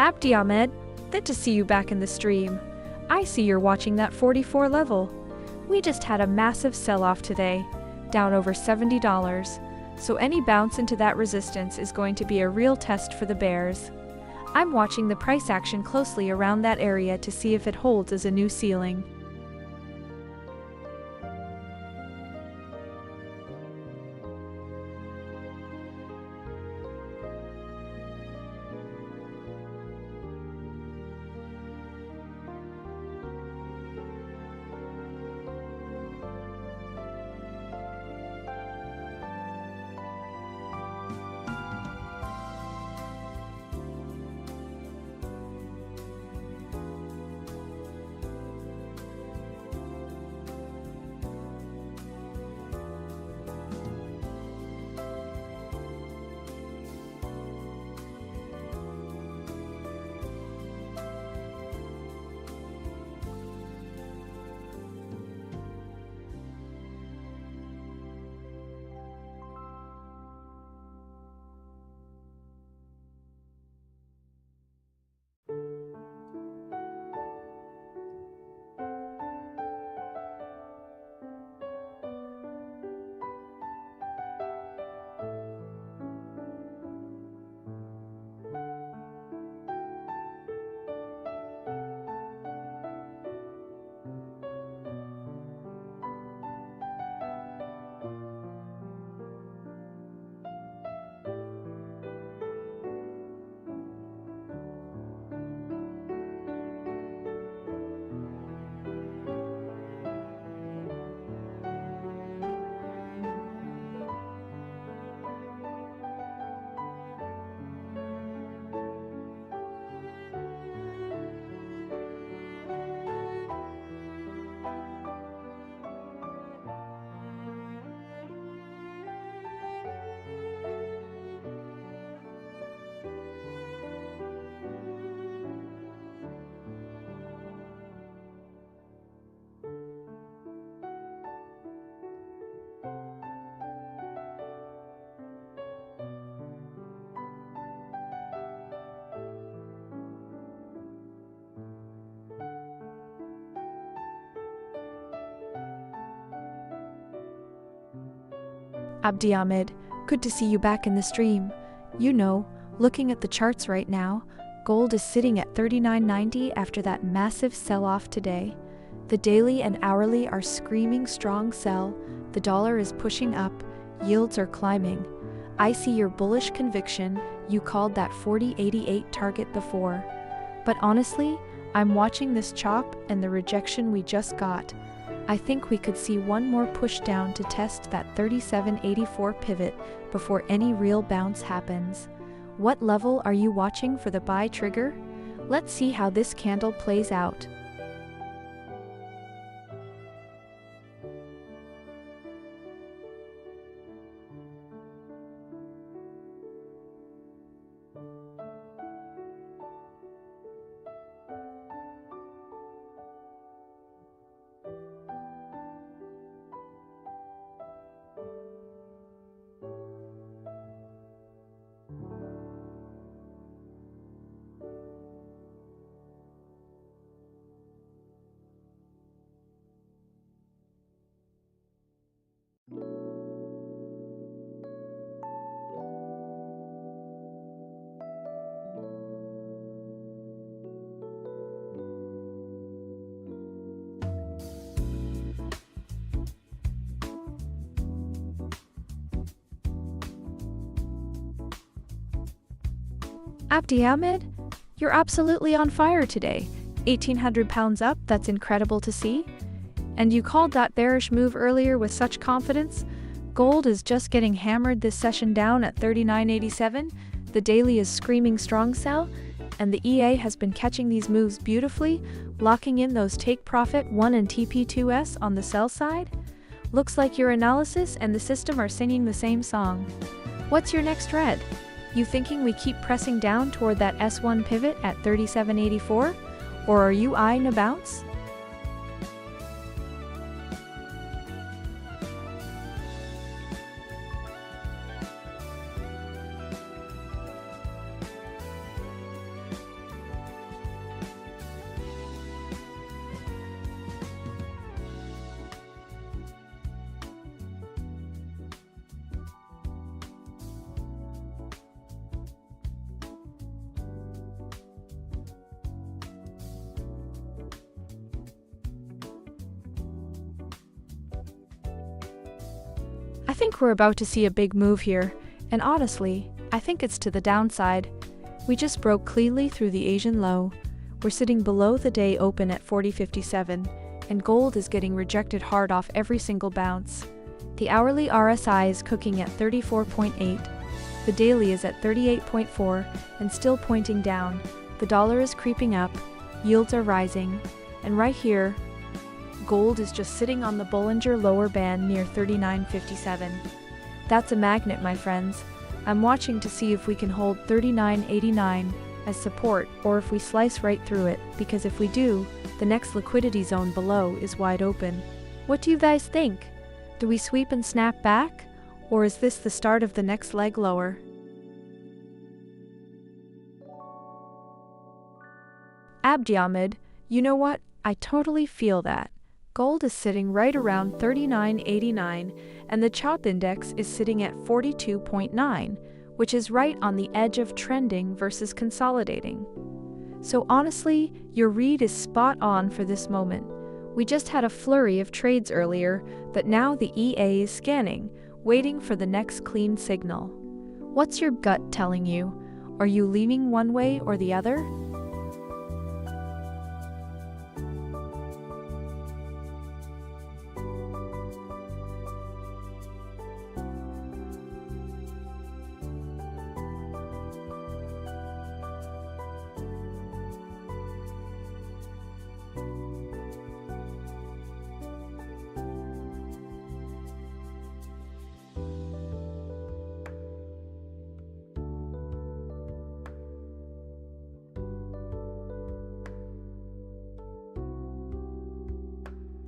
Abdi Ahmed, good to see you back in the stream. I see you're watching that 44 level. We just had a massive sell-off today, down over $70, so any bounce into that resistance is going to be a real test for the bears. I'm watching the price action closely around that area to see if it holds as a new ceiling. Abdi Ahmed, good to see you back in the stream. You know, looking at the charts right now, gold is sitting at $39.90 after that massive sell-off today. The daily and hourly are screaming strong sell, the dollar is pushing up, yields are climbing. I see your bullish conviction, you called that 40.88 target before. But honestly, I'm watching this chop and the rejection we just got. I think we could see one more push down to test that 37.84 pivot before any real bounce happens. What level are you watching for the buy trigger? Let's see how this candle plays out. Abdi Ahmed, you're absolutely on fire today. 1,800 pounds up, that's incredible to see. And you called that bearish move earlier with such confidence? Gold is just getting hammered this session down at 39.87. The daily is screaming strong sell, and the EA has been catching these moves beautifully, locking in those take profit 1 and TP2S on the sell side. Looks like your analysis and the system are singing the same song. What's your next red? You thinking we keep pressing down toward that S1 pivot at 37.84? Or are you eyeing a bounce? I think we're about to see a big move here, and honestly, I think it's to the downside. We just broke cleanly through the Asian low. We're sitting below the day open at 40.57, and gold is getting rejected hard off every single bounce. The hourly RSI is cooking at 34.8. The daily is at 38.4 and still pointing down. The dollar is creeping up, yields are rising, and right here, gold is just sitting on the Bollinger lower band near 39.57. That's a magnet, my friends. I'm watching to see if we can hold 39.89 as support or if we slice right through it, because if we do, the next liquidity zone below is wide open. What do you guys think? Do we sweep and snap back? Or is this the start of the next leg lower? Ahmed, you know what? I totally feel that. Gold is sitting right around 39.89 and the CHOP index is sitting at 42.9, which is right on the edge of trending versus consolidating. So honestly, your read is spot on for this moment. We just had a flurry of trades earlier, but now the EA is scanning, waiting for the next clean signal. What's your gut telling you? Are you leaning one way or the other?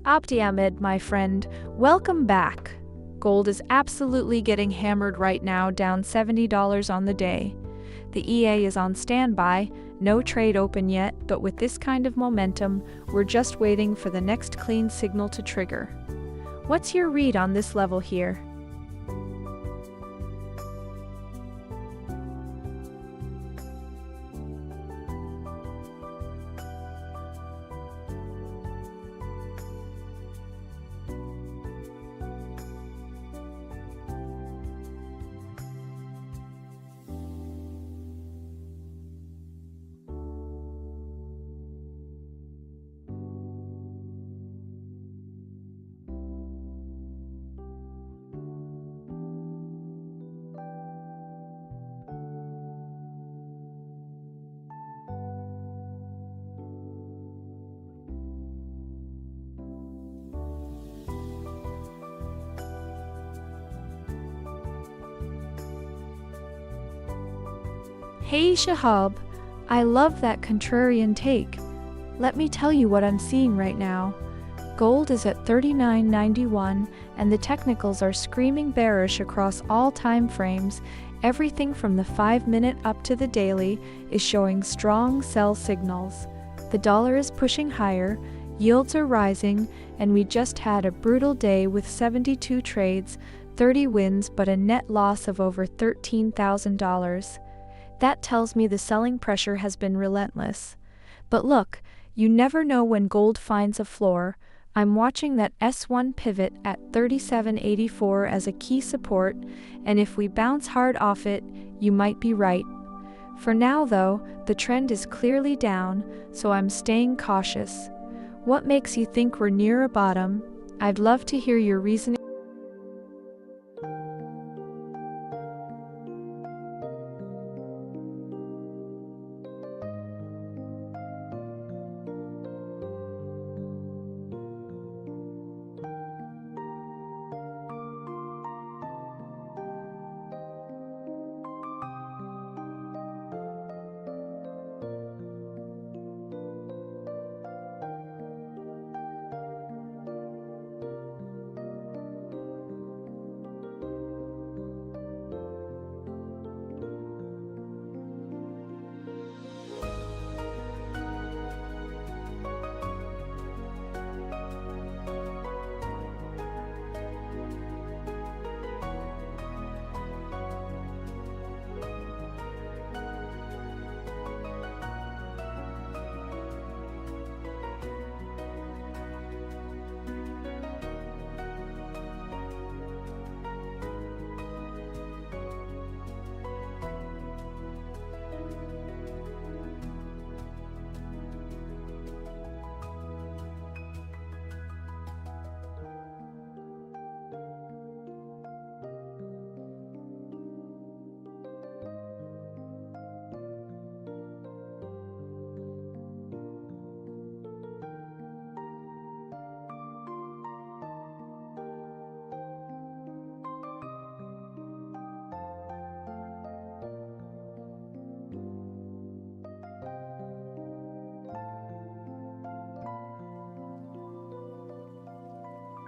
Ahmed, my friend, welcome back. Gold is absolutely getting hammered right now, down $70 on the day. The EA is on standby, no trade open yet, but with this kind of momentum, we're just waiting for the next clean signal to trigger. What's your read on this level here? Hey Shahab, I love that contrarian take. Let me tell you what I'm seeing right now. Gold is at 39.91 and the technicals are screaming bearish across all time frames. Everything from the 5-minute up to the daily is showing strong sell signals. The dollar is pushing higher, yields are rising, and we just had a brutal day with 72 trades, 30 wins but a net loss of over $13,000. That tells me the selling pressure has been relentless. But look, you never know when gold finds a floor. I'm watching that S1 pivot at 37.84 as a key support, and if we bounce hard off it, you might be right. For now though, the trend is clearly down, so I'm staying cautious. What makes you think we're near a bottom? I'd love to hear your reasoning.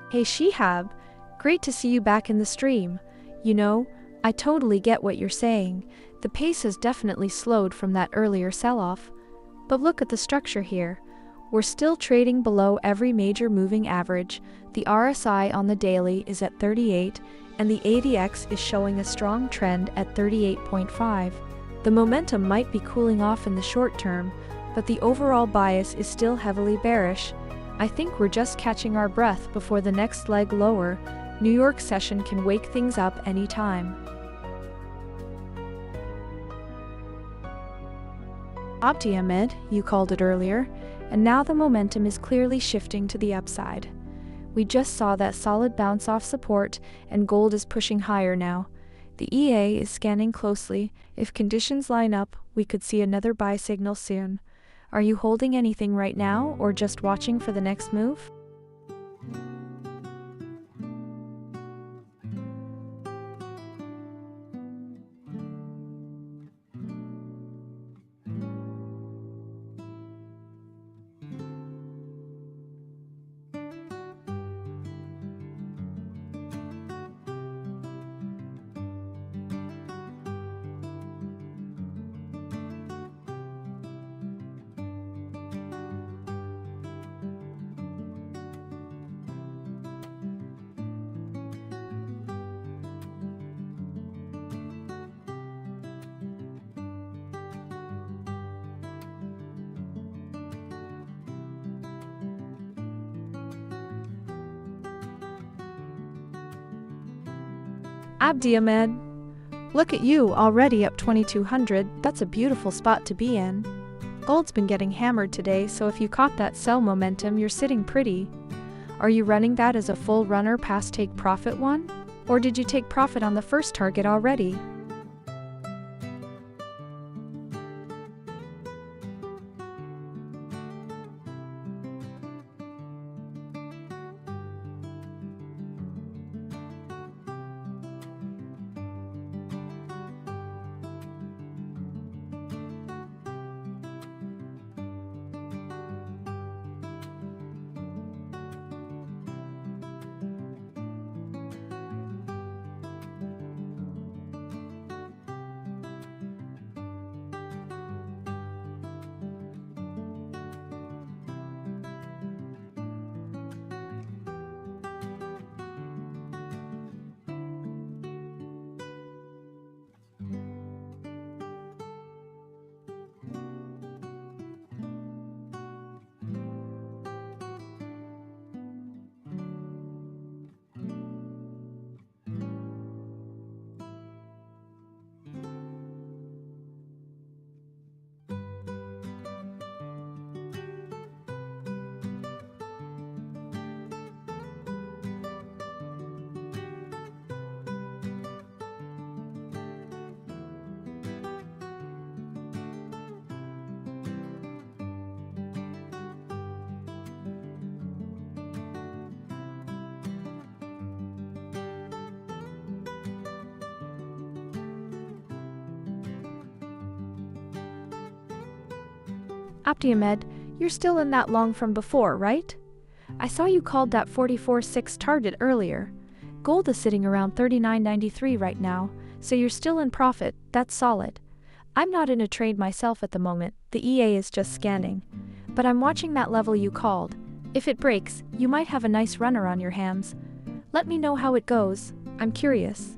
Hey Shihab, great to see you back in the stream. You know, I totally get what you're saying. The pace has definitely slowed from that earlier sell-off. But look at the structure here. We're still trading below every major moving average. The RSI on the daily is at 38, and the ADX is showing a strong trend at 38.5. The momentum might be cooling off in the short term, but the overall bias is still heavily bearish. I think we're just catching our breath before the next leg lower. New York session can wake things up anytime. Abdi Ahmed, you called it earlier, and now the momentum is clearly shifting to the upside. We just saw that solid bounce off support, and gold is pushing higher now. The EA is scanning closely. If conditions line up, we could see another buy signal soon. Are you holding anything right now, or just watching for the next move? Abdi Ahmed, look at you, already up 2200. That's a beautiful spot to be in. Gold's been getting hammered today, so if you caught that sell momentum, you're sitting pretty. Are you running that as a full runner past take profit one? Or did you take profit on the first target already? Abdi Ahmed, you're still in that long from before, right? I saw you called that 44.6 target earlier. Gold is sitting around 39.93 right now, so you're still in profit. That's solid. I'm not in a trade myself at the moment, the EA is just scanning. But I'm watching that level you called. If it breaks, you might have a nice runner on your hands. Let me know how it goes. I'm curious.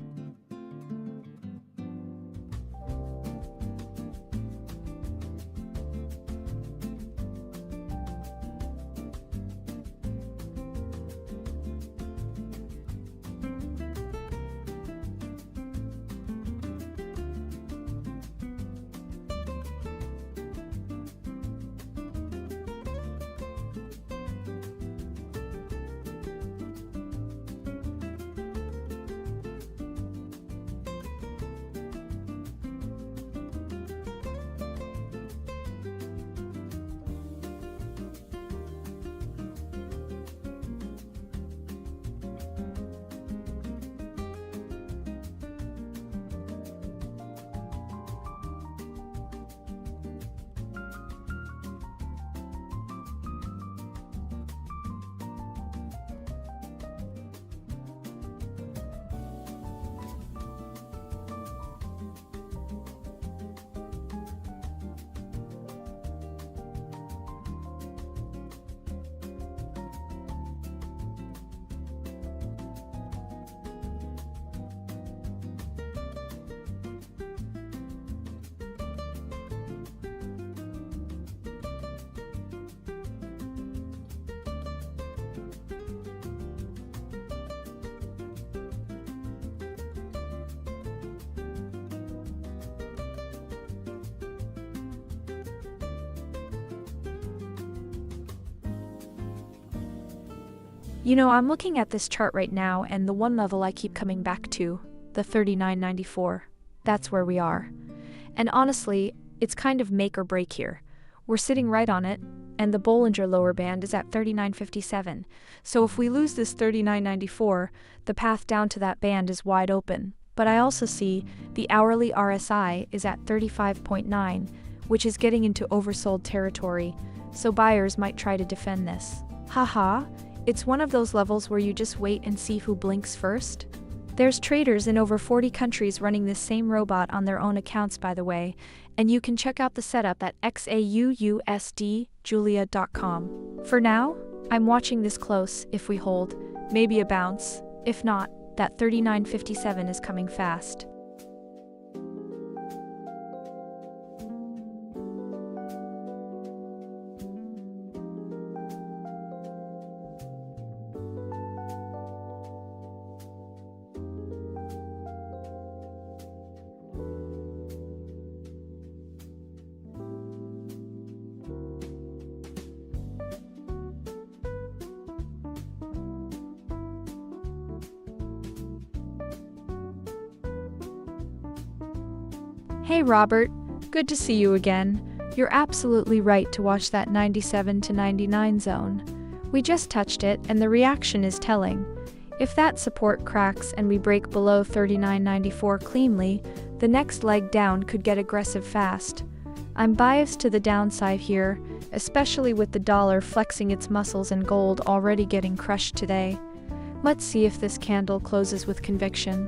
I'm looking at this chart right now, and the one level I keep coming back to, the 39.94. That's where we are. And honestly, it's kind of make or break here. We're sitting right on it, and the Bollinger lower band is at 39.57. So if we lose this 39.94, the path down to that band is wide open. But I also see the hourly RSI is at 35.9, which is getting into oversold territory, so buyers might try to defend this. Haha, it's one of those levels where you just wait and see who blinks first. There's traders in over 40 countries running this same robot on their own accounts, by the way, and you can check out the setup at XAUUSD For now, I'm watching this close. If we hold, maybe a bounce. If not, that 39.57 is coming fast. Hey Robert, good to see you again. You're absolutely right to watch that 97 to 99 zone. We just touched it and the reaction is telling. If that support cracks and we break below 39.94 cleanly, the next leg down could get aggressive fast. I'm biased to the downside here, especially with the dollar flexing its muscles and gold already getting crushed today. Let's see if this candle closes with conviction.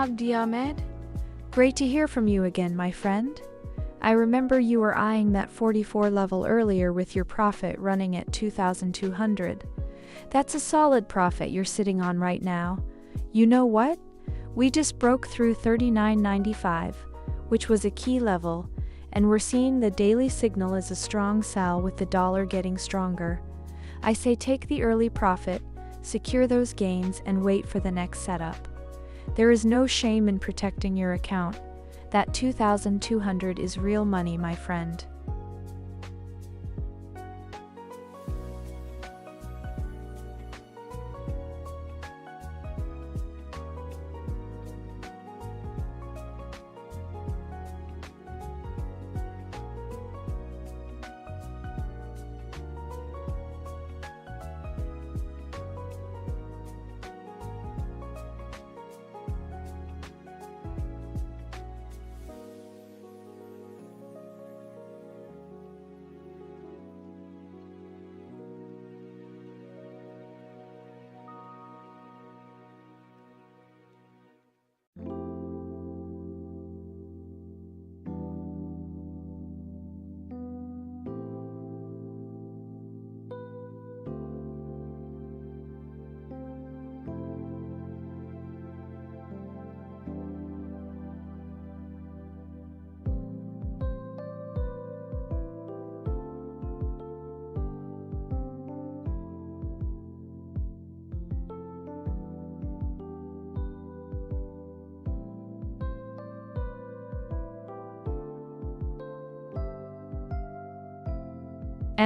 Abdi Ahmed? Great to hear from you again, my friend. I remember you were eyeing that 44 level earlier with your profit running at 2,200. That's a solid profit you're sitting on right now. You know what? We just broke through 39.95. which was a key level, and we're seeing the daily signal as a strong sell with the dollar getting stronger. I say take the early profit, secure those gains, and wait for the next setup. There is no shame in protecting your account. That 2,200 is real money, my friend.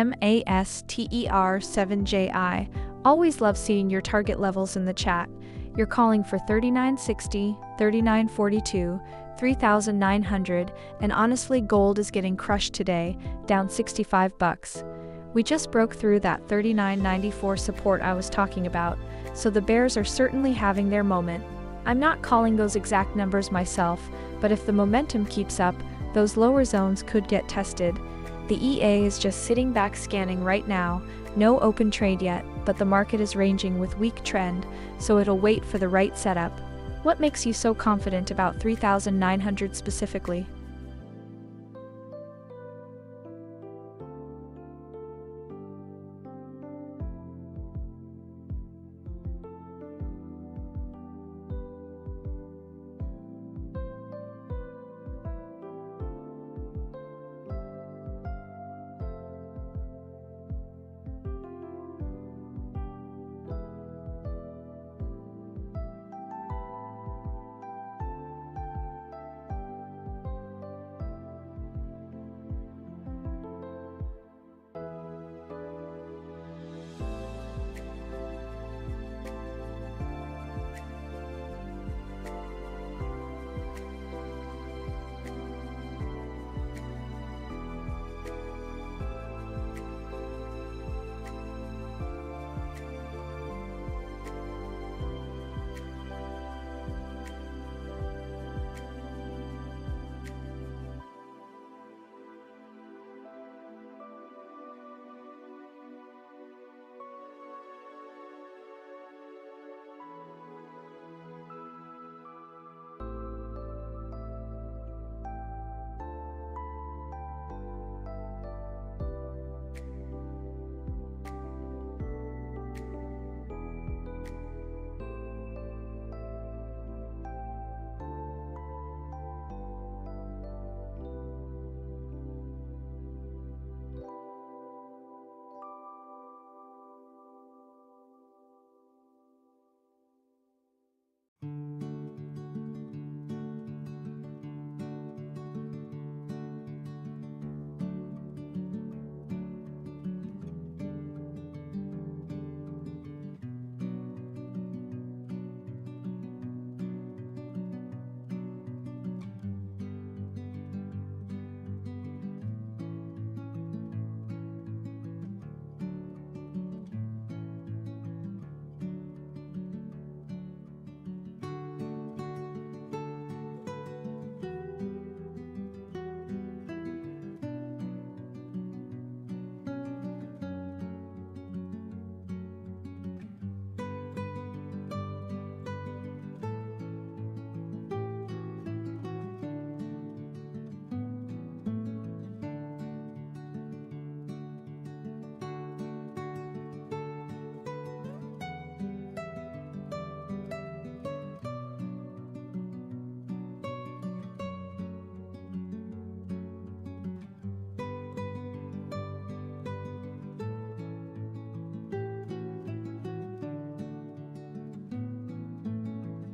MASTER7JI. Always love seeing your target levels in the chat. You're calling for 3960, 3942, 3,900, and honestly gold is getting crushed today, down 65 bucks. We just broke through that 39.94 support I was talking about, so the bears are certainly having their moment. I'm not calling those exact numbers myself, but if the momentum keeps up, those lower zones could get tested. The EA is just sitting back scanning right now, no open trade yet, but the market is ranging with weak trend, so it'll wait for the right setup. What makes you so confident about 3,900 specifically?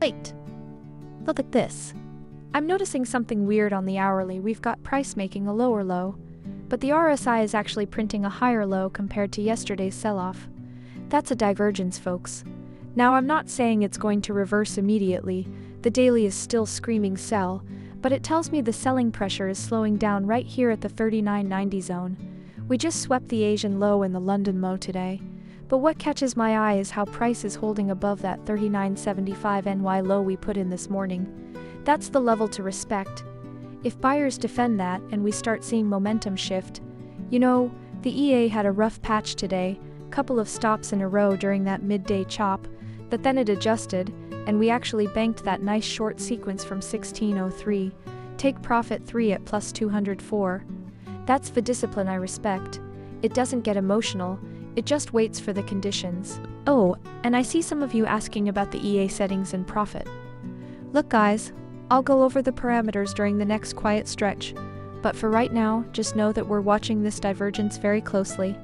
Wait, look at this. I'm noticing something weird on the hourly. We've got price making a lower low, but the RSI is actually printing a higher low compared to yesterday's sell-off. That's a divergence, folks. Now, I'm not saying it's going to reverse immediately. The daily is still screaming sell, but it tells me the selling pressure is slowing down right here at the 39.90 zone. We just swept the Asian low and the London low today. But what catches my eye is how price is holding above that 39.75 NY low we put in this morning. That's the level to respect. If buyers defend that and we start seeing momentum shift, the EA had a rough patch today, couple of stops in a row during that midday chop, but then it adjusted, and we actually banked that nice short sequence from 1603, take profit 3 at plus 204. That's the discipline I respect. It doesn't get emotional, it just waits for the conditions. Oh, and I see some of you asking about the EA settings and profit. Look guys, I'll go over the parameters during the next quiet stretch, but for right now, just know that we're watching this divergence very closely.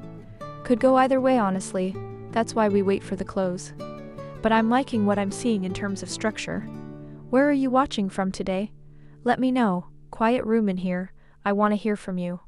Could go either way, honestly. That's why we wait for the close. But I'm liking what I'm seeing in terms of structure. Where are you watching from today? Let me know. Quiet room in here. I want to hear from you.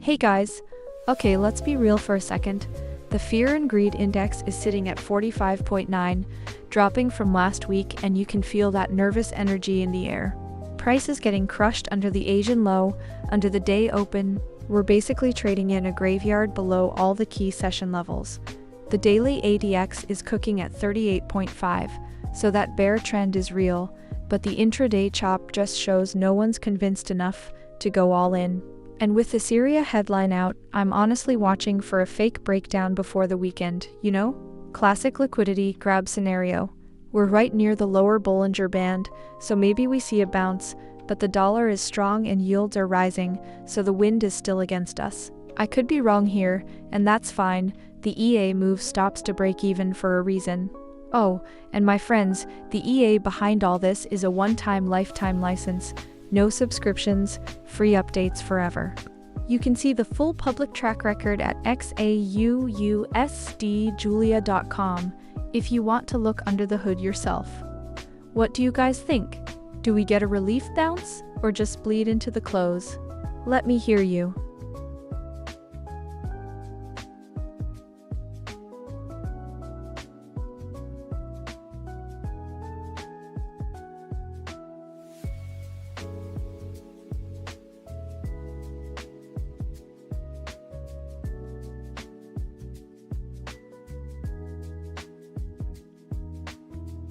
Hey guys. Okay, let's be real for a second. The Fear and Greed Index is sitting at 45.9, dropping from last week, and you can feel that nervous energy in the air. Price is getting crushed under the Asian low, under the day open. We're basically trading in a graveyard below all the key session levels. The daily ADX is cooking at 38.5, so that bear trend is real, but the intraday chop just shows no one's convinced enough to go all in. And with the Syria headline out, I'm honestly watching for a fake breakdown before the weekend, you know? Classic liquidity grab scenario. We're right near the lower Bollinger Band, so maybe we see a bounce, but the dollar is strong and yields are rising, so the wind is still against us. I could be wrong here, and that's fine. The EA move stops to break even for a reason. Oh, and my friends, the EA behind all this is a one-time lifetime license. No subscriptions, free updates forever. You can see the full public track record at XAUUSDjulia.com if you want to look under the hood yourself. What do you guys think? Do we get a relief bounce or just bleed into the close? Let me hear you.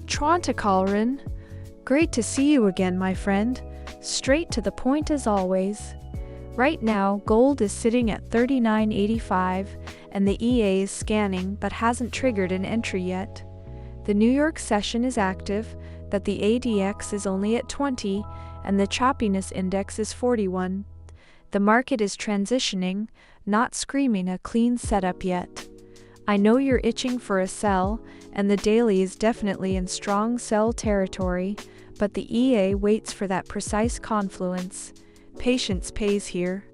Tronticolrin, great to see you again, my friend. Straight to the point as always. Right now, gold is sitting at 39.85 and the EA is scanning but hasn't triggered an entry yet. The New York session is active, but the ADX is only at 20 and the choppiness index is 41. The market is transitioning, not screaming a clean setup yet. I know you're itching for a sell, and the daily is definitely in strong sell territory, but the EA waits for that precise confluence. Patience pays here.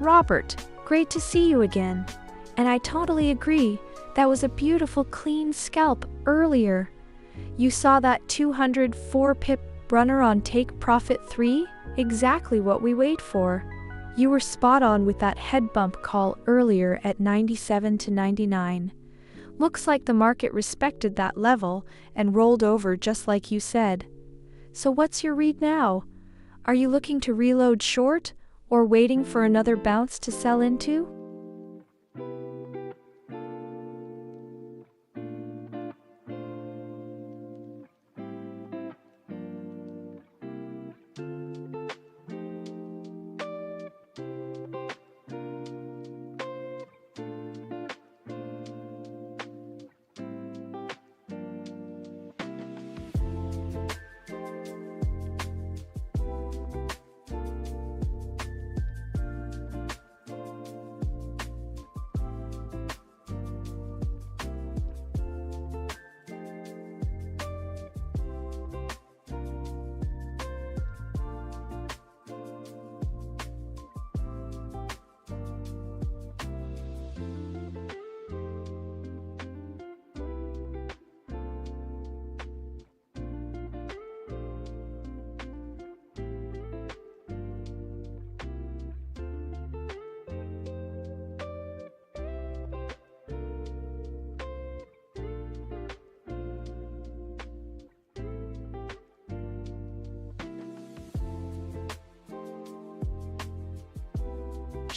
Robert, great to see you again. And I totally agree, that was a beautiful clean scalp earlier. You saw that 204 pip runner on take profit 3? Exactly what we wait for. You were spot on with that head bump call earlier at 97 to 99. Looks like the market respected that level and rolled over just like you said. So what's your read now? Are you looking to reload short or waiting for another bounce to sell into?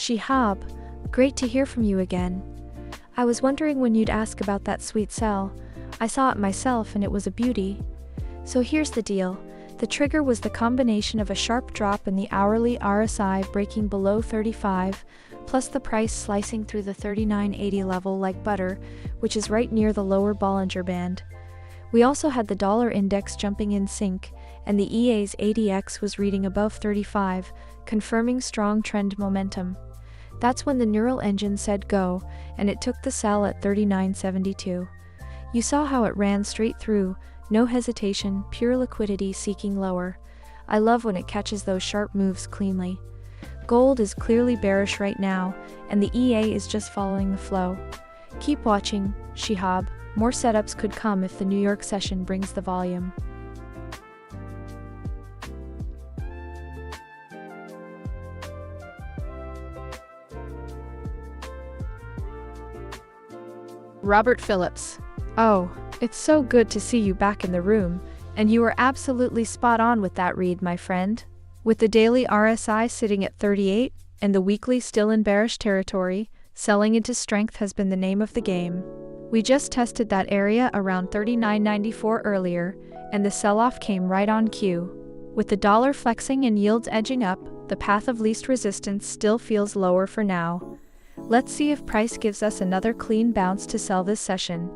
Shihab, great to hear from you again. I was wondering when you'd ask about that sweet sell. I saw it myself and it was a beauty. So here's the deal. The trigger was the combination of a sharp drop in the hourly RSI breaking below 35, plus the price slicing through the 39.80 level like butter, which is right near the lower Bollinger Band. We also had the dollar index jumping in sync, and the EA's ADX was reading above 35, confirming strong trend momentum. That's when the neural engine said go, and it took the sell at 39.72. You saw how it ran straight through, no hesitation, pure liquidity seeking lower. I love when it catches those sharp moves cleanly. Gold is clearly bearish right now, and the EA is just following the flow. Keep watching, Shihab. More setups could come if the New York session brings the volume. Robert Phillips. Oh, it's so good to see you back in the room, and you were absolutely spot on with that read, my friend. With the daily RSI sitting at 38, and the weekly still in bearish territory, selling into strength has been the name of the game. We just tested that area around 39.94 earlier, and the sell-off came right on cue. With the dollar flexing and yields edging up, the path of least resistance still feels lower for now. Let's see if price gives us another clean bounce to sell this session.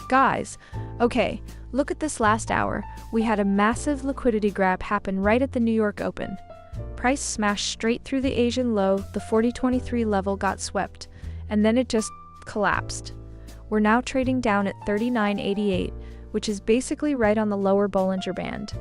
Guys, okay, look at this last hour. We had a massive liquidity grab happen right at the New York Open. Price smashed straight through the Asian low, the 40.23 level got swept, and then it just collapsed. We're now trading down at 39.88, which is basically right on the lower Bollinger Band.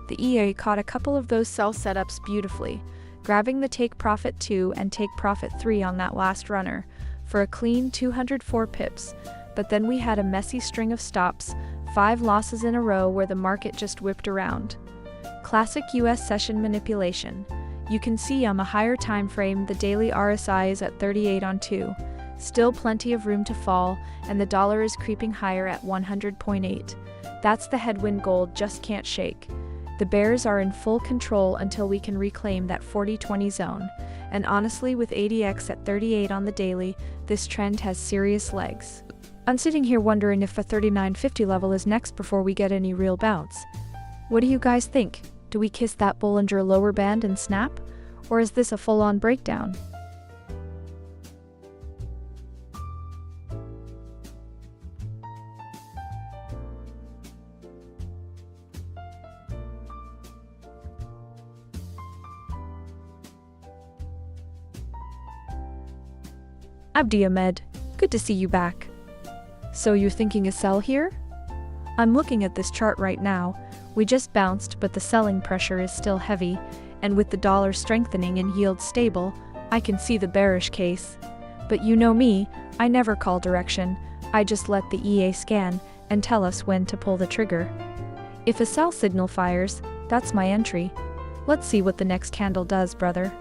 The EA caught a couple of those sell setups beautifully, grabbing the take profit 2 and take profit 3 on that last runner, for a clean 204 pips. But then we had a messy string of stops, 5 losses in a row where the market just whipped around. Classic US session manipulation. You can see on the higher time frame the daily RSI is at 38 on 2. Still plenty of room to fall, and the dollar is creeping higher at 100.8. That's the headwind gold just can't shake. The bears are in full control until we can reclaim that 40-20 zone. And honestly, with ADX at 38 on the daily, this trend has serious legs. I'm sitting here wondering if the 39.50 level is next before we get any real bounce. What do you guys think? Do we kiss that Bollinger lower band and snap? Or is this a full-on breakdown? Abdi Ahmed, good to see you back. So you're thinking a sell here? I'm looking at this chart right now. We just bounced, but the selling pressure is still heavy, and with the dollar strengthening and yield stable, I can see the bearish case. But you know me, I never call direction, I just let the EA scan and tell us when to pull the trigger. If a sell signal fires, that's my entry. Let's see what the next candle does, brother.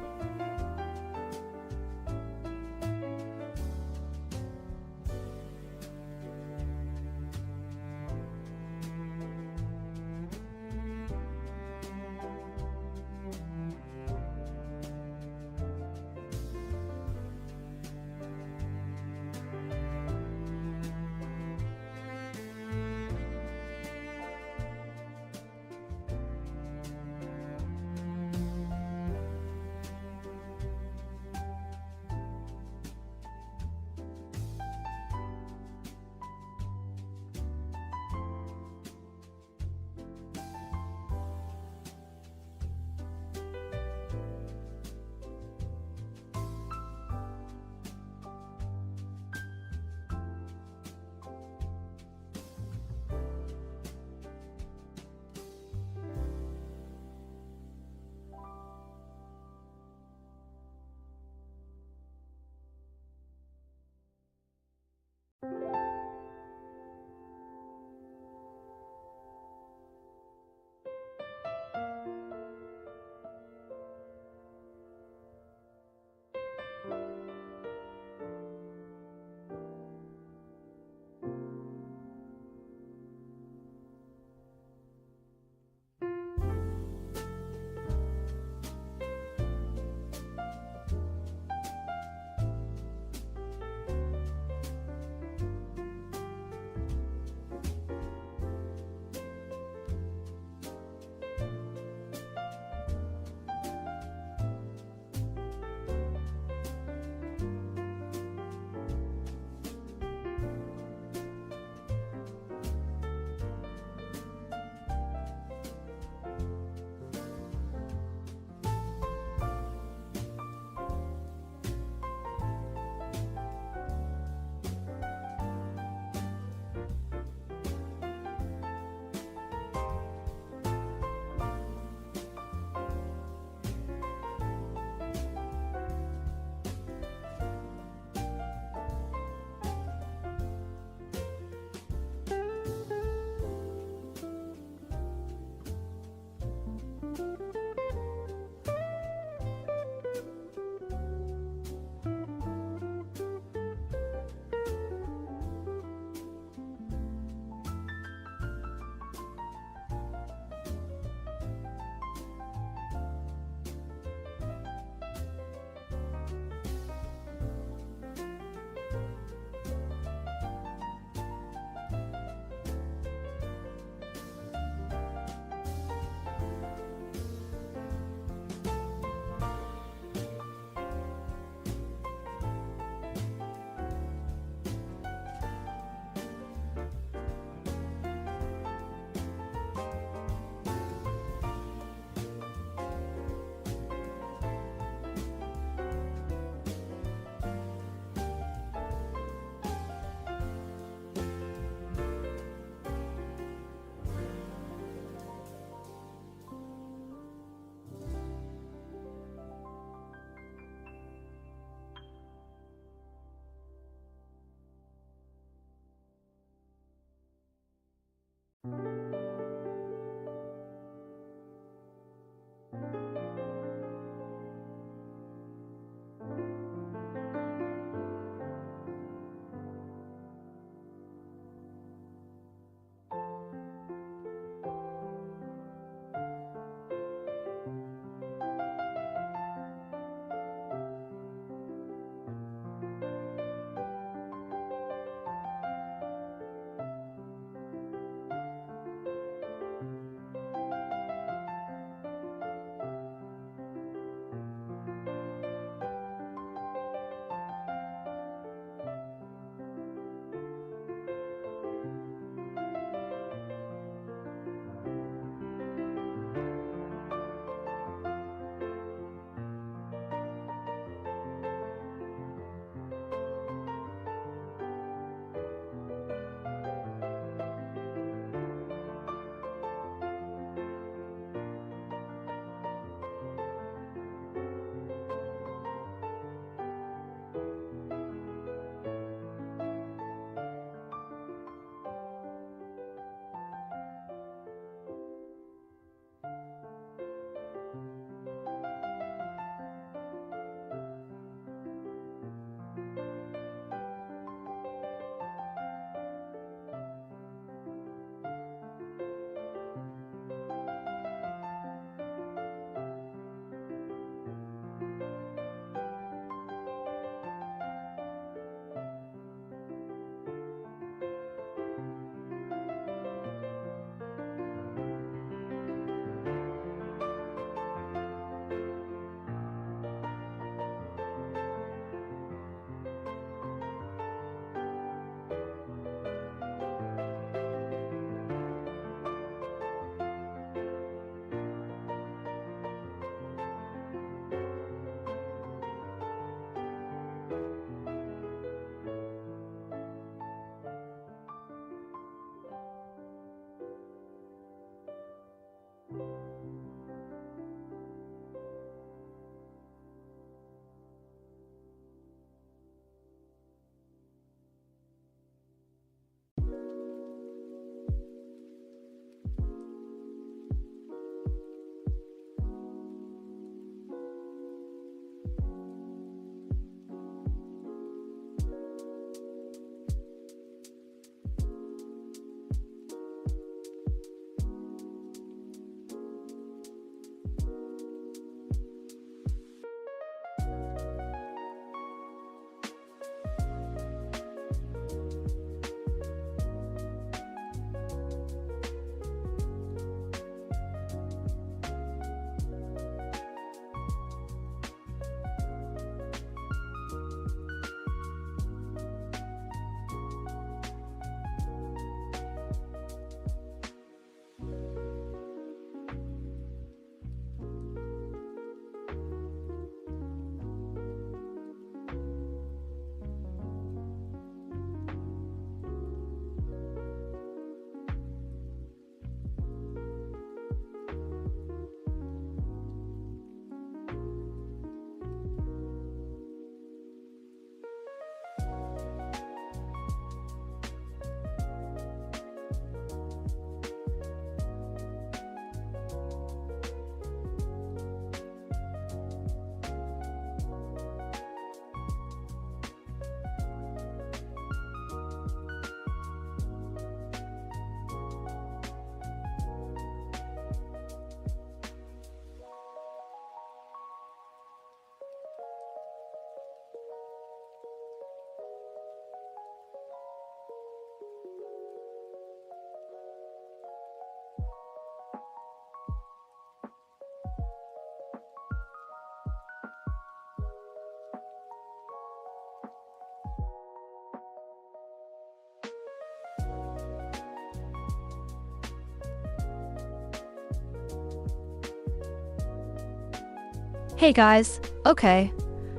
Hey guys, okay.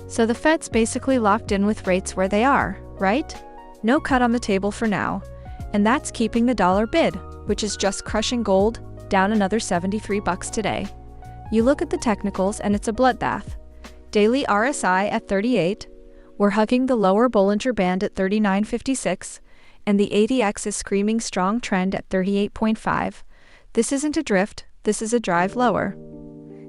So the Fed's basically locked in with rates where they are, right? No cut on the table for now. And that's keeping the dollar bid, which is just crushing gold, down another $73 today. You look at the technicals and it's a bloodbath. Daily RSI at 38, we're hugging the lower Bollinger Band at 39.56, and the ADX is screaming strong trend at 38.5. This isn't a drift, this is a drive lower.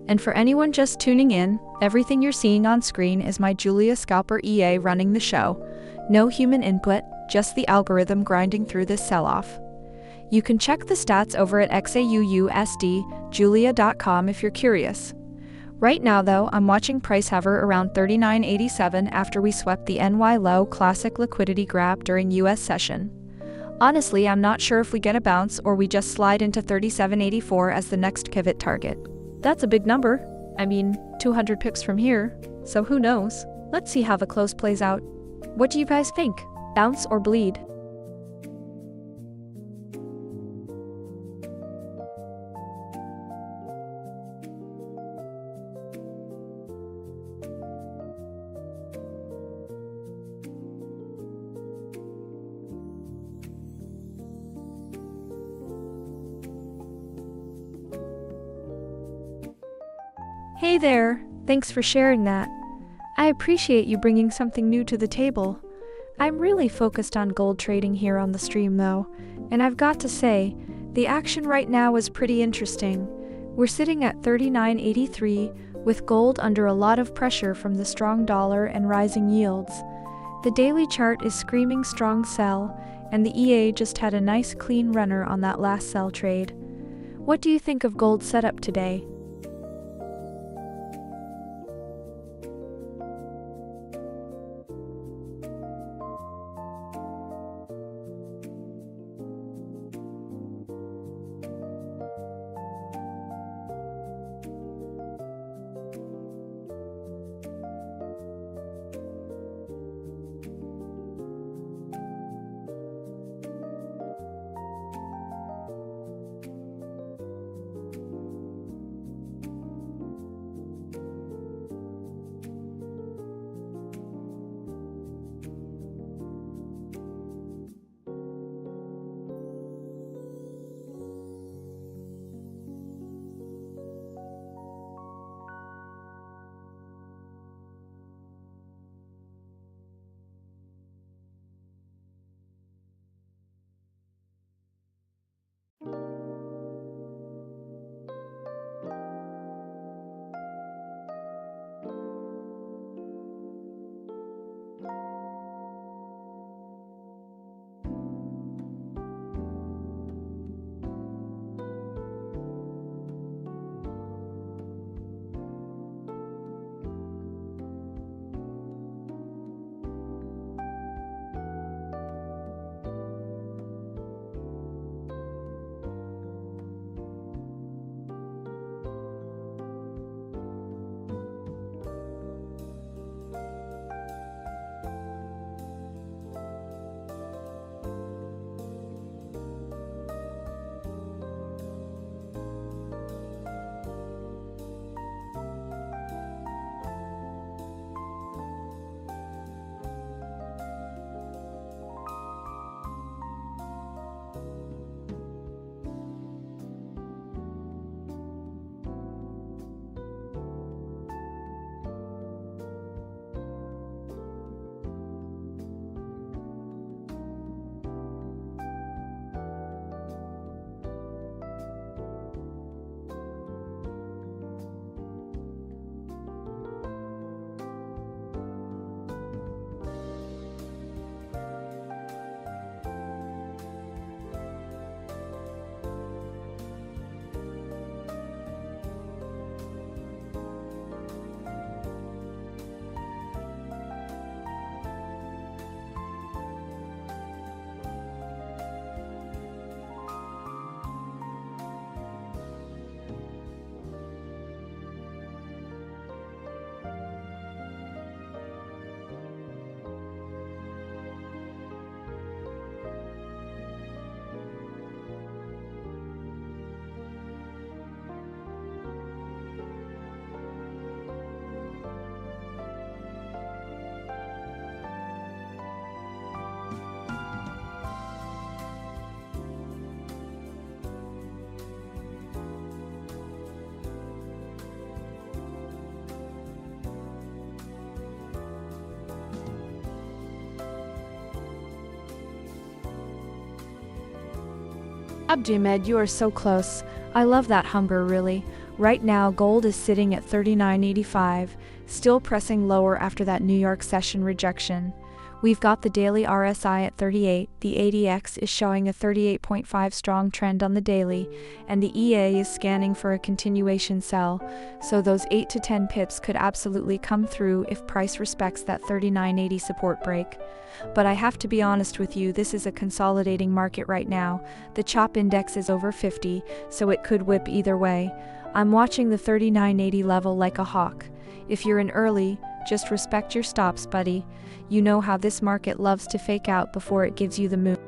And for anyone just tuning in, everything you're seeing on screen is my Julia Scalper EA running the show. No human input, just the algorithm grinding through this sell-off. You can check the stats over at XAUUSD, julia.com if you're curious. Right now though, I'm watching price hover around 39.87 after we swept the NY low classic liquidity grab during US session. Honestly, I'm not sure if we get a bounce or we just slide into 37.84 as the next pivot target. That's a big number. I mean, 200 pips from here, so who knows? Let's see how the close plays out. What do you guys think? Bounce or bleed? Hey there, thanks for sharing that. I appreciate you bringing something new to the table. I'm really focused on gold trading here on the stream though, and I've got to say, the action right now is pretty interesting. We're sitting at 39.83 with gold under a lot of pressure from the strong dollar and rising yields. The daily chart is screaming strong sell, and the EA just had a nice clean runner on that last sell trade. What do you think of gold's setup today? Abdumed, you are so close. I love that hunger, really. Right now, gold is sitting at 39.85, still pressing lower after that New York session rejection. We've got the daily RSI at 38, the ADX is showing a 38.5 strong trend on the daily, and the EA is scanning for a continuation sell, so those 8 to 10 pips could absolutely come through if price respects that 39.80 support break. But I have to be honest with you, this is a consolidating market right now. The CHOP index is over 50, so it could whip either way. I'm watching the 39.80 level like a hawk. If you're in early, just respect your stops, buddy. You know how this market loves to fake out before it gives you the move.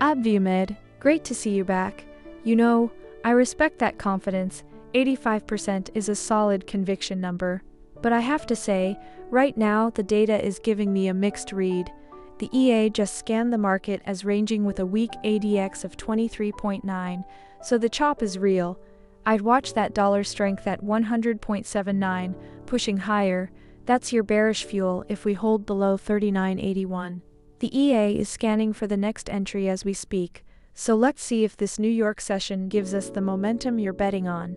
Abdumed, great to see you back. You know, I respect that confidence. 85% is a solid conviction number. But I have to say, right now the data is giving me a mixed read. The EA just scanned the market as ranging with a weak ADX of 23.9, so the chop is real. I'd watch that dollar strength at 100.79, pushing higher. That's your bearish fuel if we hold below 39.81. The EA is scanning for the next entry as we speak, so let's see if this New York session gives us the momentum you're betting on.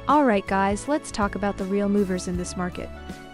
Alright guys, let's talk about the real movers in this market.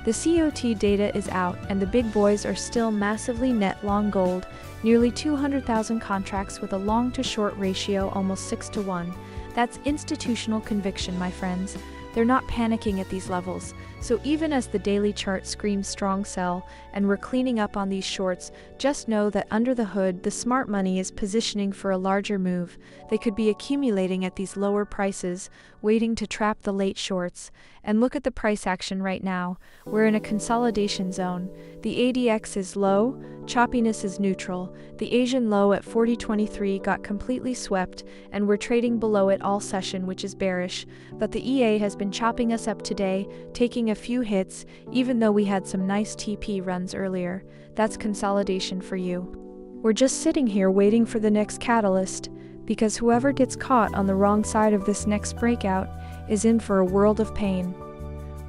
The COT data is out, and the big boys are still massively net long gold, nearly 200,000 contracts with a long to short ratio almost 6 to 1. That's institutional conviction, my friends. They're not panicking at these levels, so even as the daily chart screams strong sell and we're cleaning up on these shorts, just know that under the hood, the smart money is positioning for a larger move. They could be accumulating at these lower prices, waiting to trap the late shorts. And look at the price action right now. We're in a consolidation zone. The ADX is low, choppiness is neutral. The Asian low at 40.23 got completely swept, and we're trading below it all session, which is bearish. But the EA has been chopping us up today, taking a few hits, even though we had some nice TP runs earlier. That's consolidation for you. We're just sitting here waiting for the next catalyst, because whoever gets caught on the wrong side of this next breakout is in for a world of pain.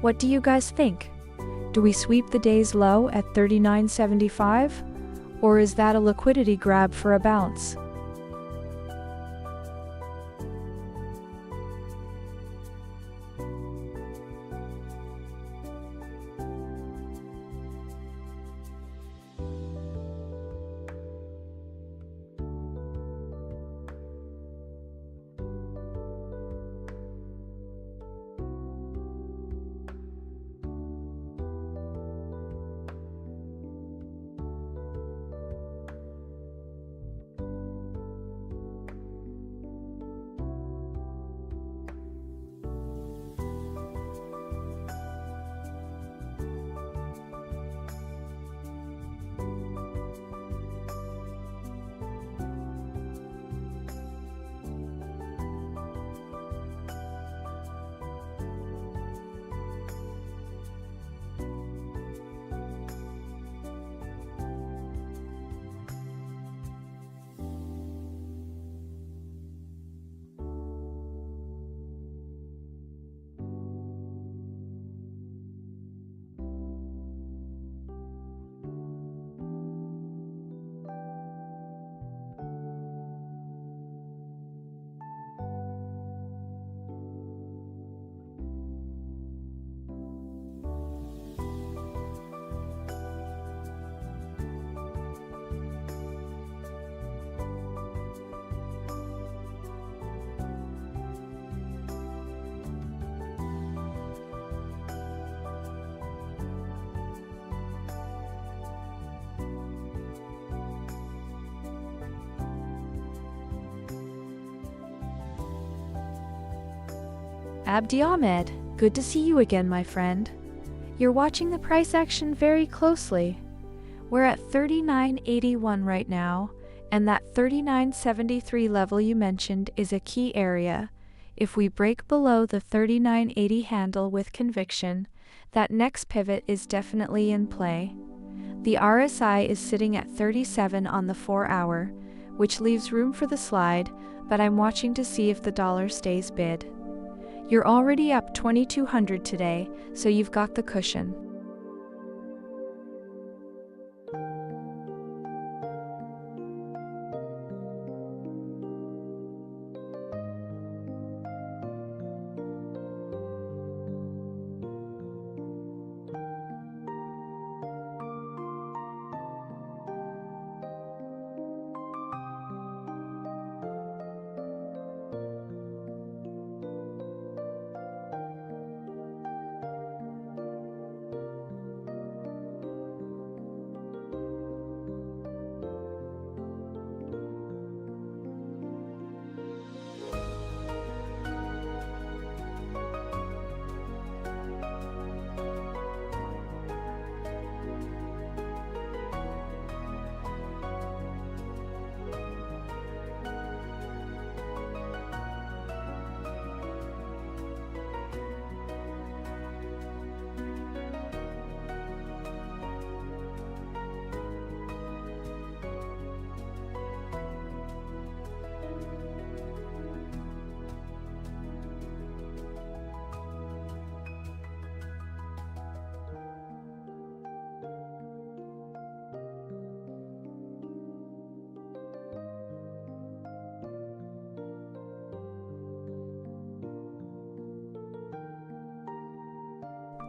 What do you guys think? Do we sweep the day's low at 39.75? Or is that a liquidity grab for a bounce? Abdi Ahmed, good to see you again, my friend. You're watching the price action very closely. We're at 39.81 right now, and that 39.73 level you mentioned is a key area. If we break below the 39.80 handle with conviction, that next pivot is definitely in play. The RSI is sitting at 37 on the 4-hour, which leaves room for the slide, but I'm watching to see if the dollar stays bid. You're already up 2,200 today, so you've got the cushion.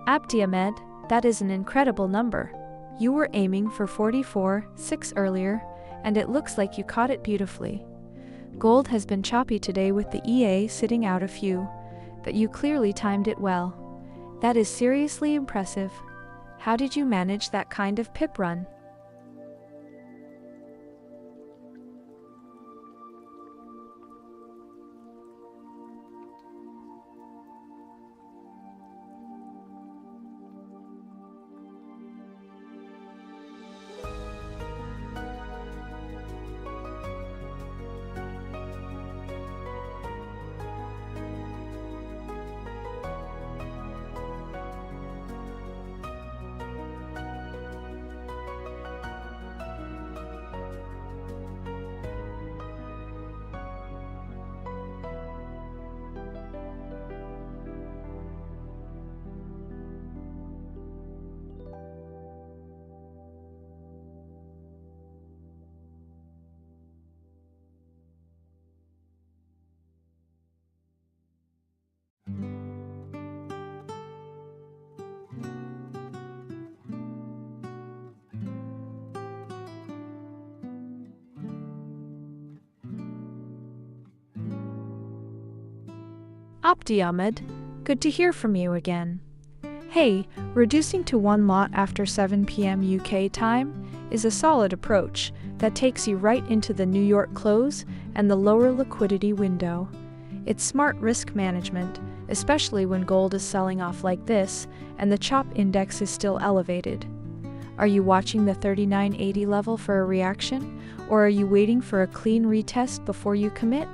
Abdi Ahmed, That is an incredible number. You were aiming for 44.6 earlier, and it looks like you caught it beautifully. Gold has been choppy today with the EA sitting out a few, but you clearly timed it well. That is seriously impressive. How did you manage that kind of pip run? Ahmed, good to hear from you again. Hey, reducing to one lot after 7 p.m. UK time is a solid approach that takes you right into the New York close and the lower liquidity window. It's smart risk management, especially when gold is selling off like this and the CHOP index is still elevated. Are you watching the 39.80 level for a reaction, or are you waiting for a clean retest before you commit?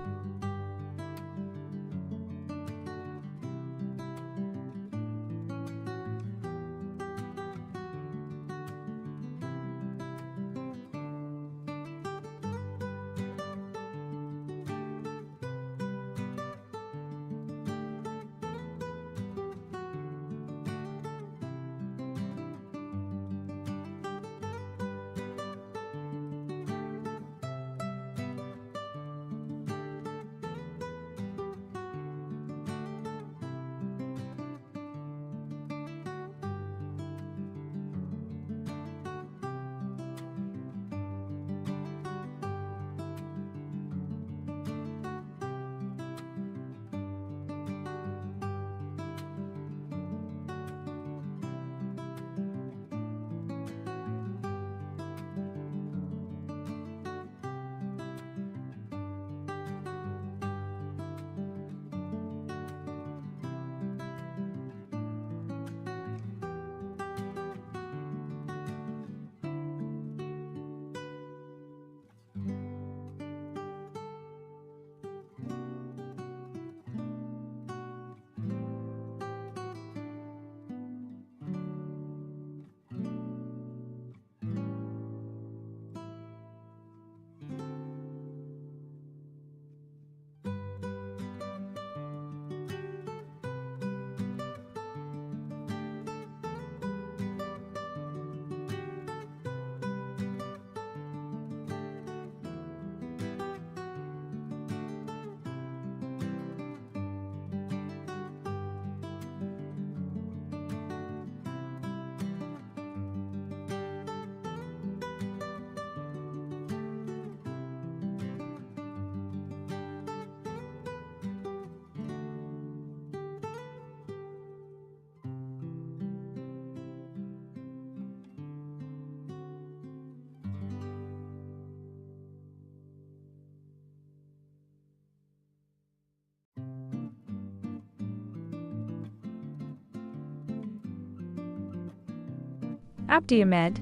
Ahmed.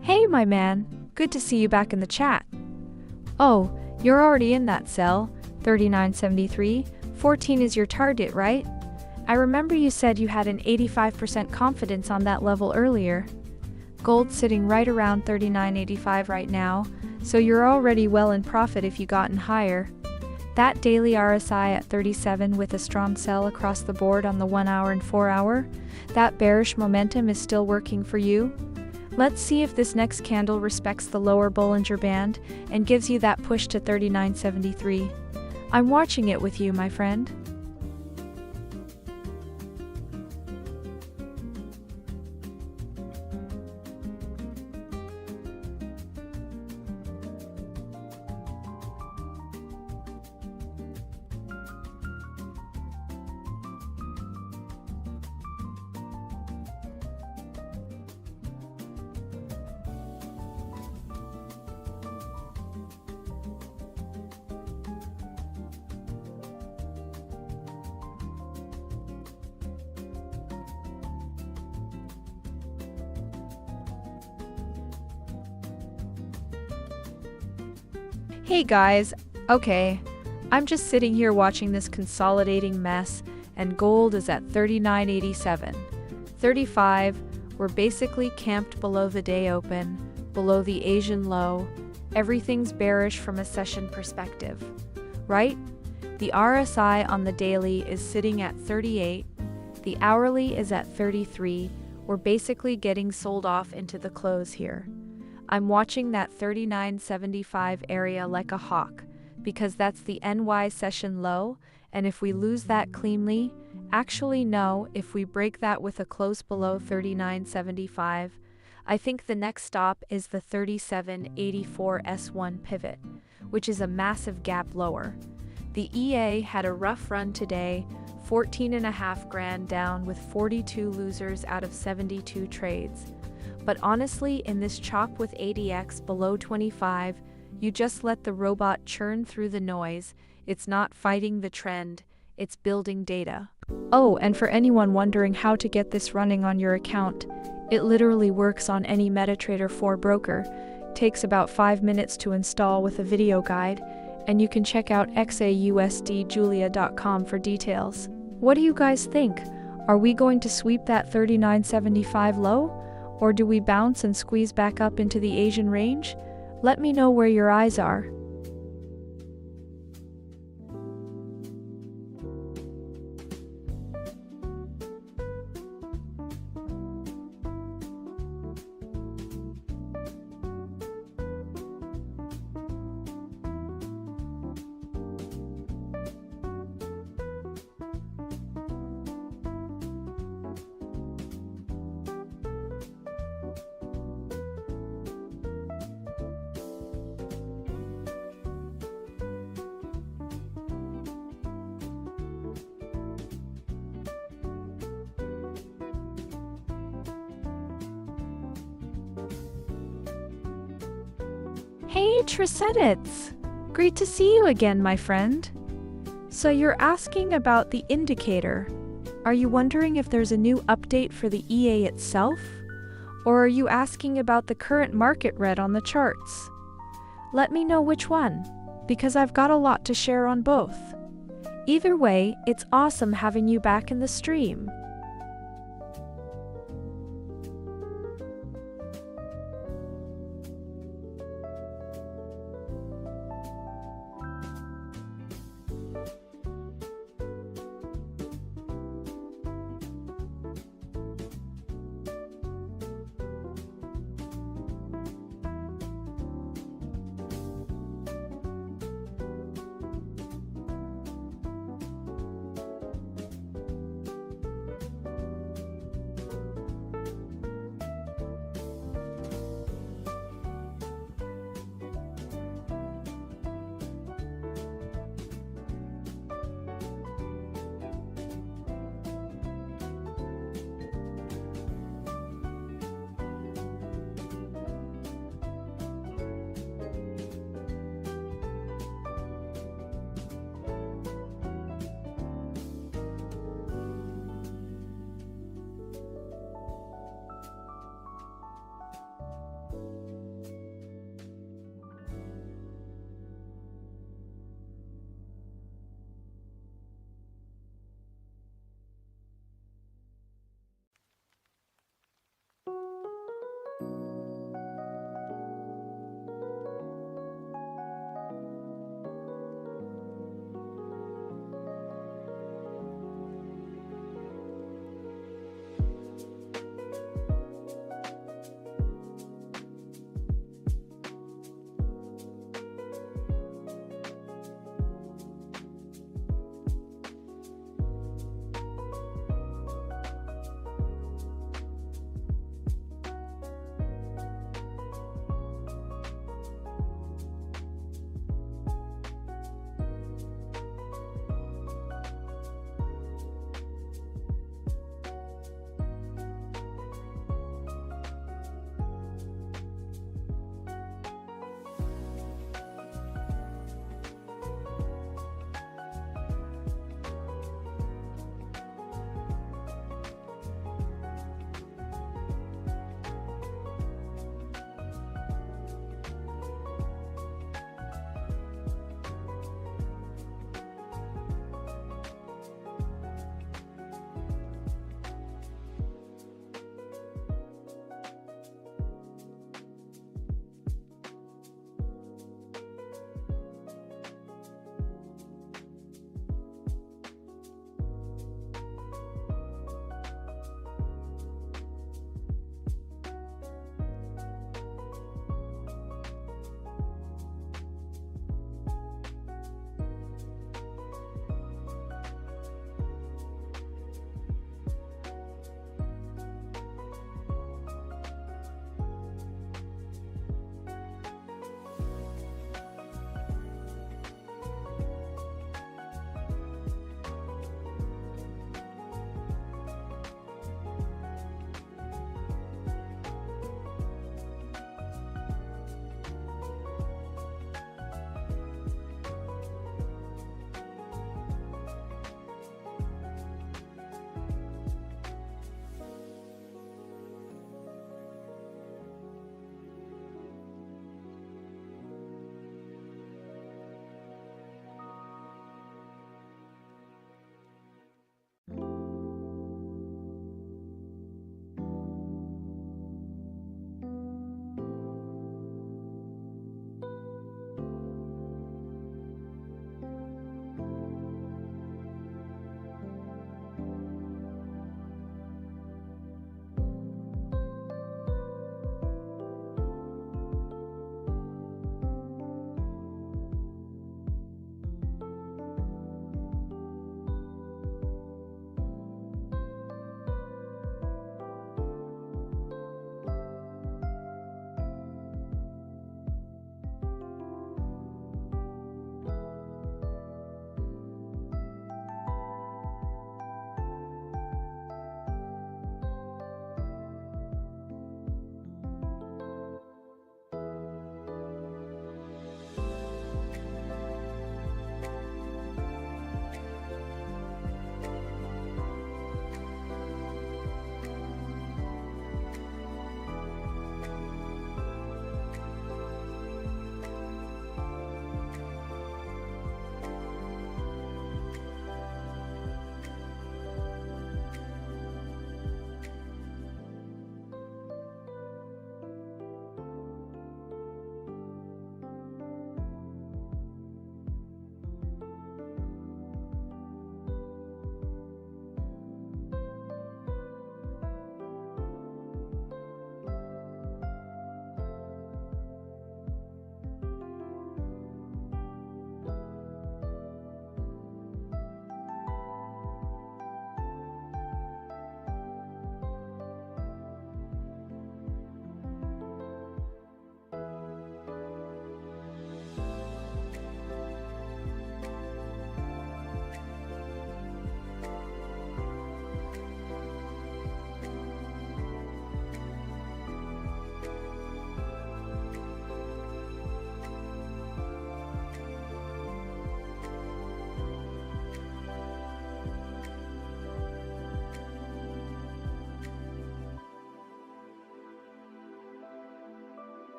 Hey, my man. Good to see you back in the chat. Oh, you're already in that cell, 39.73. 14 is your target, right? I remember you said you had an 85% confidence on that level earlier. Gold's sitting right around 39.85 right now, so you're already well in profit if you gotten higher. That daily RSI at 37 with a strong sell across the board on the 1 hour and 4 hour, that bearish momentum is still working for you. Let's see if this next candle respects the lower Bollinger Band and gives you that push to 39.73. I'm watching it with you, my friend. Hey guys, okay, I'm just sitting here watching this consolidating mess, and gold is at 39.87. 35, we're basically camped below the day open, below the Asian low. Everything's bearish from a session perspective, right? The RSI on the daily is sitting at 38, the hourly is at 33. We're basically getting sold off into the close here. I'm watching that 39.75 area like a hawk, because that's the NY session low, and if we lose that cleanly, actually no, if we break that with a close below 39.75, I think the next stop is the 37.84 S1 pivot, which is a massive gap lower. The EA had a rough run today, 14.5 grand down with 42 losers out of 72 trades. But honestly, in this chop with ADX below 25, you just let the robot churn through the noise. It's not fighting the trend, it's building data. Oh, and for anyone wondering how to get this running on your account, it literally works on any MetaTrader 4 broker. Takes about 5 minutes to install with a video guide, and you can check out XAUUSDjulia.com for details. What do you guys think? Are we going to sweep that 39.75 low? Or do we bounce and squeeze back up into the Asian range? Let me know where your eyes are. Hey Tricettits! Great to see you again, my friend. So you're asking about the indicator. Are you wondering if there's a new update for the EA itself? Or are you asking about the current market red on the charts? Let me know which one, because I've got a lot to share on both. Either way, it's awesome having you back in the stream.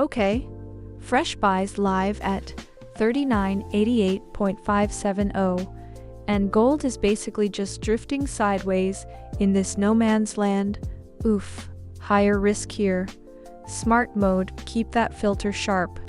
Okay. Fresh buys live at 3988.570, and gold is basically just drifting sideways in this no man's land. Oof, higher risk here. Smart mode, keep that filter sharp.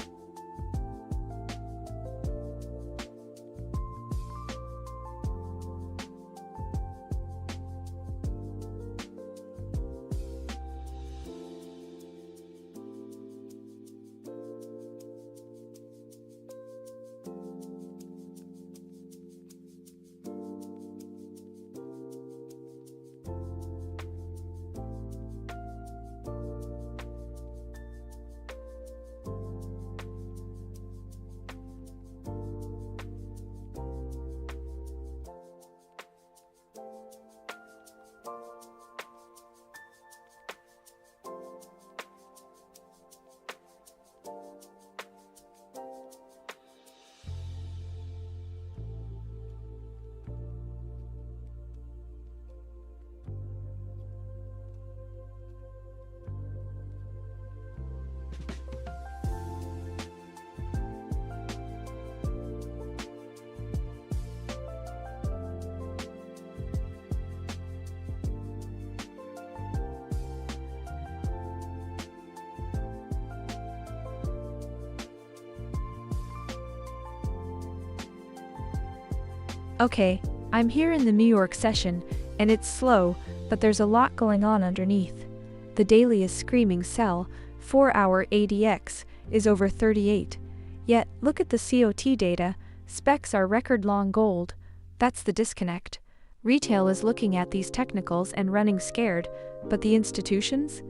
Okay, I'm here in the New York session, and it's slow, but there's a lot going on underneath. The daily is screaming sell, 4-hour ADX is over 38. Yet, look at the COT data, specs are record long gold. That's the disconnect. Retail is looking at these technicals and running scared, but the institutions?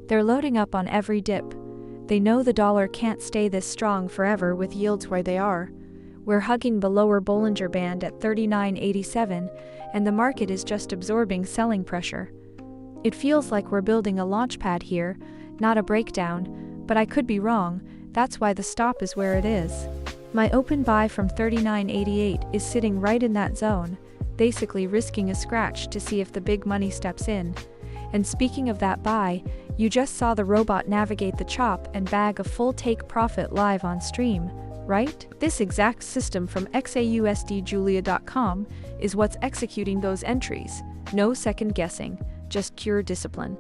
They're loading up on every dip. They know the dollar can't stay this strong forever with yields where they are. We're hugging the lower Bollinger Band at 39.87, and the market is just absorbing selling pressure. It feels like we're building a launchpad here, not a breakdown, but I could be wrong. That's why the stop is where it is. My open buy from 39.88 is sitting right in that zone, basically risking a scratch to see if the big money steps in. And speaking of that buy, you just saw the robot navigate the chop and bag a full take profit live on stream, right? This exact system from XAUUSD Julia.com is what's executing those entries. No second guessing, just pure discipline.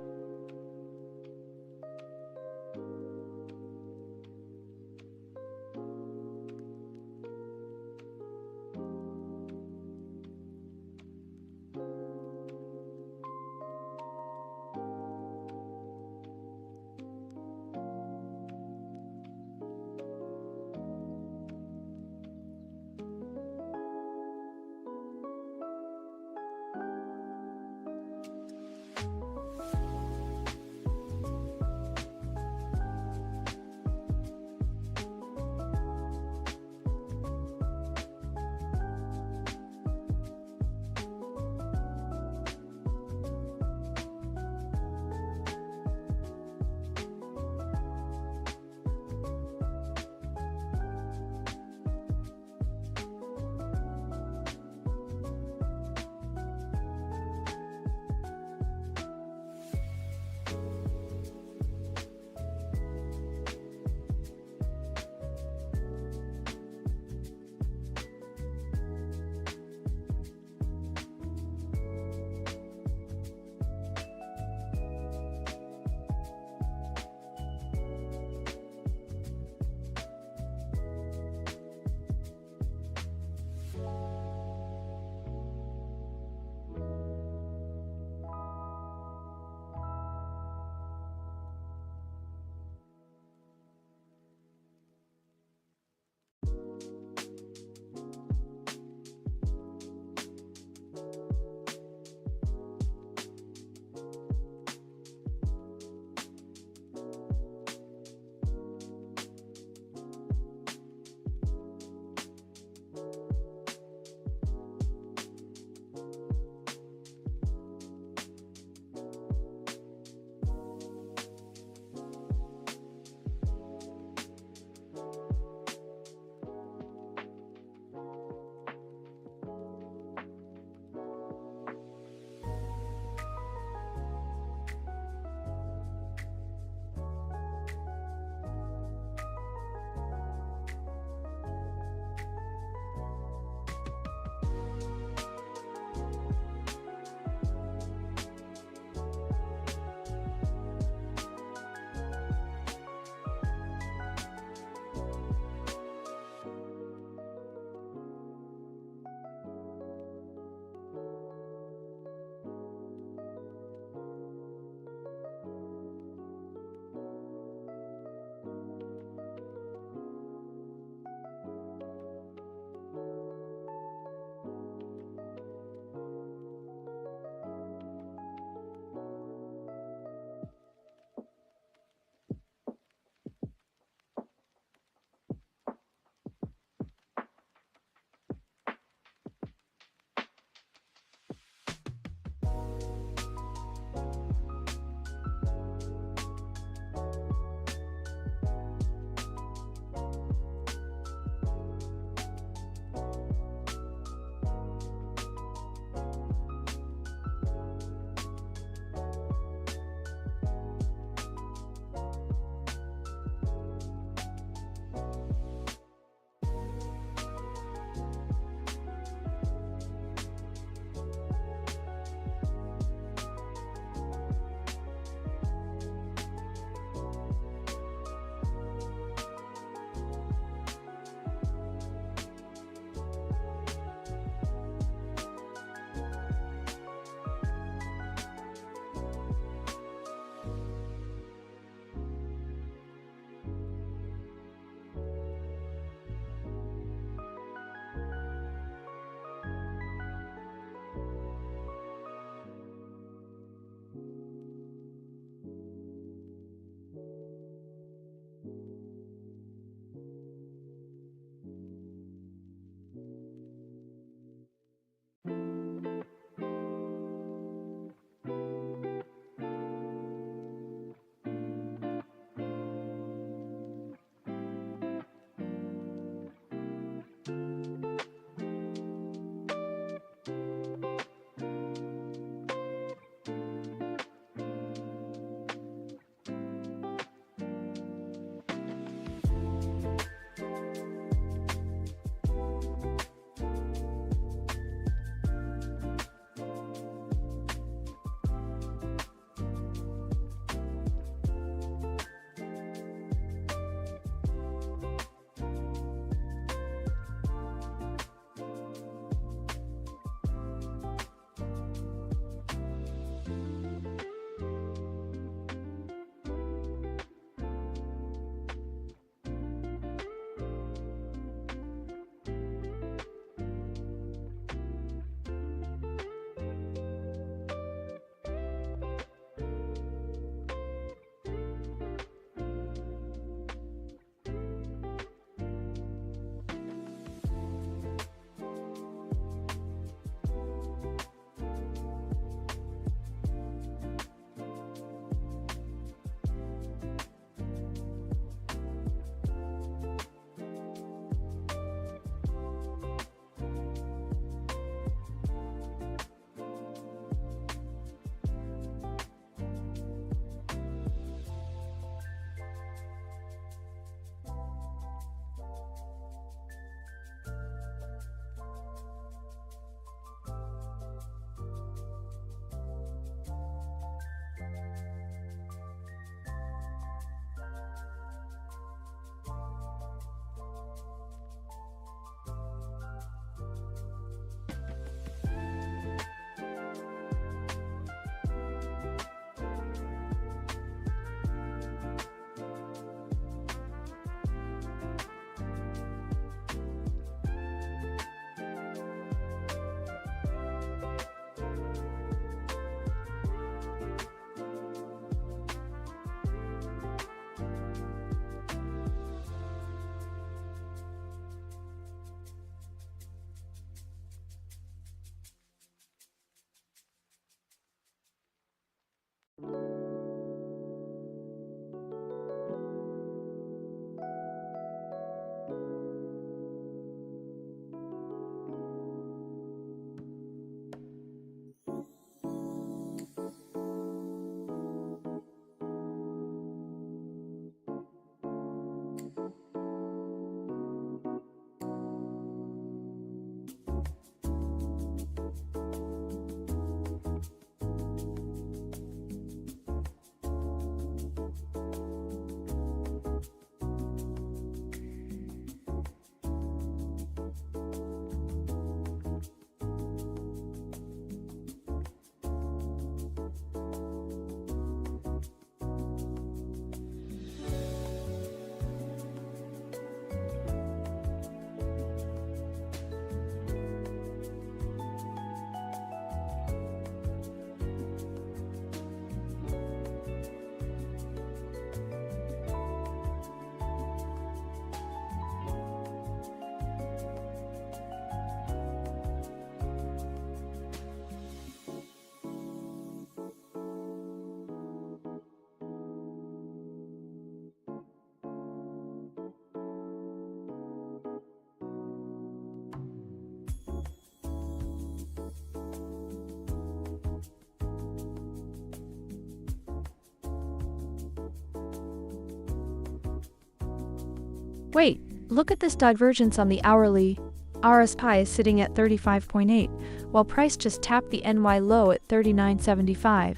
Wait, look at this divergence on the hourly. RSI is sitting at 35.8, while price just tapped the NY low at 39.75.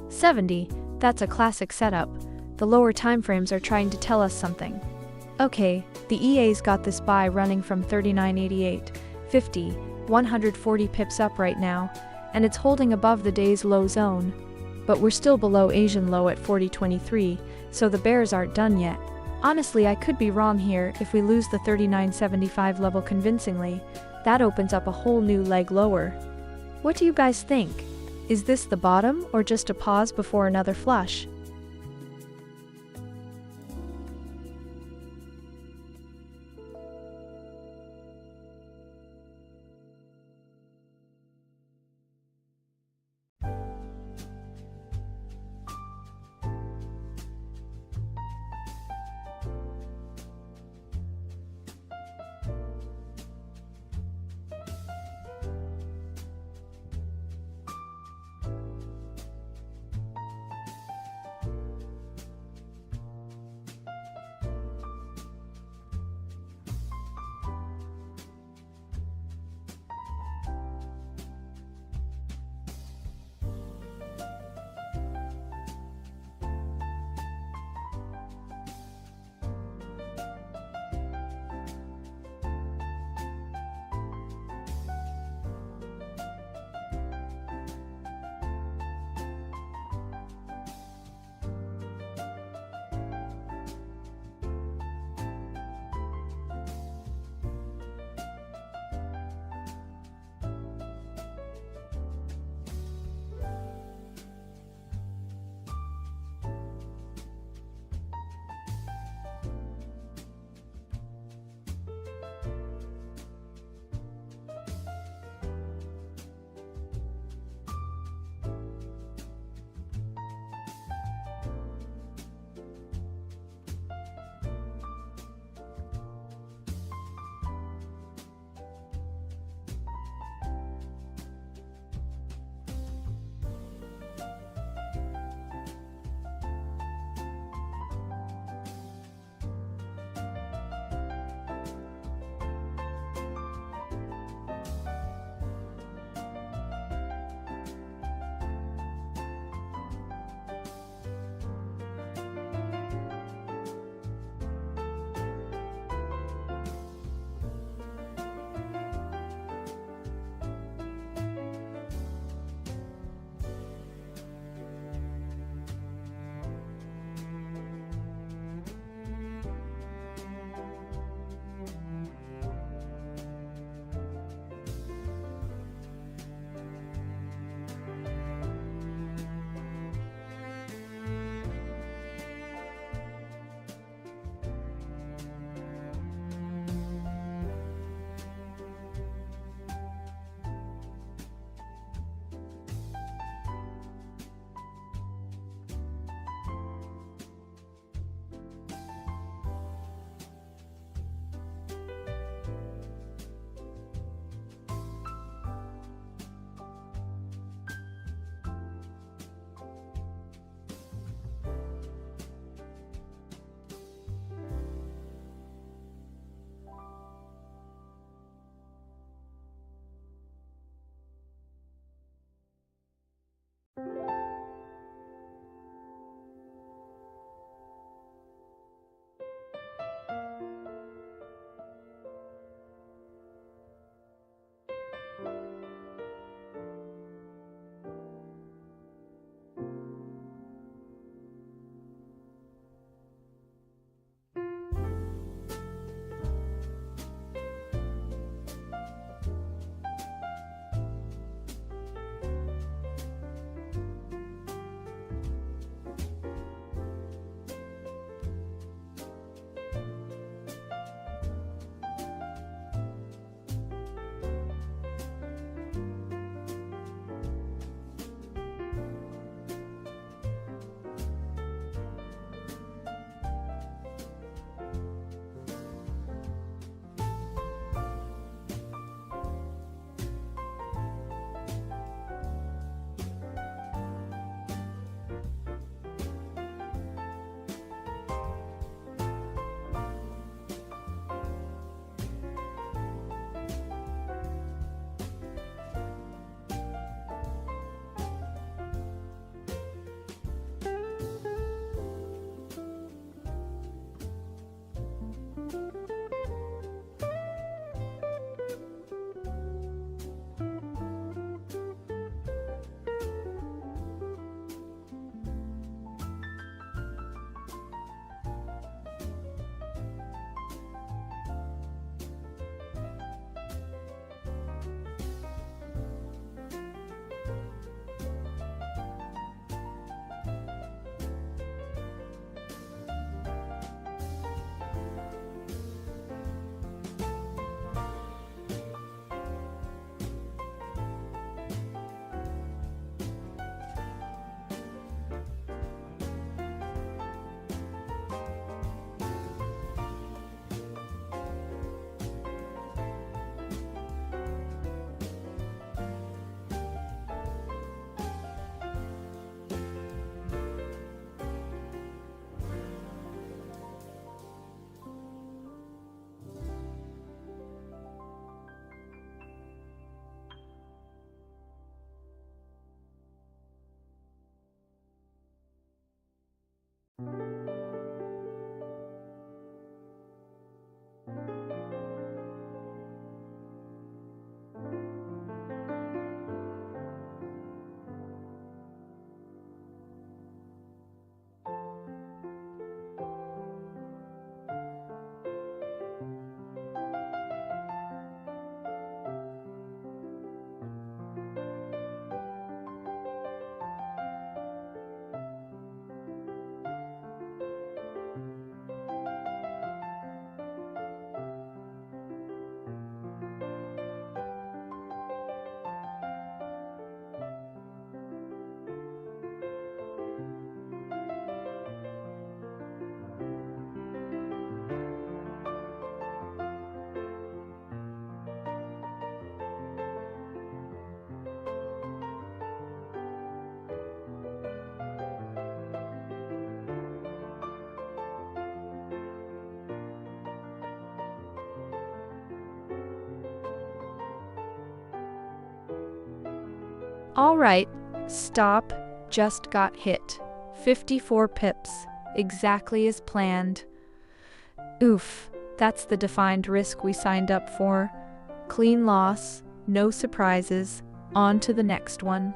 70, that's a classic setup. The lower timeframes are trying to tell us something. Okay, the EA's got this buy running from 39.88, 50, 140 pips up right now, and it's holding above the day's low zone. But we're still below Asian low at 40.23, so the bears aren't done yet. Honestly, I could be wrong here. If we lose the 39.75 level convincingly, that opens up a whole new leg lower. What do you guys think? Is this the bottom or just a pause before another flush? All right, stop just got hit. 54 pips, exactly as planned. Oof, that's the defined risk we signed up for. Clean loss, no surprises, on to the next one.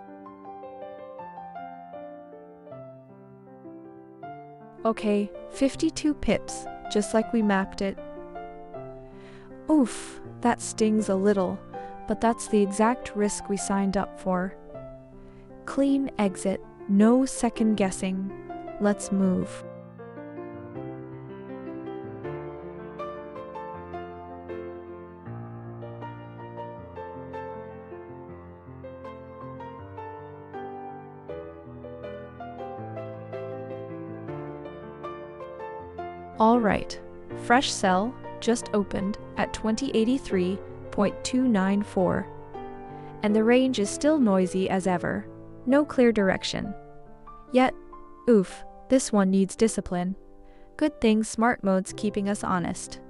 Okay, 52 pips, just like we mapped it. Oof, that stings a little, but that's the exact risk we signed up for. Clean exit, no second guessing. Let's move. All right, fresh sell just opened at 2083.294, and the range is still noisy as ever, no clear direction. Yet, oof, this one needs discipline. Good thing smart mode's keeping us honest.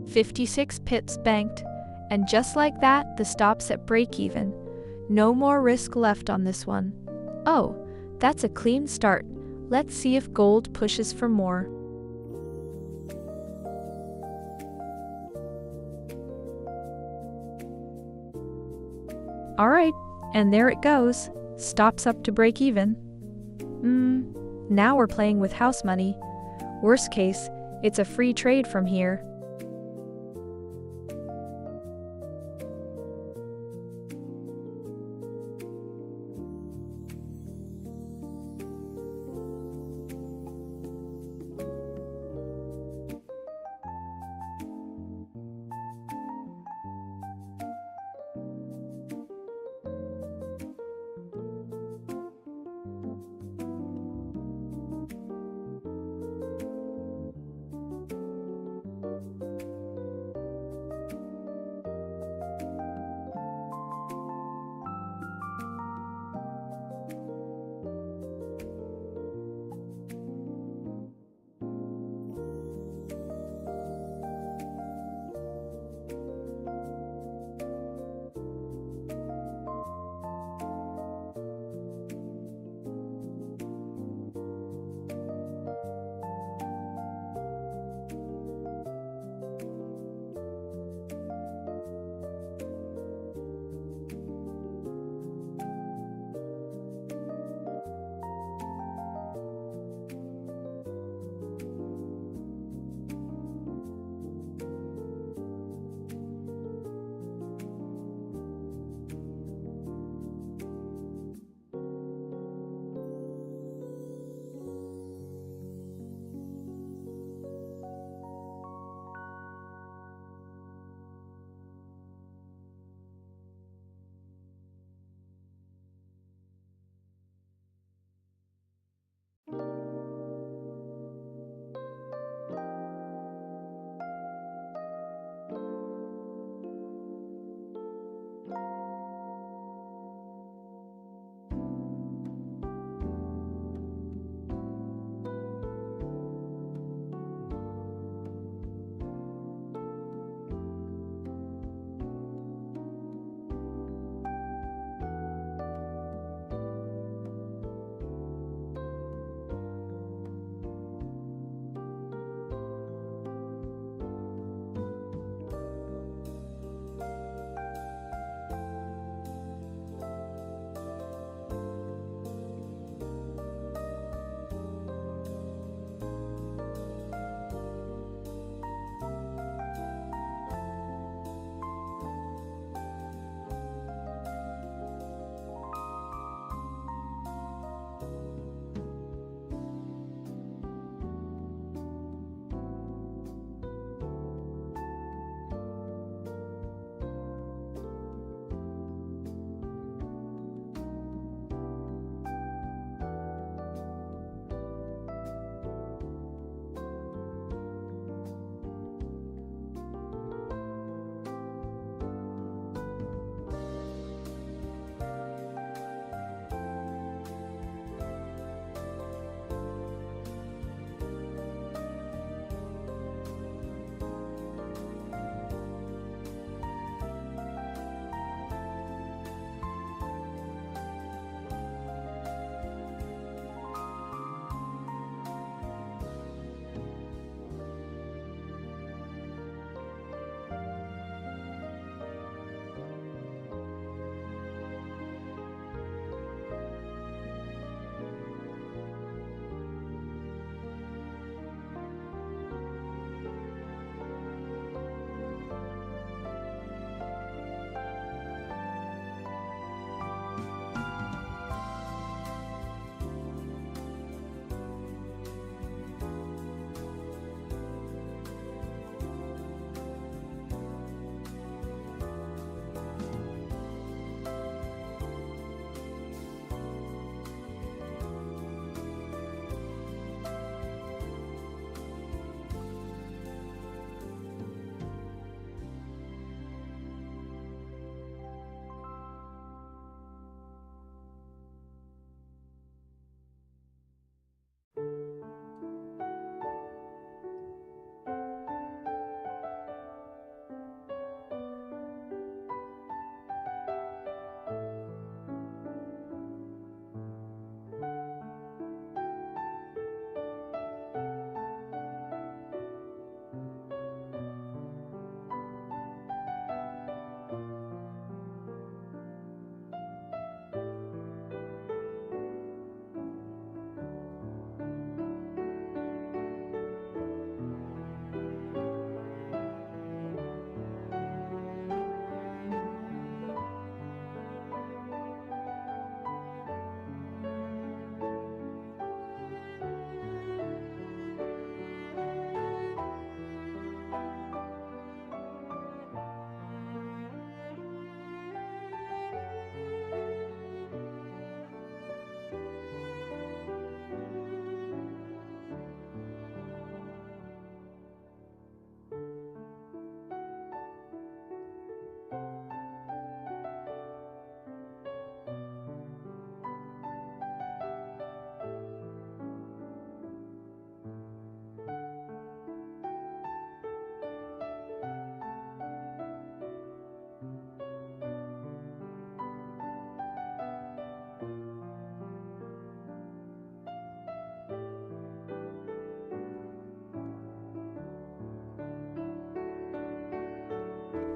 $56 pips banked, and just like that, the stop's at break-even. No more risk left on this one. Oh, that's a clean start. Let's see if gold pushes for more. Alright, and there it goes. Stops up to break even. Now we're playing with house money. Worst case, it's a free trade from here.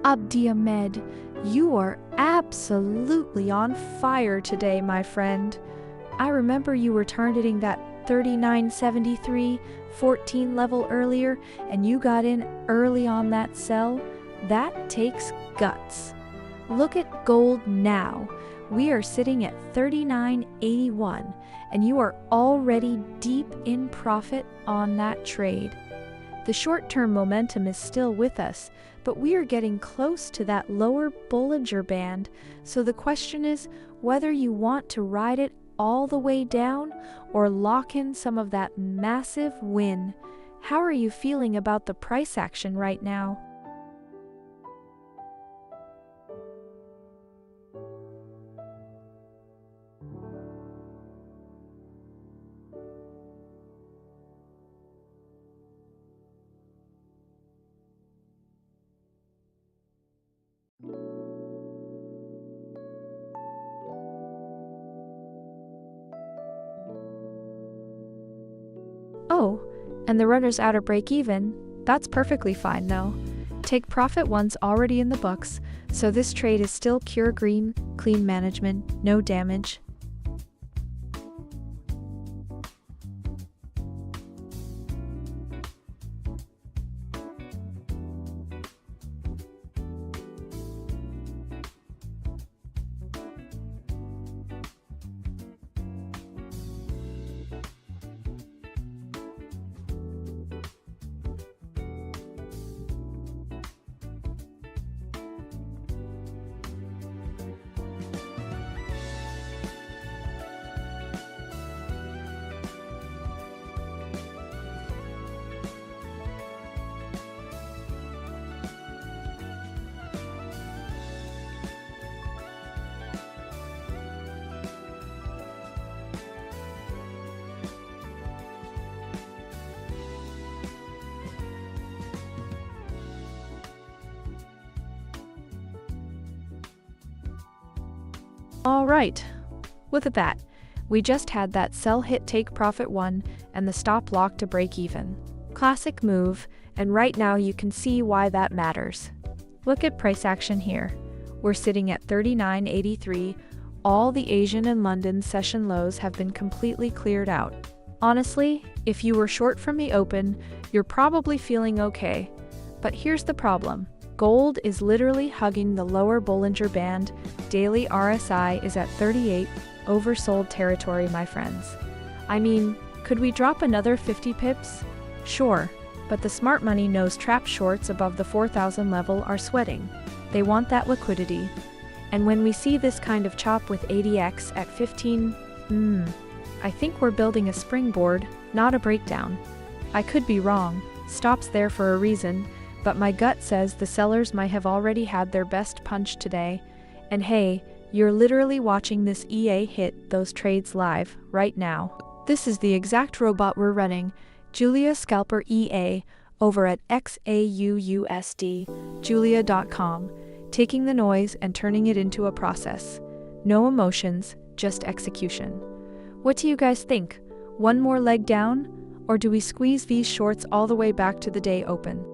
Abdi Ahmed, you are absolutely on fire today, my friend. I remember you were targeting that 39.73.14 level earlier, and you got in early on that sell. That takes guts. Look at gold now. We are sitting at 39.81, and you are already deep in profit on that trade. The short-term momentum is still with us, but we are getting close to that lower Bollinger Band, so the question is whether you want to ride it all the way down or lock in some of that massive win. How are you feeling about the price action right now? Oh, and the runner's out of break even? That's perfectly fine though. Take profit one's already in the books, so this trade is still pure green, clean management, no damage. All right, look at that. We just had that sell hit take profit one and the stop lock to break even. Classic move, and right now you can see why that matters. Look at price action here. We're sitting at 39.83. All the Asian and London session lows have been completely cleared out. Honestly, if you were short from the open, you're probably feeling okay. But here's the problem. Gold is literally hugging the lower Bollinger Band. Daily RSI is at 38, oversold territory, my friends. I mean, could we drop another 50 pips? Sure, but the smart money knows trap shorts above the 4,000 level are sweating. They want that liquidity. And when we see this kind of chop with ADX at 15, I think we're building a springboard, not a breakdown. I could be wrong, stops there for a reason, but my gut says the sellers might have already had their best punch today. And hey, you're literally watching this EA hit those trades live right now. This is the exact robot we're running, Julia Scalper EA, over at XAUUSD, julia.com, taking the noise and turning it into a process. No emotions, just execution. What do you guys think? One more leg down? Or do we squeeze these shorts all the way back to the day open?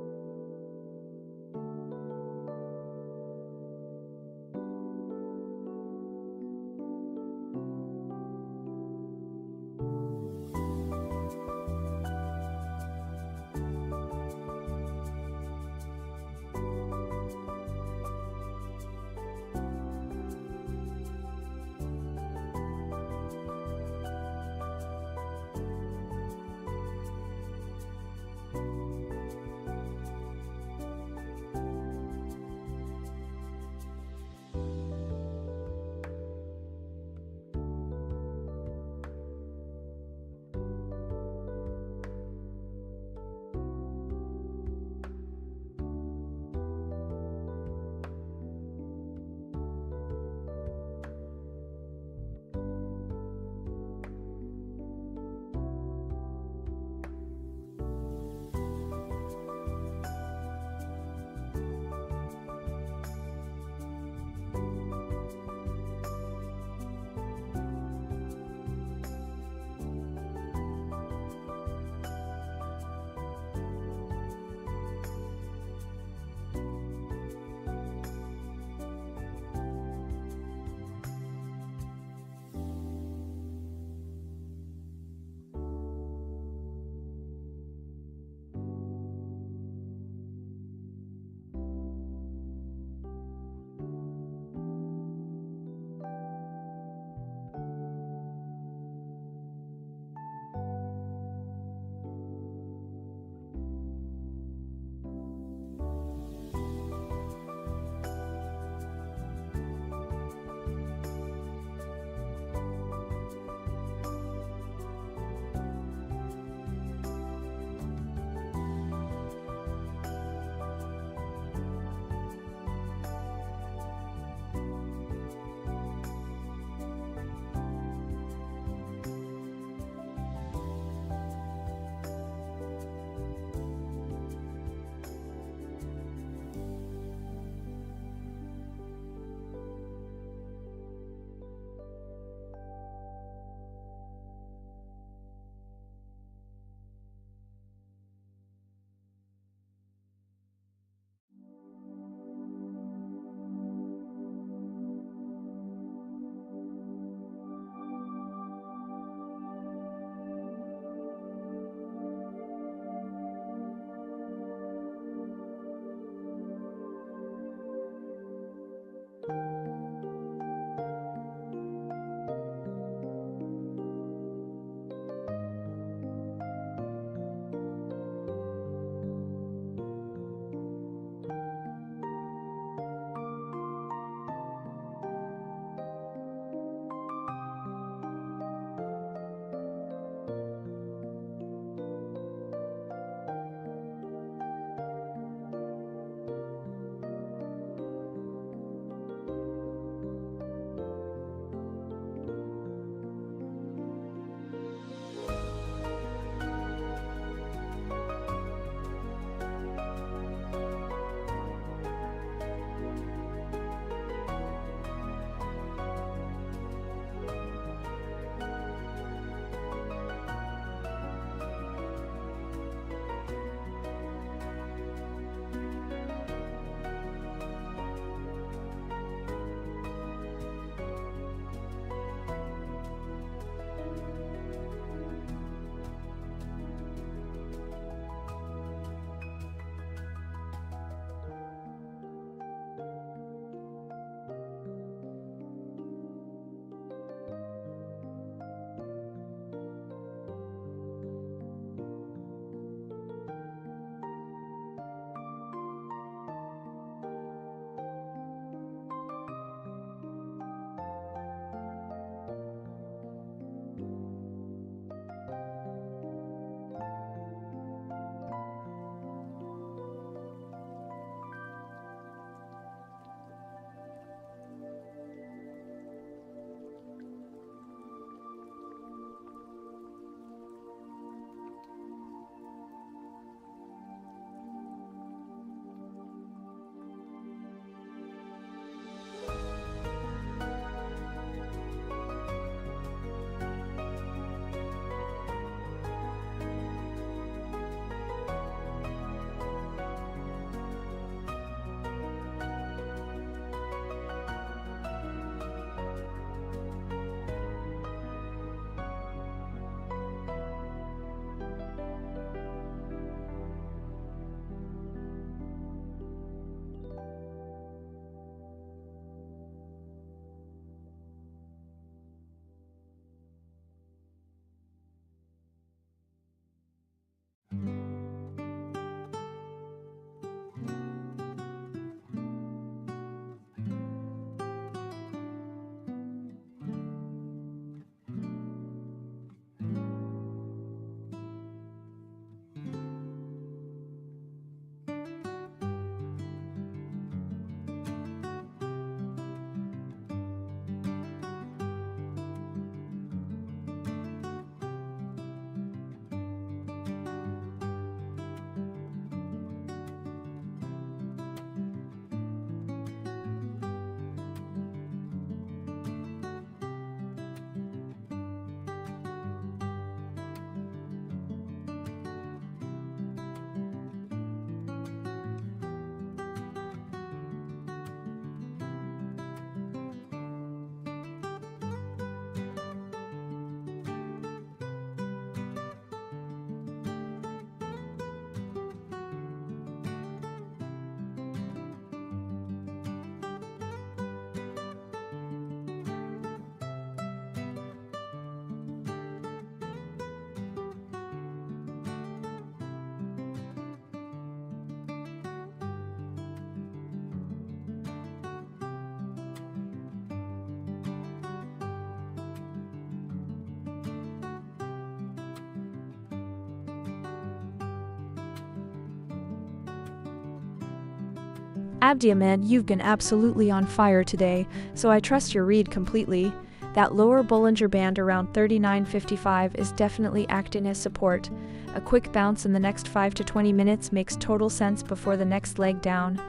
Abdi, you've been absolutely on fire today, so I trust your read completely. That lower Bollinger Band around 39.55 is definitely acting as support. A quick bounce in the next 5 to 20 minutes makes total sense before the next leg down.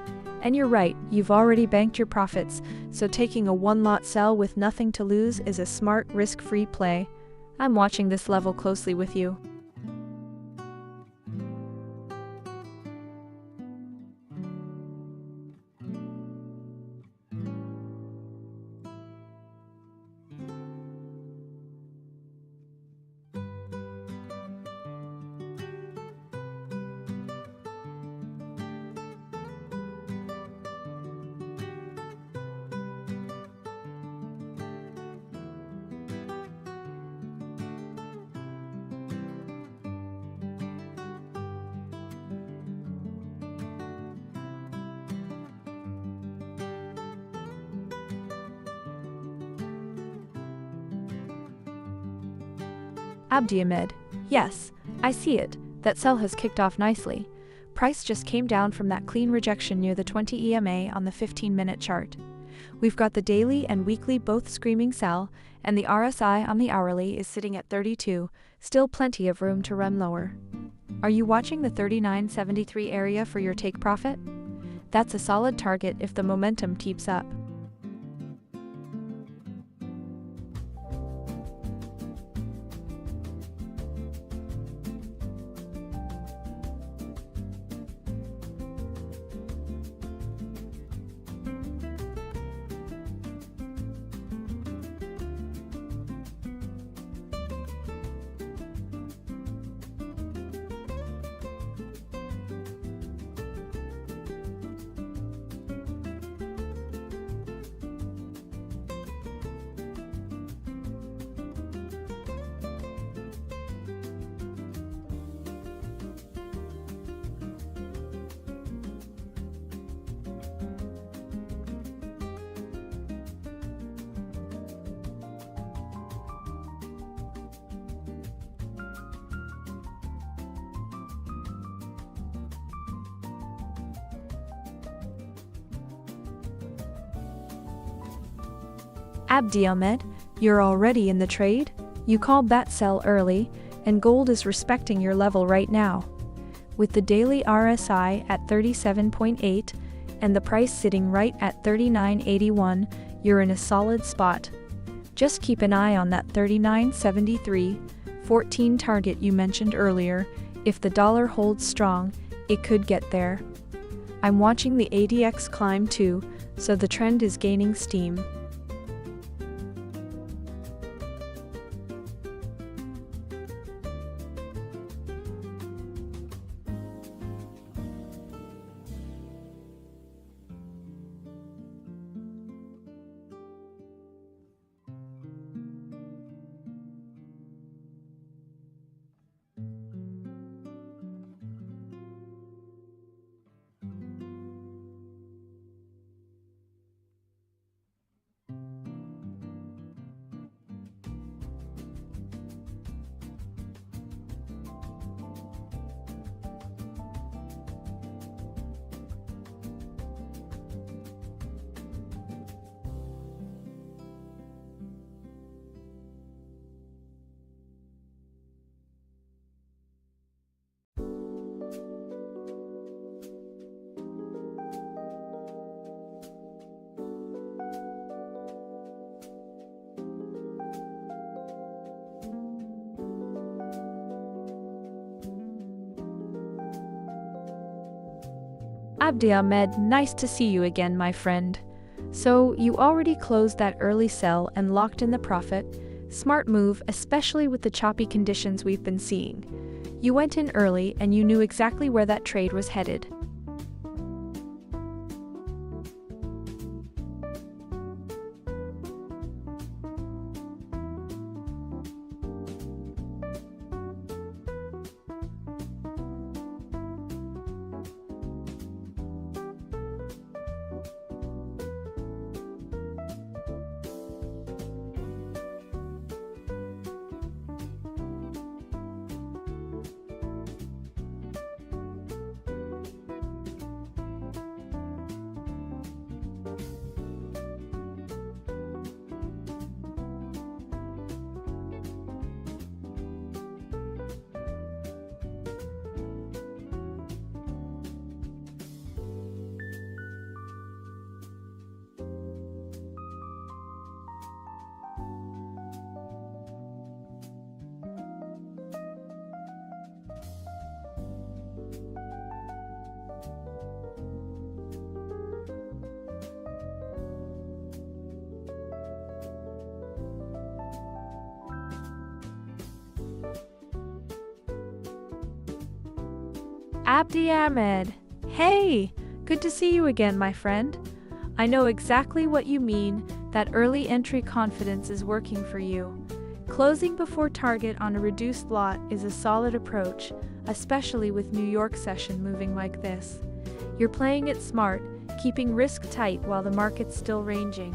And you're right, you've already banked your profits, so taking a one-lot sell with nothing to lose is a smart, risk-free play. I'm watching this level closely with you. Abdi, yes, I see it. That sell has kicked off nicely. Price just came down from that clean rejection near the 20 EMA on the 15-minute chart. We've got the daily and weekly both screaming sell, and the RSI on the hourly is sitting at 32, still plenty of room to run lower. Are you watching the 39.73 area for your take profit? That's a solid target if the momentum keeps up. Abdi, you're already in the trade? You called that sell early, and gold is respecting your level right now. With the daily RSI at 37.8 and the price sitting right at 39.81, you're in a solid spot. Just keep an eye on that 39.73.14 target you mentioned earlier. If the dollar holds strong, it could get there. I'm watching the ADX climb too, so the trend is gaining steam. Abdi, nice to see you again, my friend. So, you already closed that early sell and locked in the profit. Smart move, especially with the choppy conditions we've been seeing. You went in early and you knew exactly where that trade was headed. Abdi Ahmed. Hey, good to see you again, my friend. I know exactly what you mean, that early entry confidence is working for you. Closing before target on a reduced lot is a solid approach, especially with New York session moving like this. You're playing it smart, keeping risk tight while the market's still ranging.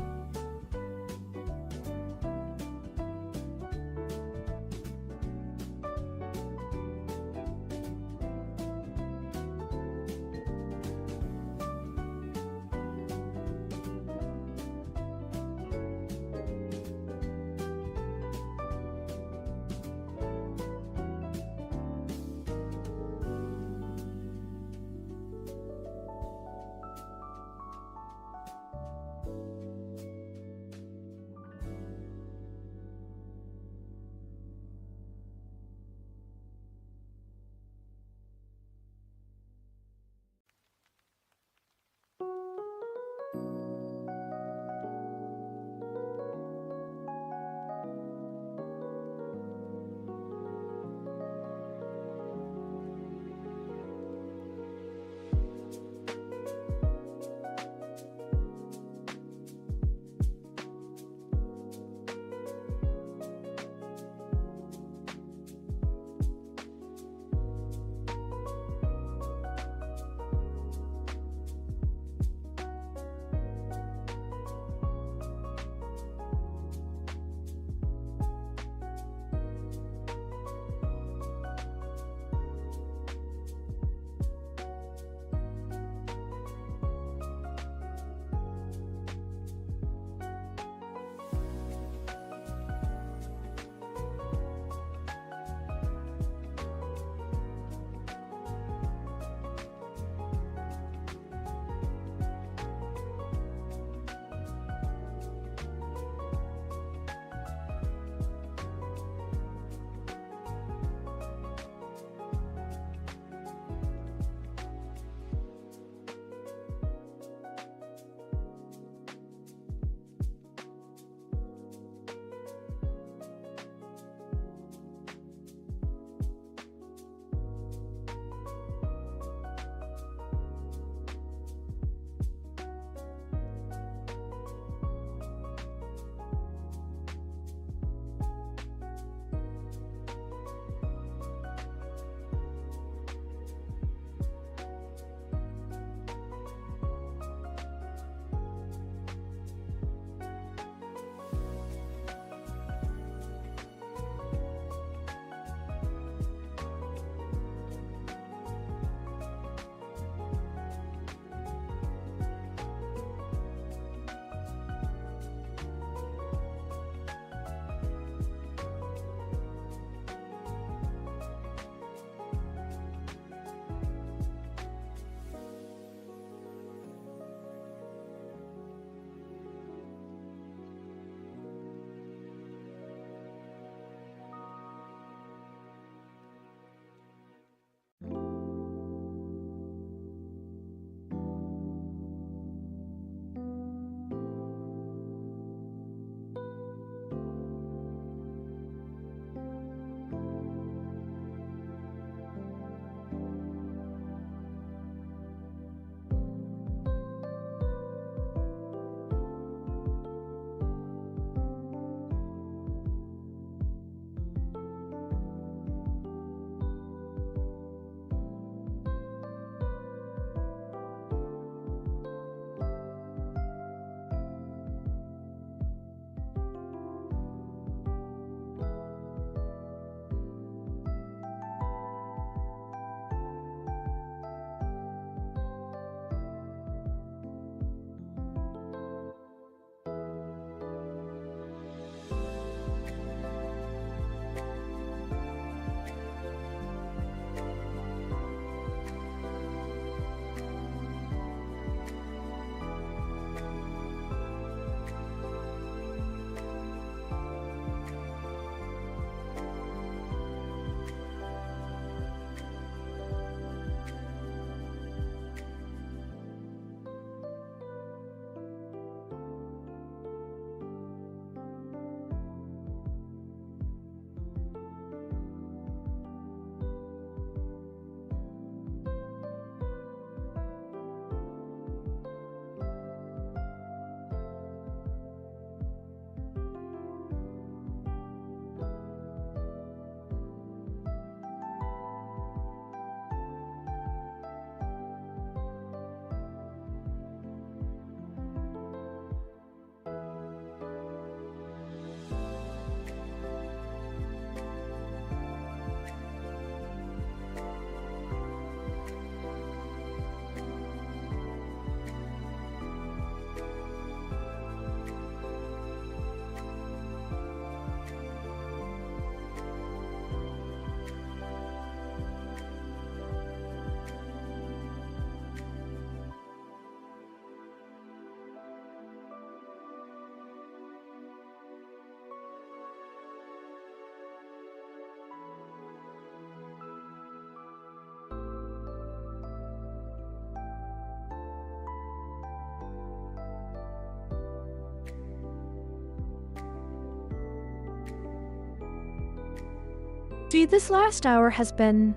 See, this last hour has been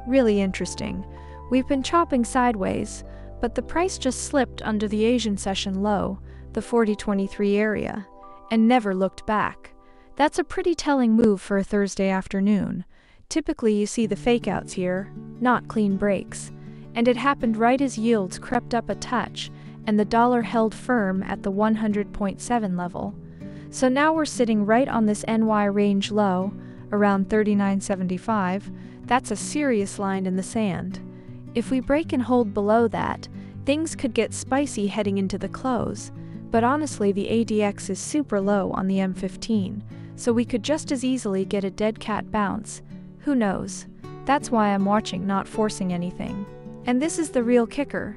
really interesting. We've been chopping sideways, but the price just slipped under the Asian session low, the 4023 area, and never looked back. That's a pretty telling move for a Thursday afternoon. Typically you see the fakeouts here, not clean breaks, and it happened right as yields crept up a touch and the dollar held firm at the 100.7 level. So now we're sitting right on this NY range low, around 39.75. That's a serious line in the sand. If we break and hold below that, things could get spicy heading into the close. But honestly, the ADX is super low on the M15, so we could just as easily get a dead cat bounce. Who knows? That's why I'm watching, not forcing anything. And this is the real kicker.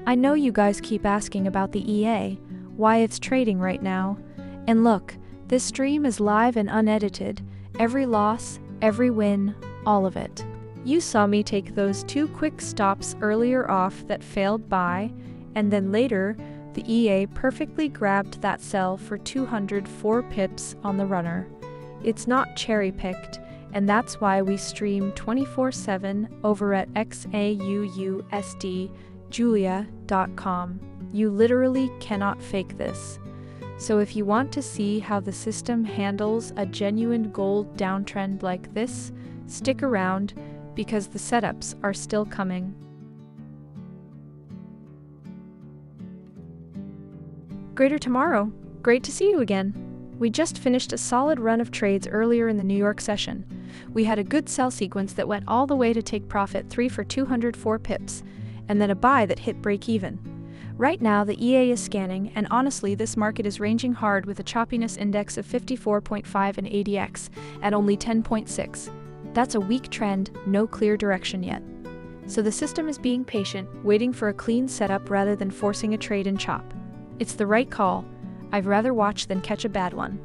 I know you guys keep asking about the EA, why it's trading right now. And look, this stream is live and unedited. Every loss, every win, all of it. You saw me take those 2 quick stops earlier off that failed by, and then later, the EA perfectly grabbed that sell for 204 pips on the runner. It's not cherry-picked, and that's why we stream 24/7 over at XAUUSD Julia.com. You literally cannot fake this. So if you want to see how the system handles a genuine gold downtrend like this, stick around because the setups are still coming. Greater tomorrow. Great to see you again. We just finished a solid run of trades earlier in the New York session. We had a good sell sequence that went all the way to take profit 3 for 204 pips, and then a buy that hit break even. Right now, the EA is scanning, and honestly, this market is ranging hard with a choppiness index of 54.5 and ADX at only 10.6. That's a weak trend, no clear direction yet. So the system is being patient, waiting for a clean setup rather than forcing a trade and chop. It's the right call. I'd rather watch than catch a bad one.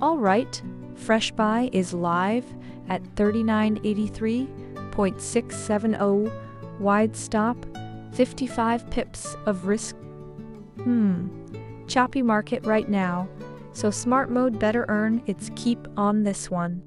Alright, Fresh Buy is live at 3983.670, wide stop, 55 pips of risk. Choppy market right now, so smart mode better earn its keep on this one.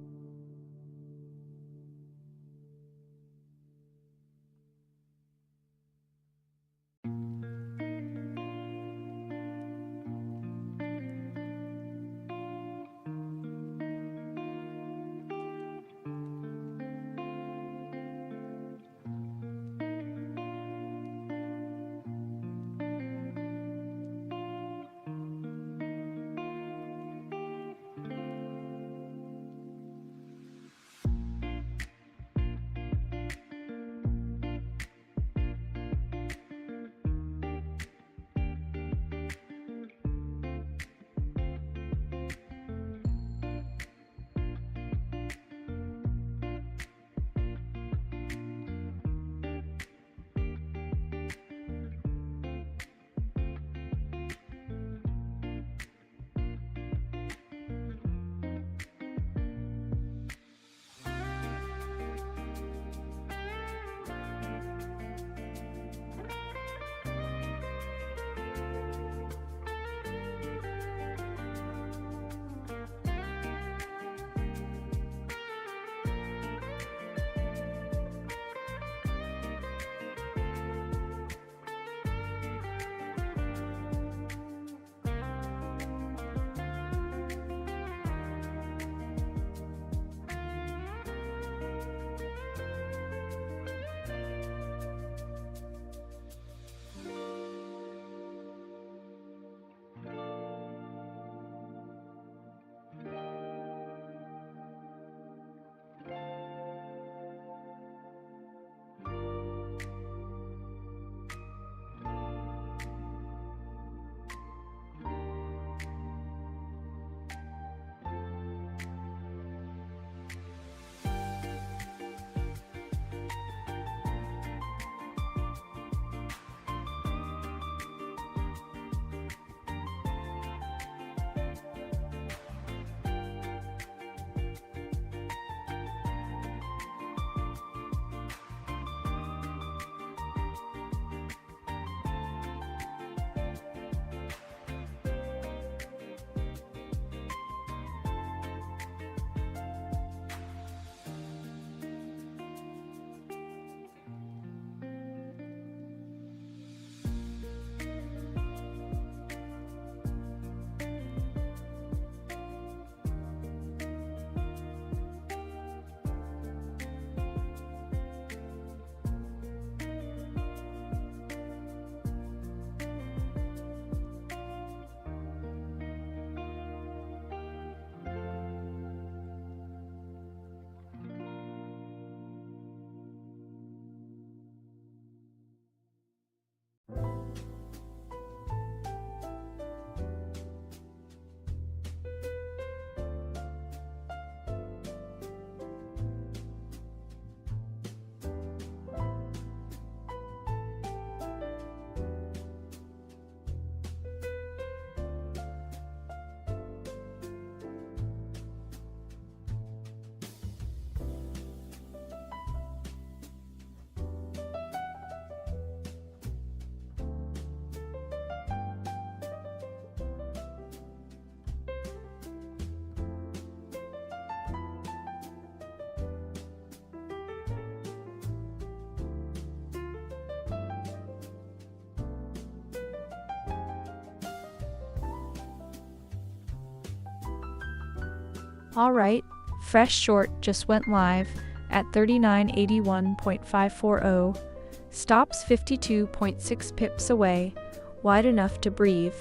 Alright, fresh short just went live at 3981.540. Stops 52.6 pips away, wide enough to breathe.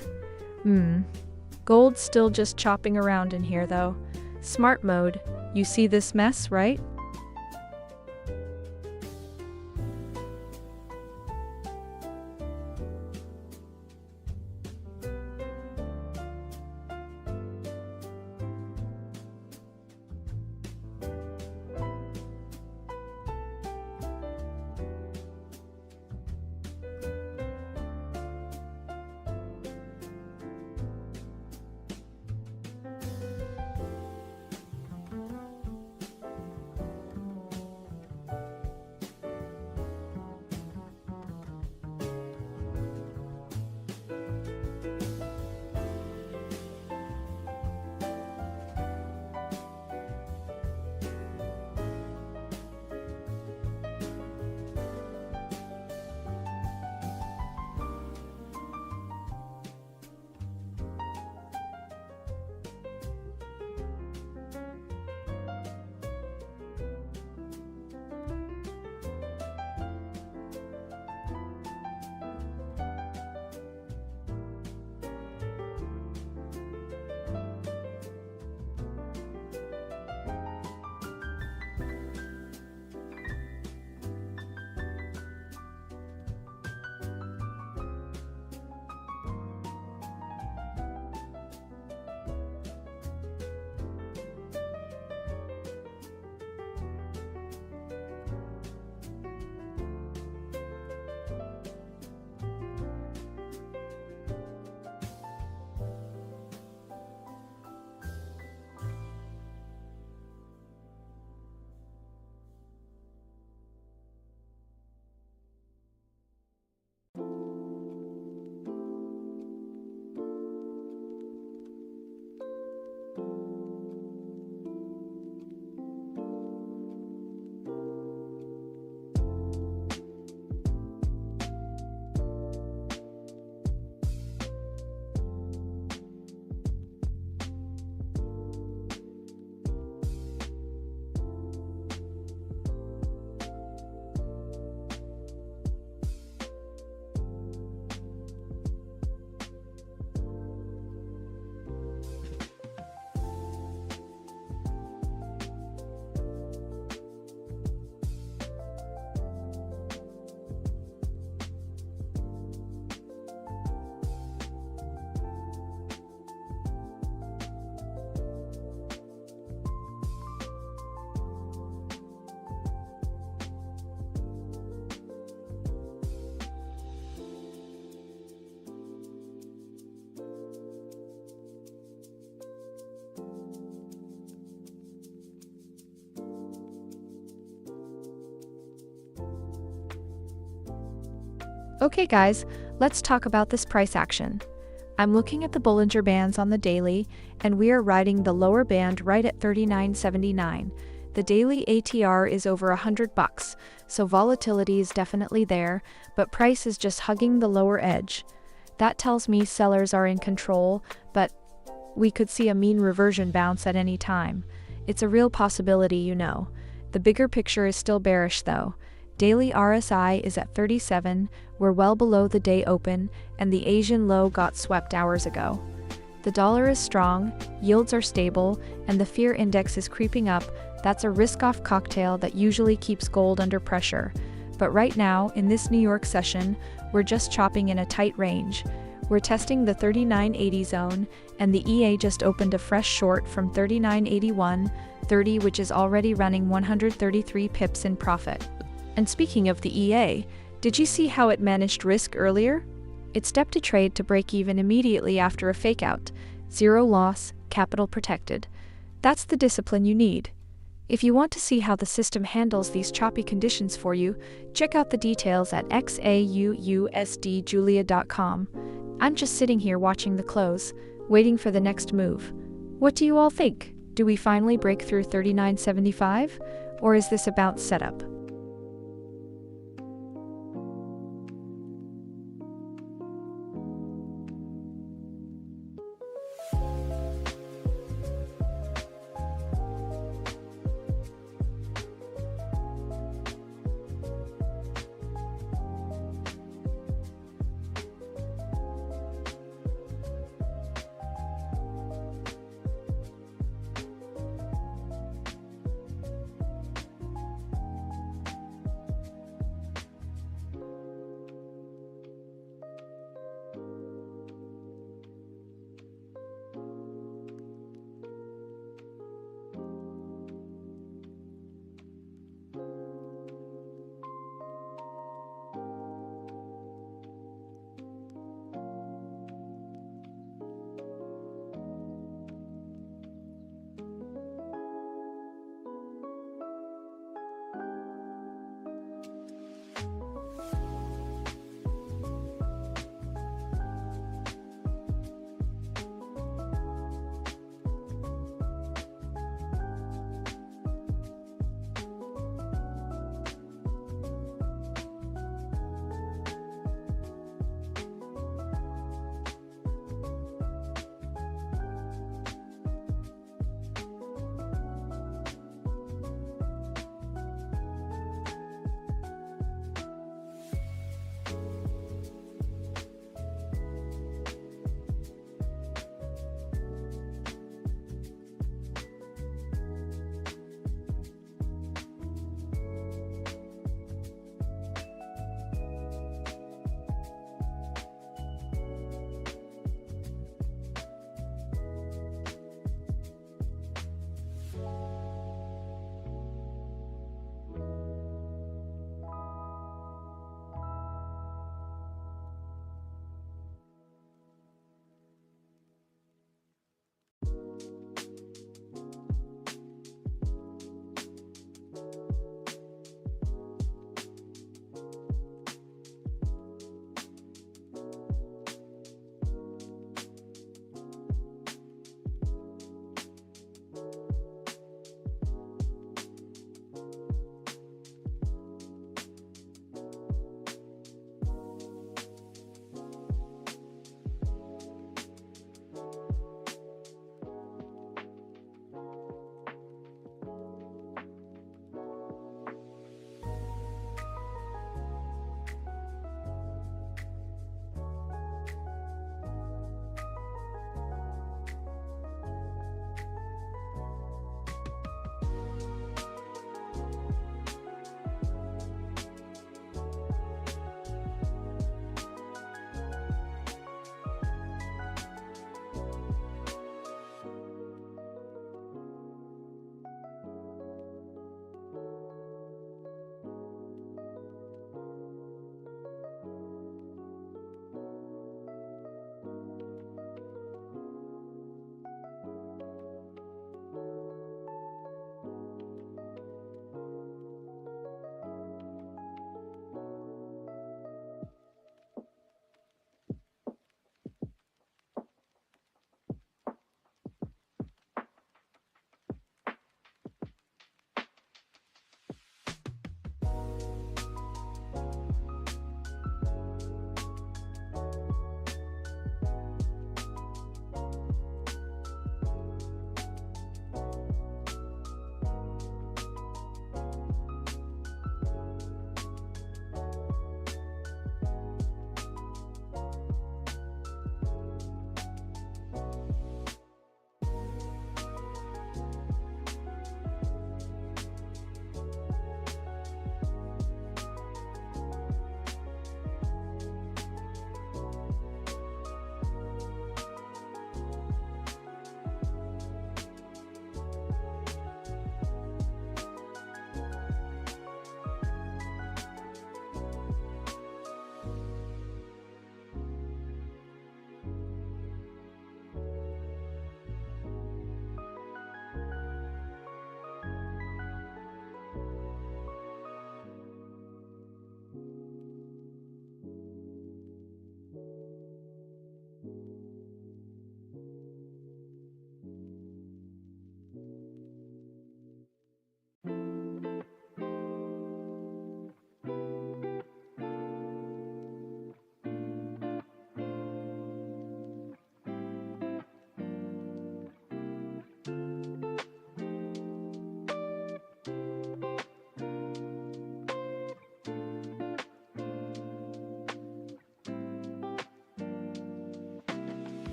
Gold's still just chopping around in here though. Smart mode. You see this mess, right? Okay guys, let's talk about this price action. I'm looking at the Bollinger Bands on the daily, and we are riding the lower band right at 39.79. The daily ATR is over $100, so volatility is definitely there, but price is just hugging the lower edge. That tells me sellers are in control, but we could see a mean reversion bounce at any time. It's a real possibility, you know. The bigger picture is still bearish though. Daily RSI is at 37, we're well below the day open, and the Asian low got swept hours ago. The dollar is strong, yields are stable, and the fear index is creeping up. That's a risk-off cocktail that usually keeps gold under pressure. But right now, in this New York session, we're just chopping in a tight range. We're testing the 39.80 zone, and the EA just opened a fresh short from 39.81.30, which is already running 133 pips in profit. And speaking of the EA, did you see how it managed risk earlier? It stepped to trade to break even immediately after a fakeout. Zero loss, capital protected. That's the discipline you need. If you want to see how the system handles these choppy conditions for you, check out the details at XAUUSDjulia.com. I'm just sitting here watching the close, waiting for the next move. What do you all think? Do we finally break through 39.75? Or is this about setup?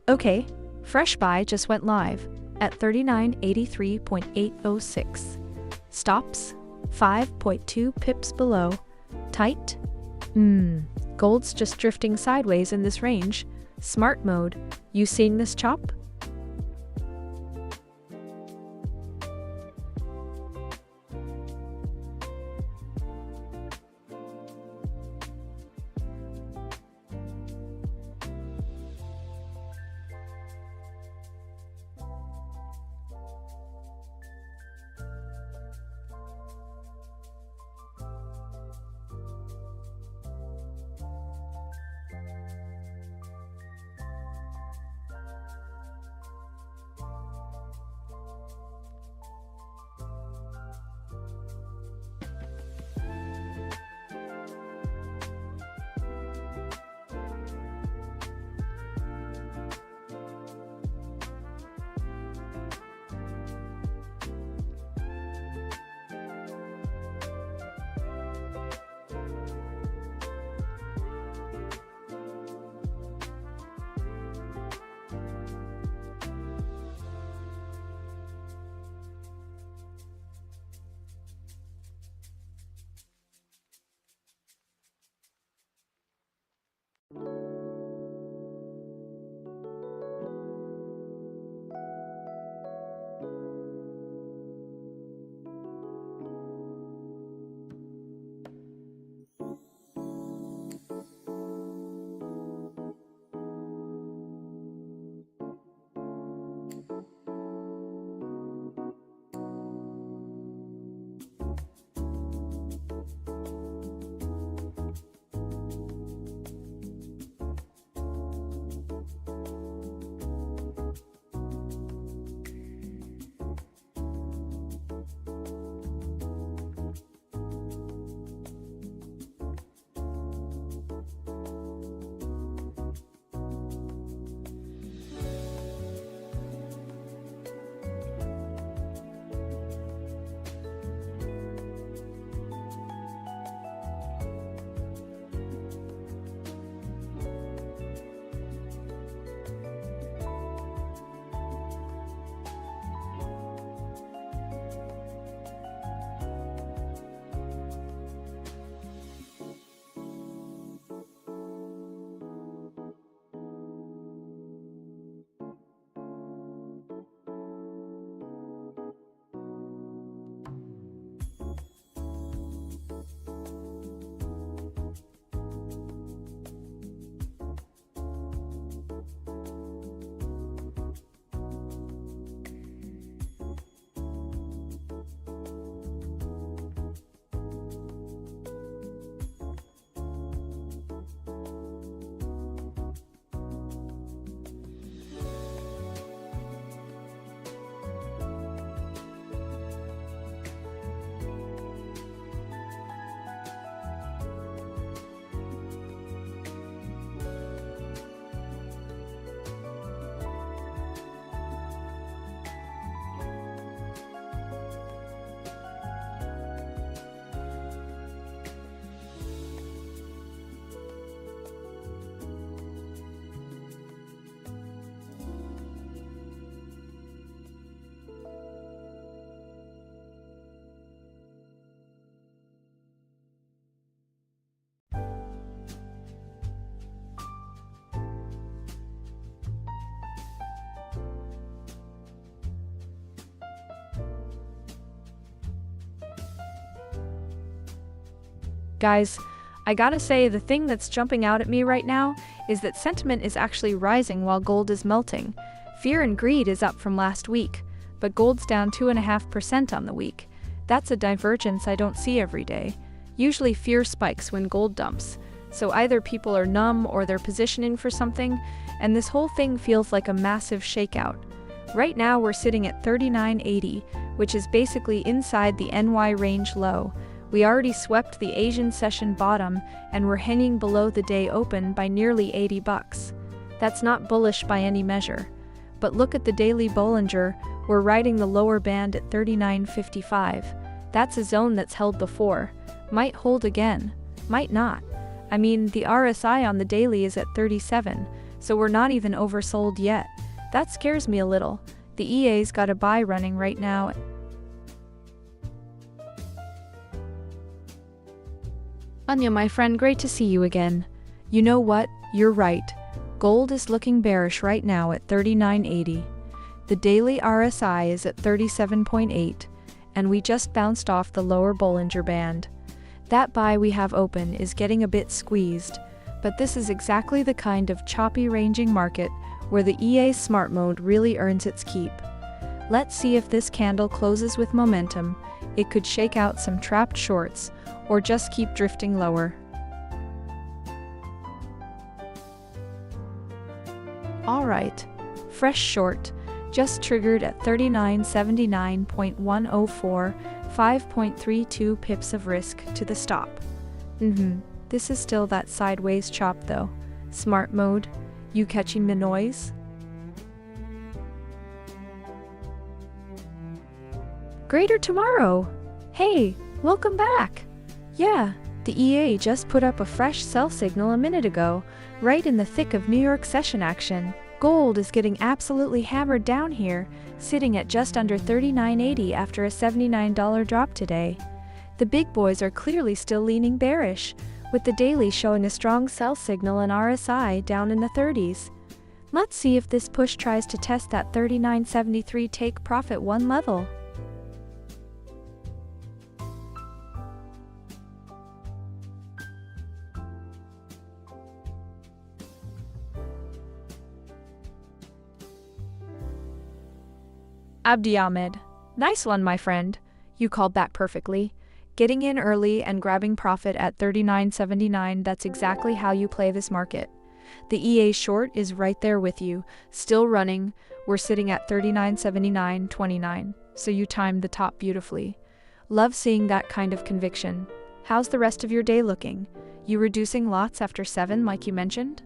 Okay, fresh buy just went live at 3983.806. Stops 5.2 pips below. Tight? Gold's just drifting sideways in this range. Smart mode. You seeing this chop? Guys, I gotta say, the thing that's jumping out at me right now is that sentiment is actually rising while gold is melting. Fear and greed is up from last week, but gold's down 2.5% on the week. That's a divergence I don't see every day. Usually fear spikes when gold dumps, so either people are numb or they're positioning for something, and this whole thing feels like a massive shakeout. Right now we're sitting at 39.80, which is basically inside the NY range low. We already swept the Asian session bottom and we're hanging below the day open by nearly $80. That's not bullish by any measure. But look at the daily Bollinger, we're riding the lower band at 39.55. That's a zone that's held before. Might hold again. Might not. I mean, the RSI on the daily is at 37, So we're not even oversold yet. That scares me a little. The EA's got a buy running right now. Anya, my friend, great to see you again. You know what? You're right. Gold is looking bearish right now at 39.80. The daily RSI is at 37.8, and we just bounced off the lower Bollinger Band. That buy we have open is getting a bit squeezed, but this is exactly the kind of choppy ranging market where the EA smart mode really earns its keep. Let's see if this candle closes with momentum. It could shake out some trapped shorts, or just keep drifting lower. Alright, fresh short, just triggered at 39.79.104, 5.32 pips of risk to the stop. This is still that sideways chop though. Smart mode, you catching the noise? Greater tomorrow! Hey, welcome back! Yeah, the EA just put up a fresh sell signal a minute ago, right in the thick of New York session action. Gold is getting absolutely hammered down here, sitting at just under 39.80 after a $79 drop today. The big boys are clearly still leaning bearish, with the daily showing a strong sell signal and RSI down in the 30s. Let's see if this push tries to test that 39.73 take profit 1 level. Abdi Ahmed. Nice one, my friend. You called that perfectly. Getting in early and grabbing profit at 39.79, that's exactly how you play this market. The EA short is right there with you, still running. We're sitting at 39.79.29, so you timed the top beautifully. Love seeing that kind of conviction. How's the rest of your day looking? You reducing lots after 7 like you mentioned?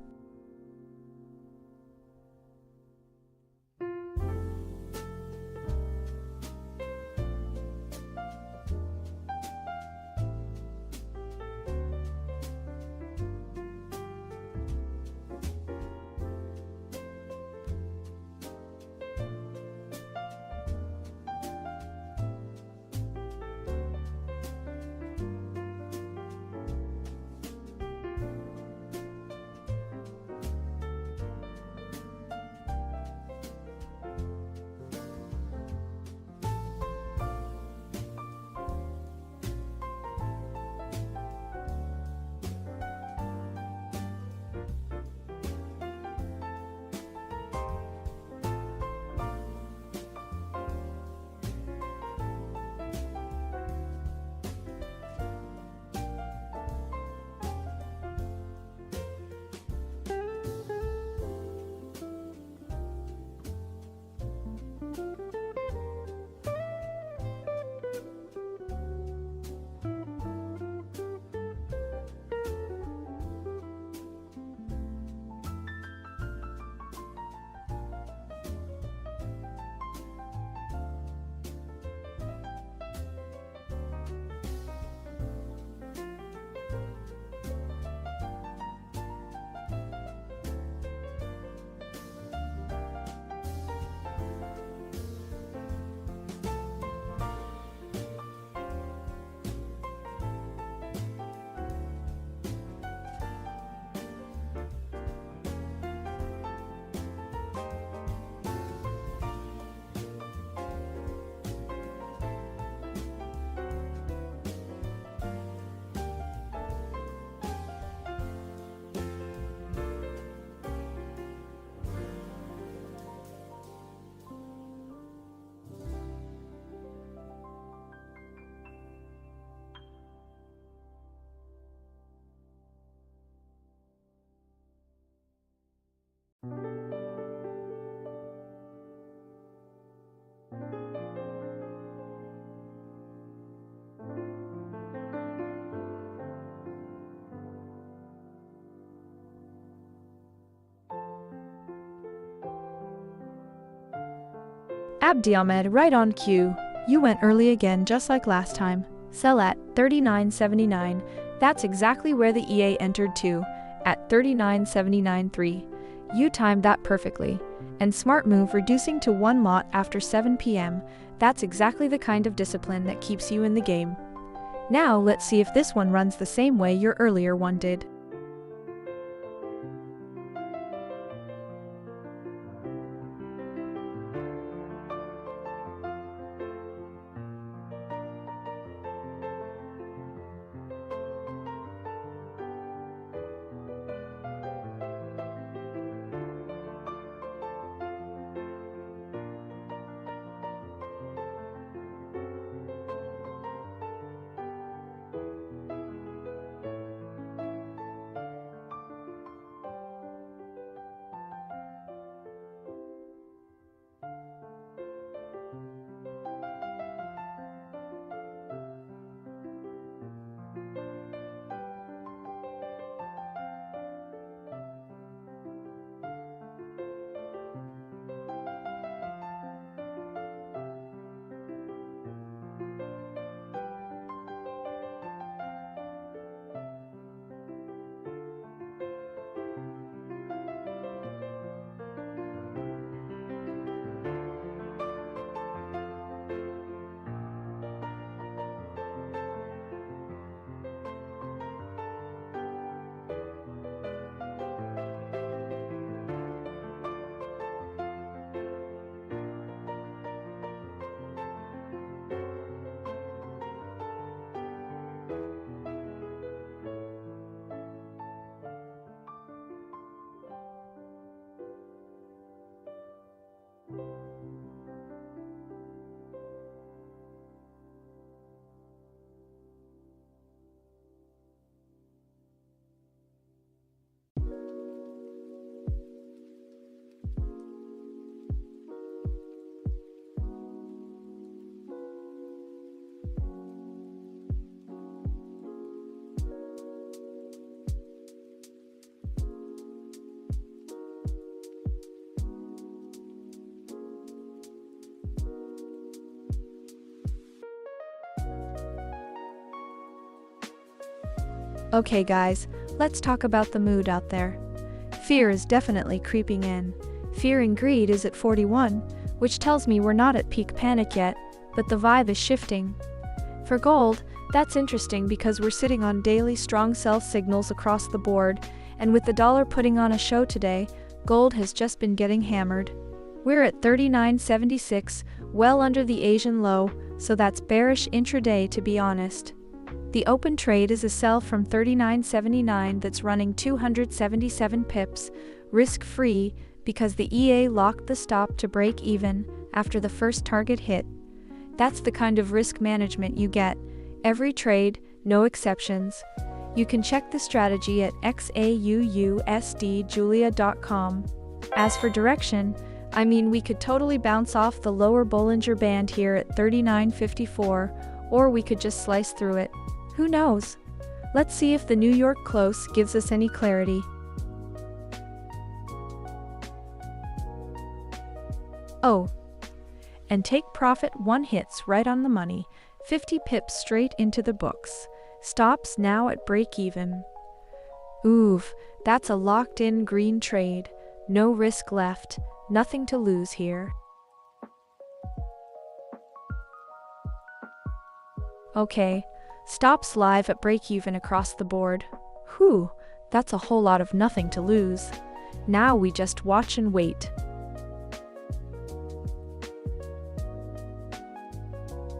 Abdi Ahmed, right on cue. You went early again just like last time. Sell at 39.79. That's exactly where the EA entered too, at 39.79.3. You timed that perfectly. And smart move reducing to one lot after 7 p.m. That's exactly the kind of discipline that keeps you in the game. Now let's see if this one runs the same way your earlier one did. Okay guys, let's talk about the mood out there. Fear is definitely creeping in. Fear and greed is at 41, which tells me we're not at peak panic yet, but the vibe is shifting. For gold, that's interesting because we're sitting on daily strong sell signals across the board, and with the dollar putting on a show today, gold has just been getting hammered. We're at 39.76, well under the Asian low, so that's bearish intraday to be honest. The open trade is a sell from 39.79 that's running 277 pips, risk-free, because the EA locked the stop to break even after the first target hit. That's the kind of risk management you get. Every trade, no exceptions. You can check the strategy at XAUUSDjulia.com. As for direction, I mean we could totally bounce off the lower Bollinger Band here at 39.54, or we could just slice through it. Who knows? Let's see if the New York close gives us any clarity. Oh, and take profit 1 hits right on the money, 50 pips straight into the books. Stops now at break even. Oof, that's a locked-in green trade. No risk left, nothing to lose here. Okay, stops live at break even across the board. Whew, that's a whole lot of nothing to lose. Now we just watch and wait.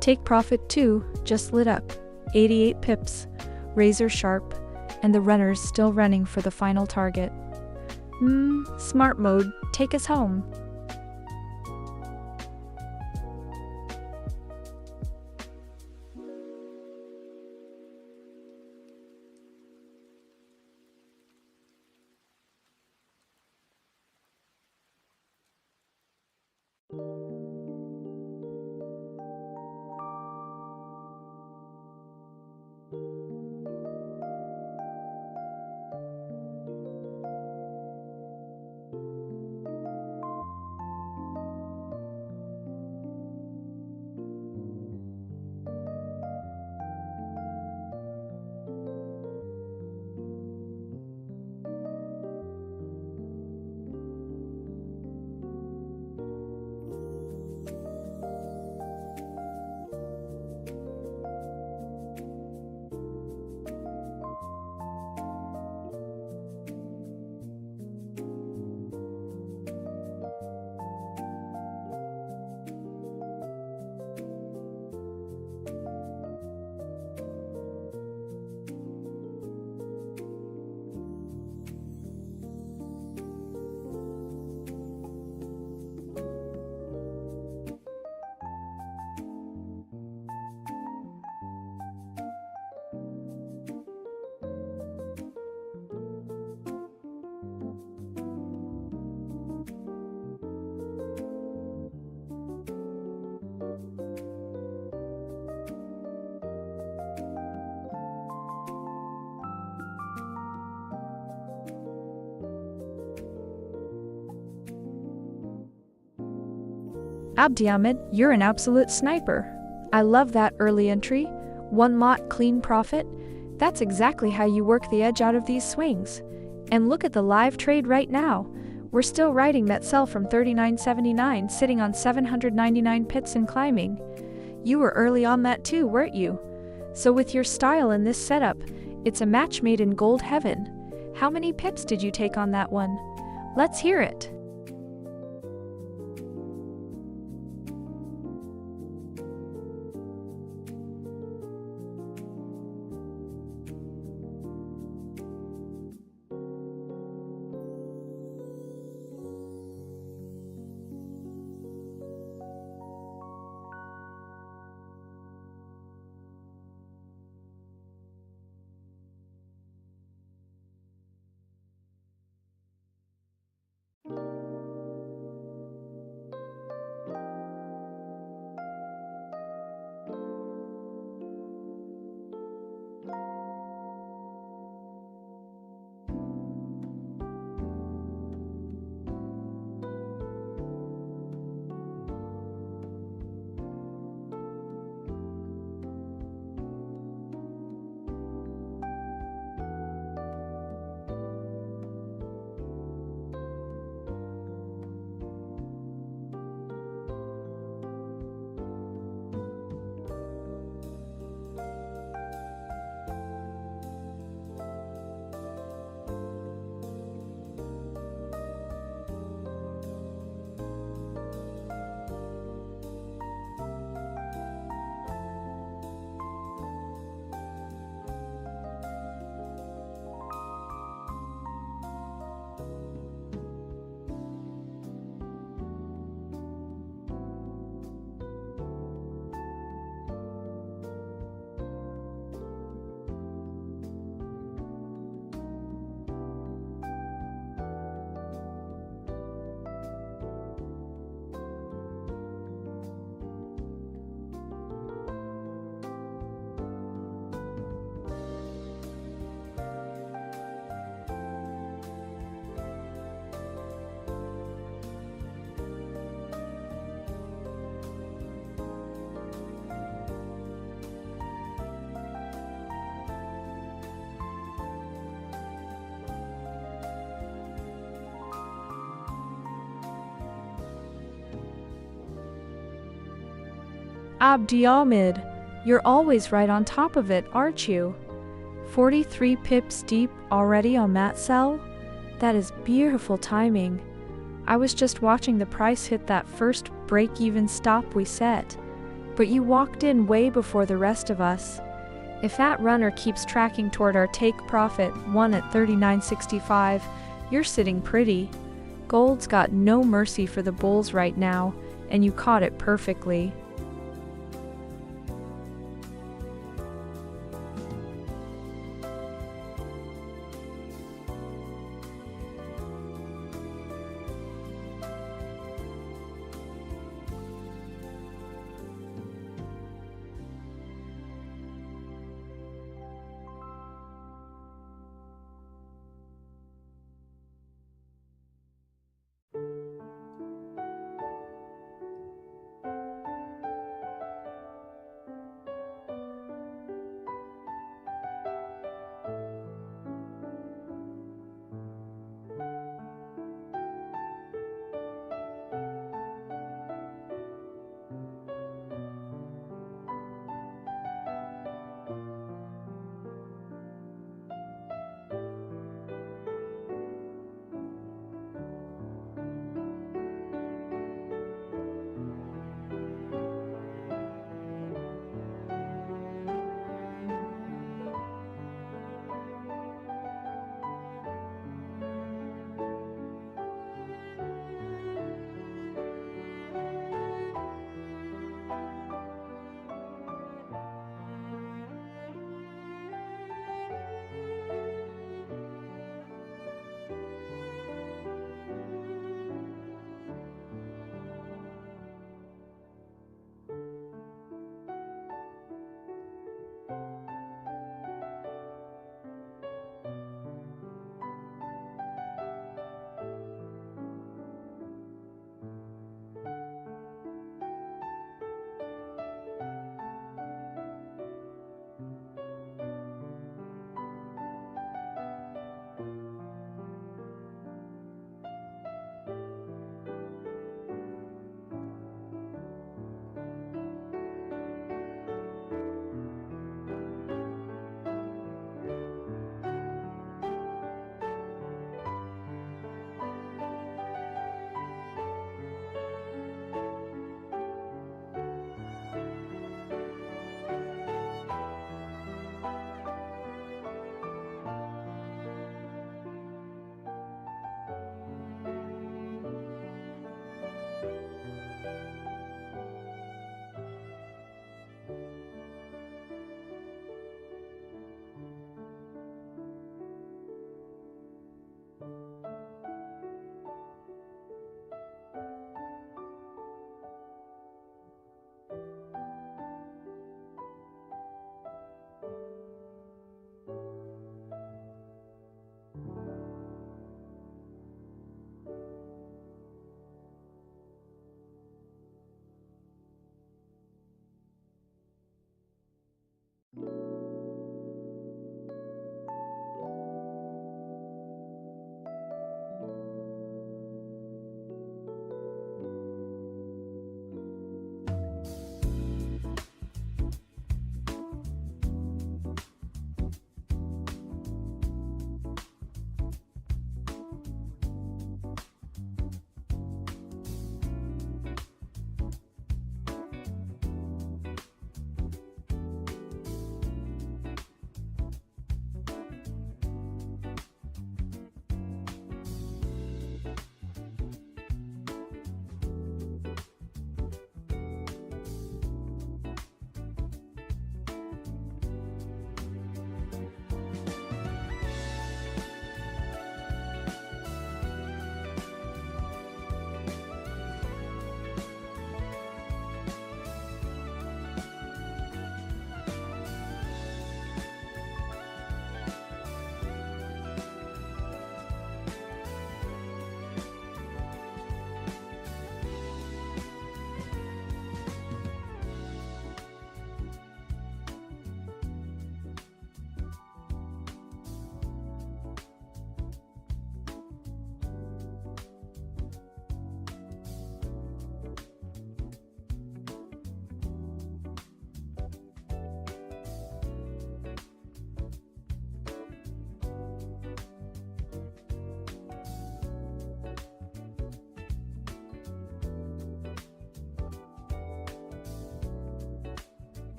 Take profit 2, just lit up, 88 pips, razor sharp, and the runner's still running for the final target. Smart mode, take us home. Abdi Ahmed, you're an absolute sniper. I love that early entry. One lot clean profit. That's exactly how you work the edge out of these swings. And look at the live trade right now. We're still riding that sell from 39.79, sitting on 799 pips and climbing. You were early on that too, weren't you? So with your style in this setup, it's a match made in gold heaven. How many pips did you take on that one? Let's hear it. Abdi Ahmed, you're always right on top of it, aren't you? 43 pips deep already on that sell? That is beautiful timing. I was just watching the price hit that first break-even stop we set, but you walked in way before the rest of us. If that runner keeps tracking toward our take profit, one at 39.65, you're sitting pretty. Gold's got no mercy for the bulls right now, and you caught it perfectly.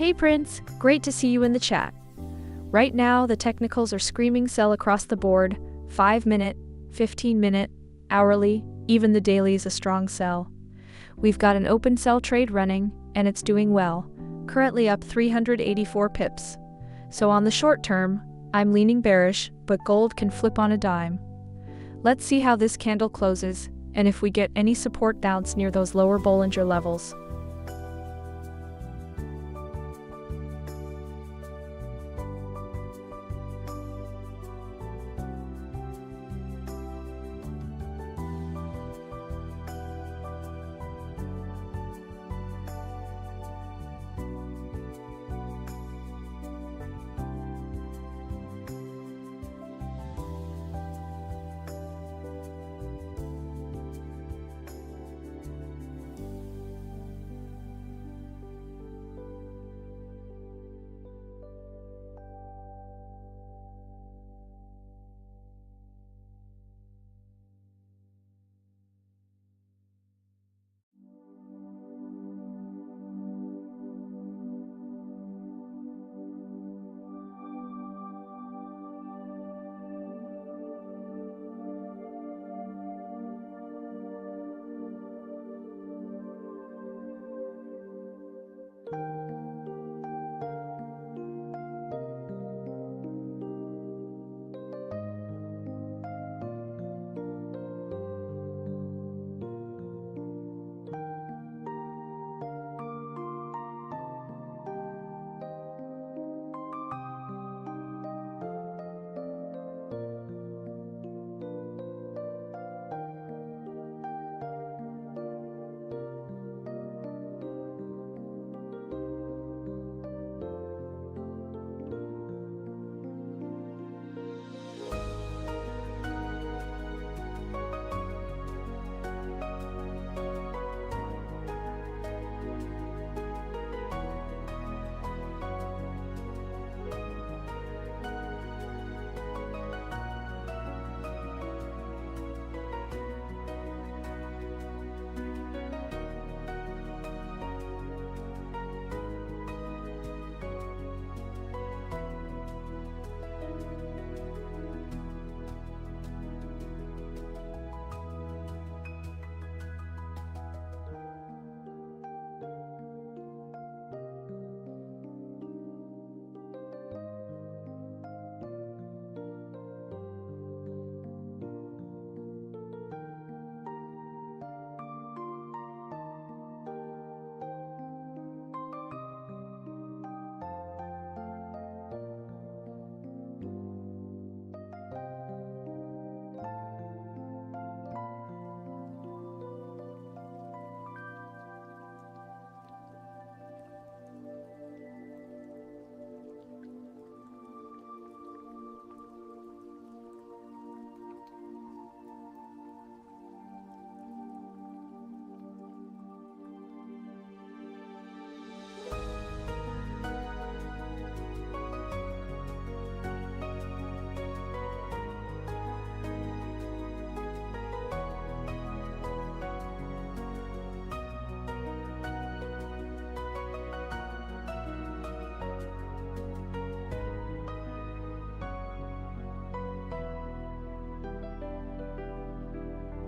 Hey Prince, great to see you in the chat. Right now, the technicals are screaming sell across the board, 5-minute, 15-minute, hourly, even the daily is a strong sell. We've got an open sell trade running, and it's doing well, currently up 384 pips. So on the short term, I'm leaning bearish, but gold can flip on a dime. Let's see how this candle closes, and if we get any support bounce near those lower Bollinger levels.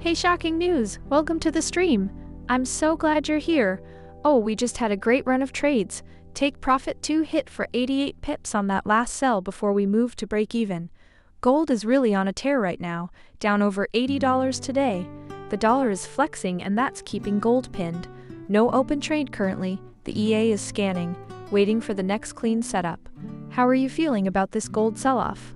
Hey, shocking news! Welcome to the stream. I'm so glad you're here. Oh, we just had a great run of trades. Take profit 2 hit for 88 pips on that last sell before we move to break even. Gold is really on a tear right now, down over $80 today. The dollar is flexing and that's keeping gold pinned. No open trade currently. The EA is scanning, waiting for the next clean setup. How are you feeling about this gold sell-off?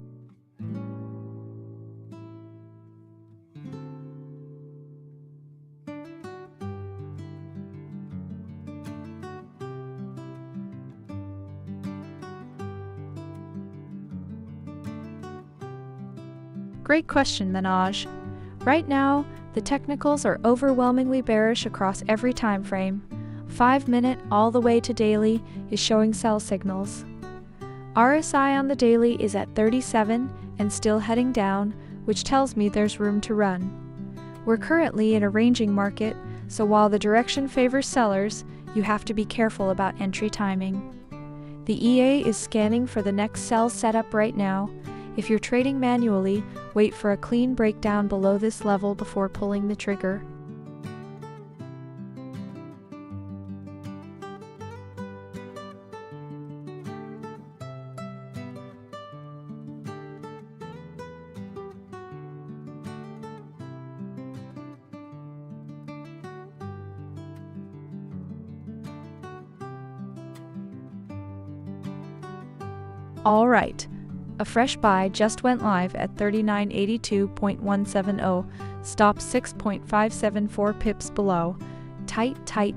Great question, Manoj. Right now, the technicals are overwhelmingly bearish across every time frame. 5-minute all the way to daily is showing sell signals. RSI on the daily is at 37 and still heading down, which tells me there's room to run. We're currently in a ranging market, so while the direction favors sellers, you have to be careful about entry timing. The EA is scanning for the next sell setup right now. If you're trading manually, wait for a clean breakdown below this level before pulling the trigger. Alright, a fresh buy just went live at 3982.170, stop 6.574 pips below. Tight.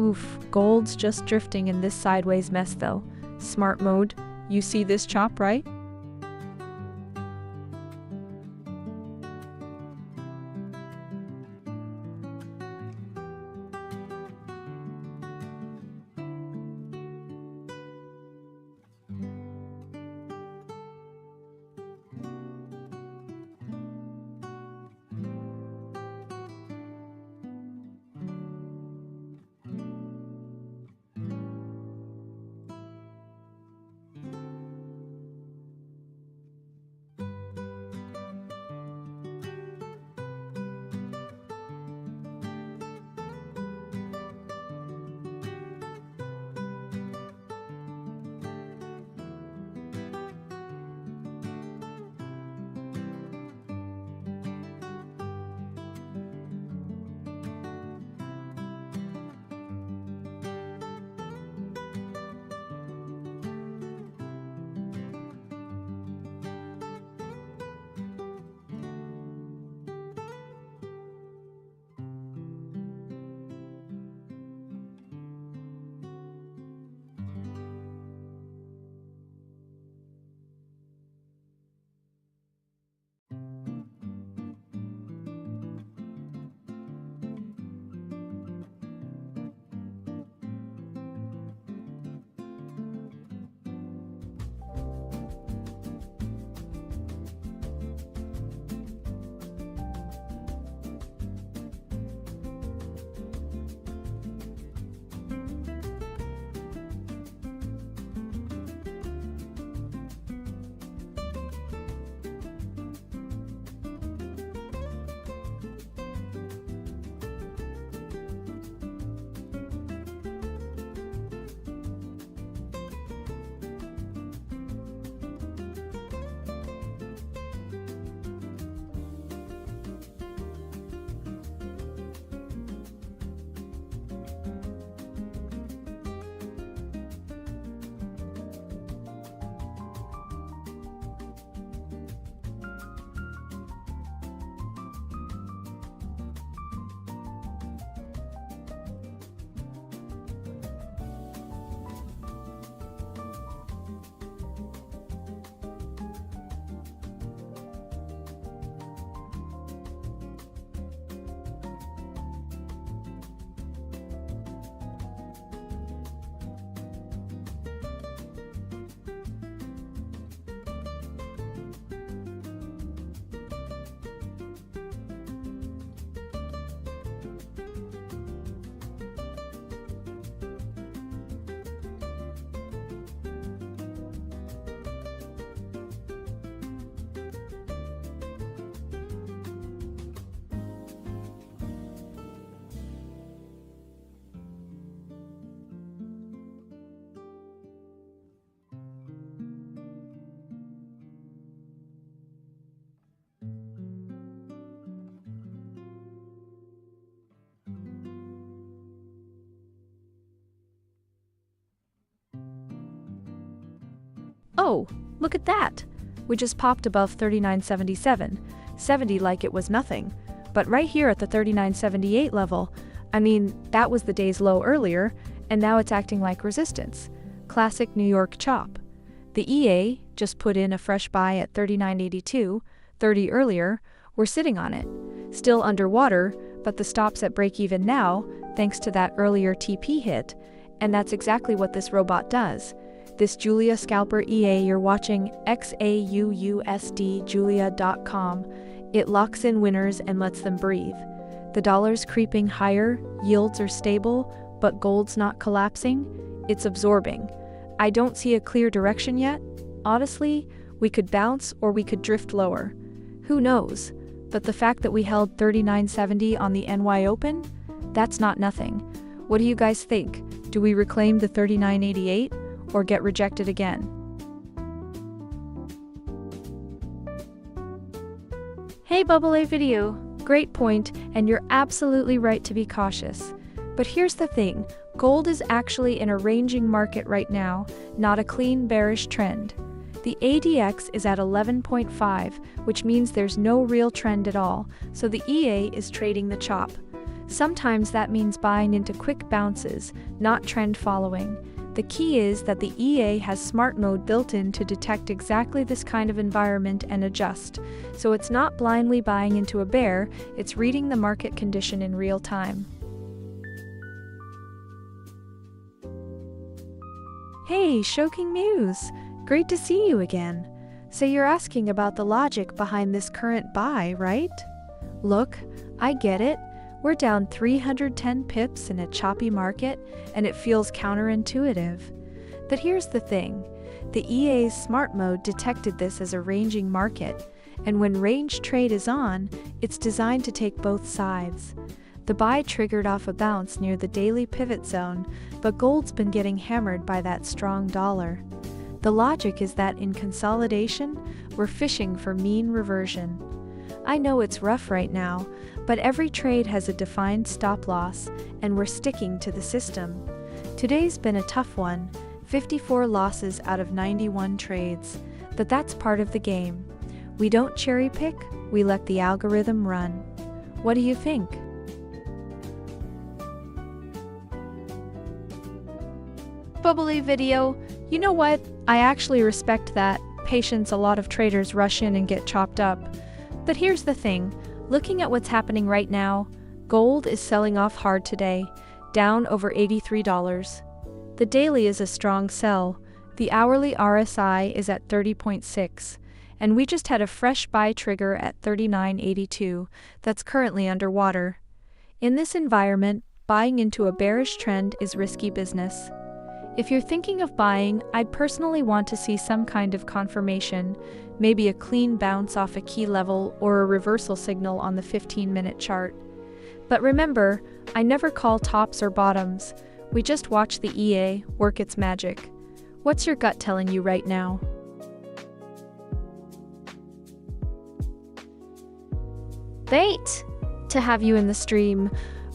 Oof, gold's just drifting in this sideways mess though. Smart mode, you see this chop, right? Oh, look at that! We just popped above 39.77, 70 like it was nothing. But right here at the 39.78 level, I mean, that was the day's low earlier, and now it's acting like resistance. Classic New York chop. The EA just put in a fresh buy at 39.82, 30 earlier. We're sitting on it. Still underwater, but the stop's at break-even now, thanks to that earlier TP hit, and that's exactly what this robot does. This Julia Scalper EA you're watching, XAUUSD Julia.com. It locks in winners and lets them breathe. The dollar's creeping higher, yields are stable, but gold's not collapsing. It's absorbing. I don't see a clear direction yet. Honestly, we could bounce or we could drift lower. Who knows? But the fact that we held 39.70 on the NY Open? That's not nothing. What do you guys think? Do we reclaim the 39.88 or get rejected again? Hey Bubble A Video, great point, and you're absolutely right to be cautious. But here's the thing, gold is actually in a ranging market right now, not a clean bearish trend. The ADX is at 11.5, which means there's no real trend at all, so the EA is trading the chop. Sometimes that means buying into quick bounces, not trend following. The key is that the EA has smart mode built in to detect exactly this kind of environment and adjust. So it's not blindly buying into a bear, it's reading the market condition in real time. Hey, Shocking Muse! Great to see you again. So you're asking about the logic behind this current buy, right? Look, I get it. We're down 310 pips in a choppy market, and it feels counterintuitive. But here's the thing. The EA's smart mode detected this as a ranging market, and when range trade is on, it's designed to take both sides. The buy triggered off a bounce near the daily pivot zone, but gold's been getting hammered by that strong dollar. The logic is that in consolidation, we're fishing for mean reversion. I know it's rough right now, but every trade has a defined stop loss, and we're sticking to the system. Today's been a tough one, 54 losses out of 91 trades, but that's part of the game. We don't cherry pick, we let the algorithm run. What do you think? Bubbly Video, you know what? I actually respect that patience. A lot of traders rush in and get chopped up. But here's the thing, looking at what's happening right now, gold is selling off hard today, down over $83. The daily is a strong sell, the hourly RSI is at 30.6, and we just had a fresh buy trigger at 39.82 that's currently underwater. In this environment, buying into a bearish trend is risky business. If you're thinking of buying, I'd personally want to see some kind of confirmation, maybe a clean bounce off a key level or a reversal signal on the 15-minute chart. But remember, I never call tops or bottoms, we just watch the EA work its magic. What's your gut telling you right now? Great to have you in the stream.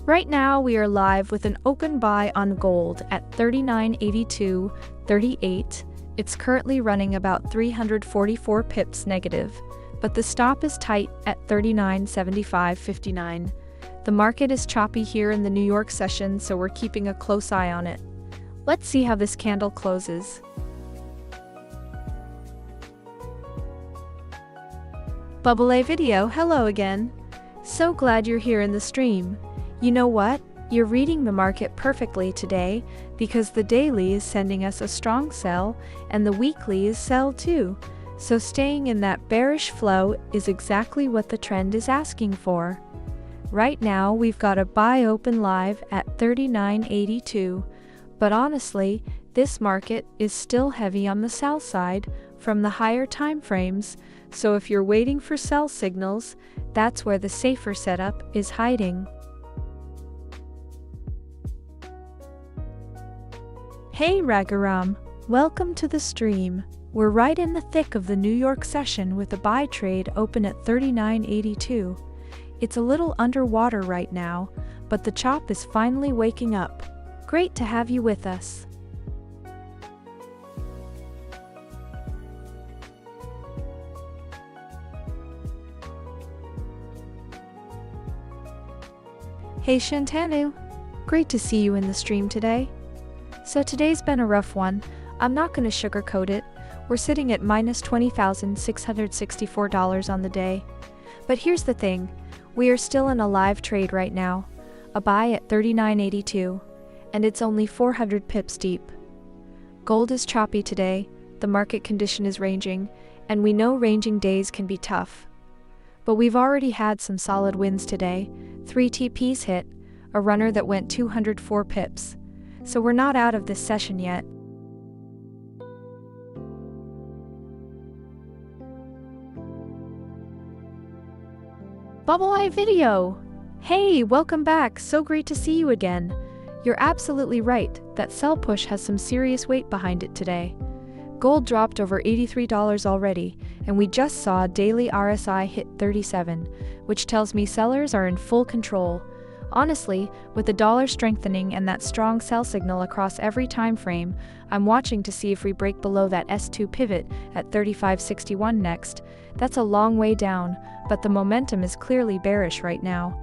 Right now we are live with an open buy on gold at 39.8238. It's currently running about 344 pips negative, but the stop is tight at 39.7559. The market is choppy here in the New York session, so we're keeping a close eye on it. Let's see how this candle closes. Bubble A Video, hello again. So glad you're here in the stream. You know what? You're reading the market perfectly today because the daily is sending us a strong sell and the weekly is sell too. So staying in that bearish flow is exactly what the trend is asking for. Right now we've got a buy open live at 39.82, but honestly, this market is still heavy on the sell side from the higher time frames, so if you're waiting for sell signals, that's where the safer setup is hiding. Hey Ragaram, welcome to the stream. We're right in the thick of the New York session with a buy trade open at 39.82. It's a little underwater right now, but the chop is finally waking up. Great to have you with us. Hey Shantanu, great to see you in the stream today. So today's been a rough one. I'm not going to sugarcoat it. We're sitting at minus $20,664 on the day. But here's the thing. We are still in a live trade right now. A buy at 39.82. And it's only 400 pips deep. Gold is choppy today. The market condition is ranging. And we know ranging days can be tough. But we've already had some solid wins today. 3 TPs hit. A runner that went 204 pips. So we're not out of this session yet. Bubble Eye Video! Hey, welcome back, so great to see you again. You're absolutely right, that sell push has some serious weight behind it today. Gold dropped over $83 already, and we just saw daily RSI hit 37, which tells me sellers are in full control. Honestly, with the dollar strengthening and that strong sell signal across every time frame, I'm watching to see if we break below that S2 pivot at 35.61 next. That's a long way down, but the momentum is clearly bearish right now.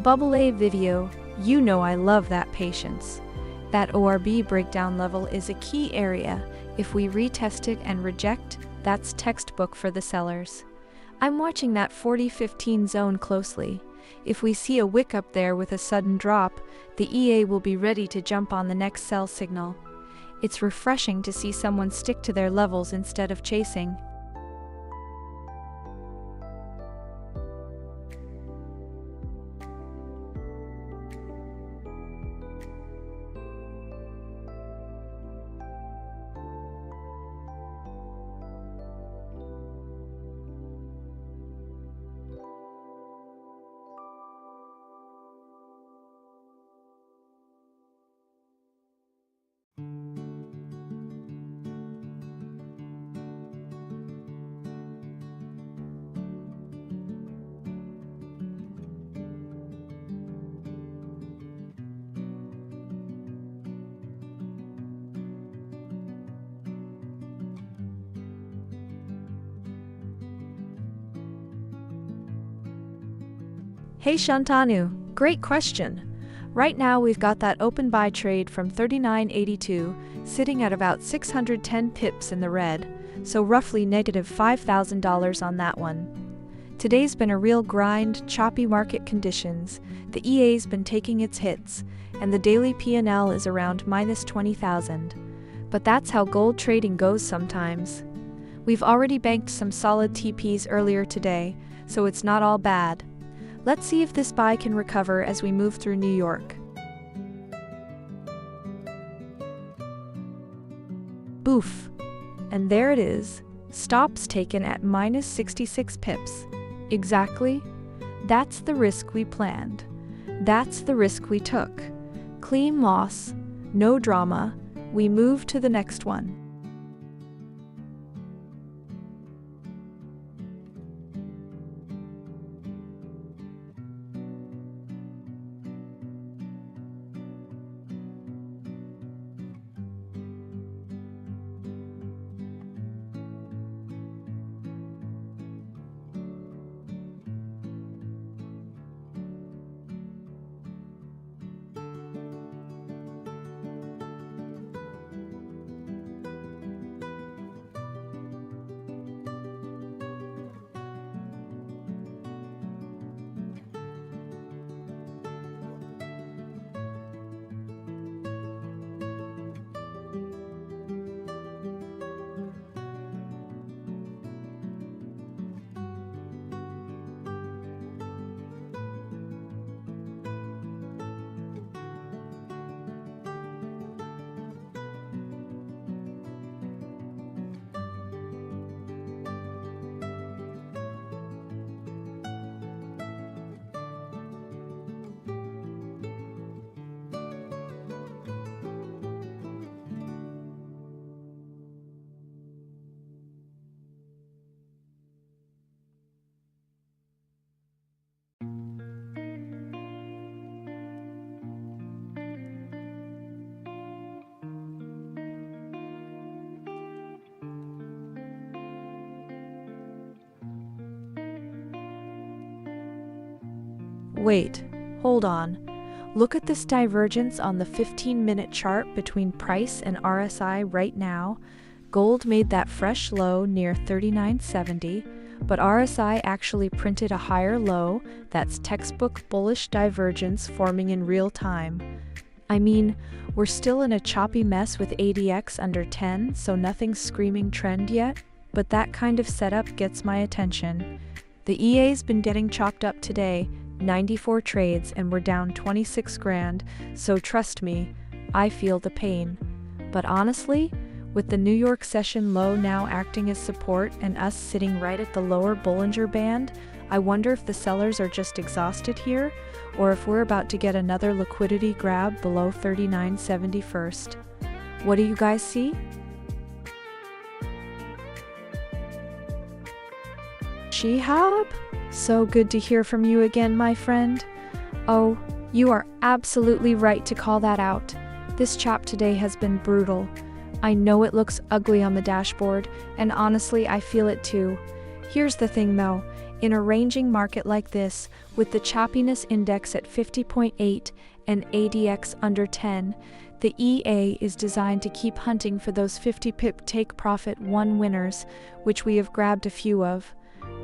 Bubble A Video, you know I love that patience. That ORB breakdown level is a key area. If we retest it and reject, that's textbook for the sellers. I'm watching that 40-15 zone closely. If we see a wick up there with a sudden drop, the EA will be ready to jump on the next sell signal. It's refreshing to see someone stick to their levels instead of chasing. Hey Shantanu, great question. Right now we've got that open buy trade from 39.82 sitting at about 610 pips in the red, so roughly negative $5,000 on that one. Today's been a real grind, choppy market conditions, the EA's been taking its hits, and the daily P&L is around minus 20,000. But that's how gold trading goes sometimes. We've already banked some solid TPs earlier today, so it's not all bad. Let's see if this buy can recover as we move through New York. Boof! And there it is. Stops taken at minus 66 pips. Exactly. That's the risk we planned. That's the risk we took. Clean loss. No drama. We move to the next one. Wait, hold on. Look at this divergence on the 15-minute chart between price and RSI right now. Gold made that fresh low near 39.70, but RSI actually printed a higher low. That's textbook bullish divergence forming in real time. I mean, we're still in a choppy mess with ADX under 10, so nothing's screaming trend yet, but that kind of setup gets my attention. The EA's been getting chopped up today, 94 trades, and we're down 26 grand, so trust me, I feel the pain. But honestly, with the New York session low now acting as support and us sitting right at the lower Bollinger Band, I wonder if the sellers are just exhausted here, or if we're about to get another liquidity grab below 39.70 first. What do you guys see? Shihab? So good to hear from you again, my friend. Oh, you are absolutely right to call that out. This chop today has been brutal. I know it looks ugly on the dashboard, and honestly, I feel it too. Here's the thing though, in a ranging market like this, with the choppiness index at 50.8 and ADX under 10, the EA is designed to keep hunting for those 50 pip take profit 1 winners, which we have grabbed a few of.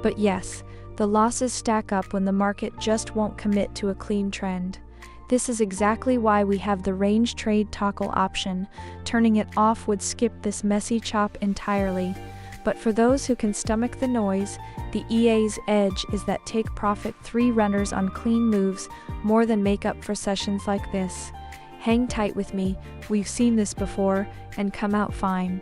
But yes, the losses stack up when the market just won't commit to a clean trend. This is exactly why we have the range trade toggle option. Turning it off would skip this messy chop entirely. But for those who can stomach the noise, the EA's edge is that take profit 3 runners on clean moves more than make up for sessions like this. Hang tight with me, we've seen this before, and come out fine.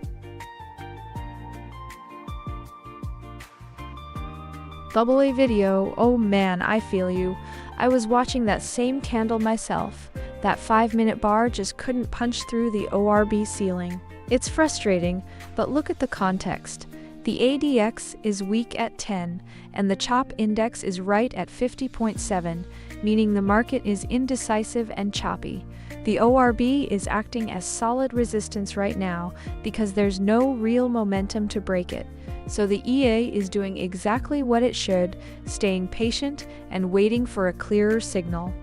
Double A video, oh man, I feel you. I was watching that same candle myself. That 5-minute bar just couldn't punch through the ORB ceiling. It's frustrating, but look at the context. The ADX is weak at 10, and the chop index is right at 50.7, meaning the market is indecisive and choppy. The ORB is acting as solid resistance right now because there's no real momentum to break it. So the EA is doing exactly what it should, staying patient and waiting for a clearer signal.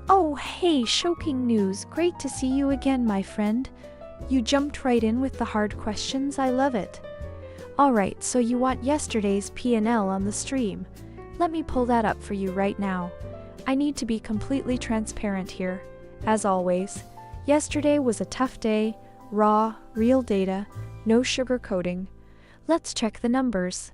Oh, hey, shocking news. Great to see you again, my friend. You jumped right in with the hard questions. I love it. Alright, so you want yesterday's P&L on the stream. Let me pull that up for you right now. I need to be completely transparent here. As always, yesterday was a tough day. Raw, real data, no sugarcoating. Let's check the numbers.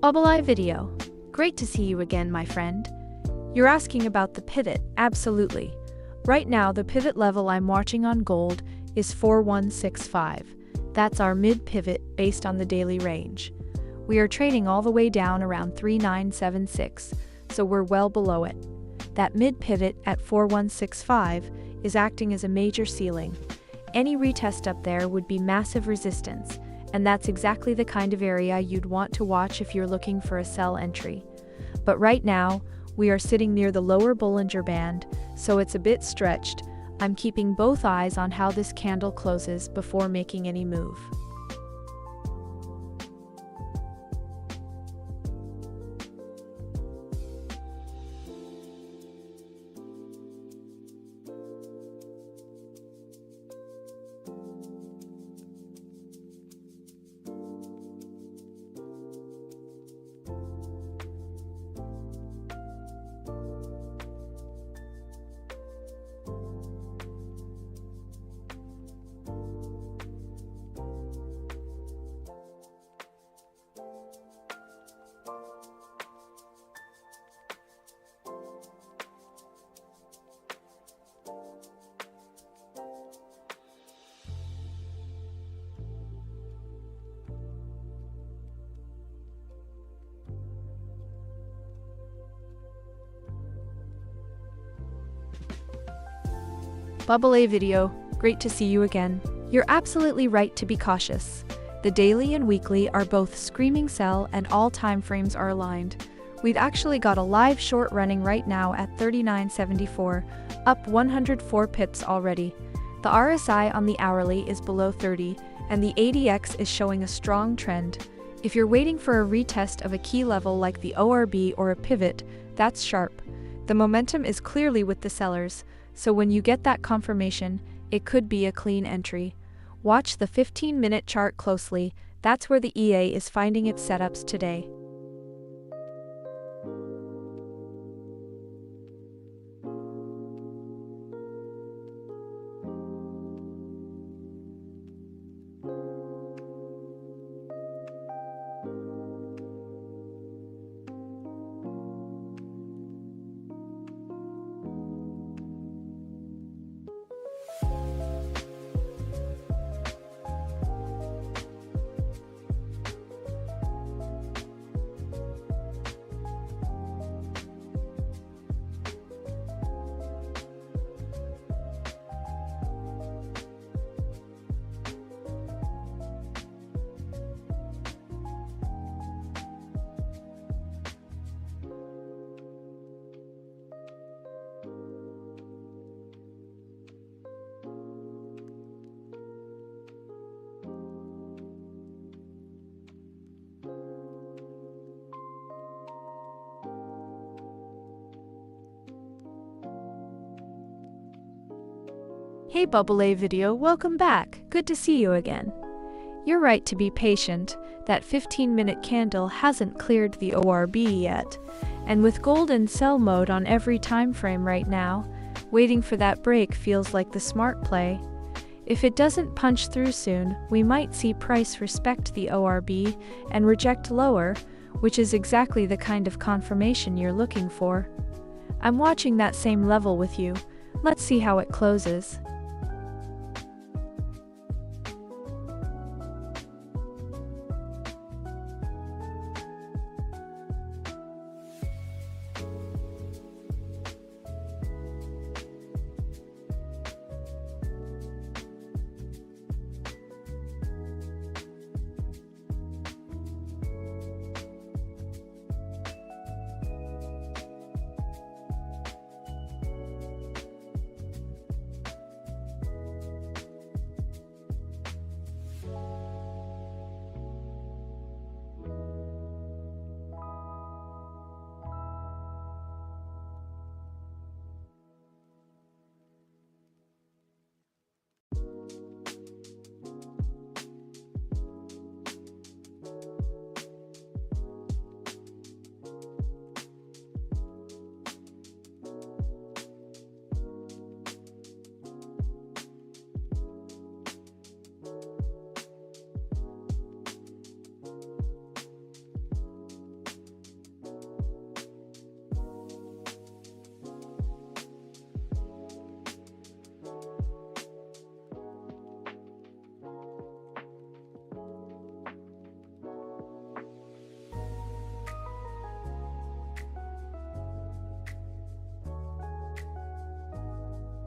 Bubble Eye Video. Great to see you again, my friend. You're asking about the pivot, absolutely. Right now, the pivot level I'm watching on gold is 4165. That's our mid-pivot based on the daily range. We are trading all the way down around 3976, so we're well below it. That mid-pivot at 4165 is acting as a major ceiling. Any retest up there would be massive resistance, and that's exactly the kind of area you'd want to watch if you're looking for a sell entry. But right now, we are sitting near the lower Bollinger Band, so it's a bit stretched. I'm keeping both eyes on how this candle closes before making any move. Bubble A Video, great to see you again. You're absolutely right to be cautious. The daily and weekly are both screaming sell and all time frames are aligned. We've actually got a live short running right now at 39.74, up 104 pips already. The RSI on the hourly is below 30, and the ADX is showing a strong trend. If you're waiting for a retest of a key level like the ORB or a pivot, that's sharp. The momentum is clearly with the sellers, so when you get that confirmation, it could be a clean entry. Watch the 15-minute chart closely. That's where the EA is finding its setups today. Hey Bubble A Video, welcome back. Good to see you again. You're right to be patient. That 15-minute candle hasn't cleared the ORB yet. And with gold in sell mode on every time frame right now, waiting for that break feels like the smart play. If it doesn't punch through soon, we might see price respect the ORB and reject lower, which is exactly the kind of confirmation you're looking for. I'm watching that same level with you. Let's see how it closes.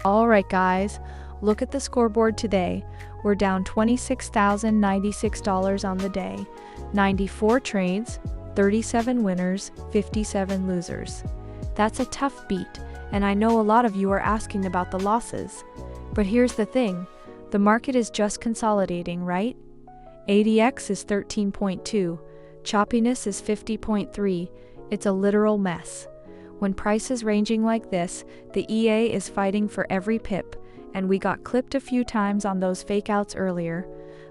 Alright guys, look at the scoreboard today. We're down $26,096 on the day. 94 trades, 37 winners, 57 losers. That's a tough beat, and I know a lot of you are asking about the losses. But here's the thing, the market is just consolidating, right? ADX is 13.2, choppiness is 50.3, it's a literal mess. When prices ranging like this, the EA is fighting for every pip, and we got clipped a few times on those fakeouts earlier.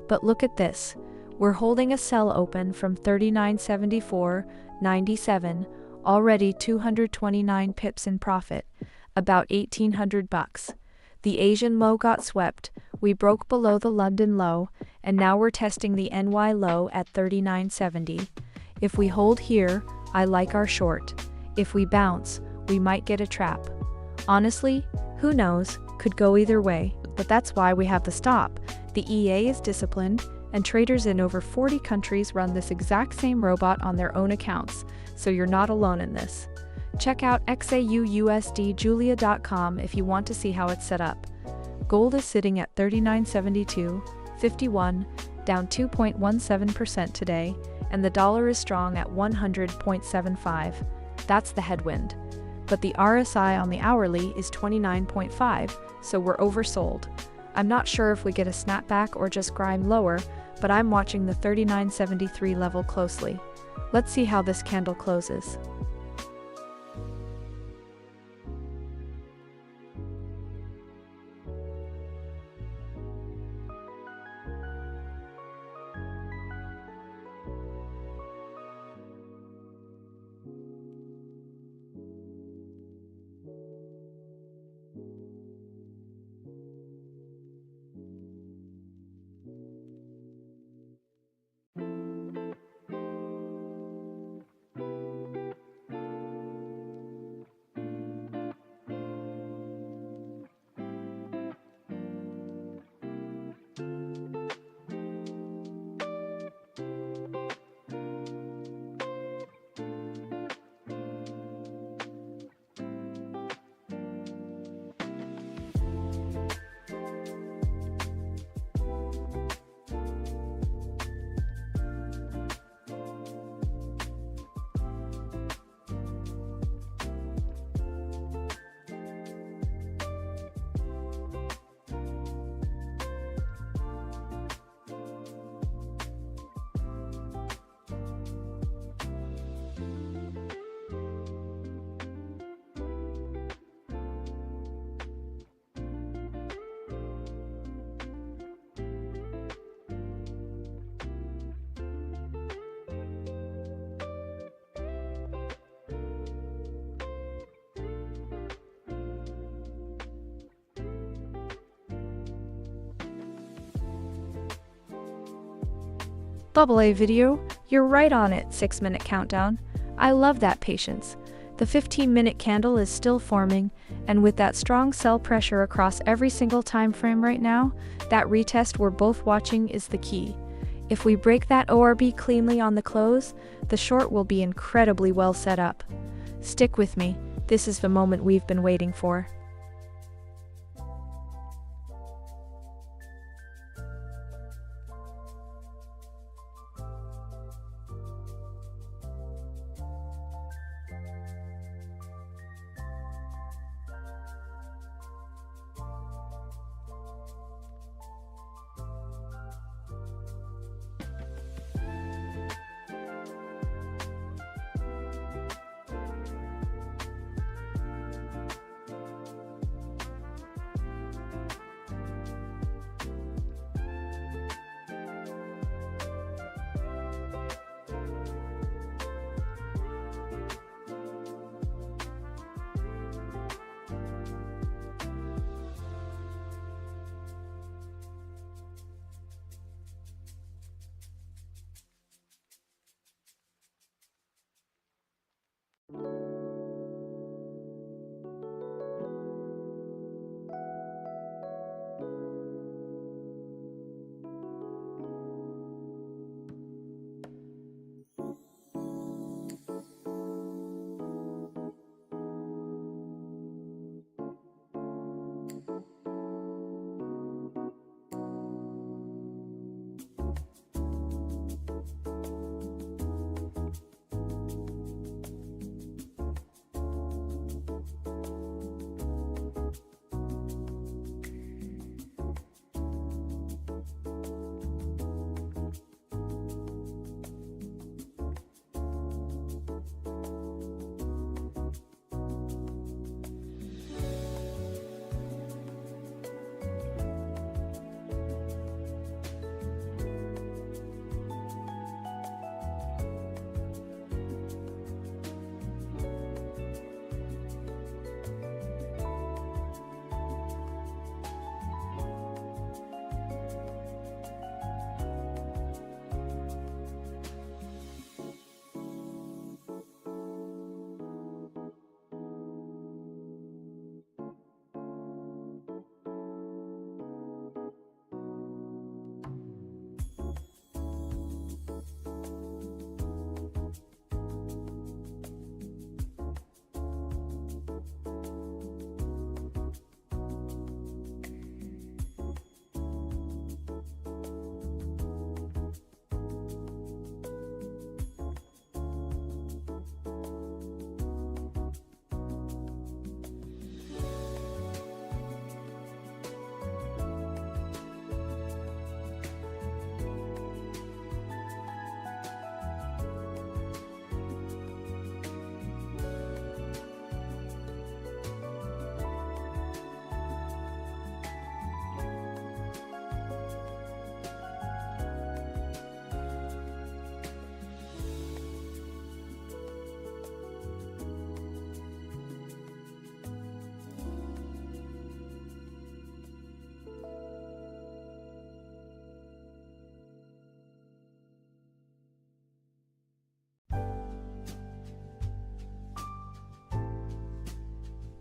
But look at this, we're holding a sell open from 39.74.97, already 229 pips in profit, about $1,800. The Asian low got swept, we broke below the London low, and now we're testing the NY low at 39.70. If we hold here, I like our short. If we bounce, we might get a trap. Honestly, who knows, could go either way, but that's why we have the stop. The EA is disciplined, and traders in over 40 countries run this exact same robot on their own accounts, so you're not alone in this. Check out XAUUSD if you want to see how it's set up. Gold is sitting at 39.72.51, down 2.17% today, and the dollar is strong at 100.75. That's the headwind. But the RSI on the hourly is 29.5, so we're oversold. I'm not sure if we get a snapback or just grind lower, but I'm watching the 39.73 level closely. Let's see how this candle closes. AA video, you're right on it, 6-minute countdown. I love that patience. The 15-minute candle is still forming, and with that strong sell pressure across every single time frame right now, that retest we're both watching is the key. If we break that ORB cleanly on the close, the short will be incredibly well set up. Stick with me, this is the moment we've been waiting for.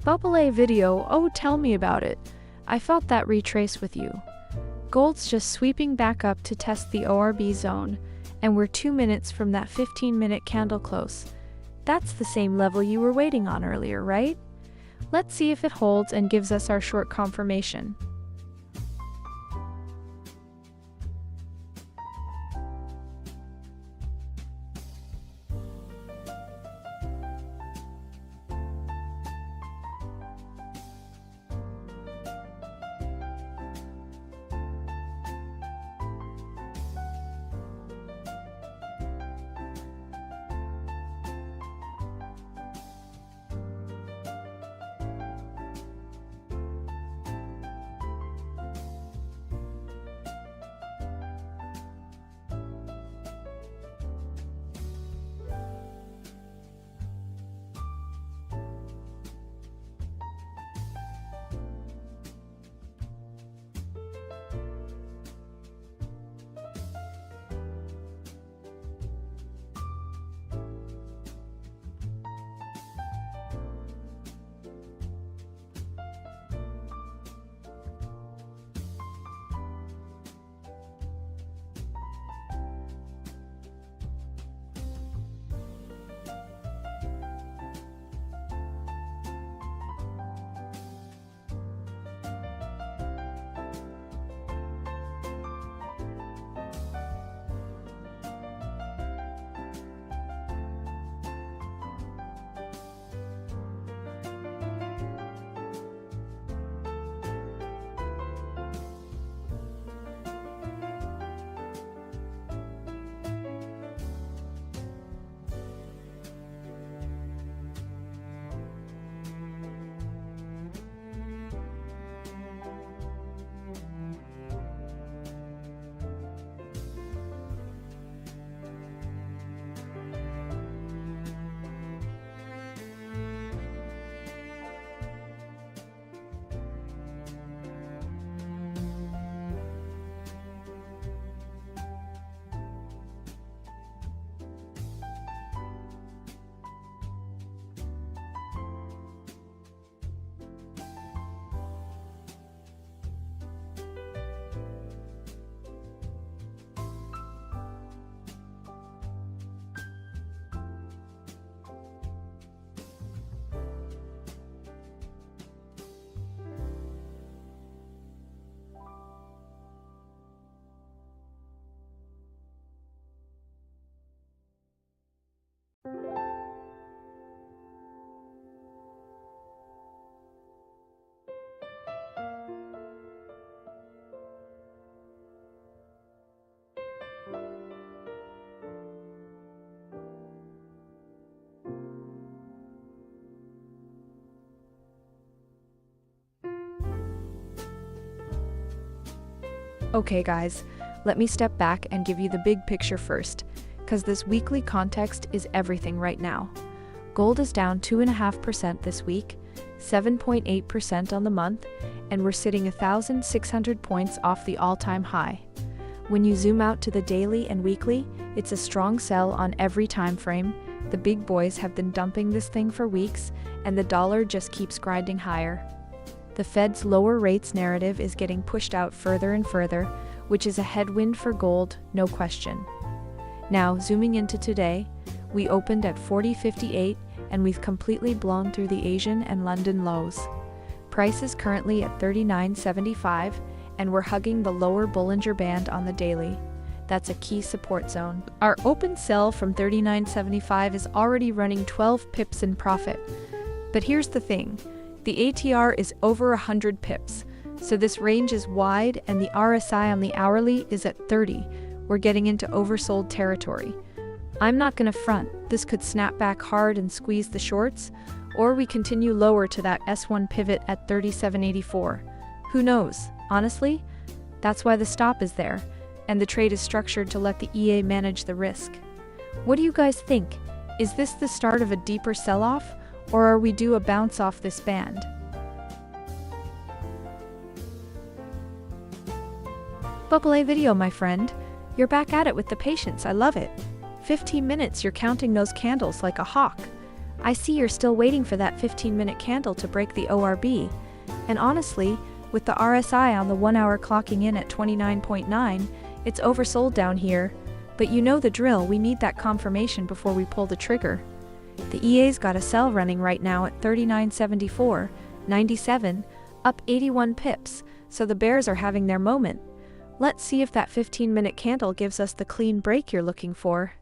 Bubble A video, oh tell me about it. I felt that retrace with you. Gold's just sweeping back up to test the ORB zone, and we're 2 minutes from that 15-minute candle close. That's the same level you were waiting on earlier, right? Let's see if it holds and gives us our short confirmation. Okay guys, let me step back and give you the big picture first, because this weekly context is everything right now. Gold is down 2.5% this week, 7.8% on the month, and we're sitting 1,600 points off the all-time high. When you zoom out to the daily and weekly, it's a strong sell on every time frame. The big boys have been dumping this thing for weeks, and the dollar just keeps grinding higher. The Fed's lower rates narrative is getting pushed out further and further, which is a headwind for gold, no question. Now, zooming into today, we opened at 40.58 and we've completely blown through the Asian and London lows. Price is currently at 39.75 and we're hugging the lower Bollinger Band on the daily. That's a key support zone. Our open sell from 39.75 is already running 12 pips in profit. But here's the thing. The ATR is over 100 pips, so this range is wide and the RSI on the hourly is at 30. We're getting into oversold territory. I'm not gonna front, this could snap back hard and squeeze the shorts, or we continue lower to that S1 pivot at 37.84. Who knows? Honestly, that's why the stop is there, and the trade is structured to let the EA manage the risk. What do you guys think? Is this the start of a deeper sell-off? Or are we due a bounce off this band? Bubble A video, my friend. You're back at it with the patience, I love it. 15 minutes, you're counting those candles like a hawk. I see you're still waiting for that 15-minute candle to break the ORB. And honestly, with the RSI on the 1 hour clocking in at 29.9, it's oversold down here. But you know the drill, we need that confirmation before we pull the trigger. The EA's got a sell running right now at 39.74.97, up 81 pips, so the bears are having their moment. Let's see if that 15-minute candle gives us the clean break you're looking for.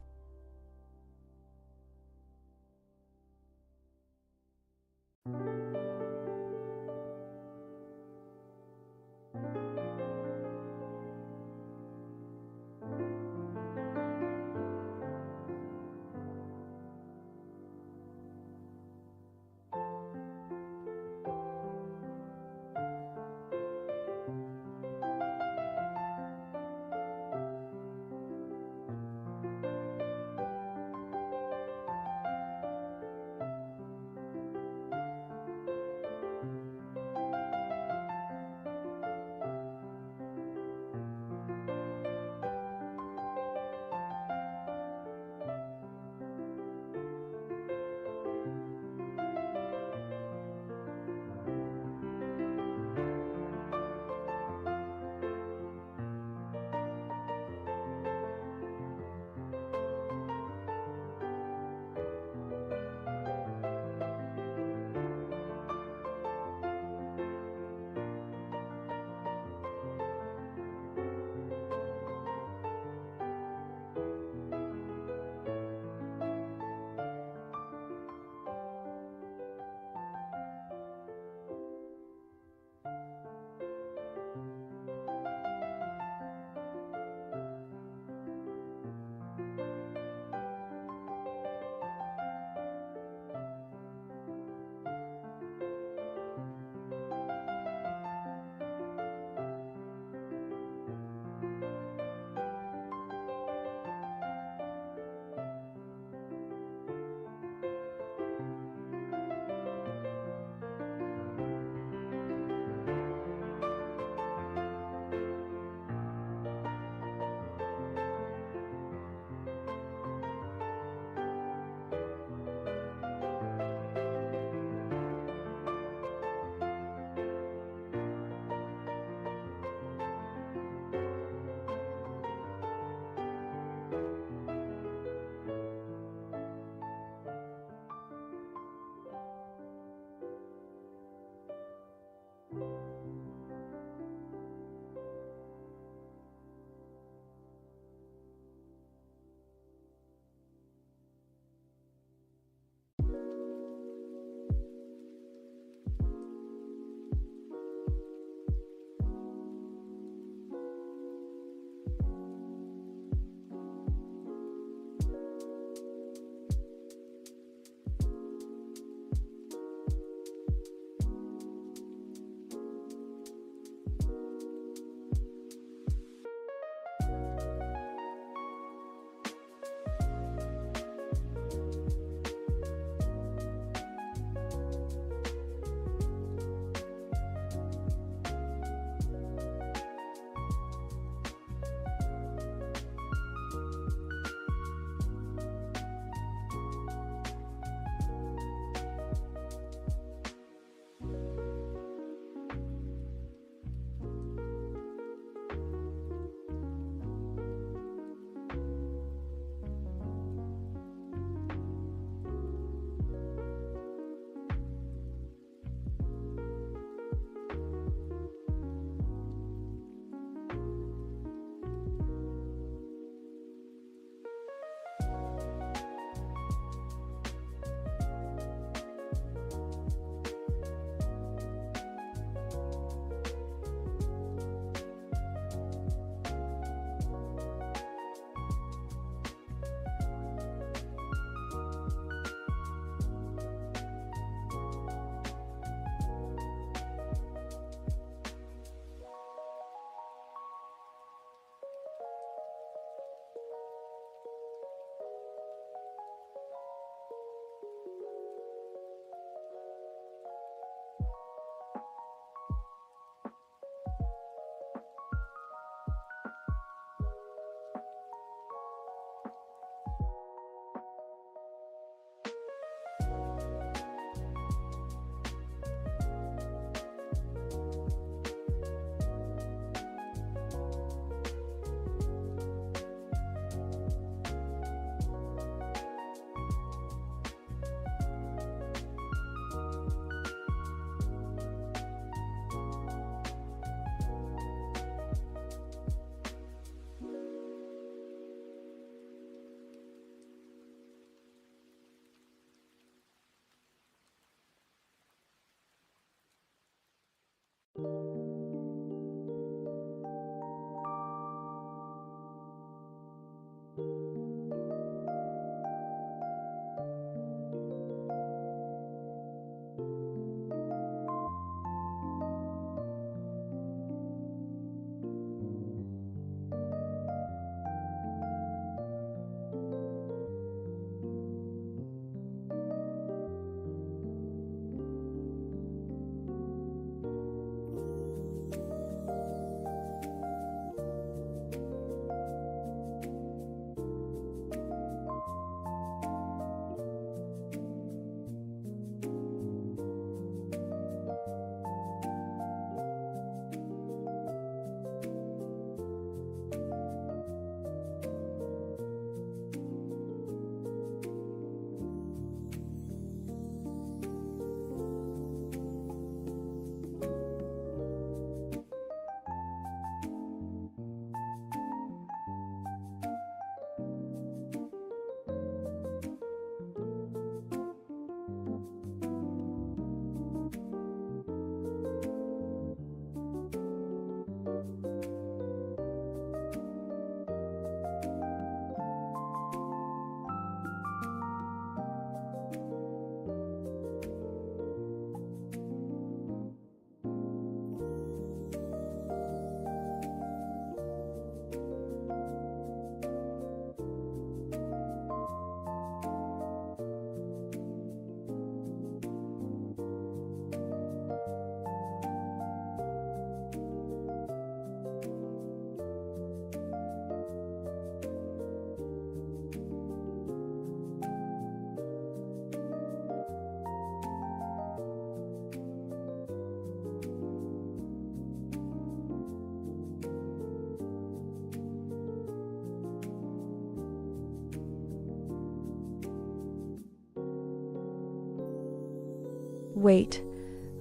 Wait,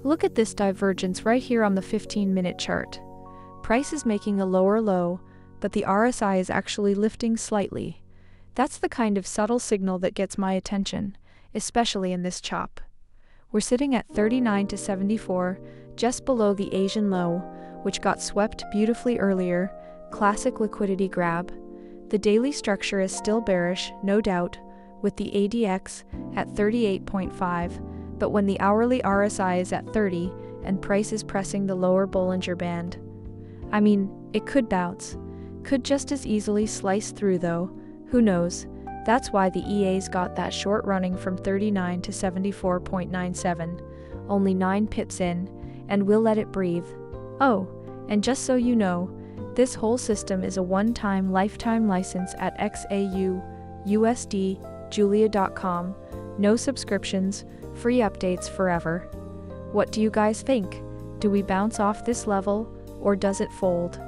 look at this divergence right here on the 15-minute chart. Price is making a lower low, but the RSI is actually lifting slightly. That's the kind of subtle signal that gets my attention, especially in this chop. We're sitting at 39 to 74, just below the Asian low, which got swept beautifully earlier. Classic liquidity grab. The daily structure is still bearish, no doubt, with the ADX at 38.5, but when the hourly RSI is at 30 and price is pressing the lower Bollinger Band. I mean, it could bounce. Could just as easily slice through though, who knows. That's why the EA's got that short running from 39 to 74.97, only 9 pips in, and we'll let it breathe. Oh, and just so you know, this whole system is a one-time lifetime license at XAUUSD, Julia.com, no subscriptions, free updates forever. What do you guys think? Do we bounce off this level, or does it fold?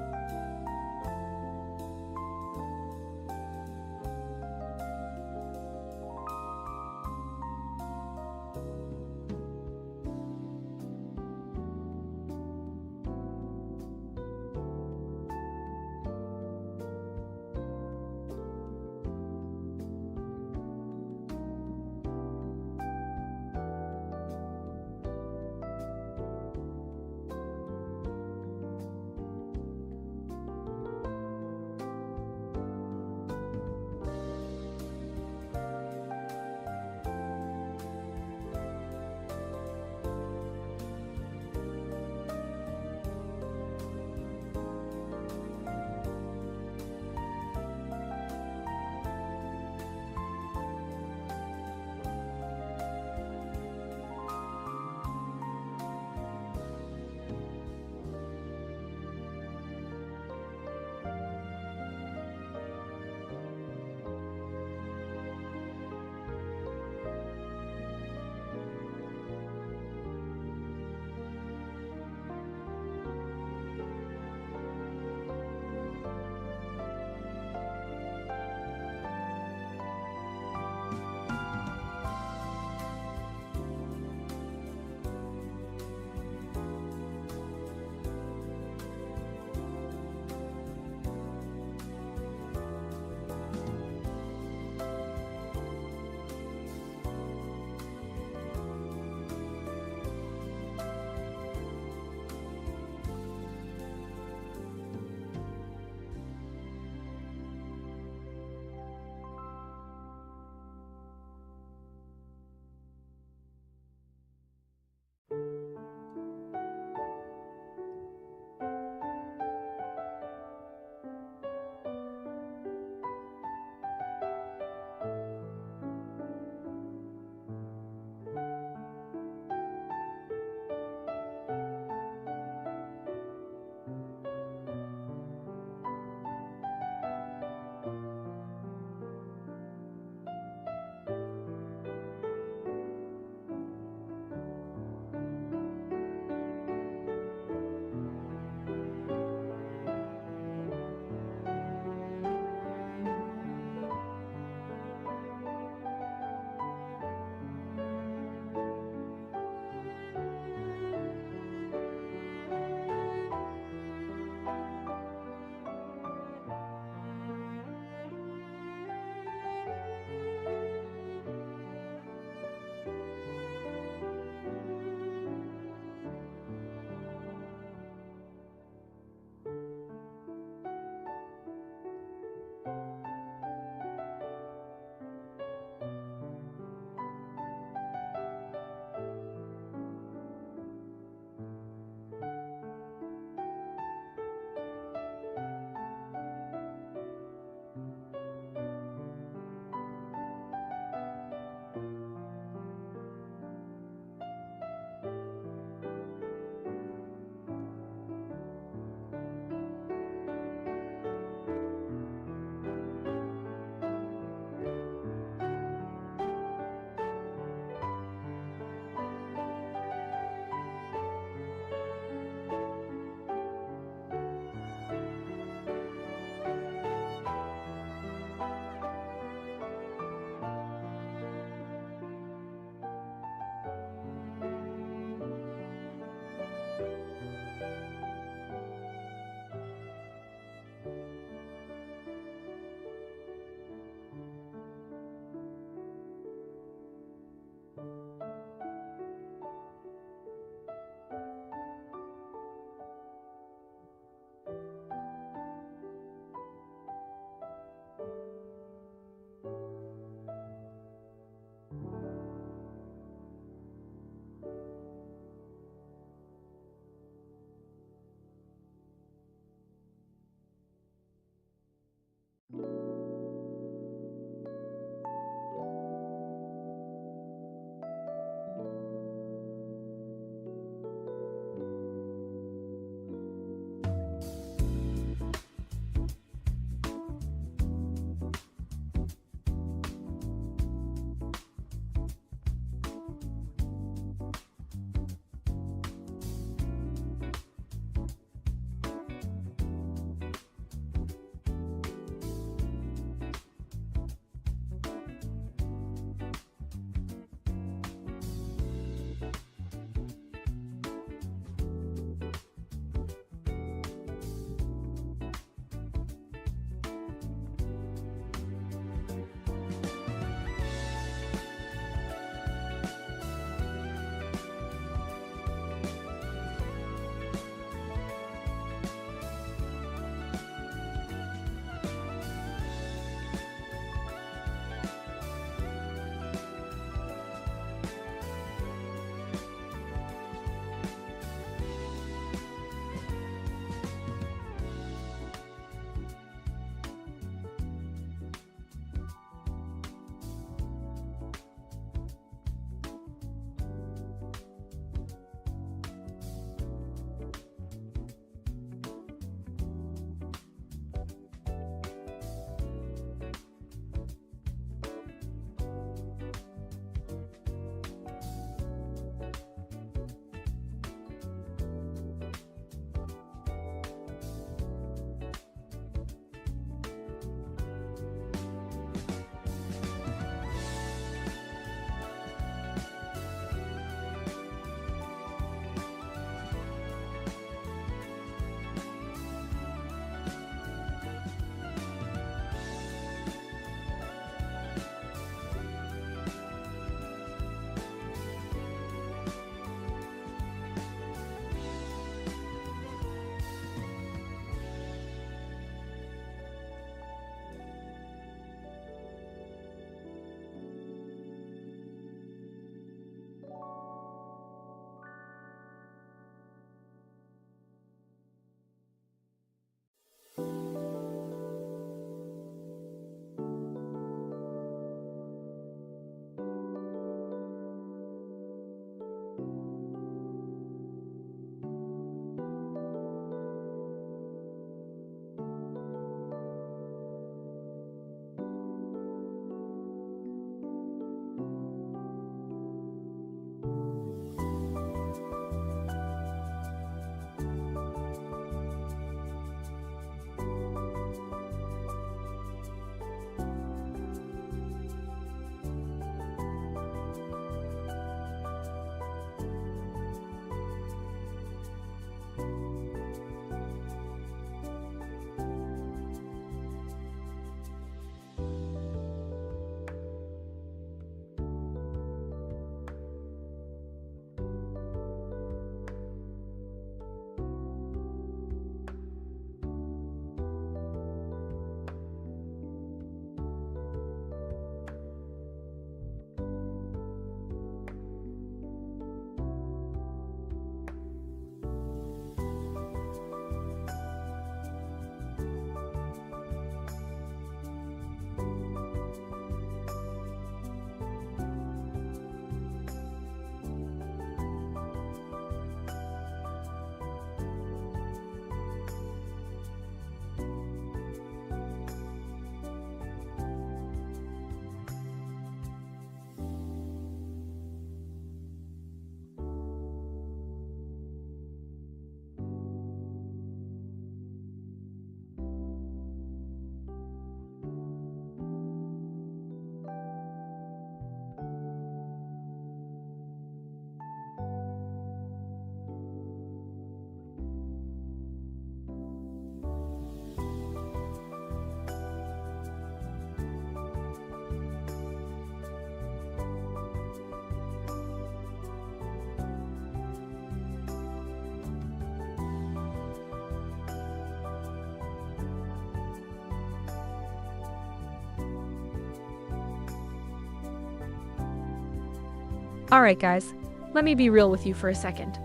Alright guys, let me be real with you for a second.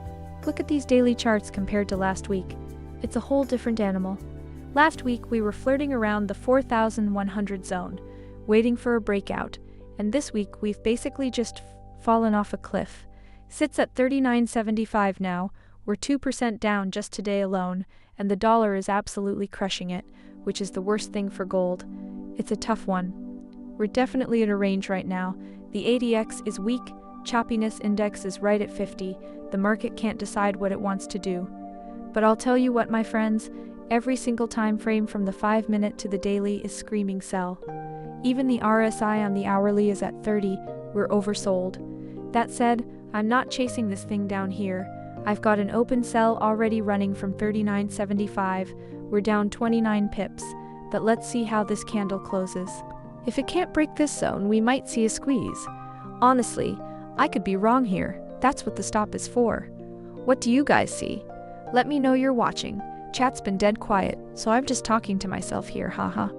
Look at these daily charts compared to last week. It's a whole different animal. Last week we were flirting around the 4,100 zone, waiting for a breakout, and this week we've basically just fallen off a cliff. Sits at 39.75 now, we're 2% down just today alone, and the dollar is absolutely crushing it, which is the worst thing for gold. It's a tough one. We're definitely in a range right now. The ADX is weak, choppiness index is right at 50, the market can't decide what it wants to do. But I'll tell you what, my friends, every single time frame from the 5-minute to the daily is screaming sell. Even the RSI on the hourly is at 30, we're oversold. That said, I'm not chasing this thing down here. I've got an open sell already running from 39.75, we're down 29 pips, but let's see how this candle closes. If it can't break this zone, we might see a squeeze. Honestly, I could be wrong here, that's what the stop is for. What do you guys see? Let me know you're watching. Chat's been dead quiet, so I'm just talking to myself here, haha.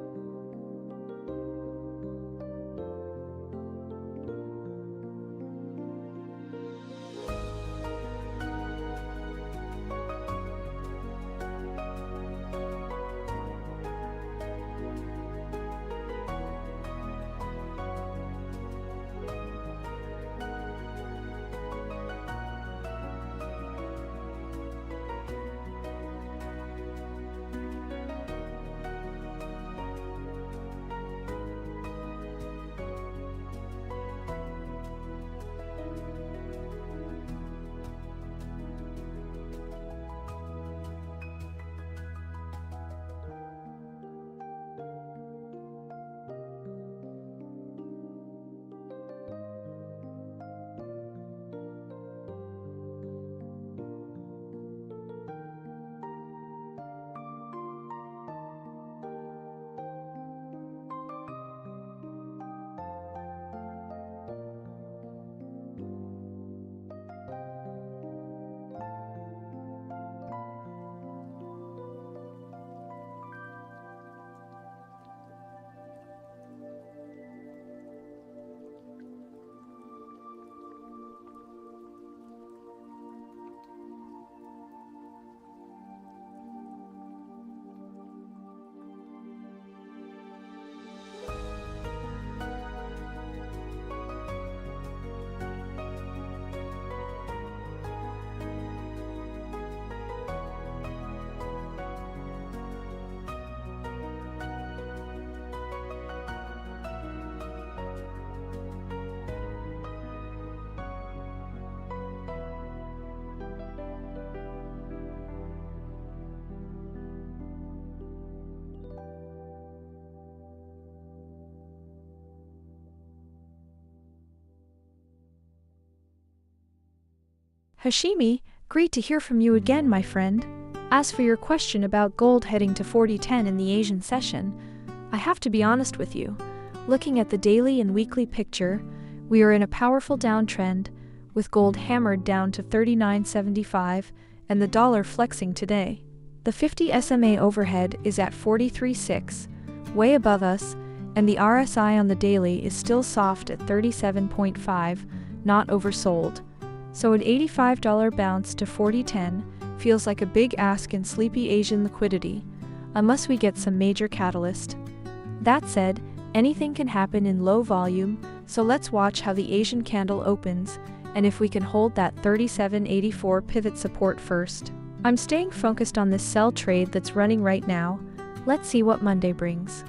Hashimi, great to hear from you again, my friend. As for your question about gold heading to 40.10 in the Asian session, I have to be honest with you. Looking at the daily and weekly picture, we are in a powerful downtrend, with gold hammered down to 39.75 and the dollar flexing today. The 50 SMA overhead is at 43.6, way above us, and the RSI on the daily is still soft at 37.5, not oversold. So an $85 bounce to 40.10 feels like a big ask in sleepy Asian liquidity, unless we get some major catalyst. That said, anything can happen in low volume, so let's watch how the Asian candle opens, and if we can hold that 37.84 pivot support first. I'm staying focused on this sell trade that's running right now. Let's see what Monday brings.